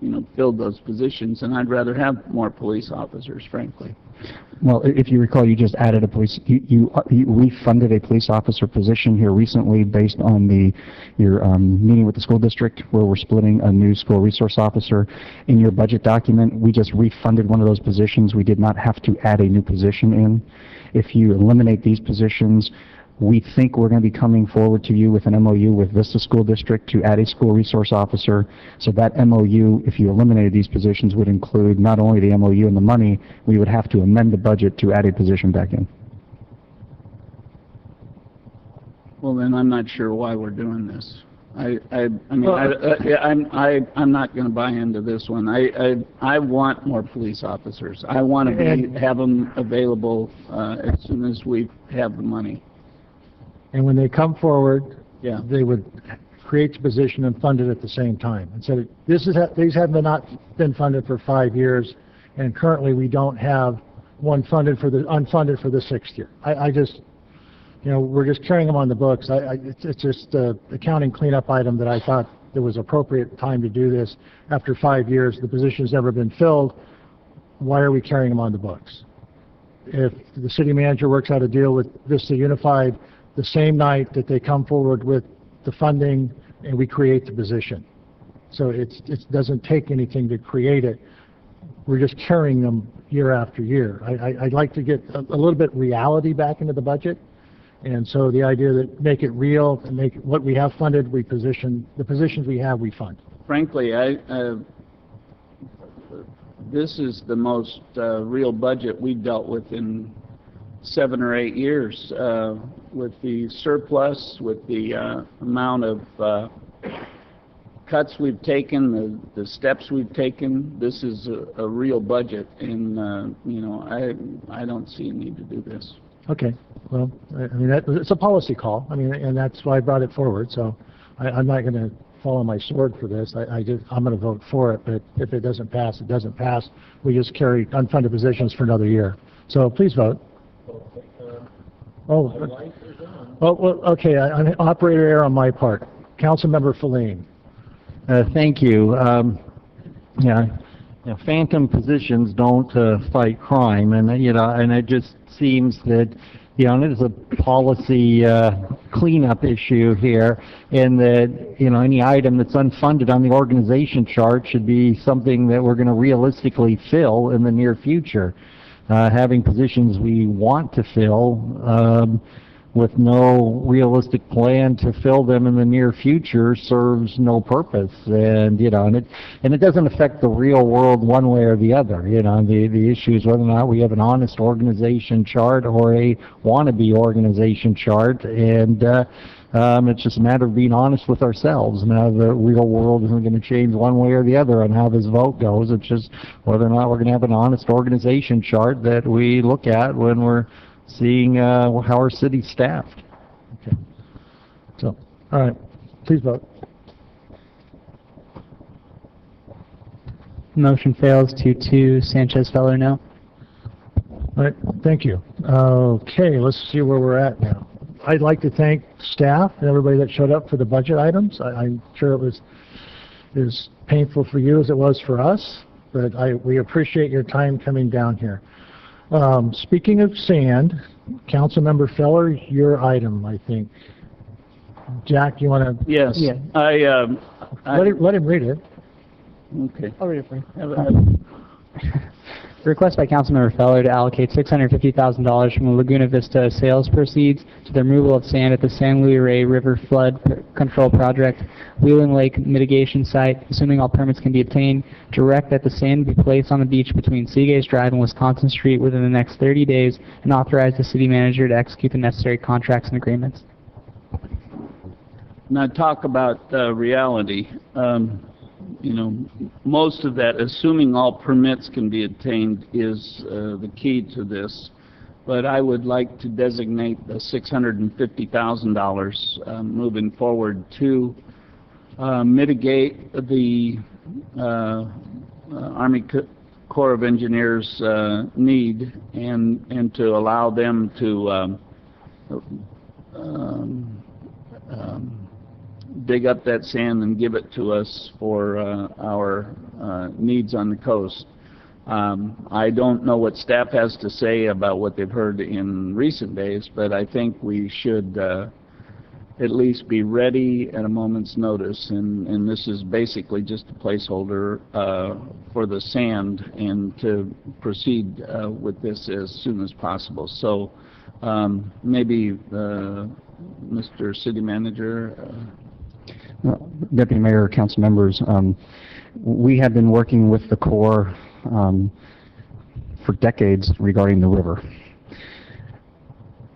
you know, filled those positions, and I'd rather have more police officers, frankly. Well, if you recall, you just added a police. We funded a police officer position here recently based on your meeting with the school district, where we're splitting a new school resource officer. In your budget document, we just refunded one of those positions. We did not have to add a new position in. If you eliminate these positions, we think we're going to be coming forward to you with an MOU with Vista School District to add a school resource officer. So that MOU, if you eliminated these positions, would include not only the MOU and the money, we would have to amend the budget to add a position back in. Well, then I'm not sure why we're doing this. I'm not going to buy into this one. I want more police officers. I want to have them available as soon as we have the money. And when they come forward, yeah, they would create the position and fund it at the same time. And so these have not been funded for 5 years, and currently we don't have one unfunded for the 6th year. I just, you know, we're just carrying them on the books. It's just an accounting cleanup item that I thought there was appropriate time to do this. After 5 years, the position's never been filled. Why are we carrying them on the books? If the city manager works out a deal with Vista Unified the same night that they come forward with the funding and we create the position. So it doesn't take anything to create it. We're just carrying them year after year. I'd like to get a little bit reality back into the budget. And so the idea that make it real and make what we have funded, the positions we have, we fund. Frankly, this is the most real budget we've dealt with in 7 or 8 years, with the surplus, with the amount of cuts we've taken, the steps we've taken. This is a real budget, and you know, I don't see a need to do this. Okay. Well, I mean, it's a policy call. I mean, and that's why I brought it forward. So I'm not going to fall on my sword for this. I'm going to vote for it, but if it doesn't pass, it doesn't pass. We just carry unfunded positions for another year. So please vote. Oh, well, okay, an operator error on my part. Councilmember Feline. Thank you. Yeah, phantom positions don't fight crime, and and it just seems that there's a policy cleanup issue here, in that any item that's unfunded on the organization chart should be something that we're going to realistically fill in the near future. Having positions we want to fill with no realistic plan to fill them in the near future serves no purpose, and it doesn't affect the real world one way or the other. The issue is whether or not we have an honest organization chart or a wannabe organization chart, and it's just a matter of being honest with ourselves. Now, the real world isn't going to change one way or the other on how this vote goes. It's just whether or not we're going to have an honest organization chart that we look at when we're seeing how our city's staffed. Okay. So, all right, please vote. Motion fails 2-2. Sanchez Feller, no. All right, thank you. Okay, let's see where we're at now. I'd like to thank staff and everybody that showed up for the budget items. I'm sure it was as painful for you as it was for us, but we appreciate your time coming down here. Speaking of sand, Councilmember Feller, your item, I think. Jack, you want to? Yes. Yeah. Let him read it. Okay. I'll read it for you. Request by Councilmember Feller to allocate $650,000 from the Laguna Vista sales proceeds to the removal of sand at the San Luis Rey River Flood Control Project, Wheeling Lake Mitigation Site, assuming all permits can be obtained. Direct that the sand be placed on the beach between Seagaze Drive and Wisconsin Street within the next 30 days, and authorize the city manager to execute the necessary contracts and agreements. Now talk about reality. Most of that, assuming all permits can be obtained, is the key to this. But I would like to designate the $650,000 moving forward to mitigate the Army Corps of Engineers need, and to allow them to dig up that sand and give it to us for our needs on the coast. I don't know what staff has to say about what they've heard in recent days, but I think we should at least be ready at a moment's notice, and this is basically just a placeholder for the sand, and to proceed with this as soon as possible. So maybe Mr. City Manager. Deputy Mayor, council members, we have been working with the Corps for decades regarding the river.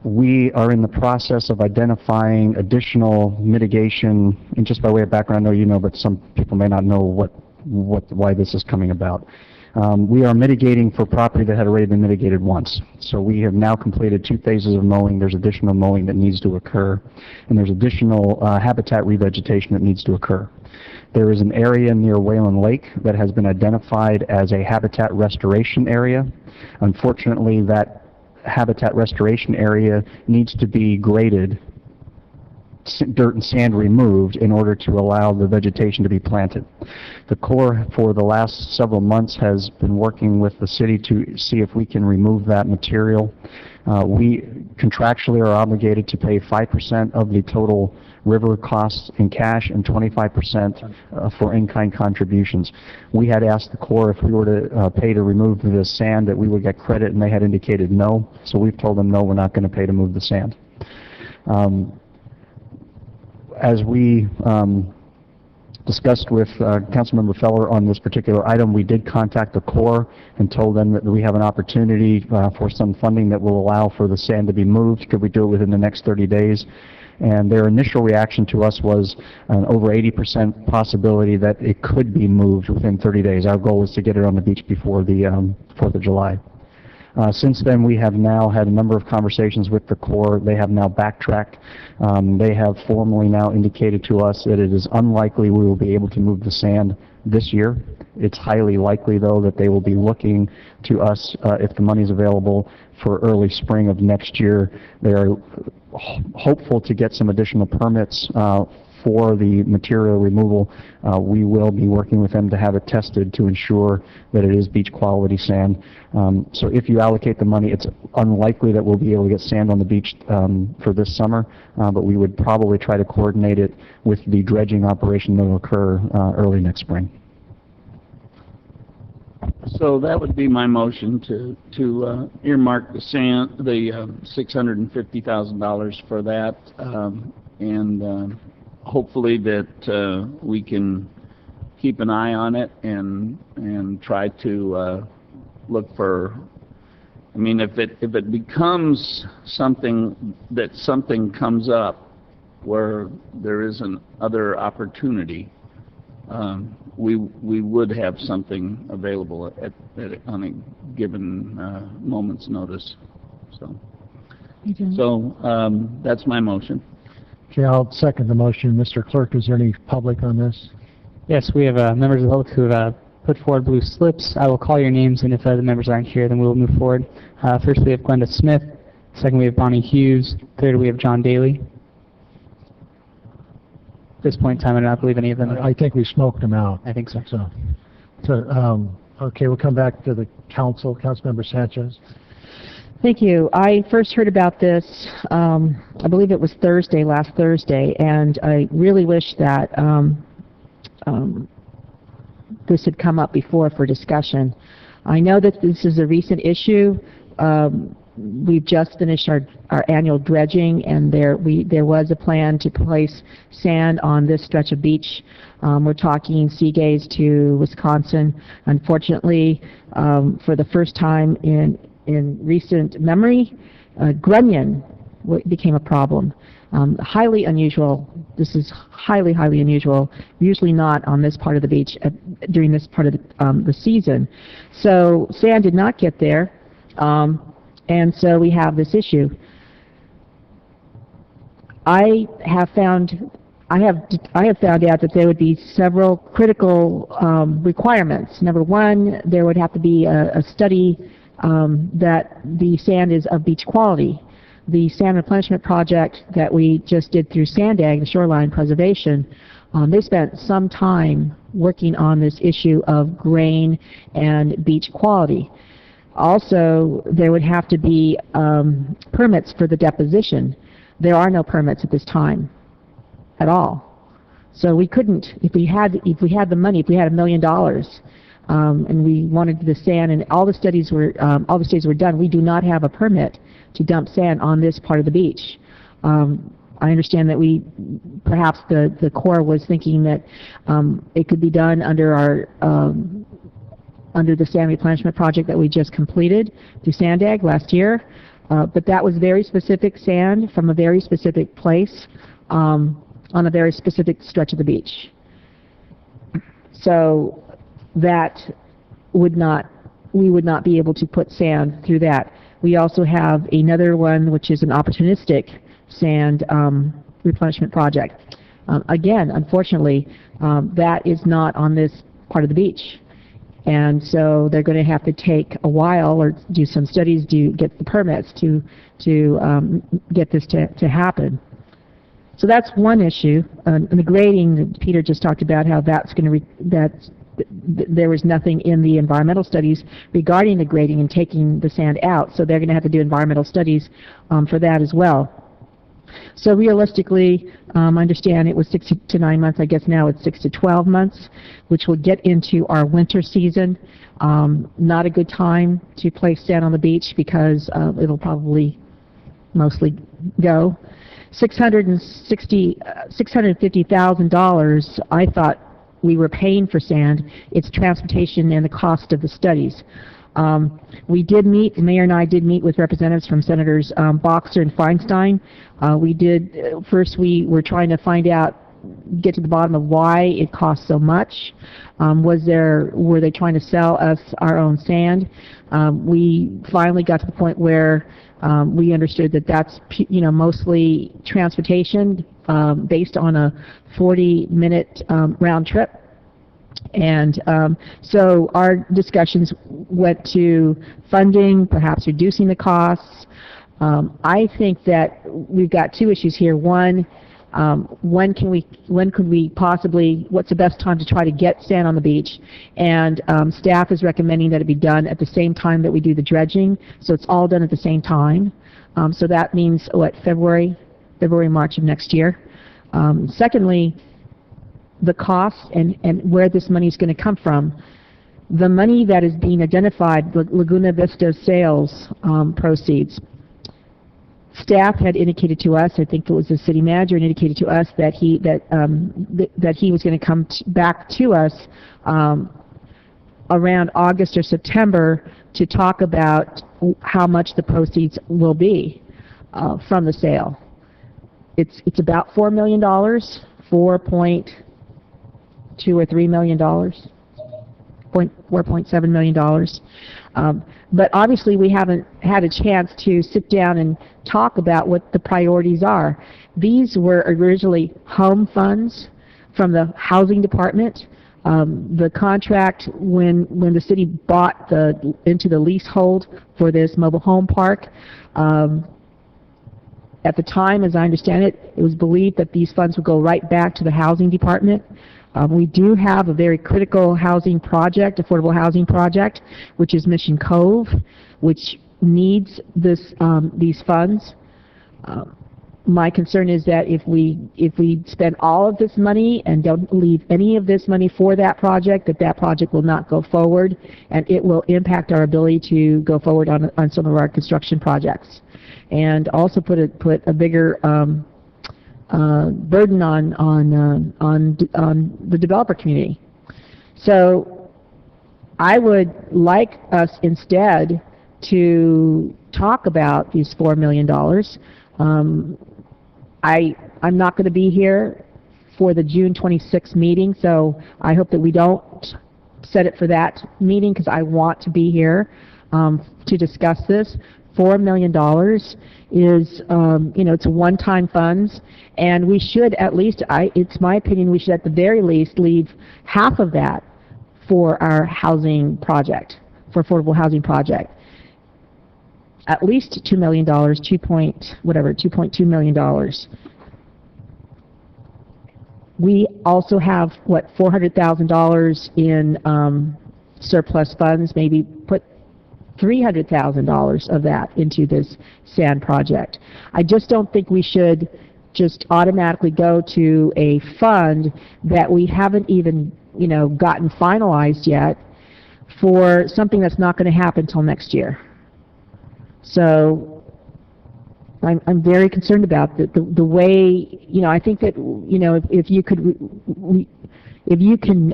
We are in the process of identifying additional mitigation, and just by way of background, I know you know, but some people may not know why this is coming about. We are mitigating for property that had already been mitigated once. So we have now completed 2 phases of mowing. There's additional mowing that needs to occur, and there's additional habitat revegetation that needs to occur. There is an area near Whalen Lake that has been identified as a habitat restoration area. Unfortunately, that habitat restoration area needs to be graded, dirt and sand removed, in order to allow the vegetation to be planted. The Corps for the last several months has been working with the city to see if we can remove that material. We contractually are obligated to pay 5% of the total river costs in cash and 25% for in-kind contributions. We had asked the Corps if we were to pay to remove the sand that we would get credit, and they had indicated no. So we've told them no, we're not going to pay to move the sand. As we discussed with Councilmember Feller on this particular item, we did contact the Corps and told them that we have an opportunity for some funding that will allow for the sand to be moved. Could we do it within the next 30 days? And their initial reaction to us was an over 80% possibility that it could be moved within 30 days. Our goal was to get it on the beach before the 4th of July. Since then, we have now had a number of conversations with the Corps. They have now backtracked. They have formally now indicated to us that it is unlikely we will be able to move the sand this year. It's highly likely, though, that they will be looking to us, if the money is available, for early spring of next year. They are hopeful to get some additional permits for the material removal. We will be working with them to have it tested to ensure that it is beach quality sand. So if you allocate the money, it's unlikely that we'll be able to get sand on the beach for this summer, but we would probably try to coordinate it with the dredging operation that will occur early next spring. So that would be my motion to earmark the sand, the $650,000 for that, and hopefully that we can keep an eye on it and try to look for. I mean, if it becomes something that something comes up where there is an other opportunity, we would have something available on a given moment's notice. So that's my motion. Okay, I'll second the motion. Mr. Clerk, is there any public on this? Yes, we have members of the public who have put forward blue slips. I will call your names, and if the members aren't here, then we will move forward. First, we have Glenda Smith. Second, we have Bonnie Hughes. Third, we have John Daly. At this point in time, I do not believe any of them. I think we smoked them out. I think so. Okay, we'll come back to the council. Councilmember Sanchez. Thank you. I first heard about this, I believe it was last Thursday, and I really wish that this had come up before for discussion. I know that this is a recent issue. We've just finished our annual dredging, and there was a plan to place sand on this stretch of beach. We're talking Seagaze to Wisconsin. Unfortunately, for the first time in recent memory, grunion became a problem. Highly unusual. This is highly unusual. Usually not on this part of the beach during this part of the season. So sand did not get there. And so we have this issue. I have found out that there would be several critical requirements. Number one, there would have to be a study that the sand is of beach quality. The sand replenishment project that we just did through Sandag, the shoreline preservation, they spent some time working on this issue of grain and beach quality. Also, there would have to be permits for the deposition. There are no permits at this time at all. So we couldn't, if we had the money, if we had $1 million, and we wanted the sand, and all the studies were done, we do not have a permit to dump sand on this part of the beach. I understand that perhaps the Corps was thinking that it could be done under under the sand replenishment project that we just completed through Sandag last year, but that was very specific sand from a very specific place on a very specific stretch of the beach. So that we would not be able to put sand through that. We also have another one which is an opportunistic sand replenishment project. Again, unfortunately, that is not on this part of the beach. And so they're going to have to take a while or do some studies to get the permits to get this to happen. So that's one issue. And the grading, Peter just talked about how there was nothing in the environmental studies regarding the grading and taking the sand out. So they're going to have to do environmental studies for that as well. So realistically, I understand it was 6 to 9 months. I guess now it's 6 to 12 months, which will get into our winter season. Not a good time to place sand on the beach because it'll probably mostly go. $650,000, I thought we were paying for sand. It's transportation and the cost of the studies. We did meet, the mayor and I did meet with representatives from Senators Boxer and Feinstein. First we were trying to find out get to the bottom of why it costs so much. Were they trying to sell us our own sand? We finally got to the point where we understood that that's, mostly transportation based on a 40-minute round trip. And so our discussions went to funding, perhaps reducing the costs. I think that we've got two issues here. One, when could we possibly, what's the best time to try to get sand on the beach? And staff is recommending that it be done at the same time that we do the dredging, so it's all done at the same time. So that means, February, March of next year. Secondly, the costs and where this money is going to come from. The money that is being identified, the Laguna Vista sales proceeds, staff had indicated to us, I think it was the city manager, indicated to us that he was going to come back to us around August or September to talk about how much the proceeds will be from the sale. It's about $4 million, 4.2 or $3 million, $4.7 million. But obviously we haven't had a chance to sit down and talk about what the priorities are. These were originally home funds from the housing department. The contract, when the city bought into the leasehold for this mobile home park, at the time, as I understand it, it was believed that these funds would go right back to the housing department. We do have a very critical housing project, affordable housing project, which is Mission Cove, which needs these funds. My concern is that if we spend all of this money and don't leave any of this money for that project project will not go forward, and it will impact our ability to go forward on some of our construction projects, and also put a bigger burden on the developer community. So I would like us instead to talk about these $4 million. I'm not going to be here for the June 26th meeting, so I hope that we don't set it for that meeting, because I want to be here to discuss this. $4 million is, it's a one-time funds, and we should at least, it's my opinion, we should at the very least leave half of that for our housing project, for affordable housing project. At least $2 million, $2.2 million. We also have, $400,000 in surplus funds, maybe put $300,000 of that into this sand project. I just don't think we should just automatically go to a fund that we haven't even, gotten finalized yet for something that's not going to happen until next year. So I'm very concerned about the way, I think that, if you can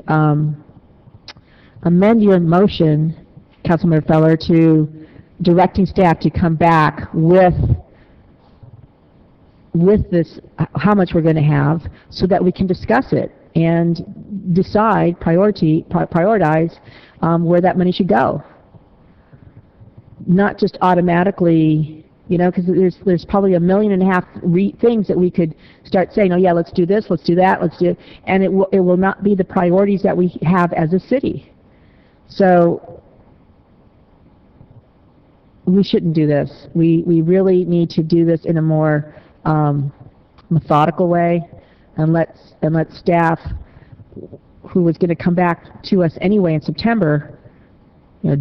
amend your motion, Councilmember Feller, to directing staff to come back with this, how much we're going to have, so that we can discuss it and decide, prioritize where that money should go. Not just automatically, because there's probably 1.5 million things that we could start saying, oh yeah, let's do this, let's do that, let's do it, and it will not be the priorities that we have as a city. So we shouldn't do this. We really need to do this in a more methodical way, and let staff, who is going to come back to us anyway in September,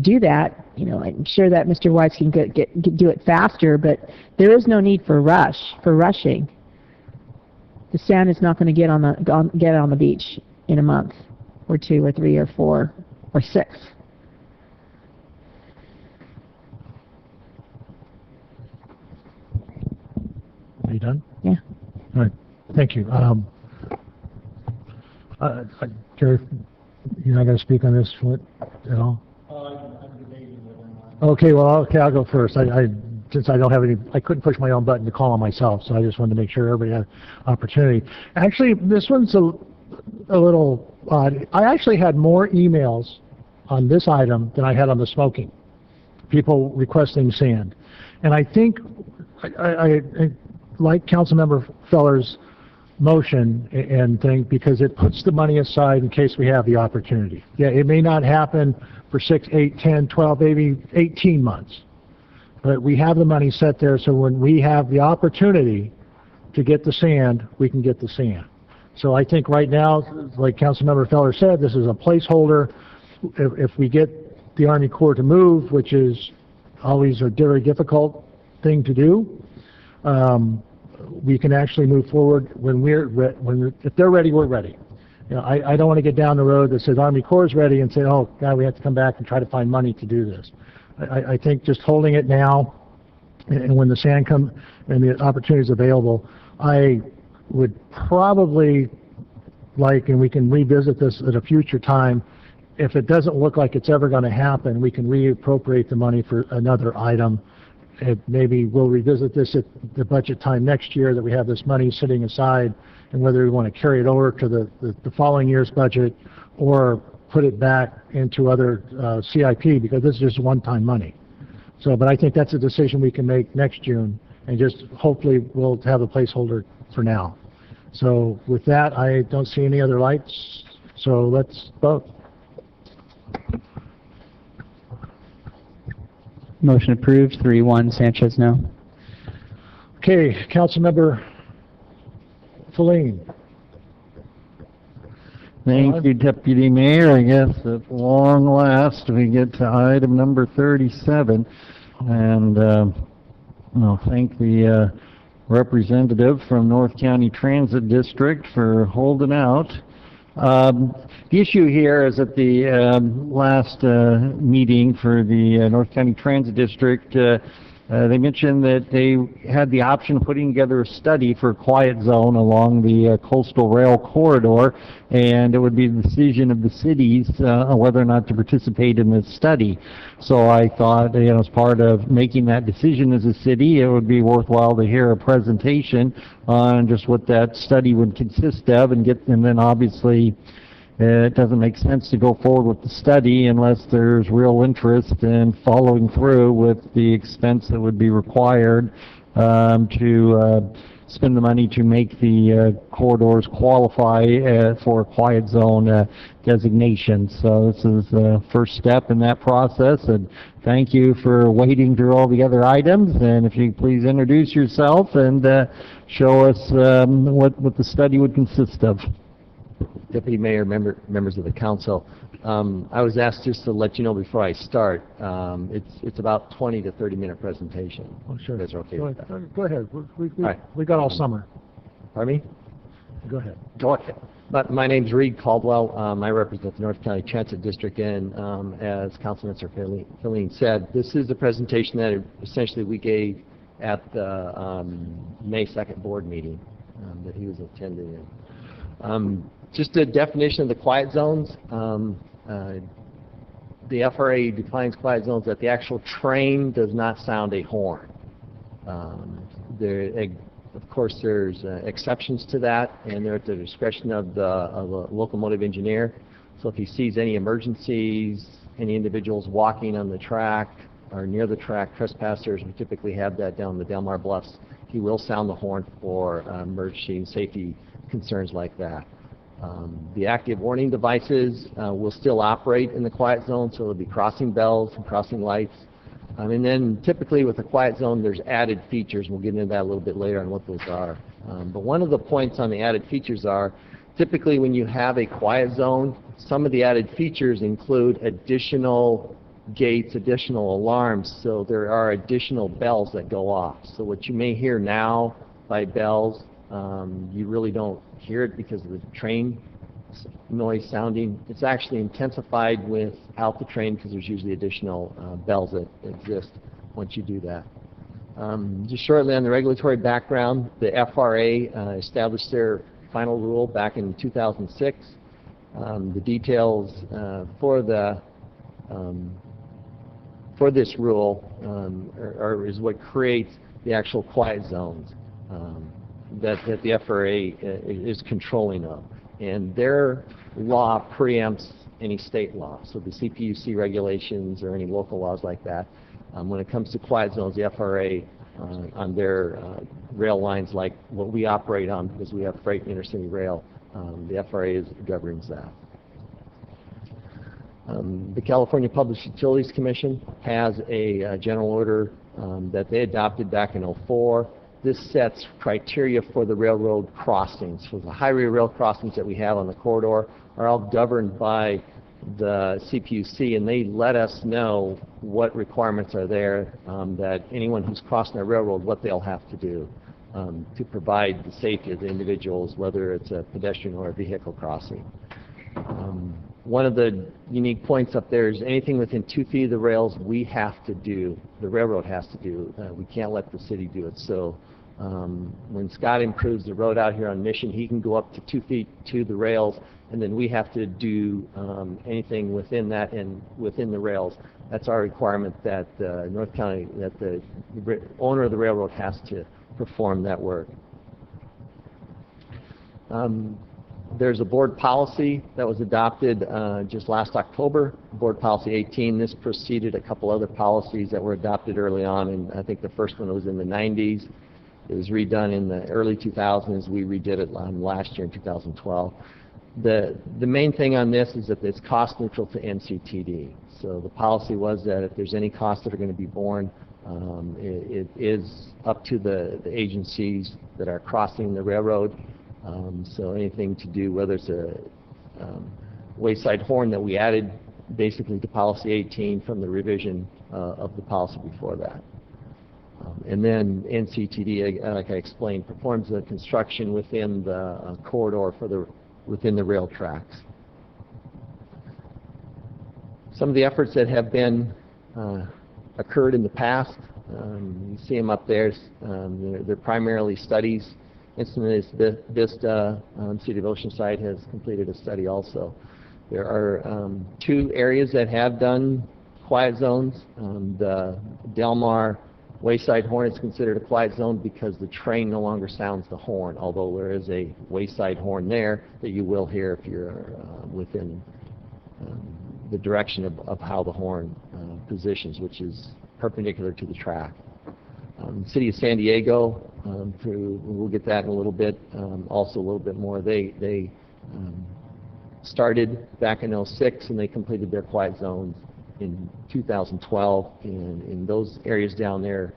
do that. I'm sure that Mr. Weiss can do it faster, but there is no need for rushing. The sand is not going to get on the beach in a month, or 2, or 3, or 4, or 6. Are you done? Yeah. All right. Thank you. Gary, you're not going to speak on this at all? Okay, I'll go first. I since I don't have any, I couldn't push my own button to call on myself, so I just wanted to make sure everybody had opportunity. Actually, this one's a little odd. I actually had more emails on this item than I had on the smoking. People requesting sand. And I think, I like Councilmember Feller's motion and thing, because it puts the money aside in case we have the opportunity. Yeah, it may not happen for 6, 8, 10, 12, maybe 18 months. But we have the money set there, so when we have the opportunity to get the sand, we can get the sand. So I think right now, like Councilmember Feller said, this is a placeholder. If we get the Army Corps to move, which is always a very difficult thing to do, we can actually move forward if they're ready, we're ready. You know, I don't want to get down the road that says Army Corps is ready and say, oh, God, we have to come back and try to find money to do this. I think just holding it now, and when the sand comes and the opportunity is available, I would probably like, and we can revisit this at a future time, if it doesn't look like it's ever going to happen, we can reappropriate the money for another item. Maybe we'll revisit this at the budget time next year, that we have this money sitting aside, and whether we want to carry it over to the following year's budget or put it back into other CIP, because this is just one-time money. So, but I think that's a decision we can make next June, and just hopefully we'll have a placeholder for now. So with that, I don't see any other lights, so let's vote. Motion approved, 3-1, Sanchez, no. Okay, Councilmember Feline. Thank you, Deputy Mayor. I guess at long last we get to item number 37, and I'll thank the representative from North County Transit District for holding out. The issue here is at the last meeting for the North County Transit District, they mentioned that they had the option of putting together a study for a quiet zone along the coastal rail corridor, and it would be the decision of the cities whether or not to participate in this study. So I thought, you know, as part of making that decision as a city, it would be worthwhile to hear a presentation on just what that study would consist of, and then obviously it doesn't make sense to go forward with the study unless there's real interest in following through with the expense that would be required to spend the money to make the corridors qualify for a quiet zone designation. So this is the first step in that process, and thank you for waiting through all the other items. And if you please introduce yourself and show us what the study would consist of. Deputy Mayor, members of the council, I was asked just to let you know before I start, it's about 20 to 30-minute presentation. Oh, sure. You guys are okay Go with ahead. that? Go ahead. Right. We got all summer. Pardon me? Go ahead. Go ahead. But my name's Reed Caldwell. I represent the North County Transit District, and as Councilman Feline said, this is the presentation that essentially we gave at the May 2nd board meeting that he was attending. Just a definition of the quiet zones. The FRA defines quiet zones that the actual train does not sound a horn. Of course, there's exceptions to that, and they're at the discretion of the locomotive engineer. So if he sees any emergencies, any individuals walking on the track or near the track, trespassers, we typically have that down the Del Mar Bluffs, he will sound the horn for emergency and safety concerns like that. The active warning devices will still operate in the quiet zone, so there'll be crossing bells and crossing lights. And then typically with the quiet zone, there's added features. We'll get into that a little bit later on what those are. But one of the points on the added features are, typically when you have a quiet zone, some of the added features include additional gates, additional alarms, so there are additional bells that go off. So what you may hear now by bells, you really don't hear it because of the train noise sounding. It's actually intensified without the train because there's usually additional bells that exist once you do that. Just shortly on the regulatory background, the FRA established their final rule back in 2006. The details for the for this rule is what creates the actual quiet zones that the FRA is controlling of. And their law preempts any state law. So the CPUC regulations or any local laws like that. When it comes to quiet zones, the FRA on their rail lines like what we operate on, because we have freight and intercity rail, the FRA governs that. The California Public Utilities Commission has a general order that they adopted back in '04. This sets criteria for the railroad crossings. So the highway rail crossings that we have on the corridor are all governed by the CPUC, and they let us know what requirements are there, that anyone who's crossing a railroad, what they'll have to do to provide the safety of the individuals, whether it's a pedestrian or a vehicle crossing. One of the unique points up there is anything within 2 feet of the rails we have to do, the railroad has to do. We can't let the city do it. So when Scott improves the road out here on Mission, he can go up to 2 feet to the rails, and then we have to do anything within that and within the rails. That's our requirement that North County, that the owner of the railroad has to perform that work. There's a board policy that was adopted just last October, Board Policy 18. This preceded a couple other policies that were adopted early on, and I think the first one was in the 90s. It was redone in the early 2000s. We redid it last year in 2012. The main thing on this is that it's cost neutral to NCTD. So the policy was that if there's any costs that are going to be borne, it is up to the agencies that are crossing the railroad. So anything to do, whether it's a wayside horn that we added basically to policy 18 from the revision of the policy before that. And then NCTD, like I explained, performs the construction within the corridor within the rail tracks. Some of the efforts that have been occurred in the past, you see them up there. They're primarily studies. Instrument is VISTA. City of Oceanside has completed a study also. There are 2 areas that have done quiet zones. The Del Mar wayside horn is considered a quiet zone because the train no longer sounds the horn, although there is a wayside horn there that you will hear if you're within the direction of how the horn positions, which is perpendicular to the track. City of San Diego, we'll get that in a little bit, also a little bit more. They started back in '06 and they completed their quiet zones in 2012. In those areas down there,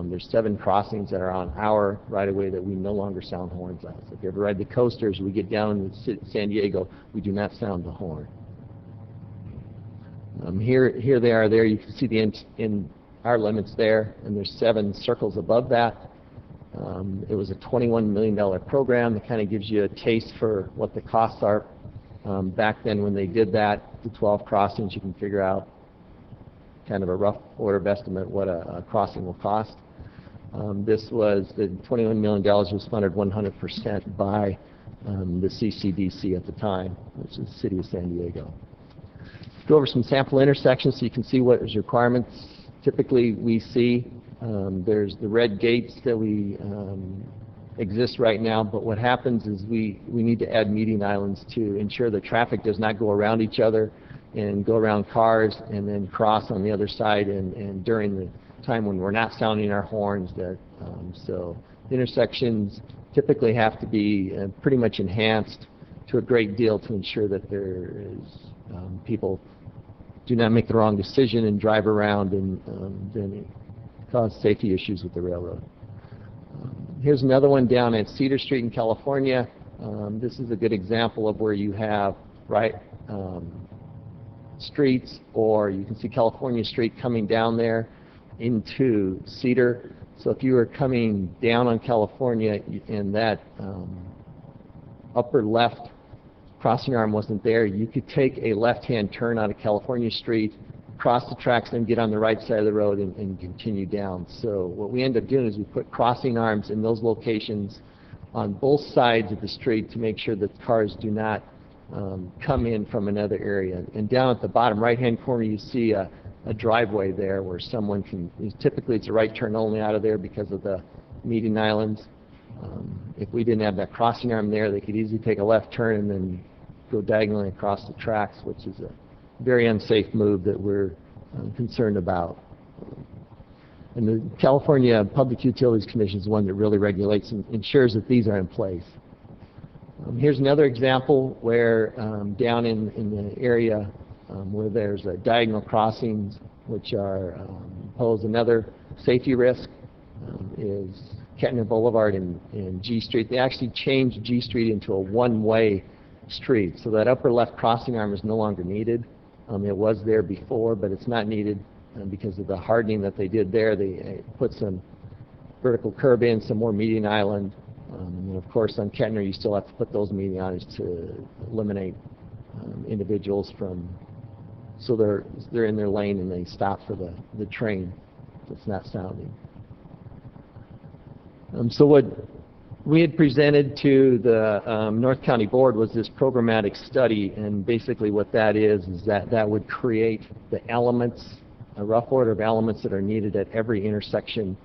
there's 7 crossings that are on our right-of-way that we no longer sound horns on. So if you ever ride the coasters, we get down in San Diego, we do not sound the horn. Here they are there. You can see the in our limits there, and there's 7 circles above that. It was a $21 million program that kind of gives you a taste for what the costs are. Back then when they did that, the 12 crossings, you can figure out kind of a rough order of estimate what a crossing will cost. This was, the $21 million was funded 100% by the CCDC at the time, which is the City of San Diego. Go over some sample intersections so you can see what is requirements. Typically we see there's the red gates that we exist right now, but what happens is we need to add median islands to ensure the traffic does not go around each other and go around cars and then cross on the other side and during the time when we're not sounding our horns. So the intersections typically have to be pretty much enhanced to a great deal to ensure that there is people do not make the wrong decision and drive around and then cause safety issues with the railroad. Here's another one down at Cedar Street in California. This is a good example of where you have streets, or you can see California Street coming down there into Cedar. So if you were coming down on California and that upper left crossing arm wasn't there, you could take a left-hand turn out of California Street, cross the tracks, then get on the right side of the road and continue down. So what we end up doing is we put crossing arms in those locations on both sides of the street to make sure that cars do not come in from another area. And down at the bottom right-hand corner, you see a a driveway there where someone can, typically it's a right turn only out of there because of the median islands. If we didn't have that crossing arm there, they could easily take a left turn and then go diagonally across the tracks, which is a very unsafe move that we're concerned about. And the California Public Utilities Commission is the one that really regulates and ensures that these are in place. Here's another example where down in the area where there's diagonal crossings which are pose another safety risk is Kettner Boulevard and G Street. They actually changed G Street into a one-way street, so that upper left crossing arm is no longer needed. It was there before, but it's not needed because of the hardening that they did there. They put some vertical curb in, some more median island. And of course, on Kettner, you still have to put those median islands to eliminate individuals from, so they're in their lane and they stop for the train that's not sounding. So what we had presented to the North County Board was this programmatic study, and basically what that is that would create the elements, a rough order of elements that are needed at every intersection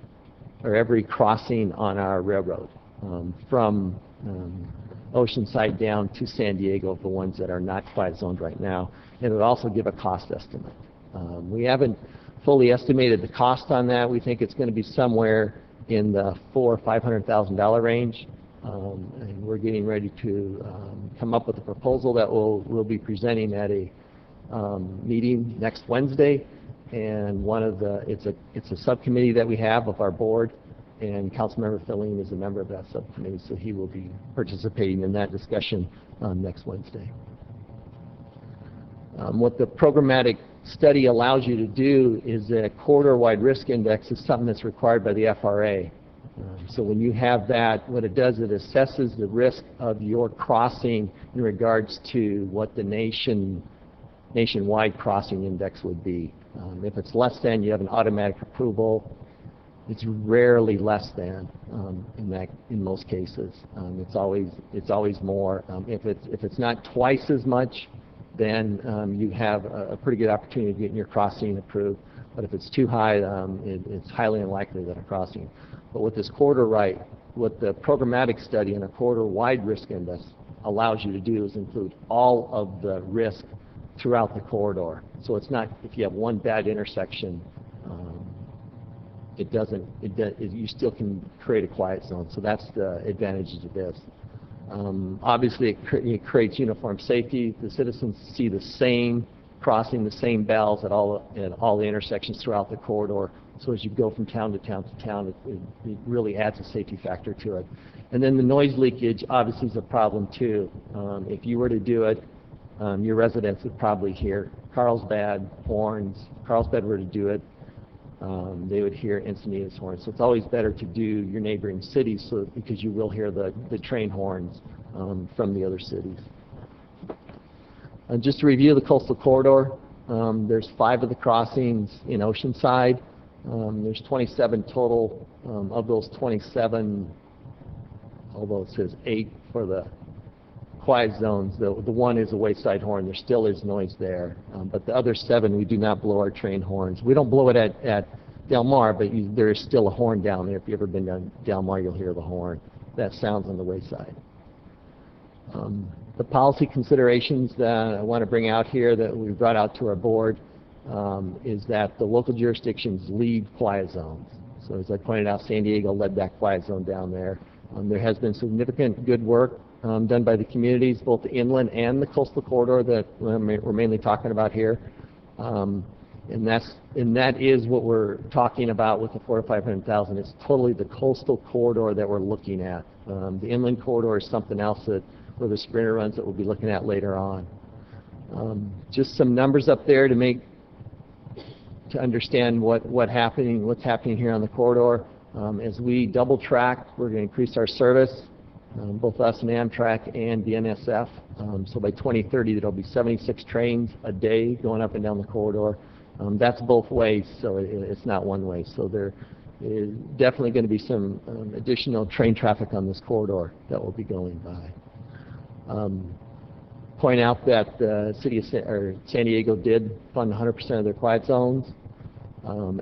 or every crossing on our railroad, from Oceanside down to San Diego, the ones that are not quiet zoned right now, and it would also give a cost estimate. We haven't fully estimated the cost on that. We think it's going to be somewhere in the $400,000 or $500,000 range, and we're getting ready to come up with a proposal that we'll be presenting at a meeting next Wednesday. And it's a subcommittee that we have of our board, and Councilmember Filene is a member of that subcommittee, so he will be participating in that discussion next Wednesday. What the programmatic study allows you to do is a corridor-wide risk index is something that's required by the FRA. So when you have that, what it does, it assesses the risk of your crossing in regards to what the nationwide crossing index would be. If it's less than, you have an automatic approval. It's rarely less than in most cases. It's always more. If it's not twice as much, then you have a pretty good opportunity of getting your crossing approved. But if it's too high, it's highly unlikely that a crossing. But with this what the programmatic study and a corridor-wide risk index allows you to do is include all of the risk throughout the corridor. So it's not, if you have one bad intersection, you still can create a quiet zone. So that's the advantages of this. Obviously, it creates uniform safety. The citizens see the same crossing, the same bells at all the intersections throughout the corridor. So as you go from town to town to town, it really adds a safety factor to it. And then the noise leakage obviously is a problem too. If you were to do it, your residents would probably hear Carlsbad horns. If Carlsbad were to do it, they would hear Encinitas horns. So it's always better to do your neighboring cities because you will hear the train horns from the other cities. Just to review the coastal corridor, there's 5 of the crossings in Oceanside. There's 27 total. Of those 27, although it says 8 for the quiet zones, the one is a wayside horn. There still is noise there. But the other 7, we do not blow our train horns. We don't blow it at Del Mar, but there is still a horn down there. If you've ever been down Del Mar, you'll hear the horn. That sounds on the wayside. The policy considerations that I want to bring out here that we brought out to our board is that the local jurisdictions lead quiet zones. So as I pointed out, San Diego led that quiet zone down there. There has been significant good work done by the communities, both the inland and the coastal corridor that we're mainly talking about here. And that is what we're talking about with the $400,000 to $500,000. It's totally the coastal corridor that we're looking at. The inland corridor is something else where the Sprinter runs that we'll be looking at later on. Just some numbers up there to understand what's happening here on the corridor. As we double track, we're going to increase our service, both us and Amtrak and BNSF. So by 2030, there'll be 76 trains a day going up and down the corridor. That's both ways, so it's not one way. So there is definitely going to be some additional train traffic on this corridor that will be going by. point out that the city of San Diego did fund 100% of their quiet zones.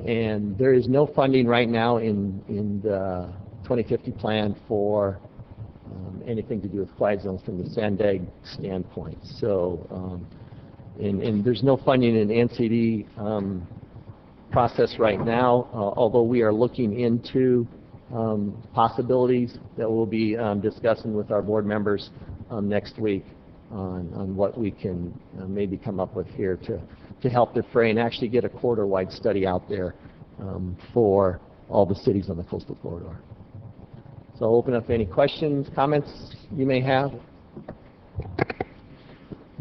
And there is no funding right now in the 2050 plan for anything to do with quiet zones from the Sandag standpoint. So, and there's no funding in the NCD process right now, although we are looking into possibilities that we'll be discussing with our board members next week on what we can maybe come up with here to help defray and actually get a corridor-wide study out there for all the cities on the coastal corridor. So I'll open up any questions, comments you may have.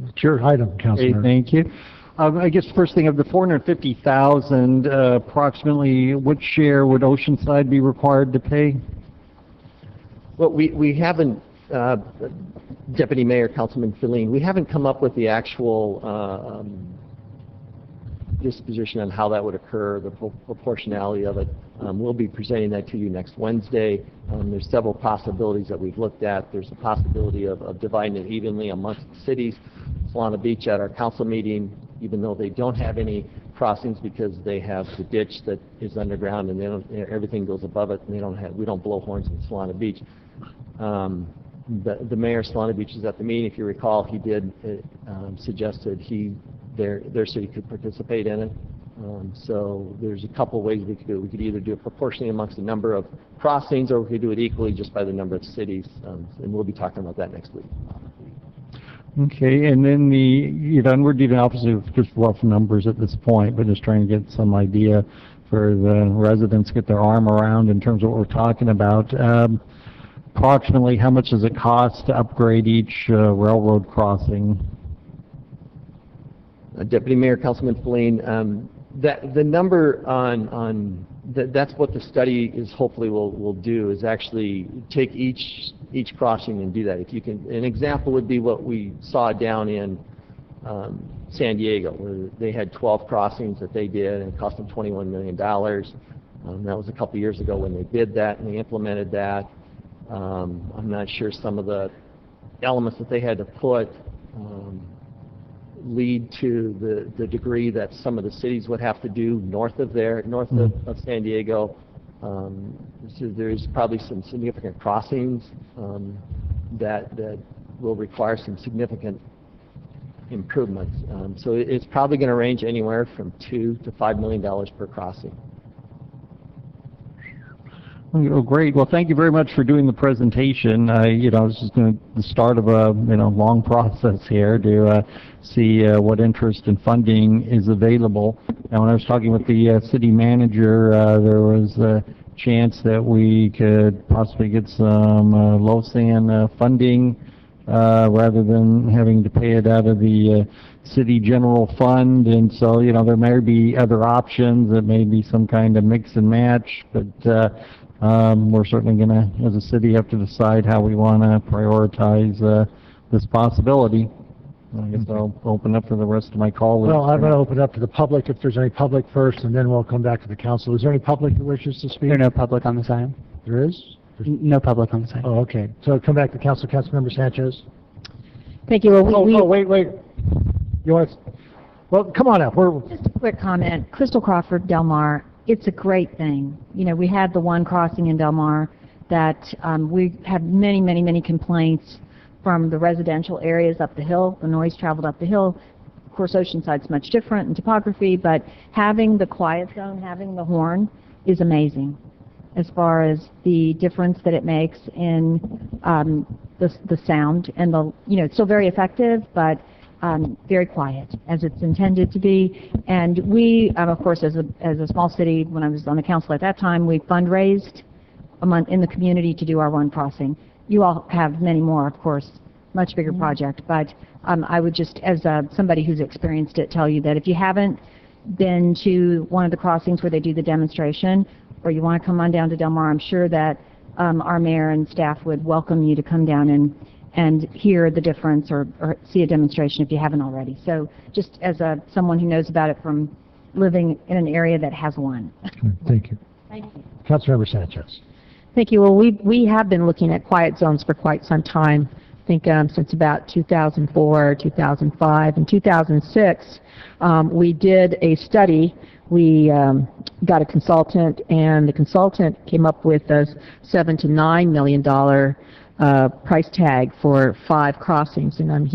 It's your item, Councilman. Hey, thank you. I guess first thing, of the 450,000, approximately which share would Oceanside be required to pay? Well, we haven't, Deputy Mayor, Councilman Feline, we haven't come up with the actual disposition on how that would occur, the proportionality of it. We'll be presenting that to you next Wednesday. There's several possibilities that we've looked at. There's a possibility of dividing it evenly amongst the cities. Solana Beach at our council meeting, even though they don't have any crossings because they have the ditch that is underground and they don't, everything goes above it, and we don't blow horns in Solana Beach. The mayor of Solana Beach is at the meeting. If you recall, he did suggested their city could participate in it. So there's a couple ways we could do it. We could either do it proportionally amongst the number of crossings, or we could do it equally just by the number of cities. And we'll be talking about that next week. Okay, and then we're dealing obviously with just rough numbers at this point, but just trying to get some idea for the residents to get their arm around in terms of what we're talking about. Approximately how much does it cost to upgrade each railroad crossing? Deputy Mayor, Councilman Feline, the number on that's what the study is hopefully will do, is actually take each crossing and do that. If you can, an example would be what we saw down in San Diego, where they had 12 crossings that they did and it cost them $21 million. That was a couple years ago when they did that and they implemented that. I'm not sure some of the elements that they had to put lead to the degree that some of the cities would have to do north of San Diego. So there's probably some significant crossings that will require some significant improvements. So it's probably going to range anywhere from $2 to $5 million per crossing. Oh, great. Well, thank you very much for doing the presentation. This is the start of a long process here to see what interest and funding is available. Now, when I was talking with the city manager, there was a chance that we could possibly get some LoSAN funding rather than having to pay it out of the city general fund. And so, there may be other options. It may be some kind of mix and match, but we're certainly going to, as a city, have to decide how we want to prioritize this possibility. I guess I'll open up for the rest of my colleagues. Well, I'm going to open up to the public if there's any public first, and then we'll come back to the council. Is there any public who wishes to speak? There are no public on this item. There is? No public on this item. Oh, okay. So come back to council. Councilmember Sanchez. Thank you. Well, Wait. You want to? Well, come on up. Just a quick comment. Crystal Crawford, Del Mar. It's a great thing. We had the one crossing in Del Mar that we had many complaints from the residential areas up the hill. The noise traveled up the hill. Of course, Oceanside's much different in topography, but having the quiet zone, having the horn is amazing as far as the difference that it makes in the sound and it's still very effective, but very quiet as it's intended to be. And we, of course, as a small city, when I was on the council at that time, we fundraised in the community to do our one crossing. You all have many more, of course, much bigger project, but I would just, as somebody who's experienced it, tell you that if you haven't been to one of the crossings where they do the demonstration, or you want to come on down to Del Mar, I'm sure that our mayor and staff would welcome you to come down and hear the difference or see a demonstration if you haven't already. So just as someone who knows about it from living in an area that has one. Thank you. Thank you. Councilmember Sanchez. Thank you. Well, we have been looking at quiet zones for quite some time. I think since about 2004, 2005, and 2006, we did a study. We got a consultant, and the consultant came up with a $7 to $9 million price tag for 5 crossings. And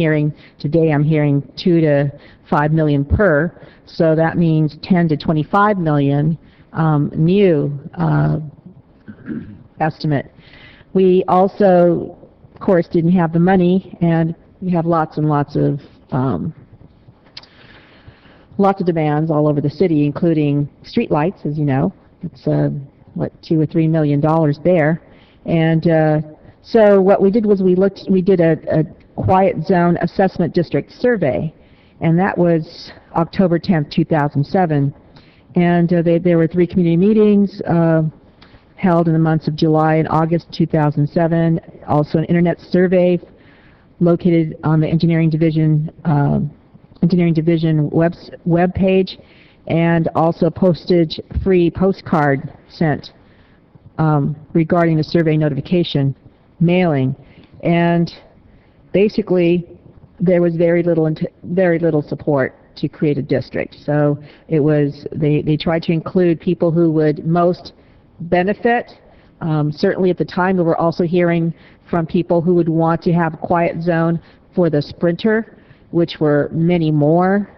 today I'm hearing 2 to 5 million per. So that means 10 to 25 million new estimate. We also, of course, didn't have the money, and we have lots and lots of demands all over the city, including streetlights, as you know. It's $2 or $3 million there, and so what we did was we did a quiet zone assessment district survey, and that was October 10th, 2007, and there were 3 community meetings held in the months of July and August 2007. Also, an internet survey located on the Engineering Division web page, and also postage-free postcard sent regarding the survey notification mailing. And basically, there was very little support to create a district. So it was they tried to include people who would most benefit. Certainly at the time, we were also hearing from people who would want to have a quiet zone for the sprinter, which were many more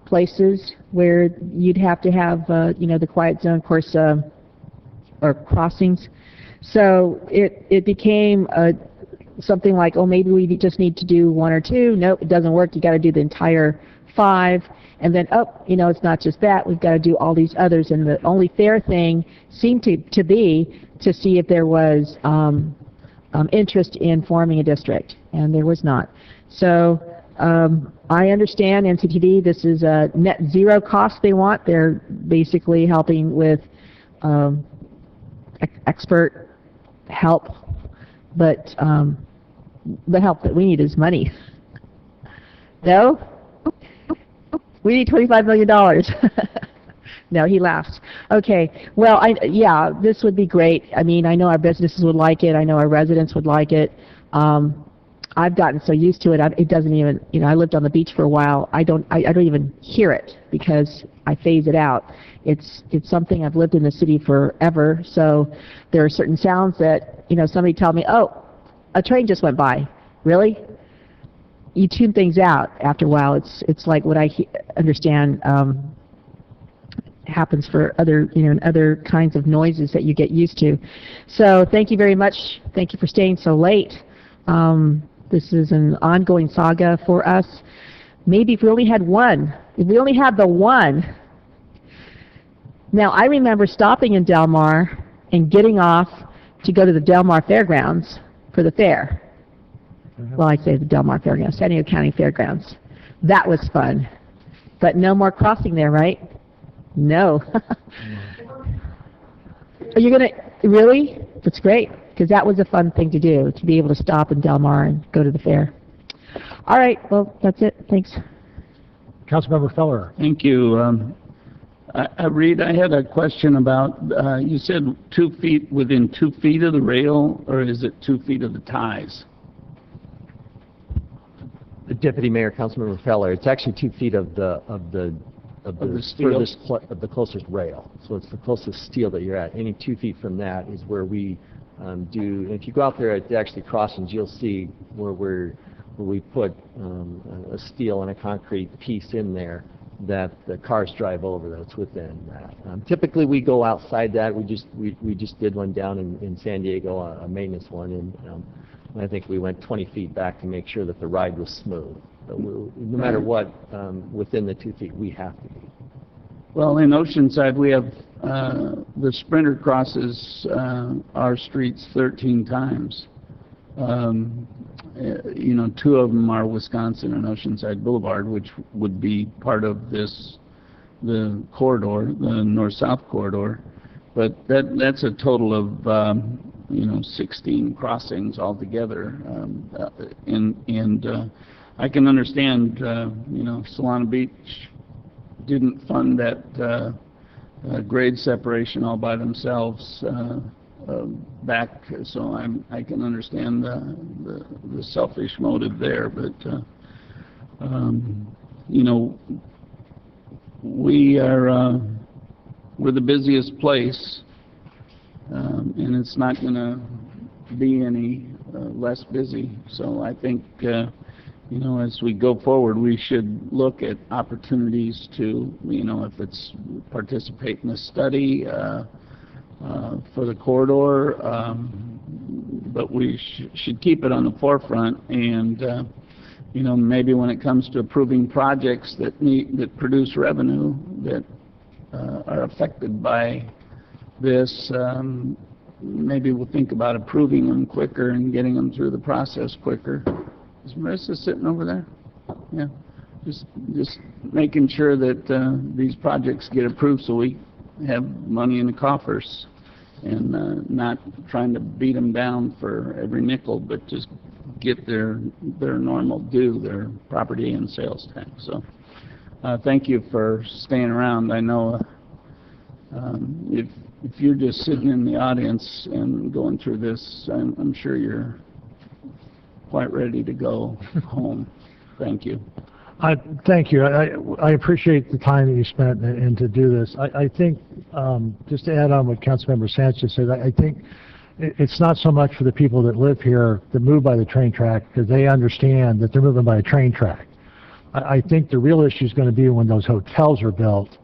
places where you'd have to have the quiet zone, of course, or crossings. So it became something like, oh, maybe we just need to do 1 or 2. Nope, it doesn't work. You got to do the entire 5. And then, it's not just that. We've got to do all these others. And the only fair thing seemed to be to see if there was interest in forming a district, and there was not. So I understand NCTD, this is a net zero cost they want. They're basically helping with expert help, but the help that we need is money. No? We need $25 million. No, he laughs. Okay, well, this would be great. I mean, I know our businesses would like it. I know our residents would like it. I've gotten so used to it. It doesn't even, I lived on the beach for a while. I don't even hear it because I phase it out. It's something I've lived in the city forever. So there are certain sounds that, somebody tell me, oh, a train just went by. Really? You tune things out after a while. It's like what I understand happens for other, other kinds of noises that you get used to. So thank you very much. Thank you for staying so late. This is an ongoing saga for us. Maybe if we only had one, if we only had the one. Now, I remember stopping in Del Mar and getting off to go to the Del Mar Fairgrounds for the fair. Well, I say the Del Mar Fairgrounds, San Diego County Fairgrounds. That was fun. But no more crossing there, right? No. Are you going to, really? That's great, because that was a fun thing to do, to be able to stop in Del Mar and go to the fair. All right, well, that's it. Thanks. Councilmember Feller. Thank you. Reed, I had a question about, you said 2 feet, within 2 feet of the rail, or is it 2 feet of the ties? The Deputy Mayor, Councilmember Feller, it's actually 2 feet of the steel? of the closest rail. So it's the closest steel that you're at. Any 2 feet from that is where we do. And if you go out there at the actually crossings, you'll see where we put a steel and a concrete piece in there that the cars drive over. That's within that. Typically, we go outside that. We just did one down in San Diego, a maintenance one, and I think we went 20 feet back to make sure that the ride was smooth. But no matter what, within the 2 feet, we have to be. Well, in Oceanside, we have the Sprinter crosses our streets 13 times. 2 of them are Wisconsin and Oceanside Boulevard, which would be part of the corridor, the north-south corridor. But that's a total of 16 crossings altogether. I can understand, Solana Beach didn't fund that grade separation all by themselves. back, so I can understand the selfish motive there, but, you know, we're the busiest place, and it's not going to be any less busy. So I think, you know, as we go forward, we should look at opportunities to, you know, if it's participate in a study for the corridor, but we should keep it on the forefront. And you know, maybe when it comes to approving projects that produce revenue that are affected by this, maybe we'll think about approving them quicker and getting them through the process quicker. Is Marissa sitting over there? Yeah. Just making sure that these projects get approved so we have money in the coffers, and not trying to beat them down for every nickel, but just get their normal due, their property and sales tax. So thank you for staying around. I know if you're just sitting in the audience and going through this, I'm sure you're quite ready to go home. Thank you. Thank you. I appreciate the time that you spent and to do this. I think, just to add on what Councilmember Sanchez said, I think it's not so much for the people that live here that move by the train track, because they understand that they're moving by a train track. I think the real issue is going to be when those hotels are built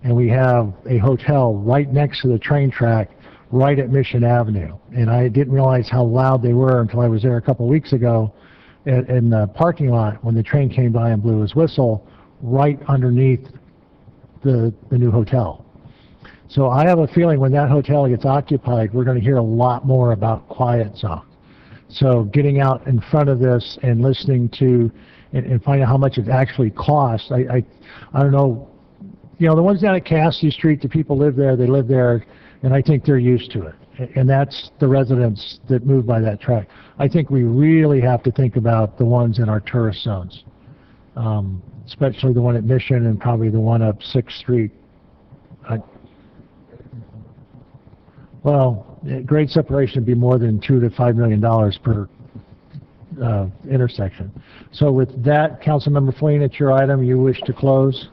and we have a hotel right next to the train track, right at Mission Avenue. And I didn't realize how loud they were until I was there a couple of weeks ago in the parking lot when the train came by and blew his whistle right underneath the new hotel. So I have a feeling when that hotel gets occupied, we're going to hear a lot more about quiet zone. So getting out in front of this and listening to and finding out how much it actually costs, I don't know, you know, the ones down at Cassidy Street, the people live there, they live there, and I think they're used to it. And that's the residents that move by that track. I think we really have to think about the ones in our tourist zones, especially the one at Mission and probably the one up 6th Street. Well, grade separation would be more than $2 to $5 million per intersection. So with that, Councilmember Fleen, it's your item. You wish to close?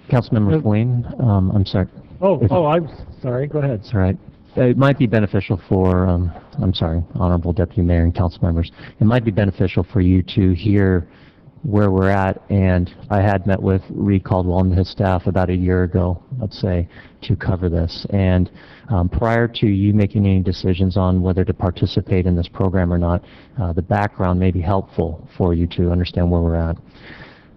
Councilmember Fleen, I'm sorry. I'm sorry. Go ahead. That's all right. It might be beneficial for, I'm sorry, Honorable Deputy Mayor and council members, it might be beneficial for you to hear where we're at. And I had met with Reed Caldwell and his staff about a year ago, let's say, to cover this. And prior to you making any decisions on whether to participate in this program or not, the background may be helpful for you to understand where we're at.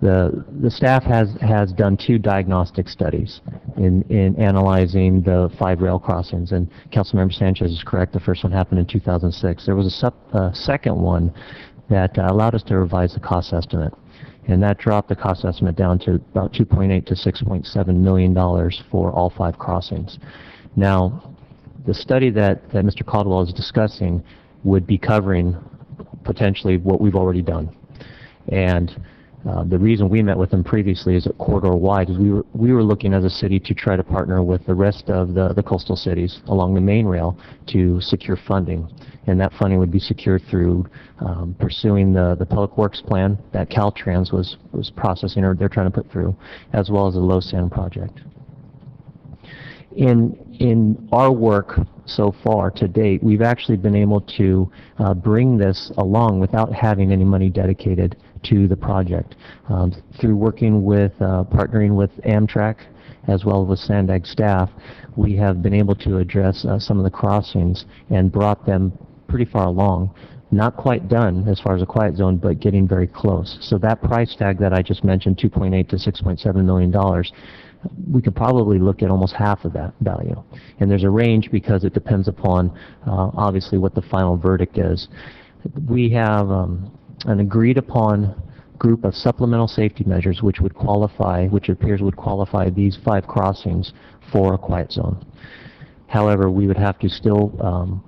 The staff has done 2 diagnostic studies in analyzing the 5 rail crossings, and Councilmember Sanchez is correct. The first one happened in 2006. There was a second one that allowed us to revise the cost estimate, and that dropped the cost estimate down to about $2.8 to $6.7 million for all 5 crossings. Now, the study that Mr. Caldwell is discussing would be covering potentially what we've already done, and the reason we met with them previously is that corridor-wide is we were looking as a city to try to partner with the rest of the coastal cities along the main rail to secure funding, and that funding would be secured through pursuing the Public Works plan that Caltrans was processing, or they're trying to put through, as well as the Low Sand project. In our work so far to date, we've actually been able to bring this along without having any money dedicated to the project. Through working with, partnering with Amtrak as well as with Sandag staff, we have been able to address some of the crossings and brought them pretty far along. Not quite done as far as a quiet zone, but getting very close. So that price tag that I just mentioned, $2.8 to $6.7 million, we could probably look at almost half of that value. And there's a range because it depends upon obviously what the final verdict is. We have an agreed upon group of supplemental safety measures which would qualify, which it appears would qualify these 5 crossings for a quiet zone. However, we would have to still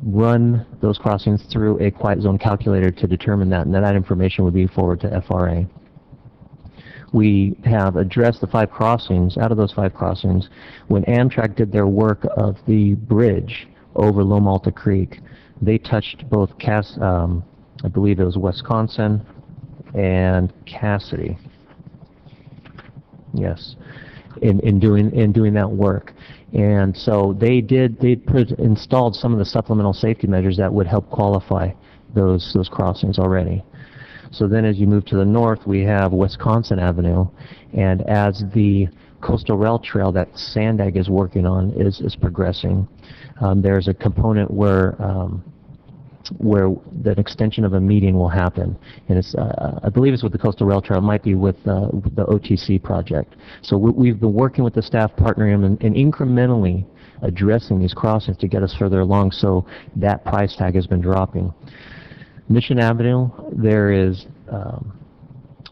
run those crossings through a quiet zone calculator to determine that, and that information would be forwarded to FRA. We have addressed the 5 crossings. Out of those 5 crossings, when Amtrak did their work of the bridge, over Loma Alta Creek. They touched both I believe it was Wisconsin and Cassidy. Yes, in doing that work. And so they installed some of the supplemental safety measures that would help qualify those crossings already. So then as you move to the north, we have Wisconsin Avenue, and as the coastal rail trail that Sandag is working on is progressing, there's a component where the extension of a median will happen, and it's I believe it's with the coastal rail trail. It might be with the OTC project. So we've been working with the staff, partnering them, and incrementally addressing these crossings to get us further along. So that price tag has been dropping. Mission Avenue, there is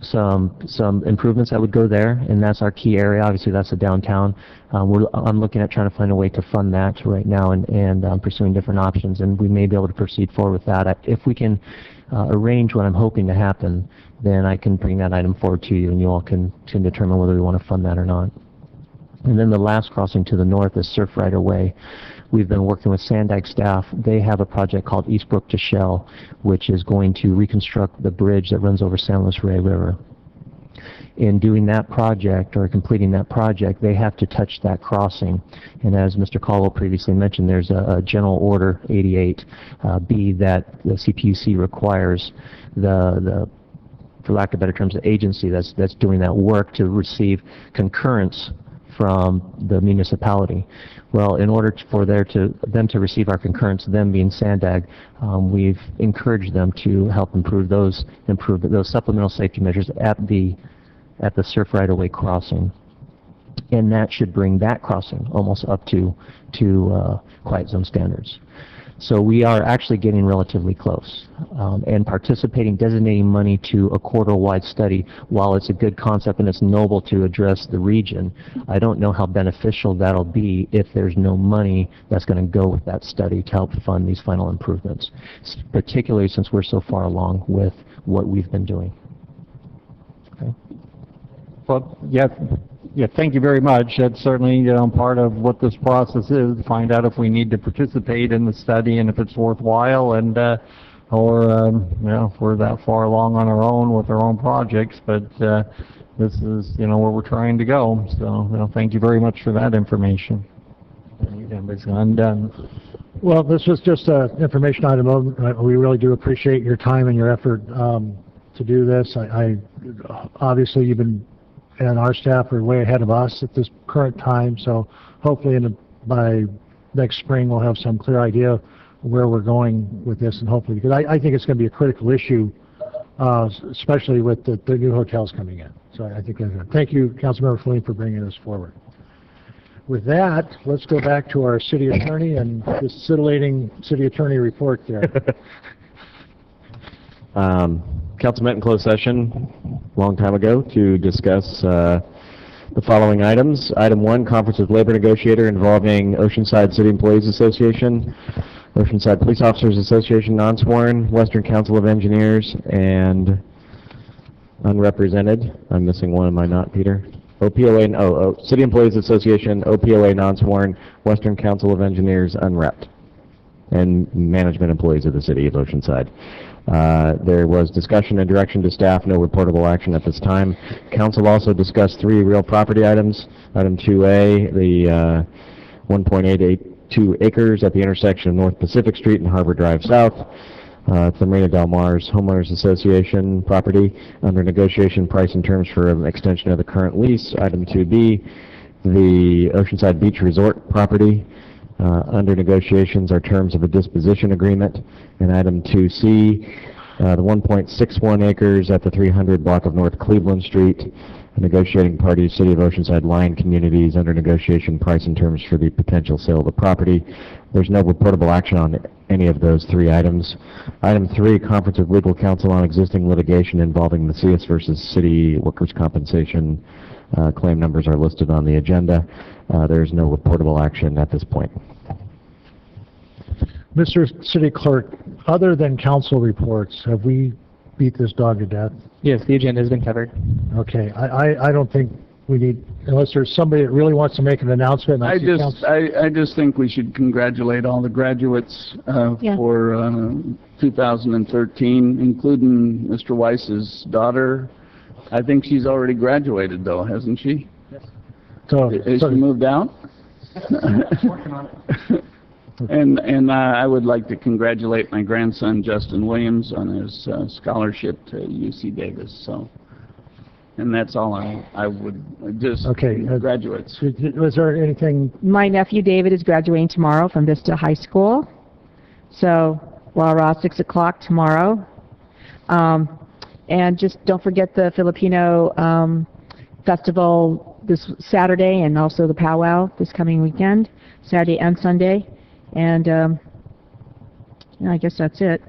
some improvements that would go there, and that's our key area. Obviously, that's the downtown. I'm looking at trying to find a way to fund that right now, and pursuing different options, and we may be able to proceed forward with that. If we can arrange what I'm hoping to happen, then I can bring that item forward to you, and you all can determine whether we want to fund that or not. And then the last crossing to the north is Surfrider Way. We've been working with Sandag staff. They have a project called Eastbrook to Shell, which is going to reconstruct the bridge that runs over San Luis Rey River. In doing that project, or completing that project, they have to touch that crossing. And as Mr. Caldwell previously mentioned, there's a General Order 88B that the CPUC requires the for lack of better terms, the agency that's doing that work to receive concurrence from the municipality. Well, in order for them to receive our concurrence, them being Sandag, we've encouraged them to help improve those supplemental safety measures at the Surfrider Way crossing, and that should bring that crossing almost up to quiet zone standards. So we are actually getting relatively close, and participating, designating money to a corridor-wide study. While it's a good concept and it's noble to address the region, I don't know how beneficial that'll be if there's no money that's going to go with that study to help fund these final improvements, particularly since we're so far along with what we've been doing. Okay. Well, yeah, thank you very much. That's certainly, part of what this process is, to find out if we need to participate in the study and if it's worthwhile, and or if we're that far along on our own with our own projects. But this is, where we're trying to go. So, thank you very much for that information. I'm done. Well, this was just an information item. We really do appreciate your time and your effort to do this. Obviously, you've been, and our staff are way ahead of us at this current time, so hopefully by next spring we'll have some clear idea where we're going with this, and hopefully, because I think it's going to be a critical issue, especially with the new hotels coming in. So I think that's good. Thank you, Councilmember Feline, for bringing this forward. With that, let's go back to our city attorney and this scintillating city attorney report there. Council met in closed session a long time ago to discuss the following items. Item 1, conference with labor negotiator involving Oceanside City Employees Association, Oceanside Police Officers Association non-sworn, Western Council of Engineers, and unrepresented. I'm missing one, am I not, Peter? OPOA, City Employees Association, OPOA non-sworn, Western Council of Engineers unrepped, and management employees of the City of Oceanside. There was discussion and direction to staff, no reportable action at this time. Council also discussed 3 real property items. Item 2A, the 1.882 acres at the intersection of North Pacific Street and Harbor Drive South. It's the Marina Del Mar's Homeowners Association property under negotiation, price and terms for an extension of the current lease. Item 2B, the Oceanside Beach Resort property. Under negotiations are terms of a disposition agreement. And item 2C, the 1.61 acres at the 300 block of North Cleveland Street. Negotiating parties, City of Oceanside Lion Communities, under negotiation, price and terms for the potential sale of the property. There's no reportable action on any of those 3 items. Item 3, conference of legal counsel on existing litigation involving Macias versus City Workers' Compensation. Claim numbers are listed on the agenda. There's no reportable action at this point. Mr. City Clerk, other than council reports, have we beat this dog to death? Yes, the agenda has been covered. Okay, I don't think we need, unless there's somebody that really wants to make an announcement. I just think we should congratulate all the graduates for 2013, including Mr. Weiss's daughter. I think she's already graduated, though, hasn't she? Yes. Has she moved out? Working on it. And I would like to congratulate my grandson, Justin Williams, on his scholarship to UC Davis. So, and that's all I would just graduates. Was there anything? My nephew David is graduating tomorrow from Vista High School. So, rah, 6 o'clock tomorrow. And just don't forget the Filipino festival this Saturday, and also the powwow this coming weekend, Saturday and Sunday. And yeah, I guess that's it.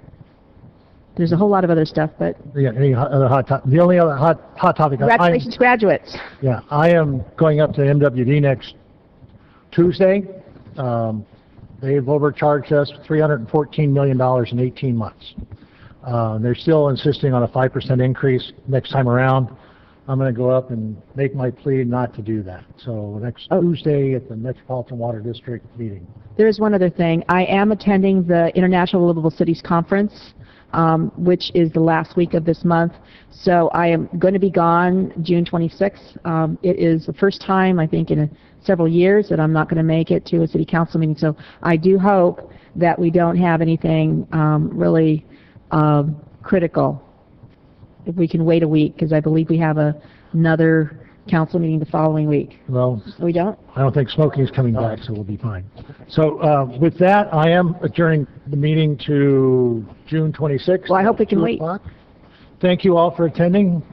There's a whole lot of other stuff, but Yeah, any other hot topic? The only other hot topic. congratulations, graduates. Yeah, I am going up to MWD next Tuesday. They've overcharged us $314 million in 18 months. They're still insisting on a 5% increase next time around. I'm going to go up and make my plea not to do that. So next Tuesday at the Metropolitan Water District meeting. There's one other thing. I am attending the International Livable Cities Conference, which is the last week of this month. So I am going to be gone June 26th. It is the first time, I think, in several years that I'm not going to make it to a city council meeting. So I do hope that we don't have anything really critical. If we can wait a week, because I believe we have another council meeting the following week. Well, We don't? I don't think smoking is coming back, so we'll be fine. So with that, I am adjourning the meeting to June 26th. Well, I hope we can 2 wait. o'clock. Thank you all for attending.